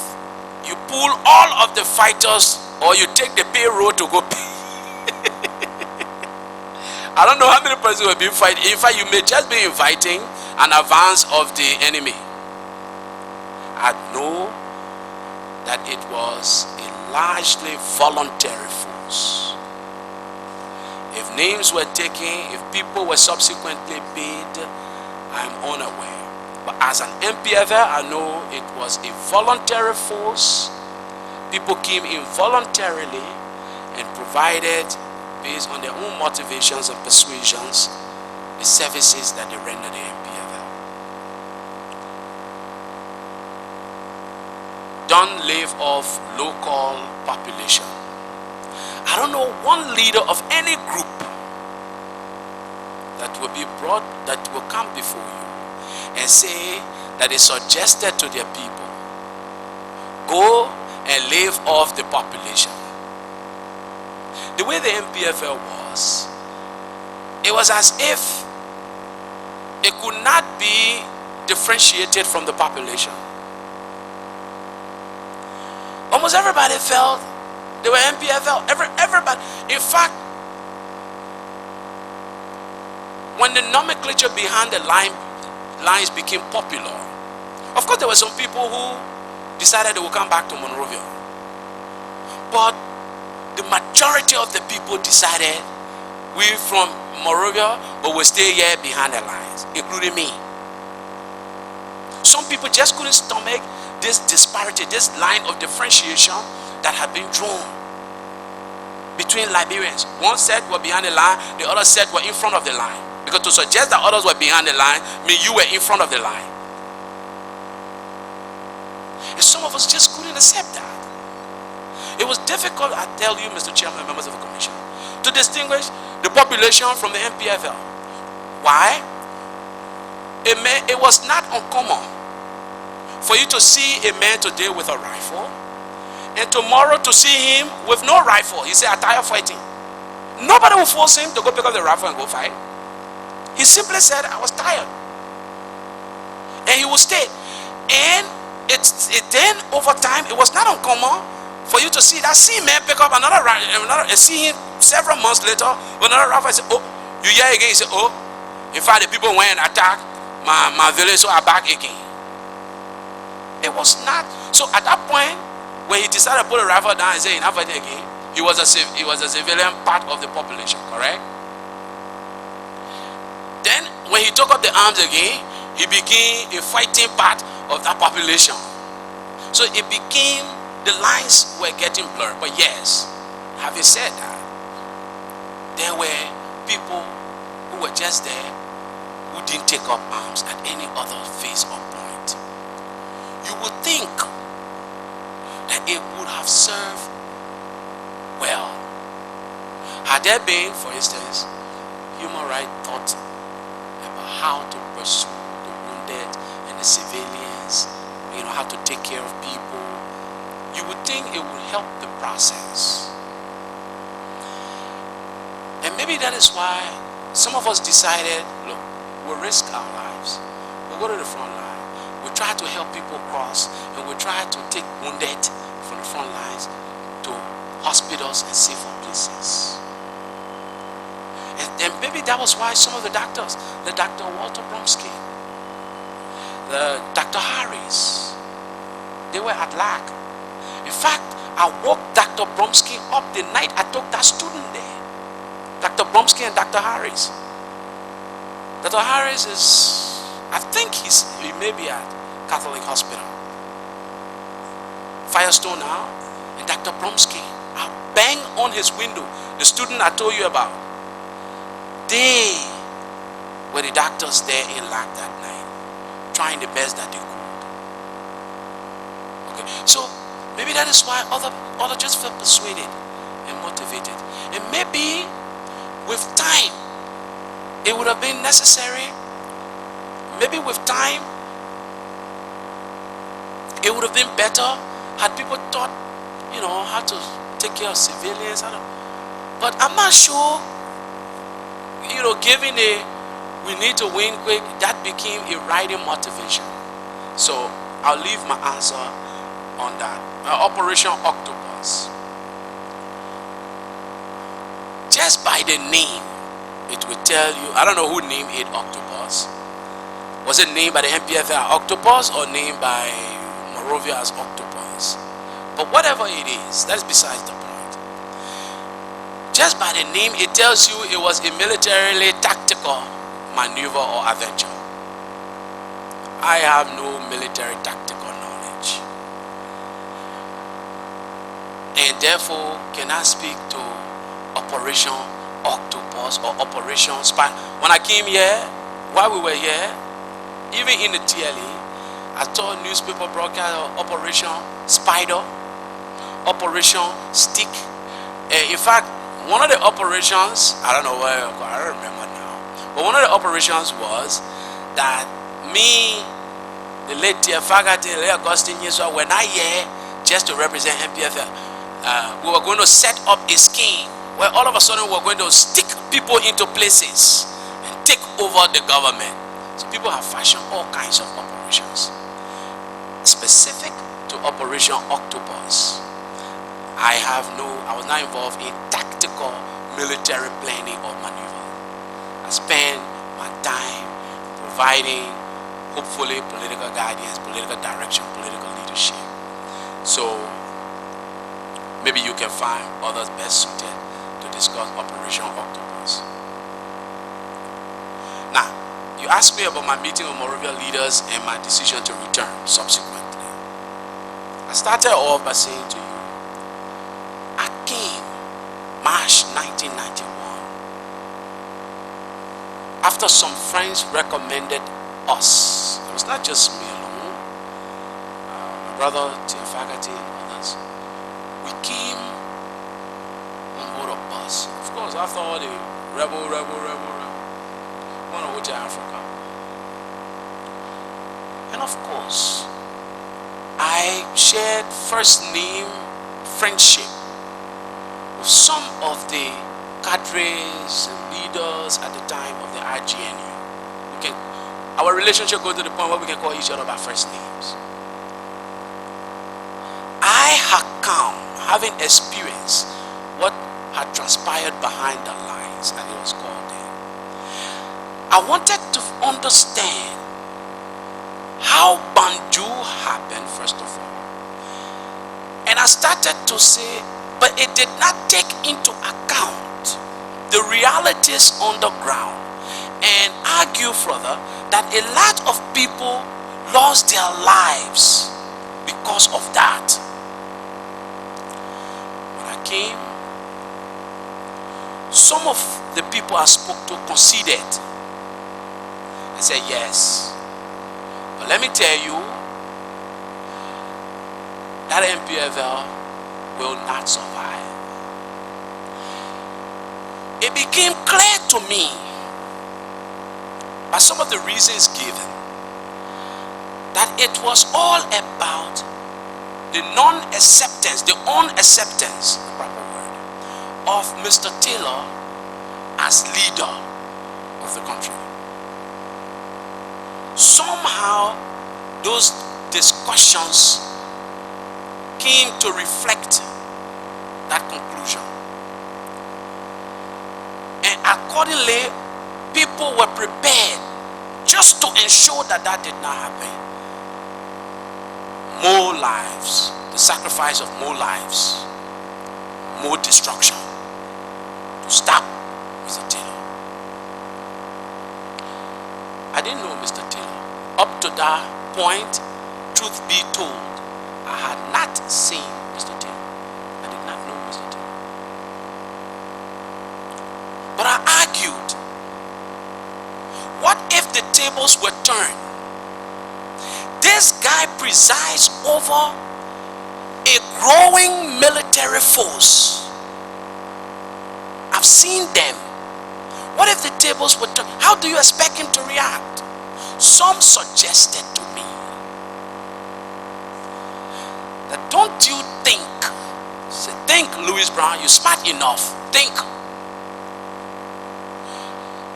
you pull all of the fighters, or you take the payroll to go pay? I don't know how many persons will be fighting. In fact, you may just be inviting an advance of the enemy. I know that it was a largely voluntary force. If names were taken, if people were subsequently paid, I'm unaware. But as an MPFL, I know it was a voluntary force. People came in voluntarily and provided, based on their own motivations and persuasions, the services that they rendered the MPFL. Don't live off local population. I don't know one leader of any group that will be brought, that will come before you and say that they suggested to their people, go and live off the population. The way the MPFL was, it was as if it could not be differentiated from the population. Almost everybody felt they were MPFL. Everybody. In fact, when the nomenclature behind the lines became popular, of course there were some people who decided they would come back to Monrovia. But the majority of the people decided, we from Monrovia, but we'll stay here behind the lines, including me. Some people just couldn't stomach this disparity, this line of differentiation that had been drawn between Liberians. One set were behind the line, the other set were in front of the line. Because to suggest that others were behind the line mean you were in front of the line. And some of us just couldn't accept that. It was difficult, I tell you, Mr. Chairman and members of the Commission, to distinguish the population from the MPFL. Why? It was not uncommon for you to see a man today with a rifle, and tomorrow to see him with no rifle. He said, I'm tired of fighting. Nobody will force him to go pick up the rifle and go fight. He simply said, I was tired. And he will stay. And then over time, it was not uncommon for you to see that same man pick up another rifle, and see him several months later with another rifle and say, oh, you hear again? He said, oh, In fact, the people went and attacked my village, so I back again. It was not. So at that point, when he decided to put a rifle down and say enough fighting again, he was a civilian part of the population, correct? Then when he took up the arms again, he became a fighting part of that population. So it became, the lines were getting blurred. But yes, having said that, there were people who were just there who didn't take up arms at any other phase or point. You would think that it would have served well had there been, for instance, human rights thought about how to pursue the wounded and the civilians, how to take care of people. You would think it would help the process. And maybe that is why some of us decided, look, we'll risk our lives. We'll go to the front line. We'll try to help people cross, and we'll try to take wounded from the front lines to hospitals and safer places. And maybe that was why some of the doctors, the Dr. Walter Bromsky, the Dr. Harris, they were at lack. In fact, I woke Dr. Bromsky up the night I took that student there. Dr. Bromsky and Dr. Harris. Dr. Harris is, I think he may be at Catholic Hospital, Firestone now. And Dr. Bromsky, I bang on his window. The student I told you about, they were the doctors there in lack that night, trying the best that they could. Okay, so maybe that is why other just felt persuaded and motivated. And maybe with time, it would have been necessary. Maybe with time, it would have been better had people taught, how to take care of civilians. But I'm not sure, given we need to win quick, that became a riding motivation. So I'll leave my answer on that. Operation Octopus. Just by the name, it will tell you. I don't know who named it Octopus. Was it named by the MPF as Octopus or named by Monrovia as Octopus? But whatever it is, that's besides the point. Just by the name, it tells you it was a militarily tactical maneuver or adventure. I have no military tactical knowledge, and therefore cannot speak to Operation Octopus or Operation Spider. When I came here, while we were here, even in the TLA, I saw newspaper broadcast of Operation Spider, Operation Stick. In fact, one of the operations, I don't know where, I don't remember now, but one of the operations was that me, the late Fagate, the late Augustine Yeswa, were not here just to represent MPFL. We were going to set up a scheme where all of a sudden we're going to stick people into places and take over the government. So people have fashioned all kinds of operations. Specific to Operation Octopus, I was not involved in tactical military planning or maneuver. I spent my time providing, hopefully, political guidance, political direction, political leadership. So maybe you can find others best suited to discuss Operation Octopus. Now, you asked me about my meeting with Monrovia leaders and my decision to return subsequently. I started off by saying to you, I came March 1991 after some friends recommended us. It was not just me alone, my brother Tiafagati and others. We came on board a bus. Of course, after all the rebel, we want to go to Africa. And of course, I shared first name friendship with some of the cadres and leaders at the time of the IGNU. Our relationship goes to the point where we can call each other by first names. I had come, having experienced what had transpired behind the lines, and it was called there. I wanted to understand how Banjul happened, first of all. And I started to say, but it did not take into account the realities on the ground, and argue further that a lot of people lost their lives because of that. When I came, some of the people I spoke to conceded. I said, yes, but let me tell you, that MPFL will not survive. It became clear to me by some of the reasons given that it was all about the non-acceptance, the unacceptance, the proper word, of Mr. Taylor as leader of the country. Somehow those discussions came to reflect that conclusion. And accordingly, people were prepared just to ensure that that did not happen. More lives, the sacrifice of more lives, more destruction to stop Mr. Taylor. I didn't know Mr. Taylor. Up to that point, truth be told, I had not seen Mr. Taylor. I did not know Mr. Taylor. But I argued, what if the tables were turned? This guy presides over a growing military force. I've seen them. What if the tables were turned? How do you expect him to react? Some suggested to me that, don't you think, say, think, Louis Brown, you're smart enough, think.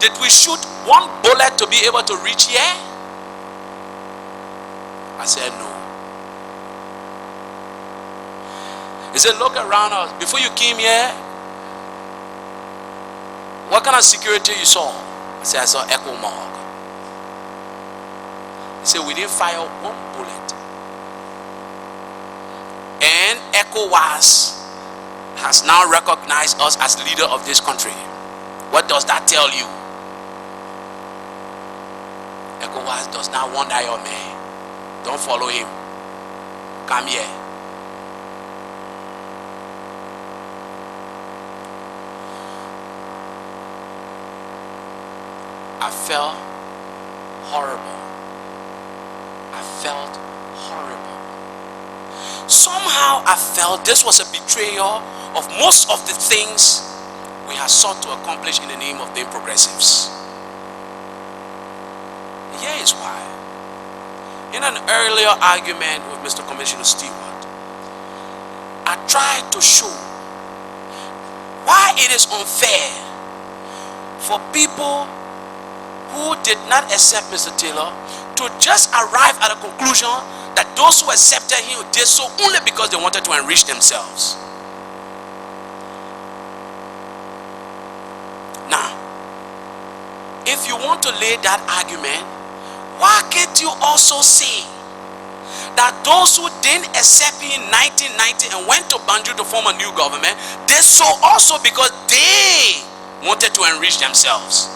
Did we shoot one bullet to be able to reach here? I said no. He said, look around us. Before you came here, what kind of security you saw? I said, I saw ECOWAS. He said, we didn't fire one bullet. And ECOWAS has now recognized us as leader of this country. What does that tell you? ECOWAS does not want that your man. Don't follow him. Come here. I felt horrible. I felt horrible. Somehow I felt this was a betrayal of most of the things we have sought to accomplish in the name of being progressives. Here is why. In an earlier argument with Mr. Commissioner Stewart, I tried to show why it is unfair for people who did not accept Mr. Taylor to just arrive at a conclusion that those who accepted him did so only because they wanted to enrich themselves. Now, if you want to lay that argument, why can't you also say that those who didn't accept him in 1990 and went to Banjul to form a new government did so also because they wanted to enrich themselves?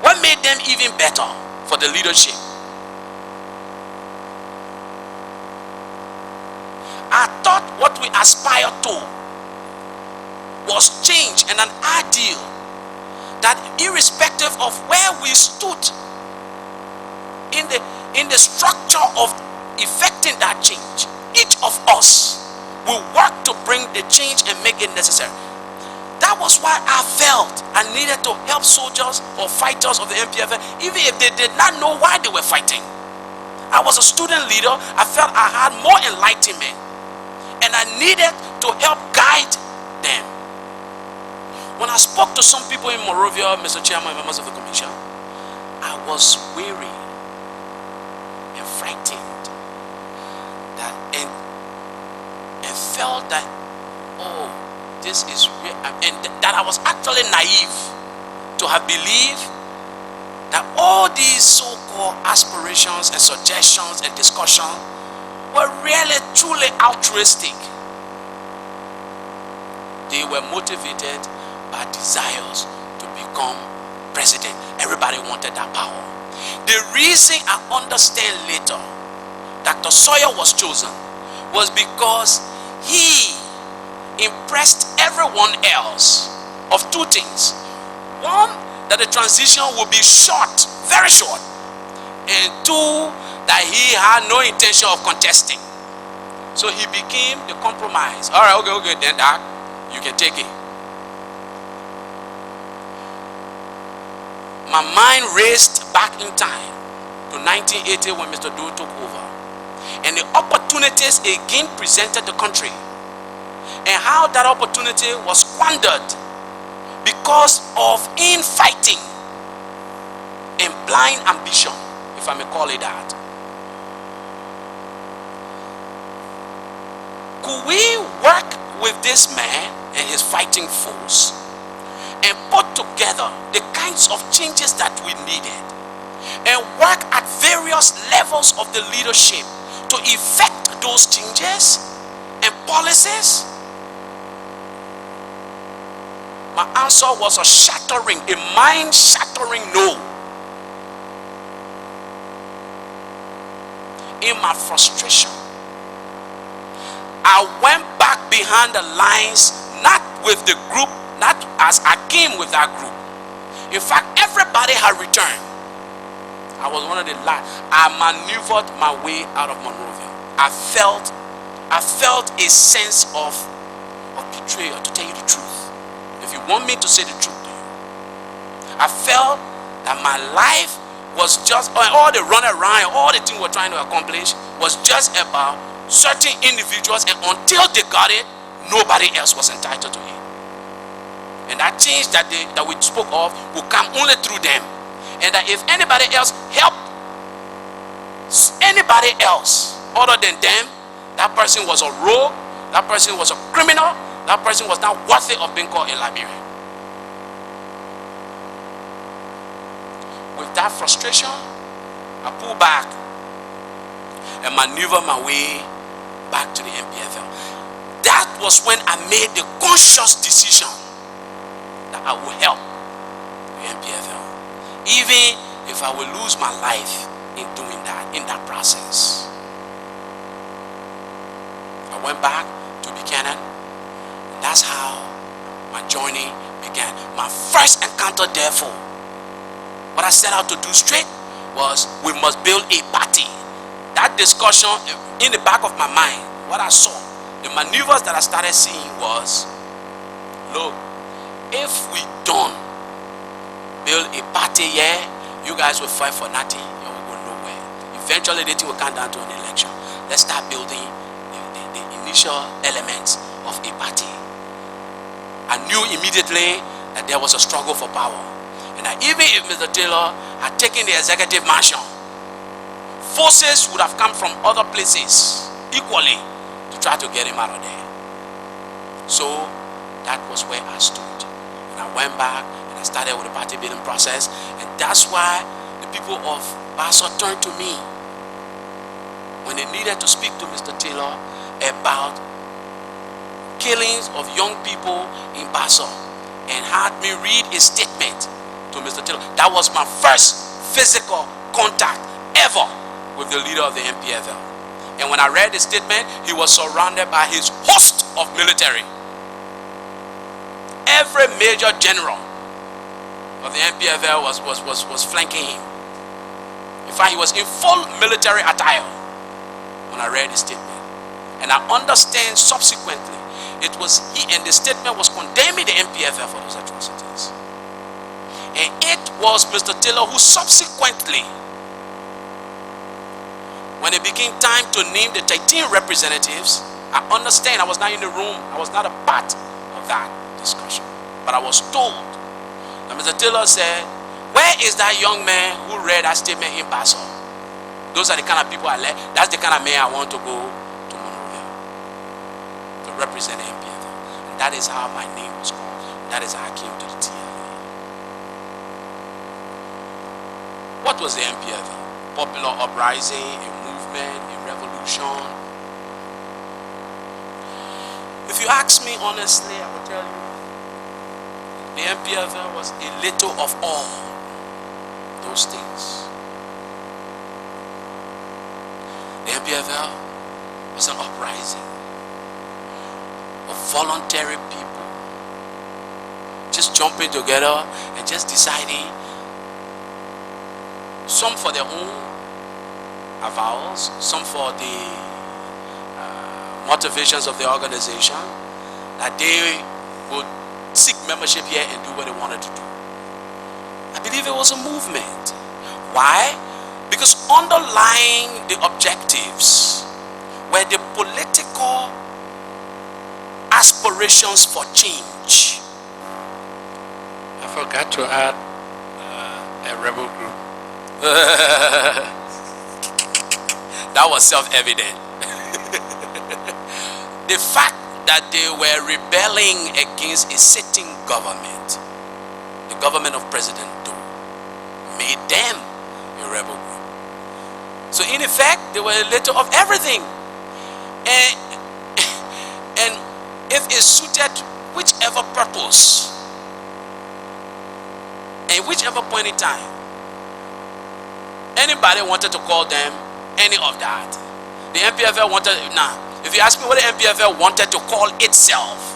What made them even better for the leadership? I thought what we aspired to was change and an ideal that, irrespective of where we stood in the structure of effecting that change, each of us will work to bring the change and make it necessary. That was why I felt I needed to help soldiers or fighters of the MPFL, even if they did not know why they were fighting. I was a student leader. I felt I had more enlightenment, and I needed to help guide them. When I spoke to some people in Monrovia, Mr. Chairman, members of the commission, I was weary and frightened that and felt that, oh, this is real, and that I was actually naive to have believed that all these so-called aspirations and suggestions and discussions were really truly altruistic. They were motivated by desires to become president. Everybody wanted that power. The reason I understand later Dr. Sawyer was chosen was because he impressed everyone else of two things. One, that the transition would be short, very short. And two, that he had no intention of contesting. So he became the compromise. All right, okay, then that, you can take it. My mind raced back in time to 1980 when Mr. Doe took over. And the opportunities again presented the country. And how that opportunity was squandered because of infighting and blind ambition, if I may call it that. Could we work with this man and his fighting force and put together the kinds of changes that we needed and work at various levels of the leadership to effect those changes and policies? My answer was a shattering, a mind-shattering no. In my frustration, I went back behind the lines, not with the group, not as I came with that group. In fact, everybody had returned. I was one of the last. I maneuvered my way out of Monrovia. I felt a sense of betrayal, to tell you the truth. If you want me to say the truth to you, I felt that my life was just, all the run around, all the things we're trying to accomplish was just about certain individuals, and until they got it, nobody else was entitled to it. And that change that we spoke of will come only through them. And that if anybody else helped anybody else other than them, that person was a rogue, that person was a criminal, that person was not worthy of being called a Liberian. With that frustration, I pulled back and maneuvered my way back to the MPFL. That was when I made the conscious decision that I will help the MPFL, even if I will lose my life in doing that, in that process. I went back to Buchanan. That's how my journey began. My first encounter, therefore, what I set out to do straight was we must build a party. That discussion in the back of my mind, what I saw, the maneuvers that I started seeing was, look, if we don't build a party here, you guys will fight for nothing and we will go nowhere. Eventually the thing will come down to an election. Let's start building the initial elements of a party. I knew immediately that there was a struggle for power. And that even if Mr. Taylor had taken the executive mansion, forces would have come from other places equally to try to get him out of there. So that was where I stood. And I went back and I started with the party building process. And that's why the people of Basso turned to me when they needed to speak to Mr. Taylor about killings of young people in Basso, and had me read a statement to Mr. Taylor. That was my first physical contact ever with the leader of the MPFL. And when I read the statement, he was surrounded by his host of military. Every major general of the MPFL was flanking him. In fact, he was in full military attire when I read the statement. And I understand subsequently it was he, and the statement was condemning the MPFL for those atrocities. And it was Mr. Taylor who subsequently, when it became time to name the 13 representatives, I understand I was not in the room, I was not a part of that discussion. But I was told that Mr. Taylor said, where is that young man who read that statement in Basso? Those are the kind of people I let, that's the kind of man I want to go to Monrovia to represent the MPFL. And that is how my name was called. That is how I came to the TLA. What was the MPFL? Popular uprising, a movement, a revolution? If you ask me honestly, I will tell you, the MPFL was a little of all those things. The MPFL was an uprising of voluntary people just jumping together and just deciding, some for their own avowals, some for the motivations of the organization, that they would seek membership here and do what they wanted to do. I believe it was a movement. Why? Because underlying the objectives were the political aspirations for change. I forgot to add a rebel group. That was self-evident. The fact that they were rebelling against a sitting government, the government of President Doe, made them a rebel group. So in effect, they were a little of everything. And if it suited whichever purpose, and whichever point in time, anybody wanted to call them any of that. The MPFL wanted, if you ask me what the MPFL wanted to call itself,